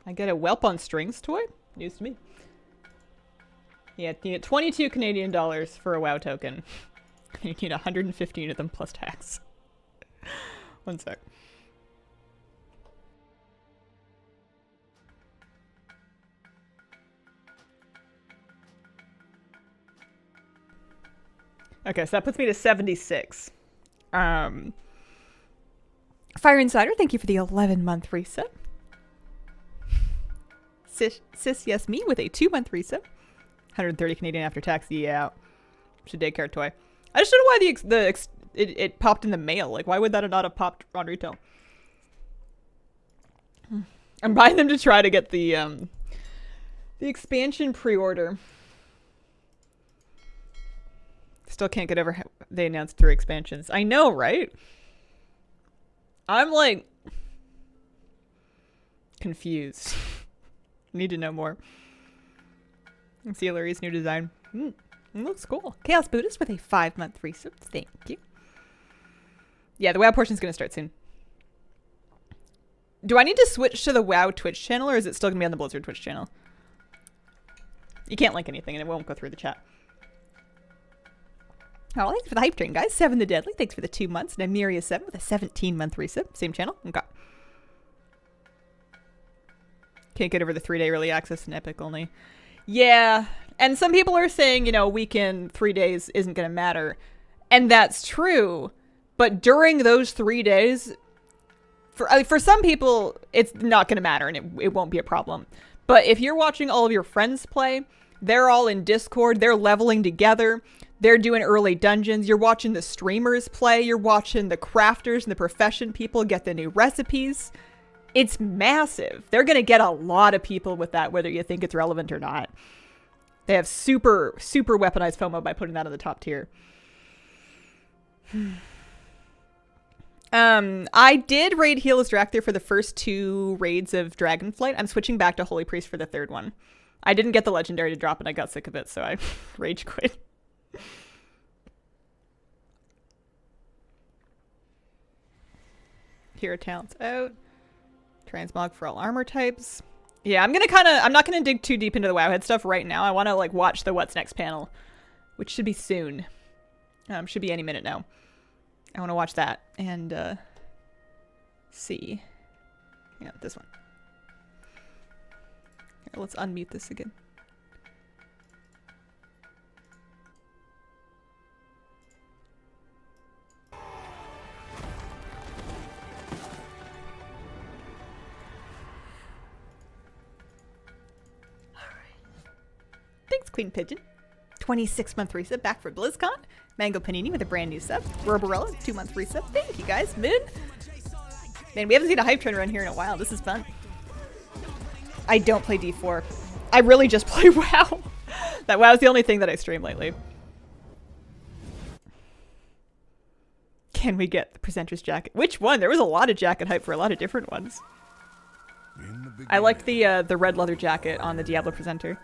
I get a Whelp on Strings toy? News to me. Yeah, you get 22 Canadian dollars for a WoW token. You need 115 of them plus tax. One sec. Okay, so that puts me to 76. Fire Insider, thank you for the 11-month reset. Sis yes me with a 2-month reset. 130 Canadian after tax. Yeah. It's a daycare toy. I just don't know why it popped in the mail. Like, why would that not have popped on retail? I'm buying them to try to get the expansion pre-order. Still can't get over how they announced 3 expansions. I know, right? I'm like confused. Need to know more. See Larry's new design. It looks cool. Chaos Buddhist with a 5-month reset. Thank you. Yeah, the WoW portion's gonna start soon. Do I need to switch to the WoW Twitch channel, or is it still gonna be on the Blizzard Twitch channel? You can't link anything and it won't go through the chat. Oh, thanks for the hype train, guys. 7 the Deadly, thanks for the 2 months. Nymeria7 with a 17-month reset. Same channel. Okay. Can't get over the 3-day early access and Epic only. Yeah. And some people are saying, you know, a weekend, 3 days isn't going to matter. And that's true. But during those 3 days, for some people, it's not going to matter and it won't be a problem. But if you're watching all of your friends play, they're all in Discord, they're leveling together. They're doing early dungeons. You're watching the streamers play. You're watching the crafters and the profession people get the new recipes. It's massive. They're going to get a lot of people with that, whether you think it's relevant or not. They have super, super weaponized FOMO by putting that on the top tier. I did raid Heal's Dracthyr for the first 2 raids of Dragonflight. I'm switching back to Holy Priest for the 3rd one. I didn't get the legendary to drop and I got sick of it, so I rage quit. Hero talents out. Transmog for all armor types. Yeah, I'm not gonna dig too deep into the Wowhead stuff right now. I want to like watch the What's Next panel, which should be soon. Should be any minute now. I want to watch that and see. Yeah, this one. Here, let's unmute this again. Thanks, Queen Pigeon. 26-month reset back for BlizzCon. Mango Panini with a brand new sub. Roborella, 2-month reset. Thank you guys. Moon. Man, we haven't seen a hype train run here in a while. This is fun. I don't play D4. I really just play WoW. That WoW's the only thing that I stream lately. Can we get the presenter's jacket? Which one? There was a lot of jacket hype for a lot of different ones. I liked the red leather jacket on the Diablo presenter.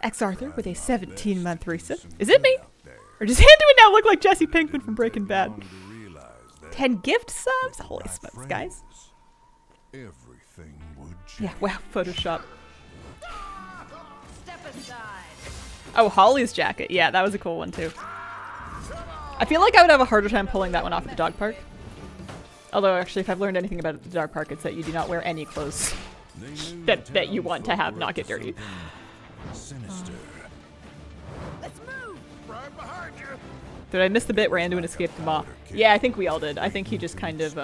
X Arthur with a 17-month reset. Is it me? Or does Anduin now look like Jesse Pinkman from Breaking Bad? 10 gift subs? Holy smokes, guys. Yeah, wow, Photoshop. Oh, Holly's jacket. Yeah, that was a cool one too. I feel like I would have a harder time pulling that one off at the dog park. Although, actually, if I've learned anything about the dog park, it's that you do not wear any clothes that you want to have not get dirty. Sinister. Let's move. Right behind you. Did I miss the bit where Anduin escaped the maw? Yeah, I think we all did. I think he just kind of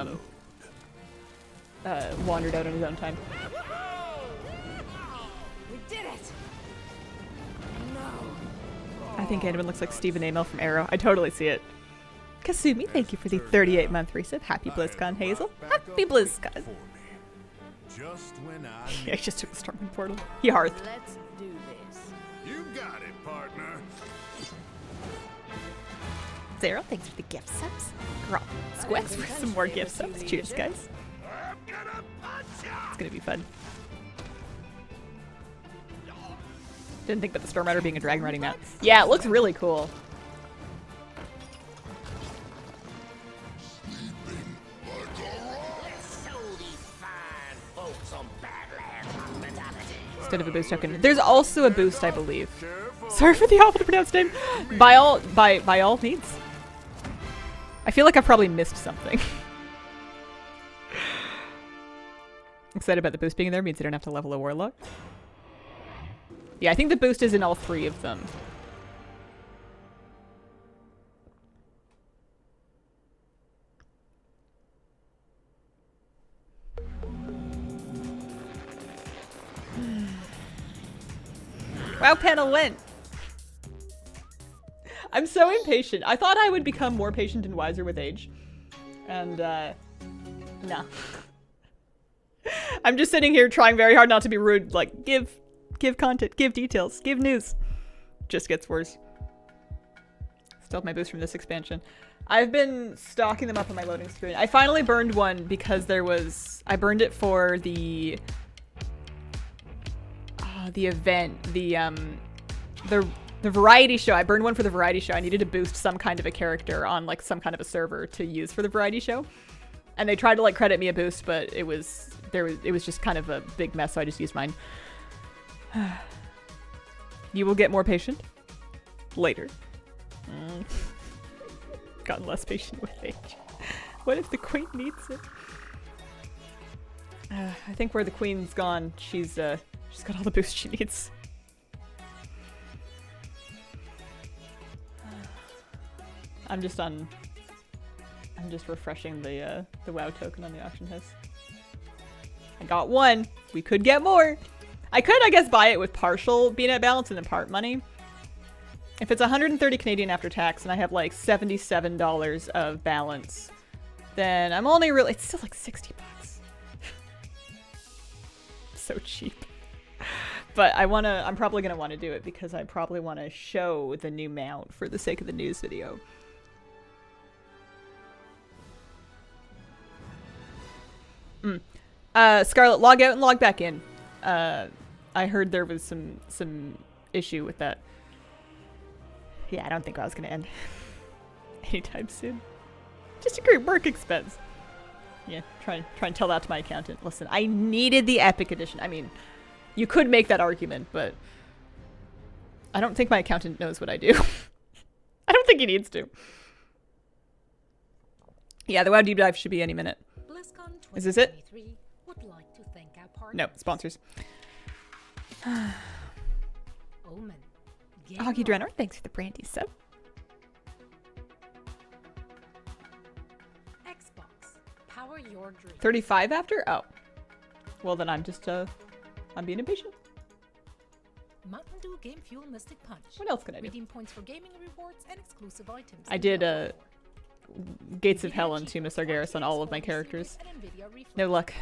wandered out on his own time. We did it. No. I think Anduin looks like Stephen Amell from Arrow. I totally see it. Kasumi, thank you for the 38-month reset. Happy BlizzCon, Hazel. Happy BlizzCon. Just when I Yeah, he just took the Stormwind portal. He hearthed. Let's do this. You got it, partner. Zero, thanks for the gift subs. Girl, Squex for some more gift subs. Cheers, guys. It's gonna be fun. Didn't think about the Storm Rider being a dragon riding mount. Yeah, it looks really cool. Instead of a boost token. There's also a boost, I believe. Sorry for the awful to pronounce name. By all means. I feel like I've probably missed something. Excited about the boost being there, means you don't have to level a warlock. Yeah, I think the boost is in all 3 of them. WoW panel went! I'm so impatient. I thought I would become more patient and wiser with age. And, no. I'm just sitting here trying very hard not to be rude. Like, give content, give details, give news. Just gets worse. Still have my boost from this expansion. I've been stocking them up on my loading screen. I finally burned one because there was... I burned it for the event, the variety show. I burned one for the variety show. I needed to boost some kind of a character on like some kind of a server to use for the variety show. And they tried to like credit me a boost, but it was just kind of a big mess, so I just used mine. You will get more patient later. Gotten less patient with age. What if the queen needs it? I think where the queen's gone, she's got all the boost she needs. I'm just refreshing the WoW token on the auction house. I got one. We could get more. I could, I guess, buy it with partial BNet balance and then part money. If it's 130 Canadian after tax and I have like $77 of balance, then I'm only really, it's still like 60 bucks. So cheap. But I'm probably gonna want to do it because I probably want to show the new mount for the sake of the news video. Scarlet, log out and log back in. I heard there was some issue with that. Yeah, I don't think I was gonna end anytime soon. Just a great work expense. Yeah, try and tell that to my accountant. Listen, I needed the Epic Edition. I mean, you could make that argument, but I don't think my accountant knows what I do. I don't think he needs to. Yeah, the WoW deep dive should be any minute. Is this it? Would like to thank our partners. No, sponsors. Omen. Augie Drenner, thanks for the brandy sub. Xbox. Power your dreams. 35 after? Oh. Well, then I'm just, I'm being impatient. Mountain Dew Game Fuel Mystic Punch. What else can I do? Redeem points for gaming rewards and exclusive items. I did, Gates of Hell and Tomb of Sargeras on all of my characters. No luck.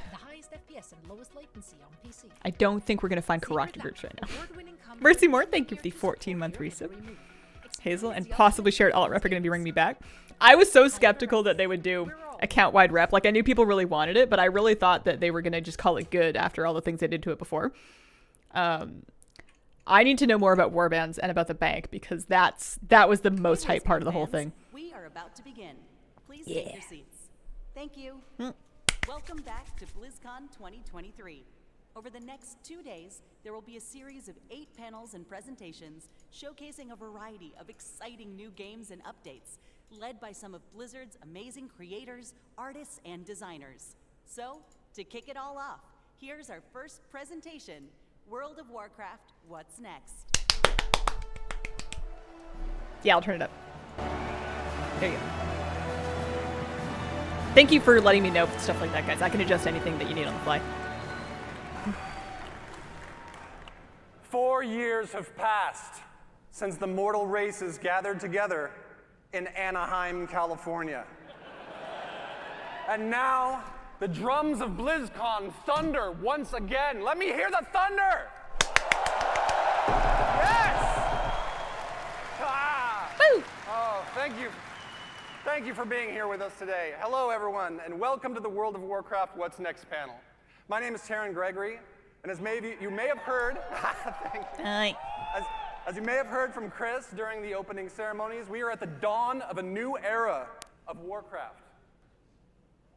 I don't think we're gonna find corrupted groups right now. Mercy Moore, thank you for the 14-month resub. Hazel and possibly Shared Alt Rep are gonna be bringing me back. I was so skeptical that they would do account-wide rep. Like, I knew people really wanted it, but I really thought that they were gonna just call it good after all the things they did to it before. I need to know more about warbands and about the bank because that was the most hype part of the whole thing. We are about to begin. Please take your seats. Thank you. Welcome back to BlizzCon 2023. Over the next 2 days, there will be a series of 8 panels and presentations showcasing a variety of exciting new games and updates, led by some of Blizzard's amazing creators, artists, and designers. So, to kick it all off, here's our first presentation, World of Warcraft, What's Next? Yeah, I'll turn it up. There you go. Thank you for letting me know stuff like that, guys. I can adjust anything that you need on the fly. 4 years have passed since the mortal races gathered together in Anaheim, California. And now, the drums of BlizzCon thunder once again. Let me hear the thunder! Yes! Ah! Woo! Oh, thank you. Thank you for being here with us today. Hello, everyone, and welcome to the World of Warcraft What's Next panel. My name is Taryn Gregory, and as you may have heard, thank you. As you may have heard from Chris during the opening ceremonies, we are at the dawn of a new era of Warcraft.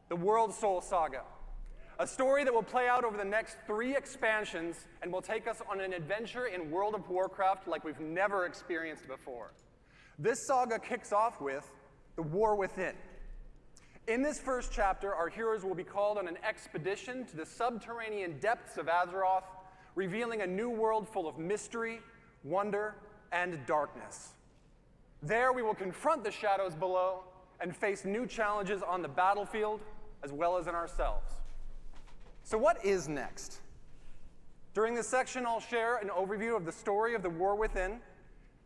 The World Soul Saga. A story that will play out over the next 3 expansions and will take us on an adventure in World of Warcraft like we've never experienced before. This saga kicks off with the War Within. In this first chapter, our heroes will be called on an expedition to the subterranean depths of Azeroth, revealing a new world full of mystery, wonder, and darkness. There we will confront the shadows below and face new challenges on the battlefield as well as in ourselves. So what is next? During this section, I'll share an overview of the story of the War Within,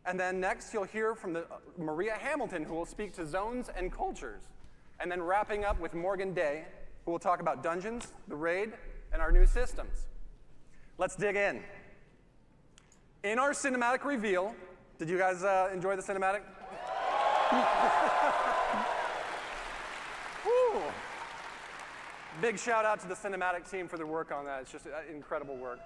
and then next you'll hear from Maria Hamilton, who will speak to zones and cultures, and then wrapping up with Morgan Day, who will talk about dungeons, the raid, and our new systems. Let's dig in. In our cinematic reveal, did you guys enjoy the cinematic? Woo. Big shout out to the cinematic team for their work on that. It's just incredible work.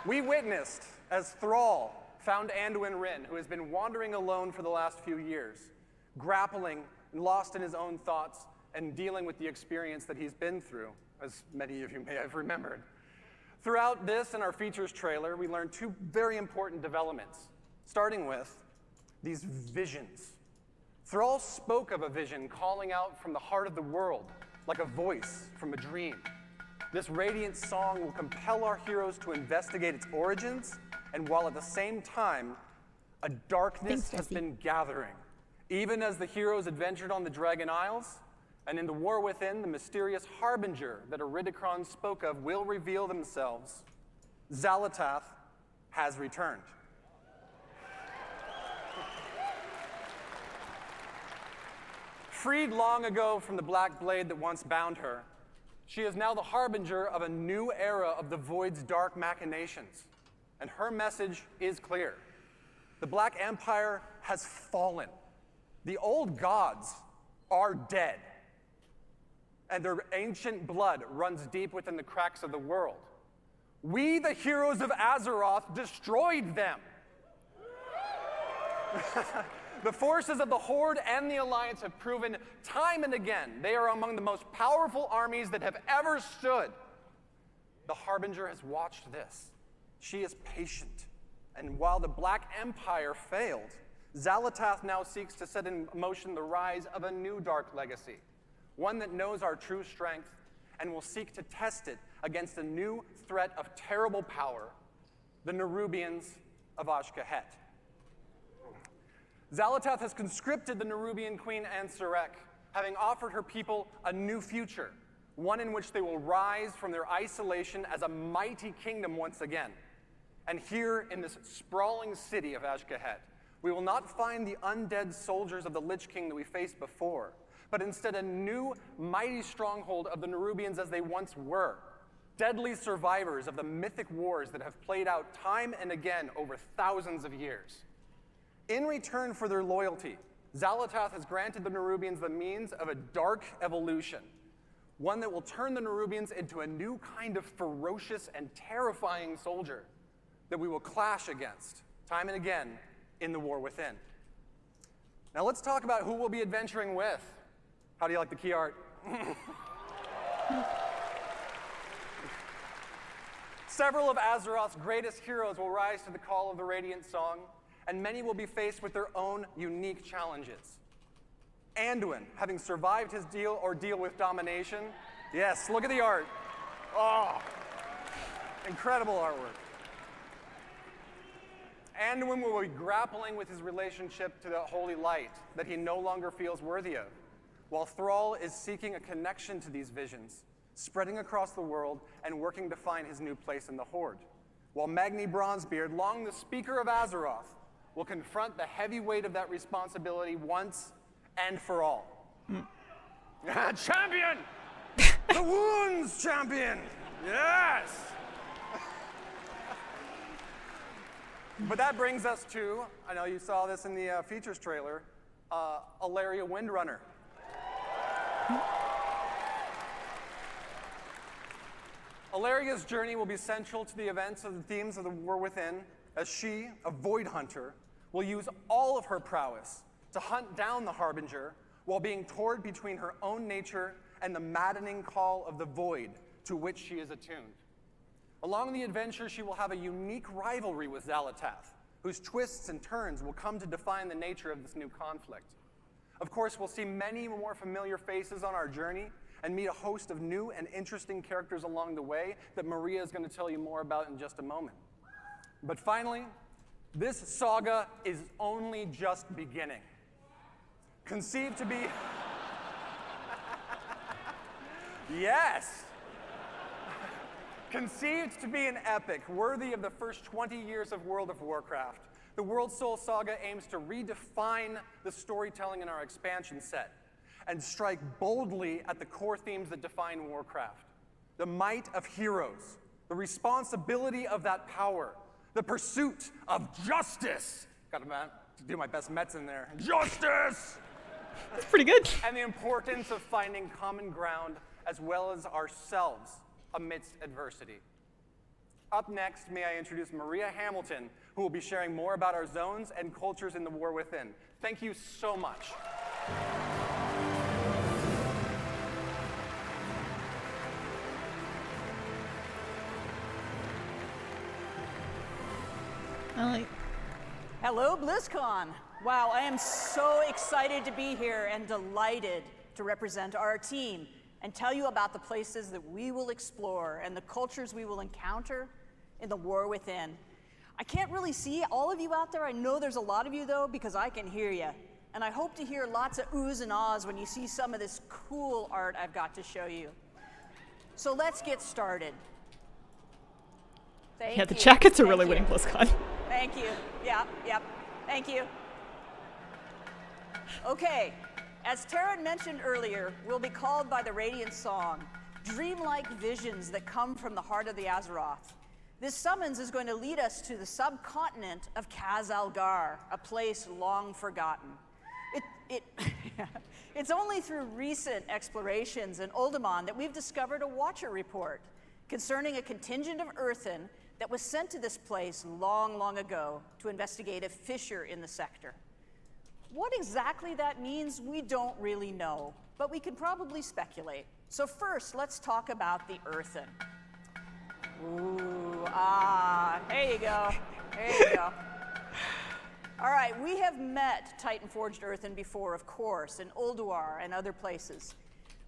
We witnessed as Thrall found Anduin Wrynn, who has been wandering alone for the last few years, grappling and lost in his own thoughts and dealing with the experience that he's been through, as many of you may have remembered. Throughout this and our features trailer, we learned 2 very important developments, starting with these visions. Thrall spoke of a vision calling out from the heart of the world, like a voice from a dream. This radiant song will compel our heroes to investigate its origins, and while at the same time, a darkness has been gathering. Even as the heroes adventured on the Dragon Isles, and in the War Within, the mysterious harbinger that Iridikron spoke of will reveal themselves. Xal'atath has returned. Freed long ago from the black blade that once bound her, she is now the harbinger of a new era of the Void's dark machinations. And her message is clear. The Black Empire has fallen. The old gods are dead. And their ancient blood runs deep within the cracks of the world. We, the heroes of Azeroth, destroyed them. The forces of the Horde and the Alliance have proven time and again they are among the most powerful armies that have ever stood. The Harbinger has watched this. She is patient. And while the Black Empire failed, Xal'atath now seeks to set in motion the rise of a new dark legacy, one that knows our true strength and will seek to test it against a new threat of terrible power, the Nerubians of Ashkahet. Xal'atath has conscripted the Nerubian queen Ansarek, having offered her people a new future, one in which they will rise from their isolation as a mighty kingdom once again. And here in this sprawling city of Ashkahet, we will not find the undead soldiers of the Lich King that we faced before, but instead a new mighty stronghold of the Nerubians as they once were, deadly survivors of the mythic wars that have played out time and again over thousands of years. In return for their loyalty, Xal'atath has granted the Nerubians the means of a dark evolution, one that will turn the Nerubians into a new kind of ferocious and terrifying soldier that we will clash against time and again in the War Within. Now let's talk about who we'll be adventuring with. How do you like the key art? Several of Azeroth's greatest heroes will rise to the call of the Radiant Song, and many will be faced with their own unique challenges. Anduin, having survived his ordeal with domination. Yes, look at the art. Oh, incredible artwork. Anduin will be grappling with his relationship to the holy light that he no longer feels worthy of, while Thrall is seeking a connection to these visions, spreading across the world and working to find his new place in the Horde, while Magni Bronzebeard, long the Speaker of Azeroth, will confront the heavy weight of that responsibility once and for all. Champion! The wounds champion! Yes! But that brings us to, I know you saw this in the features trailer, Alaria Windrunner. Alaria's journey will be central to the events of the themes of the War Within, as she, a Void Hunter, will use all of her prowess to hunt down the Harbinger while being torn between her own nature and the maddening call of the void to which she is attuned. Along the adventure, she will have a unique rivalry with Xalatath, whose twists and turns will come to define the nature of this new conflict. Of course, we'll see many more familiar faces on our journey and meet a host of new and interesting characters along the way that Maria is going to tell you more about in just a moment. But finally, this saga is only just beginning. Conceived to be... Yes! Conceived to be an epic worthy of the first 20 years of World of Warcraft, the World Soul Saga aims to redefine the storytelling in our expansion set and strike boldly at the core themes that define Warcraft. The might of heroes, the responsibility of that power, the pursuit of justice. Got to do my best Mets in there. Justice! That's pretty good. And the importance of finding common ground as well as ourselves amidst adversity. Up next, may I introduce Maria Hamilton, who will be sharing more about our zones and cultures in the War Within. Thank you so much. Hello, BlizzCon. Wow, I am so excited to be here and delighted to represent our team and tell you about the places that we will explore and the cultures we will encounter in the War Within. I can't really see all of you out there. I know there's a lot of you, though, because I can hear you. And I hope to hear lots of oohs and ahs when you see some of this cool art I've got to show you. So let's get started. Thank you. The jackets are Thank really you. winning BlizzCon. Thank you. Yep. Thank you. Okay, as Taryn mentioned earlier, we'll be called by the Radiant Song, dreamlike visions that come from the heart of the Azeroth. This summons is going to lead us to the subcontinent of Khaz-Algar, a place long forgotten. It's only through recent explorations in Uldaman that we've discovered a Watcher report concerning a contingent of Earthen that was sent to this place long, long ago to investigate a fissure in the sector. What exactly that means, we don't really know, but we can probably speculate. So first, let's talk about the Earthen. Ooh, there you go. All right, we have met Titan-forged Earthen before, of course, in Ulduar and other places.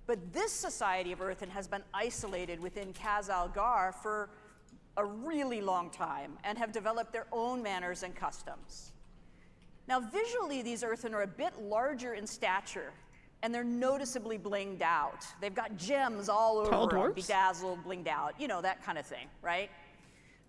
But this society of Earthen has been isolated within Khaz-Algar for a really long time and have developed their own manners and customs. Now, visually, these Earthen are a bit larger in stature, and they're noticeably blinged out. They've got gems all over them, bedazzled, blinged out, you know, that kind of thing, right?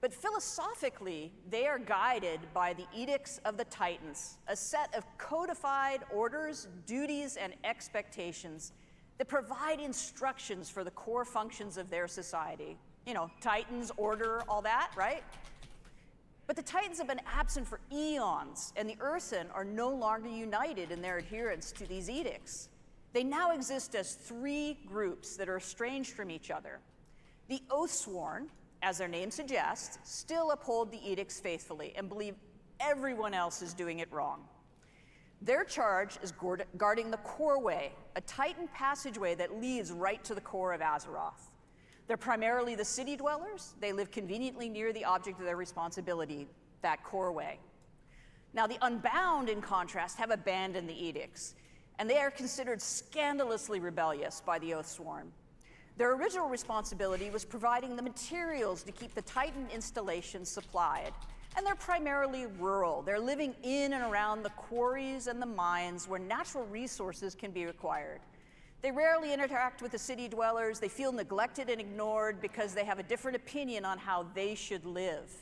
But philosophically, they are guided by the Edicts of the Titans, a set of codified orders, duties, and expectations that provide instructions for the core functions of their society. You know, Titans, order, all that, right? But the Titans have been absent for eons, and the Earthen are no longer united in their adherence to these edicts. They now exist as three groups that are estranged from each other. The Oathsworn, as their name suggests, still uphold the edicts faithfully and believe everyone else is doing it wrong. Their charge is guarding the Core Way, a Titan passageway that leads right to the core of Azeroth. They're primarily the city dwellers. They live conveniently near the object of their responsibility, that Core Way. Now, the Unbound, in contrast, have abandoned the edicts, and they are considered scandalously rebellious by the Oathsworn. Their original responsibility was providing the materials to keep the Titan installations supplied, and they're primarily rural. They're living in and around the quarries and the mines where natural resources can be acquired. They rarely interact with the city dwellers. They feel neglected and ignored because they have a different opinion on how they should live.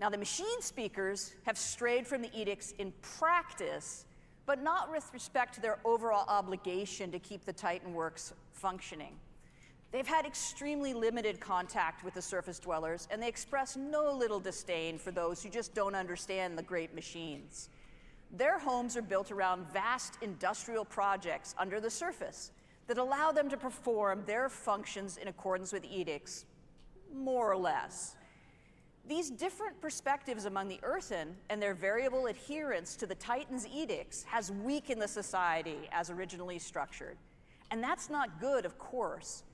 Now, the machine speakers have strayed from the edicts in practice, but not with respect to their overall obligation to keep the Titan works functioning. They've had extremely limited contact with the surface dwellers, and they express no little disdain for those who just don't understand the great machines. Their homes are built around vast industrial projects under the surface that allow them to perform their functions in accordance with edicts, more or less. These different perspectives among the Earthen and their variable adherence to the Titan's edicts has weakened the society as originally structured. And that's not good, of course,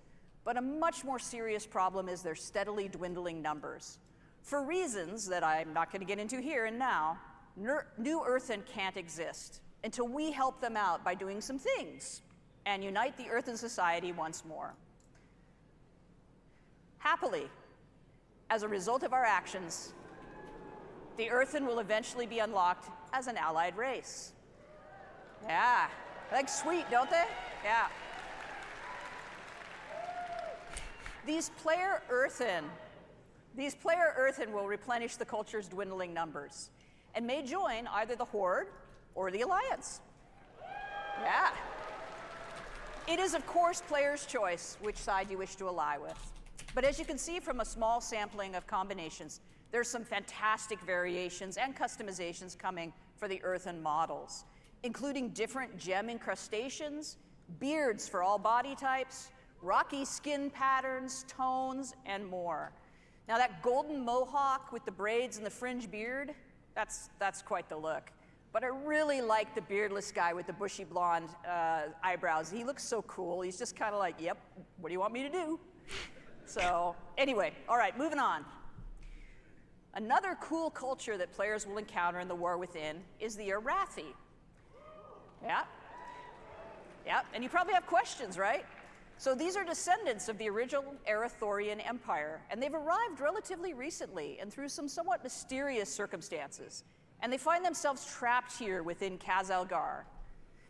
but a much more serious problem is their steadily dwindling numbers. For reasons that I'm not going to get into here and now, New Earthen can't exist until we help them out by doing some things and unite the Earthen society once more. Happily, as a result of our actions, the Earthen will eventually be unlocked as an allied race. Yeah, like sweet, don't they? Yeah. These player Earthen will replenish the culture's dwindling numbers and may join either the Horde or the Alliance. Yeah. It is, of course, players' choice which side you wish to ally with. But as you can see from a small sampling of combinations, there's some fantastic variations and customizations coming for the Earthen models, including different gem incrustations, beards for all body types, rocky skin patterns, tones, and more. Now that golden mohawk with the braids and the fringe beard, that's quite the look. But I really like the beardless guy with the bushy blonde eyebrows. He looks so cool. He's just kind of like, yep, what do you want me to do? So anyway, all right, moving on. Another cool culture that players will encounter in the War Within is the Arathi. Yeah, and you probably have questions, right? So these are descendants of the original Arathorian Empire, and they've arrived relatively recently and through some somewhat mysterious circumstances. And they find themselves trapped here within Khazalgar.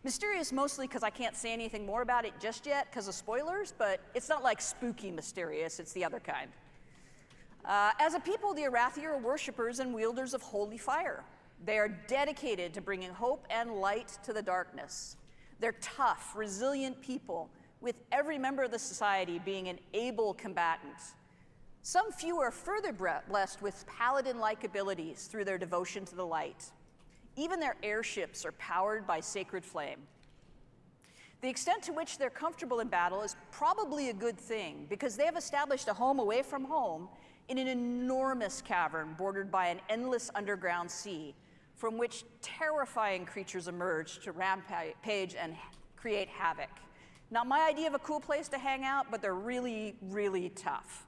Mysterious mostly because I can't say anything more about it just yet because of spoilers, but it's not like spooky mysterious, it's the other kind. As a people, the Arathi are worshippers and wielders of holy fire. They are dedicated to bringing hope and light to the darkness. They're tough, resilient people, with every member of the society being an able combatant. Some few are further blessed with paladin-like abilities through their devotion to the light. Even their airships are powered by sacred flame. The extent to which they're comfortable in battle is probably a good thing, because they have established a home away from home in an enormous cavern bordered by an endless underground sea, from which terrifying creatures emerge to rampage and create havoc. Not my idea of a cool place to hang out, but they're really, really tough.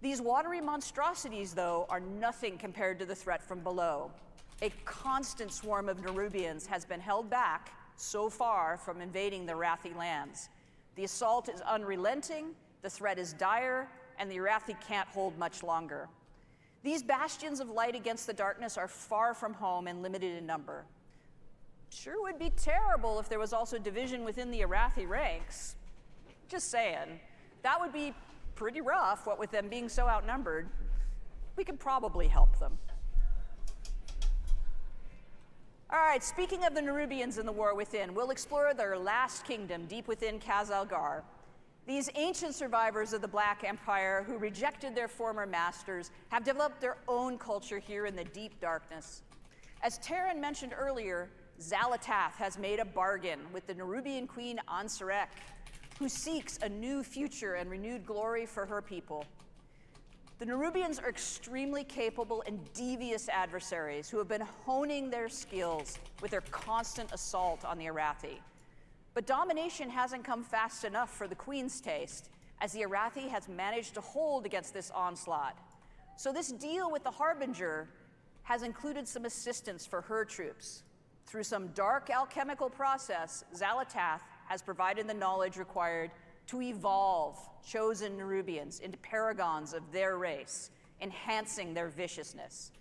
These watery monstrosities, though, are nothing compared to the threat from below. A constant swarm of Nerubians has been held back so far from invading the Arathi lands. The assault is unrelenting, the threat is dire, and the Arathi can't hold much longer. These bastions of light against the darkness are far from home and limited in number. Sure would be terrible if there was also division within the Arathi ranks. Just saying. That would be pretty rough, what with them being so outnumbered. We could probably help them. All right, speaking of the Nerubians in the War Within, we'll explore their last kingdom deep within Khazalgar. These ancient survivors of the Black Empire who rejected their former masters have developed their own culture here in the deep darkness. As Taryn mentioned earlier, Xalatath has made a bargain with the Nerubian queen Ansarek, who seeks a new future and renewed glory for her people. The Nerubians are extremely capable and devious adversaries who have been honing their skills with their constant assault on the Arathi. But domination hasn't come fast enough for the Queen's taste, as the Arathi has managed to hold against this onslaught. So this deal with the Harbinger has included some assistance for her troops. Through some dark alchemical process, Xalatath has provided the knowledge required to evolve chosen Nerubians into paragons of their race, enhancing their viciousness.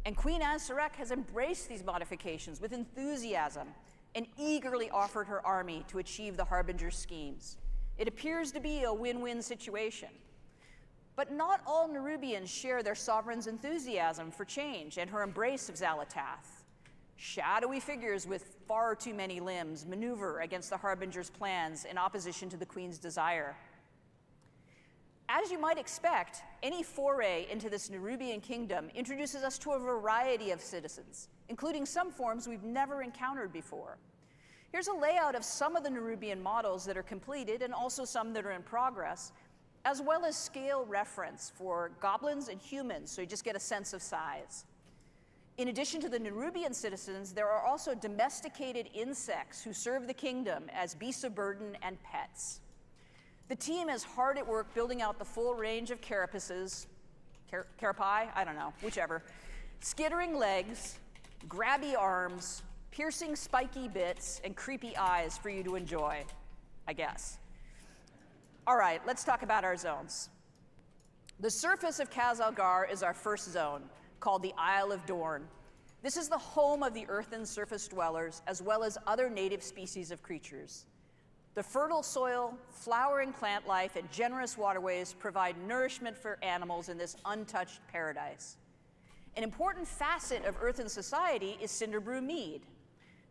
And Queen Ansarek has embraced these modifications with enthusiasm and eagerly offered her army to achieve the Harbinger's schemes. It appears to be a win-win situation. But not all Nerubians share their sovereign's enthusiasm for change and her embrace of Xalatath. Shadowy figures with far too many limbs maneuver against the Harbinger's plans in opposition to the Queen's desire. As you might expect, any foray into this Nerubian kingdom introduces us to a variety of citizens, including some forms we've never encountered before. Here's a layout of some of the Nerubian models that are completed and also some that are in progress, as well as scale reference for goblins and humans, so you just get a sense of size. In addition to the Nerubian citizens, there are also domesticated insects who serve the kingdom as beasts of burden and pets. The team is hard at work building out the full range of carapaces, carapae, I don't know, whichever, skittering legs, grabby arms, piercing spiky bits, and creepy eyes for you to enjoy, I guess. All right, let's talk about our zones. The surface of Khazalgar is our first zone, called the Isle of Dorn. This is the home of the earthen surface dwellers, as well as other native species of creatures. The fertile soil, flowering plant life, and generous waterways provide nourishment for animals in this untouched paradise. An important facet of earthen society is Cinderbrew mead.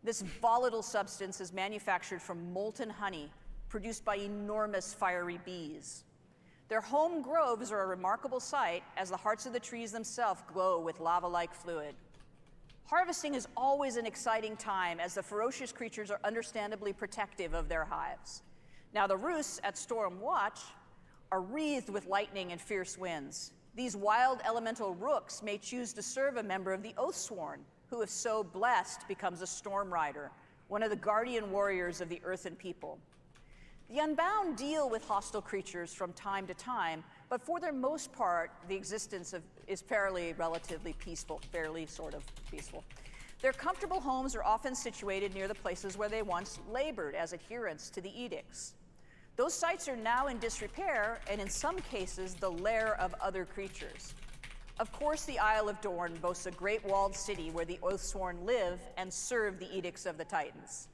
This volatile substance is manufactured from molten honey, produced by enormous fiery bees. Their home groves are a remarkable sight, as the hearts of the trees themselves glow with lava-like fluid. Harvesting is always an exciting time, as the ferocious creatures are understandably protective of their hives. Now, the roosts at Storm Watch are wreathed with lightning and fierce winds. These wild elemental rooks may choose to serve a member of the Oathsworn, who, if so blessed, becomes a Storm Rider, one of the guardian warriors of the earthen people. The Unbound deal with hostile creatures from time to time, but for the most part, the existence is relatively peaceful, fairly sort of peaceful. Their comfortable homes are often situated near the places where they once labored as adherents to the edicts. Those sites are now in disrepair, and in some cases, the lair of other creatures. Of course, the Isle of Dorn boasts a great walled city where the Oathsworn live and serve the edicts of the Titans.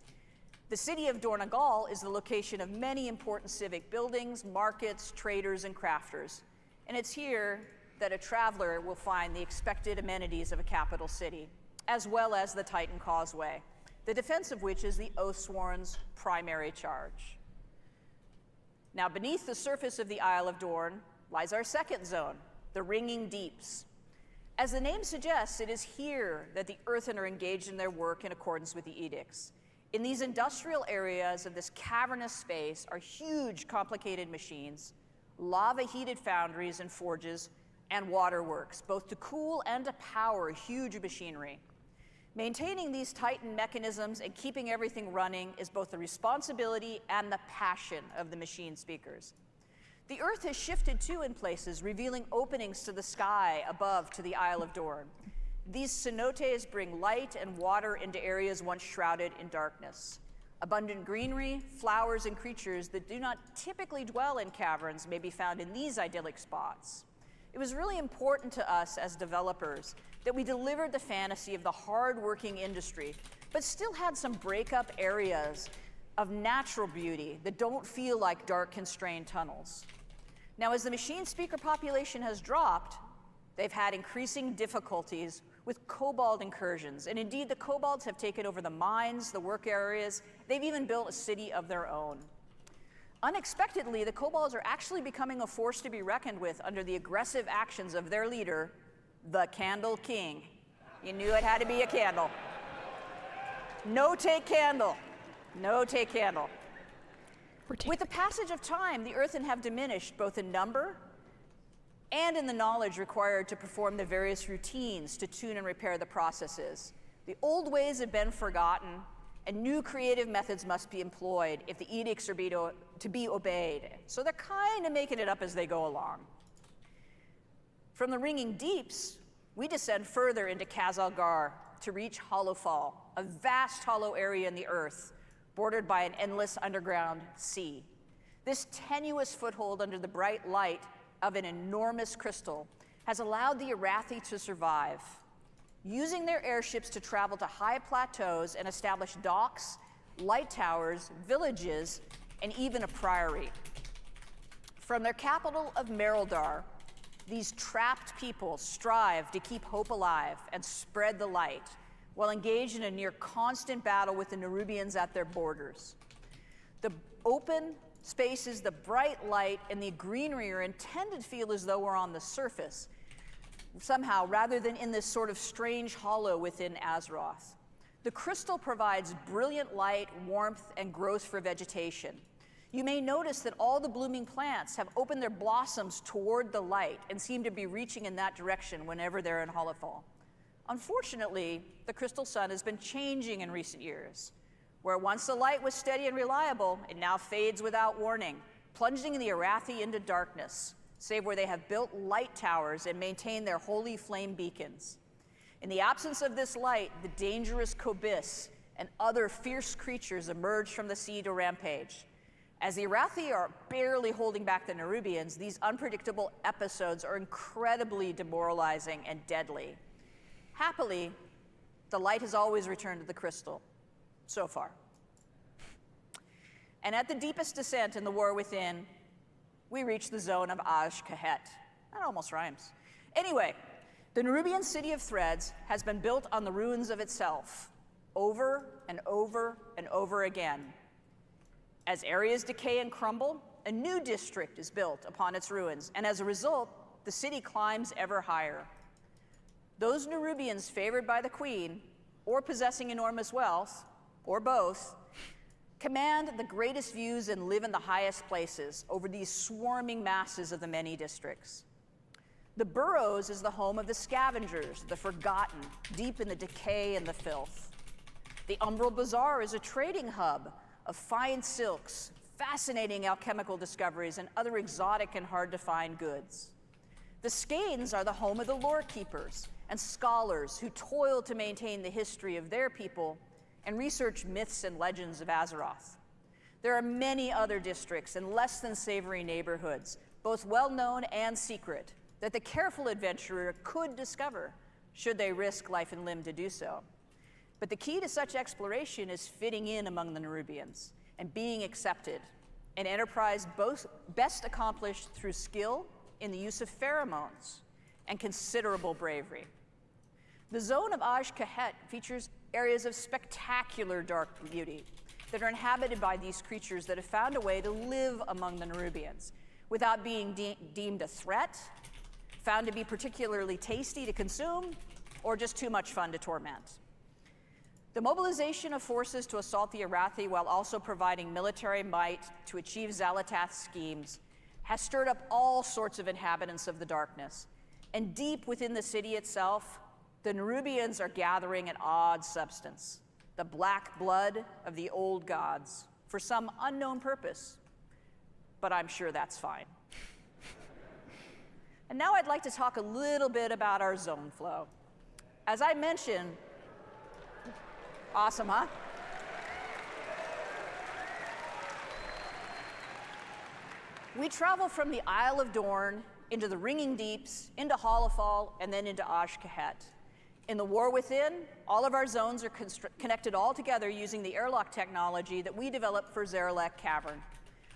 The city of Dornagal is the location of many important civic buildings, markets, traders, and crafters. And it's here that a traveler will find the expected amenities of a capital city, as well as the Titan Causeway, the defense of which is the Oathsworn's primary charge. Now, beneath the surface of the Isle of Dorn lies our second zone, the Ringing Deeps. As the name suggests, it is here that the Earthen are engaged in their work in accordance with the edicts. In these industrial areas of this cavernous space are huge, complicated machines, lava-heated foundries and forges, and waterworks, both to cool and to power huge machinery. Maintaining these Titan mechanisms and keeping everything running is both the responsibility and the passion of the machine speakers. The Earth has shifted too in places, revealing openings to the sky above to the Isle of Dorn. These cenotes bring light and water into areas once shrouded in darkness. Abundant greenery, flowers, and creatures that do not typically dwell in caverns may be found in these idyllic spots. It was really important to us as developers that we delivered the fantasy of the hard-working industry, but still had some break-up areas of natural beauty that don't feel like dark, constrained tunnels. Now, as the machine speaker population has dropped, they've had increasing difficulties with kobold incursions, and indeed the kobolds have taken over the mines, the work areas. They've even built a city of their own. Unexpectedly, the kobolds are actually becoming a force to be reckoned with under the aggressive actions of their leader, the Candle King. You knew it had to be a candle. No take candle. No take candle. With the passage of time, the Earthen have diminished both in number and in the knowledge required to perform the various routines to tune and repair the processes. The old ways have been forgotten, and new creative methods must be employed if the edicts are to be obeyed. So they're kind of making it up as they go along. From the Ringing Deeps, we descend further into Khazalgar to reach Hollowfall, a vast hollow area in the earth, bordered by an endless underground sea. This tenuous foothold under the bright light of an enormous crystal has allowed the Arathi to survive, using their airships to travel to high plateaus and establish docks, light towers, villages, and even a priory. From their capital of Mereldar, these trapped people strive to keep hope alive and spread the light, while engaged in a near constant battle with the Nerubians at their borders. The open spaces, the bright light, and the greenery are intended to feel as though we're on the surface, somehow, rather than in this sort of strange hollow within Azeroth. The crystal provides brilliant light, warmth, and growth for vegetation. You may notice that all the blooming plants have opened their blossoms toward the light and seem to be reaching in that direction whenever they're in Hollowfall. Unfortunately, the crystal sun has been changing in recent years. Where once the light was steady and reliable, it now fades without warning, plunging the Arathi into darkness, save where they have built light towers and maintain their holy flame beacons. In the absence of this light, the dangerous Kobis and other fierce creatures emerge from the sea to rampage. As the Arathi are barely holding back the Nerubians, these unpredictable episodes are incredibly demoralizing and deadly. Happily, the light has always returned to the crystal, so far. And at the deepest descent in the war within, we reach the zone of Aj-Kahet. That almost rhymes. Anyway, the Nerubian city of Threads has been built on the ruins of itself, over and over and over again. As areas decay and crumble, a new district is built upon its ruins, and as a result, the city climbs ever higher. Those Nerubians favored by the queen, or possessing enormous wealth, or both, command the greatest views and live in the highest places over these swarming masses of the many districts. The Burrows is the home of the scavengers, the forgotten, deep in the decay and the filth. The Umbral Bazaar is a trading hub of fine silks, fascinating alchemical discoveries, and other exotic and hard-to-find goods. The Skanes are the home of the lore keepers and scholars who toil to maintain the history of their people and research myths and legends of Azeroth. There are many other districts and less than savory neighborhoods, both well-known and secret, that the careful adventurer could discover should they risk life and limb to do so. But the key to such exploration is fitting in among the Nerubians and being accepted, an enterprise best accomplished through skill in the use of pheromones and considerable bravery. The zone of Aj-Kahet features areas of spectacular dark beauty that are inhabited by these creatures that have found a way to live among the Nerubians without being deemed a threat, found to be particularly tasty to consume, or just too much fun to torment. The mobilization of forces to assault the Arathi while also providing military might to achieve Xalatath's schemes has stirred up all sorts of inhabitants of the darkness. And deep within the city itself, the Nerubians are gathering an odd substance, the black blood of the old gods, for some unknown purpose. But I'm sure that's fine. And now I'd like to talk a little bit about our zone flow. As I mentioned, awesome, huh? We travel from the Isle of Dorn into the Ringing Deeps, into Hollowfall, and then into Aj-Kahet. In the War Within, all of our zones are connected all together using the airlock technology that we developed for Zarelek Cavern,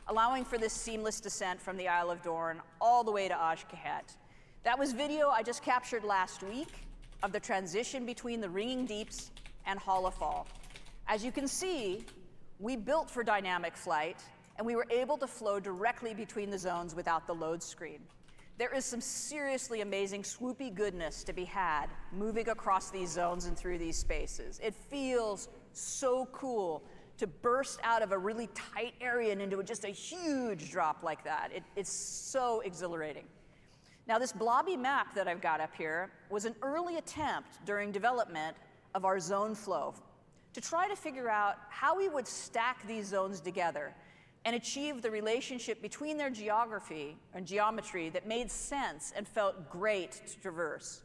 allowing for this seamless descent from the Isle of Dorn all the way to Aj-Kahet. That was video I just captured last week of the transition between the Ringing Deeps and Hollowfall. As you can see, we built for dynamic flight, and we were able to flow directly between the zones without the load screen. There is some seriously amazing swoopy goodness to be had moving across these zones and through these spaces. It feels so cool to burst out of a really tight area and into just a huge drop like that. It's so exhilarating. Now, this blobby map that I've got up here was an early attempt during development of our zone flow to try to figure out how we would stack these zones together and achieve the relationship between their geography and geometry that made sense and felt great to traverse.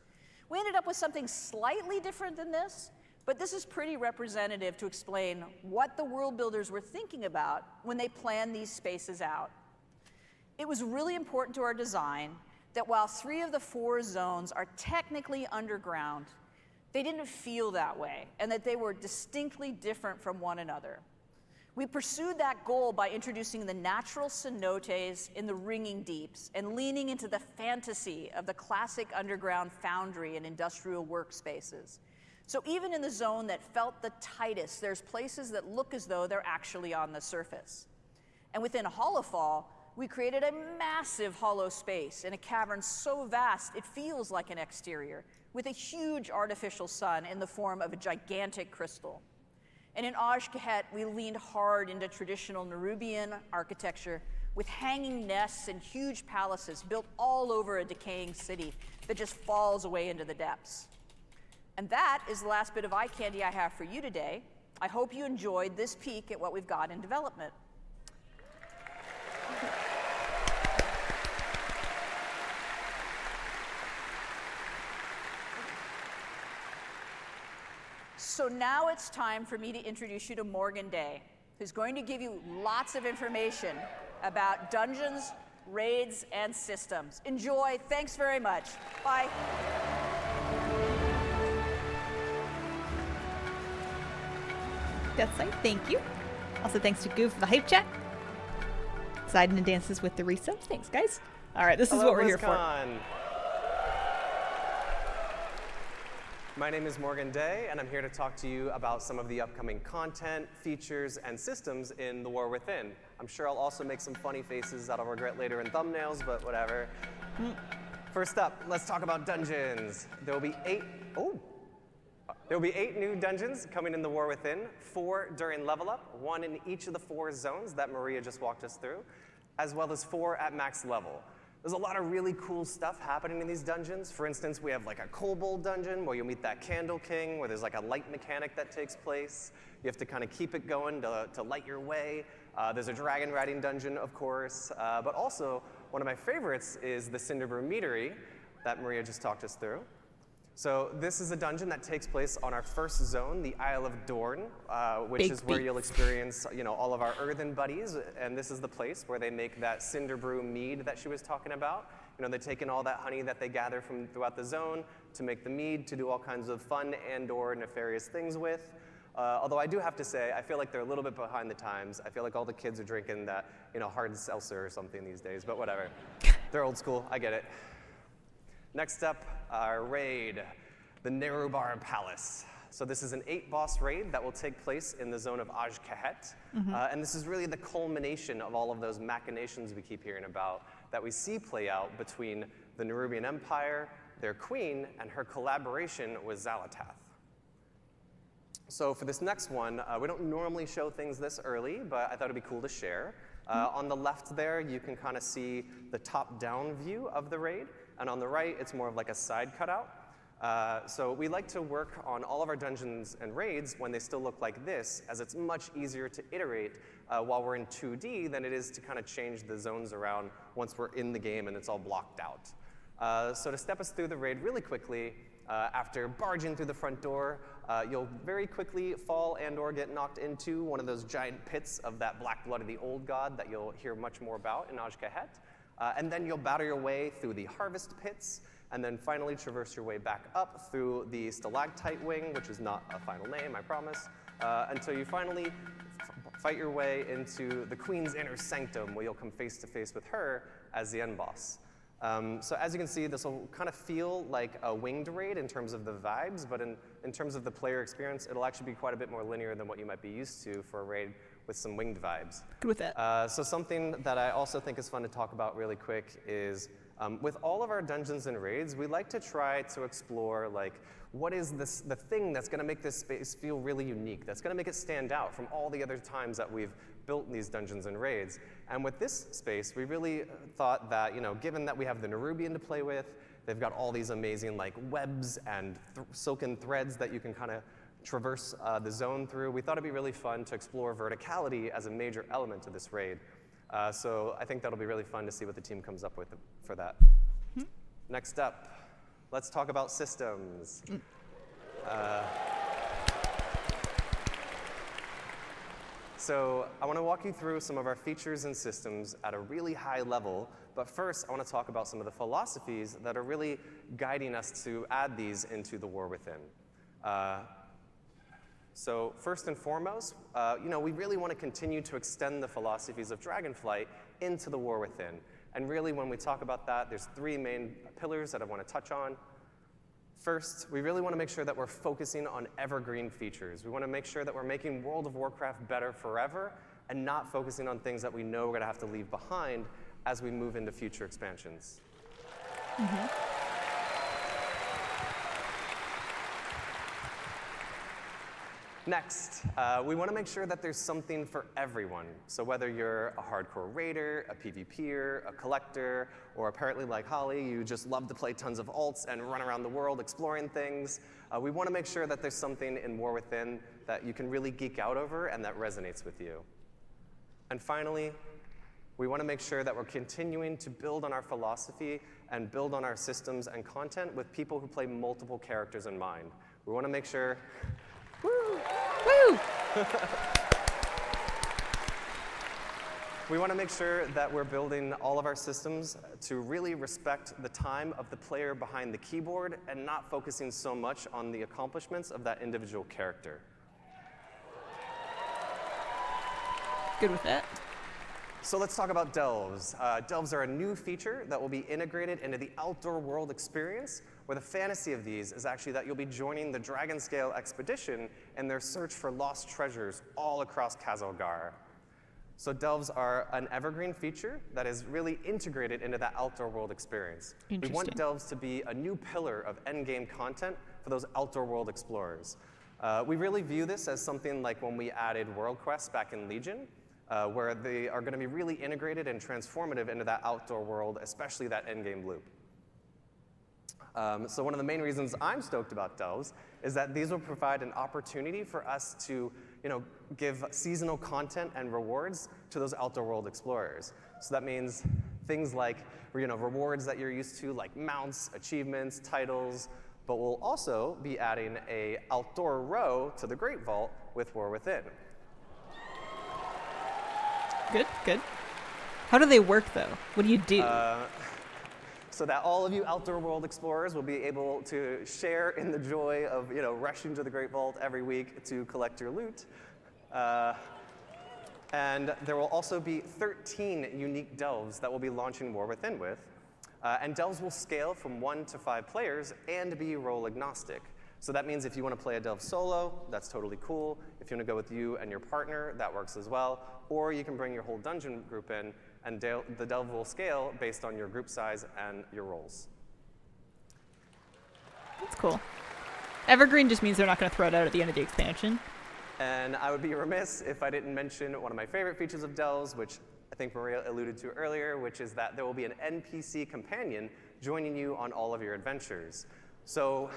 We ended up with something slightly different than this, but this is pretty representative to explain what the world builders were thinking about when they planned these spaces out. It was really important to our design that while 3 of the 4 zones are technically underground, they didn't feel that way, and that they were distinctly different from one another. We pursued that goal by introducing the natural cenotes in the Ringing Deeps and leaning into the fantasy of the classic underground foundry and industrial workspaces. So even in the zone that felt the tightest, there's places that look as though they're actually on the surface. And within Hollowfall, we created a massive hollow space in a cavern so vast it feels like an exterior, with a huge artificial sun in the form of a gigantic crystal. And in Aj-Kahet, we leaned hard into traditional Nerubian architecture with hanging nests and huge palaces built all over a decaying city that just falls away into the depths. And that is the last bit of eye candy I have for you today. I hope you enjoyed this peek at what we've got in development. So now it's time for me to introduce you to Morgan Day, who's going to give you lots of information about dungeons, raids, and systems. Enjoy. Thanks very much. Bye. Death Sight, thank you. Also thanks to Goo for the hype chat. Siding and dances with the resubs. Thanks, guys. All right, this is Hello, what we're here for. BlizzCon. My name is Morgan Day, and I'm here to talk to you about some of the upcoming content, features, and systems in The War Within. I'm sure I'll also make some funny faces that I'll regret later in thumbnails, but whatever. First up, let's talk about dungeons. There will be 8 new dungeons coming in The War Within, 4 during level up, 1 in each of the 4 zones that Maria just walked us through, as well as 4 at max level. There's a lot of really cool stuff happening in these dungeons. For instance, we have like a kobold dungeon where you'll meet that Candle King, where there's like a light mechanic that takes place. You have to kind of keep it going to light your way. There's a dragon riding dungeon, of course, but also one of my favorites is the Cinderbrew Meadery that Maria just talked us through. So this is a dungeon that takes place on our first zone, the Isle of Dorn, which is where you'll experience, all of our earthen buddies, and this is the place where they make that Cinderbrew mead that she was talking about. They take in all that honey that they gather from throughout the zone to make the mead, to do all kinds of fun and/or nefarious things with. Although I do have to say, I feel like they're a little bit behind the times. I feel like all the kids are drinking that, hard seltzer or something these days, but whatever. They're old school, I get it. Next up, our raid, the Nerubar Palace. So this is an 8-boss raid that will take place in the zone of Aj-Kahet. And this is really the culmination of all of those machinations we keep hearing about that we see play out between the Nerubian Empire, their queen, and her collaboration with Xal'atath. So for this next one, we don't normally show things this early, but I thought it'd be cool to share. On the left there, you can kind of see the top-down view of the raid. And on the right, it's more of like a side cutout. So we like to work on all of our dungeons and raids when they still look like this, as it's much easier to iterate while we're in 2D than it is to kind of change the zones around once we're in the game and it's all blocked out. So to step us through the raid really quickly, after barging through the front door, you'll very quickly fall and/or get knocked into one of those giant pits of that black blood of the old god that you'll hear much more about in Aj-Kahet. And then you'll battle your way through the harvest pits, and then finally traverse your way back up through the stalactite wing, which is not a final name, I promise, until you finally fight your way into the Queen's inner sanctum, where you'll come face to face with her as the end boss. So as you can see, this will kind of feel like a winged raid in terms of the vibes, but in terms of the player experience, it'll actually be quite a bit more linear than what you might be used to for a raid with some winged vibes. Good with that. So something that I also think is fun to talk about really quick is with all of our dungeons and raids, we like to try to explore what is the thing that's going to make this space feel really unique, that's going to make it stand out from all the other times that we've built these dungeons and raids. And with this space, we really thought that, given that we have the Nerubian to play with, they've got all these amazing webs and silken threads that you can kind of traverse the zone through, we thought it'd be really fun to explore verticality as a major element to this raid. So I think that'll be really fun to see what the team comes up with for that. Next up, let's talk about systems. So I want to walk you through some of our features and systems at a really high level, but first I want to talk about some of the philosophies that are really guiding us to add these into the War Within. So first and foremost, we really want to continue to extend the philosophies of Dragonflight into the War Within. And really, when we talk about that, there's 3 main pillars that I want to touch on. First, we really want to make sure that we're focusing on evergreen features. We want to make sure that we're making World of Warcraft better forever and not focusing on things that we know we're going to have to leave behind as we move into future expansions. Next, we want to make sure that there's something for everyone. So whether you're a hardcore raider, a PvPer, a collector, or apparently like Holly, you just love to play tons of alts and run around the world exploring things, we want to make sure that there's something in War Within that you can really geek out over and that resonates with you. And finally, we want to make sure that we're continuing to build on our philosophy and build on our systems and content with people who play multiple characters in mind. We want to make sure... Woo! Woo! We want to make sure that we're building all of our systems to really respect the time of the player behind the keyboard and not focusing so much on the accomplishments of that individual character. Good with that. So let's talk about delves. Delves are a new feature that will be integrated into the outdoor world experience, where the fantasy of these is actually that you'll be joining the Dragonscale expedition in their search for lost treasures all across Khazalgar. So delves are an evergreen feature that is really integrated into that outdoor world experience. We want delves to be a new pillar of endgame content for those outdoor world explorers. We really view this as something like when we added World Quests back in Legion, where they are going to be really integrated and transformative into that outdoor world, especially that endgame loop. So one of the main reasons I'm stoked about delves is that these will provide an opportunity for us to give seasonal content and rewards to those outdoor world explorers. So that means things like rewards that you're used to, like mounts, achievements, titles, but we'll also be adding a outdoor row to the Great Vault with War Within. Good, good. How do they work, though? What do you do? So that all of you outdoor world explorers will be able to share in the joy of rushing to the Great Vault every week to collect your loot. And there will also be 13 unique delves that we'll be launching War Within with. And delves will scale from 1 to 5 players and be role agnostic. So that means if you want to play a delve solo, that's totally cool. If you want to go with you and your partner, that works as well. Or you can bring your whole dungeon group in, and the delve will scale based on your group size and your roles. That's cool. Evergreen just means they're not going to throw it out at the end of the expansion. And I would be remiss if I didn't mention one of my favorite features of delves, which I think Maria alluded to earlier, which is that there will be an NPC companion joining you on all of your adventures. So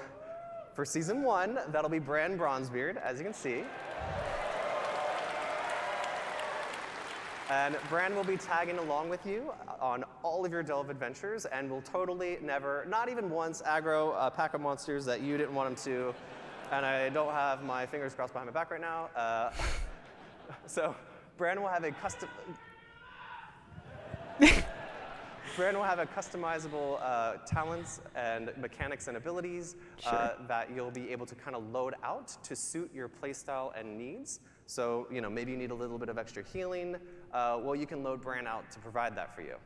for Season 1, that'll be Bran Bronzebeard, as you can see. And Bran will be tagging along with you on all of your delve adventures and will totally never, not even once, aggro a pack of monsters that you didn't want him to. And I don't have my fingers crossed behind my back right now. So Bran will have a customizable talents and mechanics and abilities that you'll be able to kind of load out to suit your playstyle and needs. So maybe you need a little bit of extra healing. Well, you can load Bran out to provide that for you.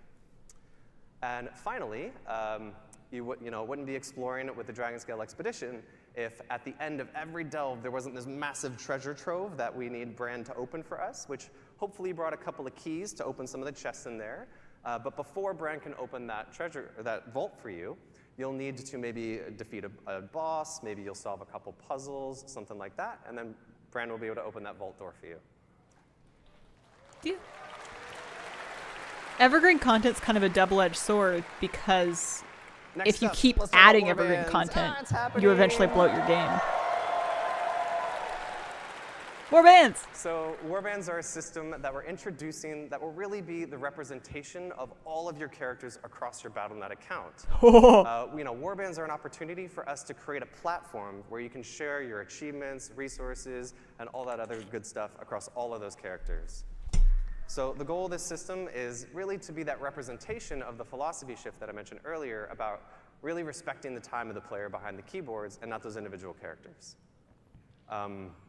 And finally, you wouldn't be exploring with the Dragonscale expedition if at the end of every delve there wasn't this massive treasure trove that we need Bran to open for us, which hopefully brought a couple of keys to open some of the chests in there. But before Bran can open that that vault for you, you'll need to maybe defeat a boss, maybe you'll solve a couple puzzles, something like that, and then Bran will be able to open that vault door for you. Yeah. Evergreen content's kind of a double-edged sword because if you keep adding evergreen content, you eventually bloat your game. Warbands! So warbands are a system that we're introducing that will really be the representation of all of your characters across your Battle.net account. Warbands are an opportunity for us to create a platform where you can share your achievements, resources, and all that other good stuff across all of those characters. So the goal of this system is really to be that representation of the philosophy shift that I mentioned earlier about really respecting the time of the player behind the keyboards and not those individual characters.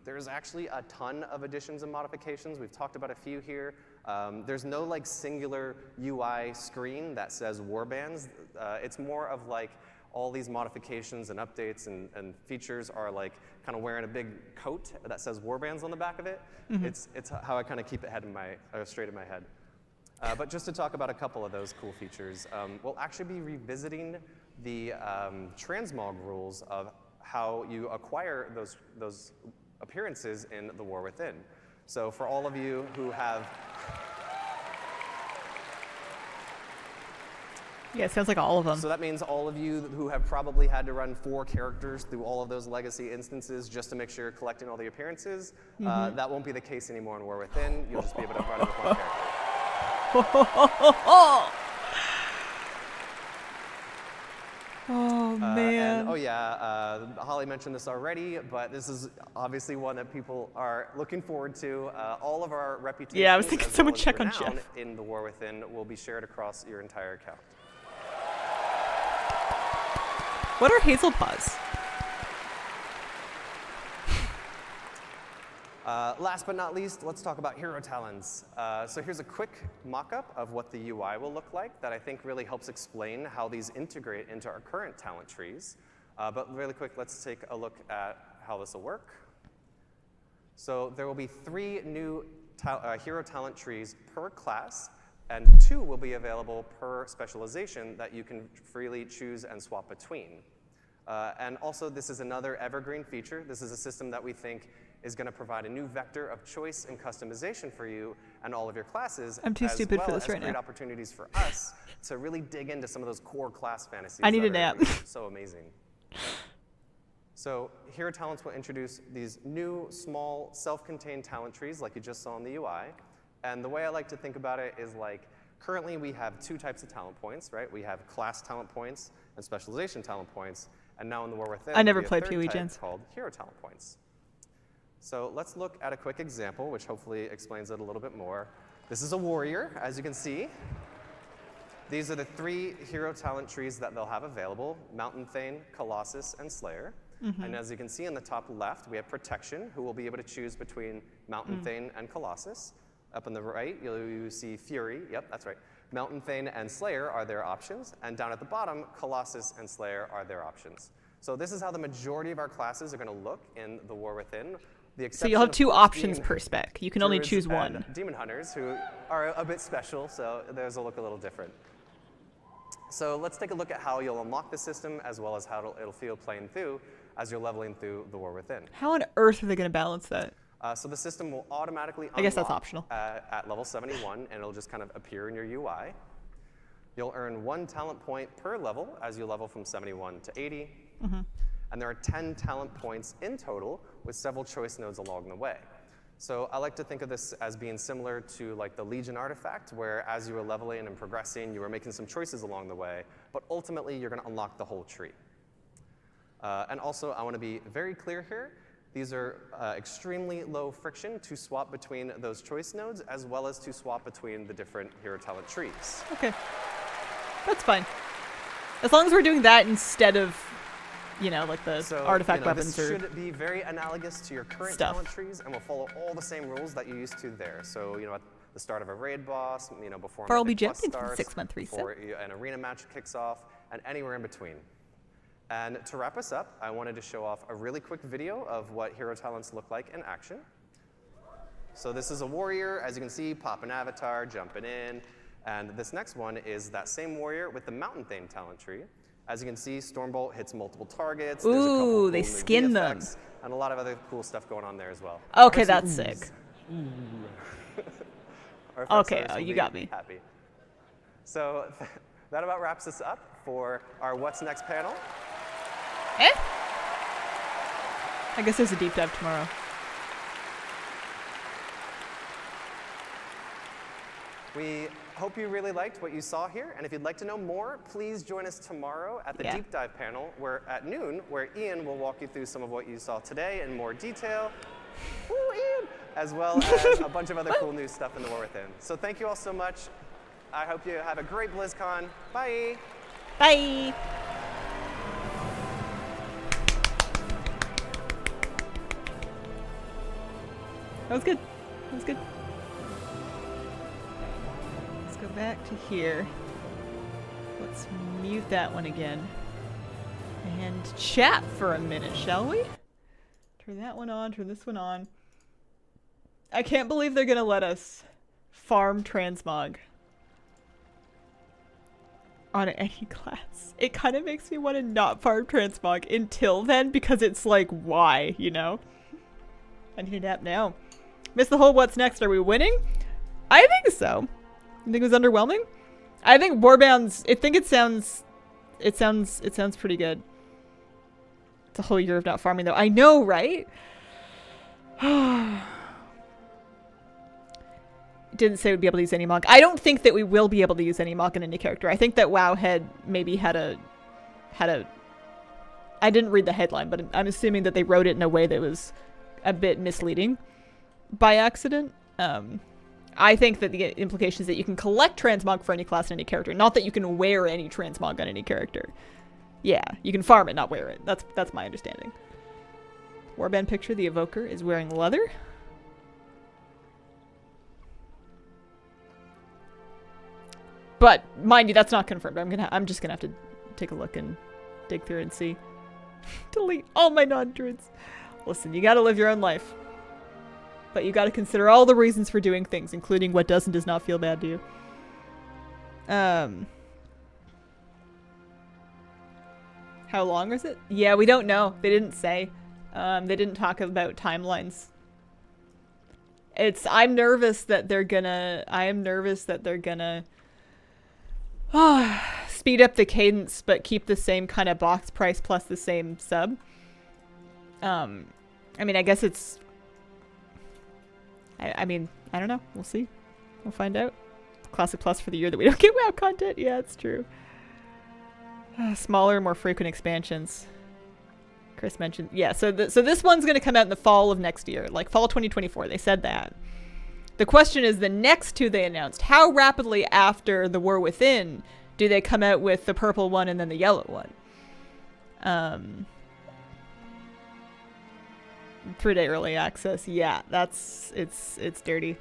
There's actually a ton of additions and modifications. We've talked about a few here. There's no singular UI screen that says warbands. It's more of all these modifications and updates and features are kind of wearing a big coat that says warbands on the back of it. Mm-hmm. It's how I kind of keep it straight in my head. But just to talk about a couple of those cool features, we'll actually be revisiting the transmog rules of how you acquire those appearances in the War Within. So for all of you who have... Yeah, it sounds like all of them. So that means all of you who have probably had to run 4 characters through all of those legacy instances just to make sure you're collecting all the appearances, that won't be the case anymore in War Within. You'll just be able to run with 1 character. Oh, man. And, oh, yeah, Holly mentioned this already, but this is obviously one that people are looking forward to. All of our reputations, yeah, I was thinking as someone well as check on renown Jeff. in the War Within will be shared across your entire account. What are hazel paws? Last but not least, let's talk about hero talents. So here's a quick mock-up of what the UI will look like that I think really helps explain how these integrate into our current talent trees. But really quick, let's take a look at how this will work. So there will be 3 new hero talent trees per class, and 2 will be available per specialization that you can freely choose and swap between. And also, this is another evergreen feature. This is a system that we think is going to provide a new vector of choice and customization for you and all of your classes. I'm too stupid for this as right great now. opportunities for us to really dig into some of those core class fantasies. I need that a nap. are so amazing. So Hero Talents will introduce these new, small, self-contained talent trees like you just saw in the UI. And the way I like to think about it is like, currently we have 2 types of talent points, right? We have class talent points and specialization talent points. And now in the War Within, I never there'll be played a third PoE type Gens. called Hero Talent Points. So let's look at a quick example, which hopefully explains it a little bit more. This is a warrior, as you can see. These are the 3 hero talent trees that they'll have available: Mountain Thane, Colossus, and Slayer. And as you can see in the top left, we have Protection, who will be able to choose between Mountain Thane and Colossus. Up on the right, you see Fury. Yep, that's right. Mountain Thane and Slayer are their options. And down at the bottom, Colossus and Slayer are their options. So this is how the majority of our classes are going to look in the War Within. So you'll have 2 options per spec. You can only choose one. And Demon Hunters, who are a bit special, so theirs will look a little different. So let's take a look at how you'll unlock the system, as well as how it'll feel playing through as you're leveling through the War Within. How on earth are they going to balance that? So the system will automatically unlock I guess that's optional. At level 71, and it'll just kind of appear in your UI. You'll earn 1 talent point per level as you level from 71 to 80. And there are 10 talent points in total, with several choice nodes along the way. So I like to think of this as being similar to like the Legion artifact, where as you were leveling and progressing, you were making some choices along the way, but ultimately you're going to unlock the whole tree. And also, I want to be very clear here. These are extremely low friction to swap between those choice nodes, as well as to swap between the different hero talent trees. Okay. That's fine. As long as we're doing that instead of, you know, like the artifact weapons this or should be very analogous to your current stuff. talent trees, and will follow all the same rules that you used to there. So, you know, at the start of a raid boss, you know, before Farrell Mythic B. Plus Jenkins, starts, 6-month reset. before an arena match kicks off, and anywhere in between. And to wrap us up, I wanted to show off a really quick video of what hero talents look like in action. So this is a warrior, as you can see, popping avatar, jumping in. And this next one is that same warrior with the Mountain Thane talent tree. As you can see, Stormbolt hits multiple targets. There's a couple Ooh, cool they new skin them. effects, and a lot of other cool stuff going on there as well. Okay, that's sick. Our Okay, folks will you be got me. Happy. So that about wraps us up for our What's Next panel. Eh? I guess there's a deep dive tomorrow. We hope you really liked what you saw here, and if you'd like to know more, please join us tomorrow at the deep dive panel at noon, where Ian will walk you through some of what you saw today in more detail. Woo, Ian! As well as a bunch of other cool new stuff in the War Within. So thank you all so much. I hope you have a great BlizzCon. Bye! Bye! That was good. That was good. Let's go back to here. Let's mute that one again. And chat for a minute, shall we? Turn that one on, turn this one on. I can't believe they're gonna let us farm Transmog on any class. It kind of makes me want to not farm Transmog until then, because it's like, why, you know? I need a nap now. Miss the whole what's next. Are we winning? I think so. You think it was underwhelming? I think Warbound's, I think it sounds pretty good. It's a whole year of not farming though. I know, right? Didn't say we'd be able to use any Mog. I don't think that we will be able to use any Mog in any character. I think that WoW had maybe had a I didn't read the headline, but I'm assuming that they wrote it in a way that was a bit misleading by accident. I think that the implication is that you can collect Transmog for any class and any character, not that you can wear any Transmog on any character. Yeah, you can farm it, not wear it. That's my understanding. Warband picture, the Evoker is wearing leather. But mind you, that's not confirmed. I'm just gonna have to take a look and dig through and see. Delete all my non-druids. Listen, you gotta live your own life. But you gotta consider all the reasons for doing things, including what does and does not feel bad to you. How long is it? Yeah, we don't know. They didn't say. They didn't talk about timelines. I'm nervous that they're gonna speed up the cadence, but keep the same kind of box price plus the same sub. I mean, I guess it's... I mean, I don't know. We'll see. We'll find out. Classic Plus for the year that we don't get WoW content. Yeah, it's true. Smaller, more frequent expansions. Chris mentioned... Yeah, so this one's going to come out in the fall of next year. Like, fall 2024. They said that. The question is, the next two they announced, how rapidly after the War Within do they come out with the purple one and then the yellow one? 3-day early access. Yeah, it's dirty.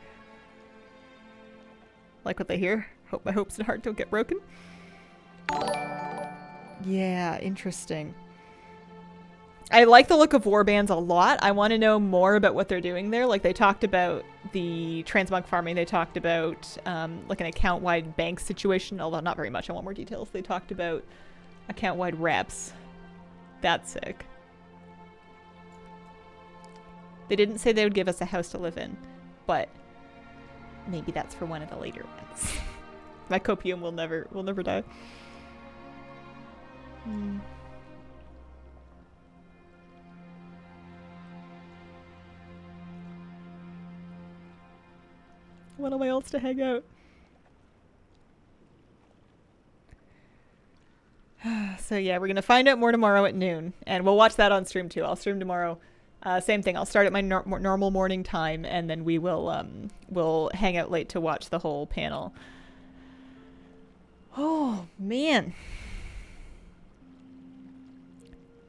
Like what they hear? Hope my hopes and heart don't get broken. Yeah, interesting. I like the look of warbands a lot. I want to know more about what they're doing there. Like, they talked about the transmog farming. They talked about like an account-wide bank situation, although not very much. I want more details. They talked about account-wide reps. That's sick. They didn't say they would give us a house to live in, but maybe that's for one of the later ones. My copium will never die. One of my ults to hang out. So yeah, we're gonna find out more tomorrow at noon, and we'll watch that on stream too. I'll stream tomorrow. Same thing. I'll start at my normal morning time, and then we will we'll hang out late to watch the whole panel. Oh man.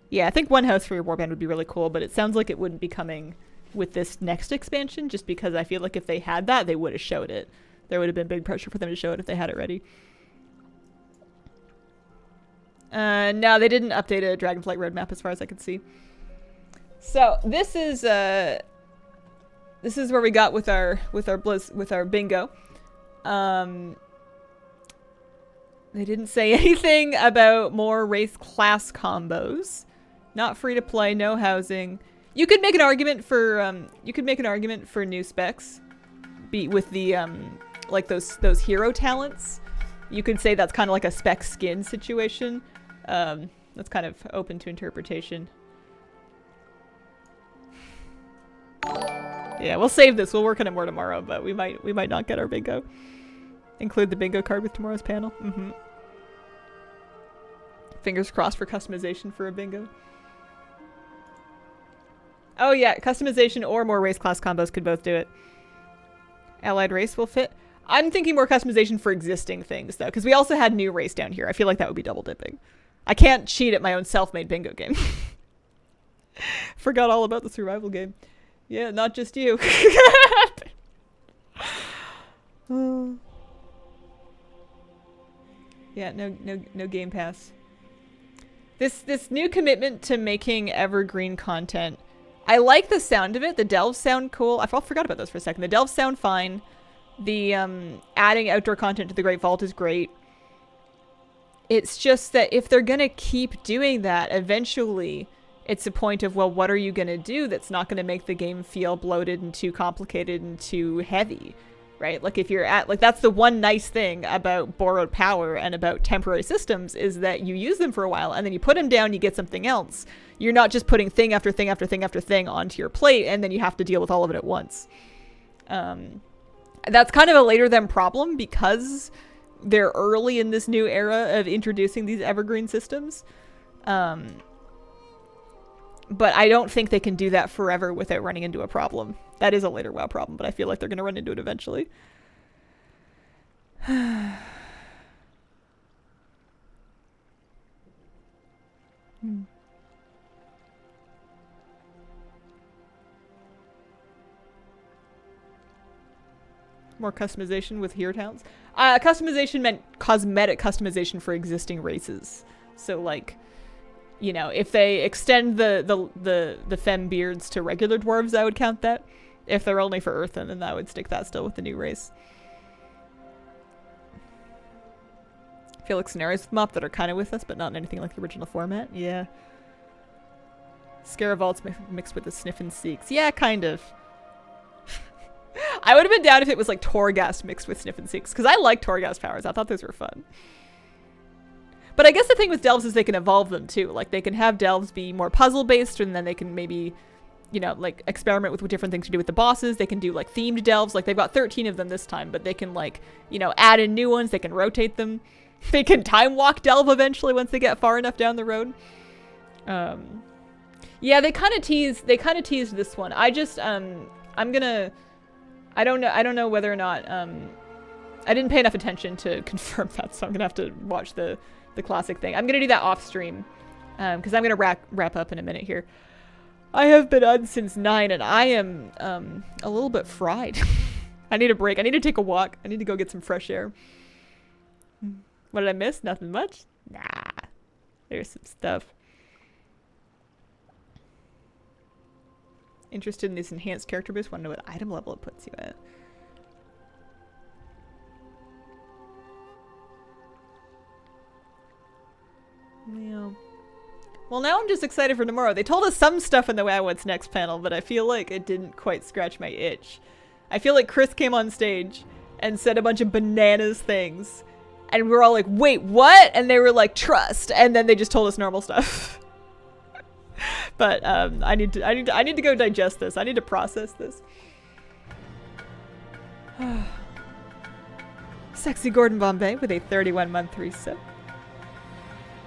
Yeah, I think one house for your warband would be really cool, but it sounds like it wouldn't be coming with this next expansion, just because I feel like if they had that, they would have showed it. There would have been big pressure for them to show it if they had it ready. No, they didn't update a Dragonflight roadmap as far as I could see. So this is where we got with our bingo. They didn't say anything about more race class combos. Not free to play, no housing. You could make an argument for new specs, with the like those hero talents. You could say that's kind of like a spec skin situation. That's kind of open to interpretation. Yeah, we'll save this. We'll work on it more tomorrow, but we might not get our bingo. Include the bingo card with tomorrow's panel. Fingers crossed for customization for a bingo. Oh yeah, customization or more race class combos could both do it. Allied race will fit. I'm thinking more customization for existing things though, because we also had new race down here. I feel like that would be double dipping. I can't cheat at my own self-made bingo game. Forgot all about the survival game. Yeah, not just you. Yeah, no Game Pass. This new commitment to making evergreen content. I like the sound of it. The delves sound cool. I forgot about those for a second. The delves sound fine. The adding outdoor content to the Great Vault is great. It's just that if they're gonna keep doing that, eventually It's a point of, well, what are you going to do that's not going to make the game feel bloated and too complicated and too heavy, right? Like if you're at, like that's the one nice thing about borrowed power and about temporary systems is that you use them for a while and then you put them down, you get something else. You're not just putting thing after thing after thing after thing onto your plate and then you have to deal with all of it at once. That's kind of a later than problem because they're early in this new era of introducing these evergreen systems. But I don't think they can do that forever without running into a problem. That is a later WoW problem, but I feel like they're going to run into it eventually. More customization with hero towns. Customization meant cosmetic customization for existing races. So like, you know, if they extend the femme beards to regular dwarves, I would count that. If they're only for earthen, then I would stick that still with the new race. I feel like scenarios with Mop that are kind of with us, but not in anything like the original format. Yeah. Scaravolts mixed with the Sniffin' Seeks. Yeah, kind of. I would have been down if it was like Torghast mixed with Sniffin' Seeks, because I like Torghast powers. I thought those were fun. But I guess the thing with delves is they can evolve them too. Like they can have delves be more puzzle based and then they can maybe, you know, like experiment with different things to do with the bosses. They can do like themed delves. Like they've got 13 of them this time, but they can like, you know, add in new ones. They can rotate them. They can time walk delve eventually once they get far enough down the road. Yeah, they kind of teased this one. I just, I don't know whether or not, I didn't pay enough attention to confirm that, so I'm gonna have to watch the classic thing. I'm gonna do that off stream, because I'm gonna wrap up in a minute here. I have been on since 9 and I am a little bit fried. I need a break. I need to take a walk. I need to go get some fresh air. What did I miss? Nothing much? Nah. There's some stuff. Interested in this enhanced character boost? Want to know what item level it puts you at? Yeah. Well, now I'm just excited for tomorrow. They told us some stuff in the WoW What's Next panel, but I feel like it didn't quite scratch my itch. I feel like Chris came on stage and said a bunch of bananas things. And we were all like, wait, what? And they were like, trust. And then they just told us normal stuff. But I need to go digest this. I need to process this. Sexy Gordon Bombay with a 31-month resub.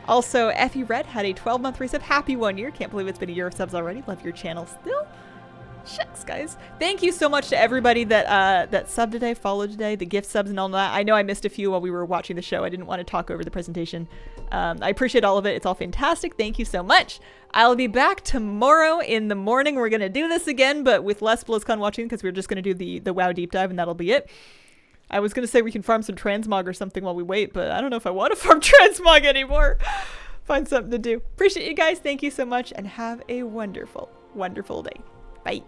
Also, Effie Red had a 12-month resub. Happy 1 year. Can't believe it's been a year of subs already. Love your channel still. Shucks, guys. Thank you so much to everybody that that subbed today, followed today, the gift subs and all that. I know I missed a few while we were watching the show. I didn't want to talk over the presentation. I appreciate all of it. It's all fantastic. Thank you so much. I'll be back tomorrow in the morning. We're going to do this again, but with less BlizzCon watching because we're just going to do the WoW deep dive and that'll be it. I was going to say we can farm some Transmog or something while we wait, but I don't know if I want to farm Transmog anymore. Find something to do. Appreciate you guys. Thank you so much and have a wonderful, wonderful day. Bye.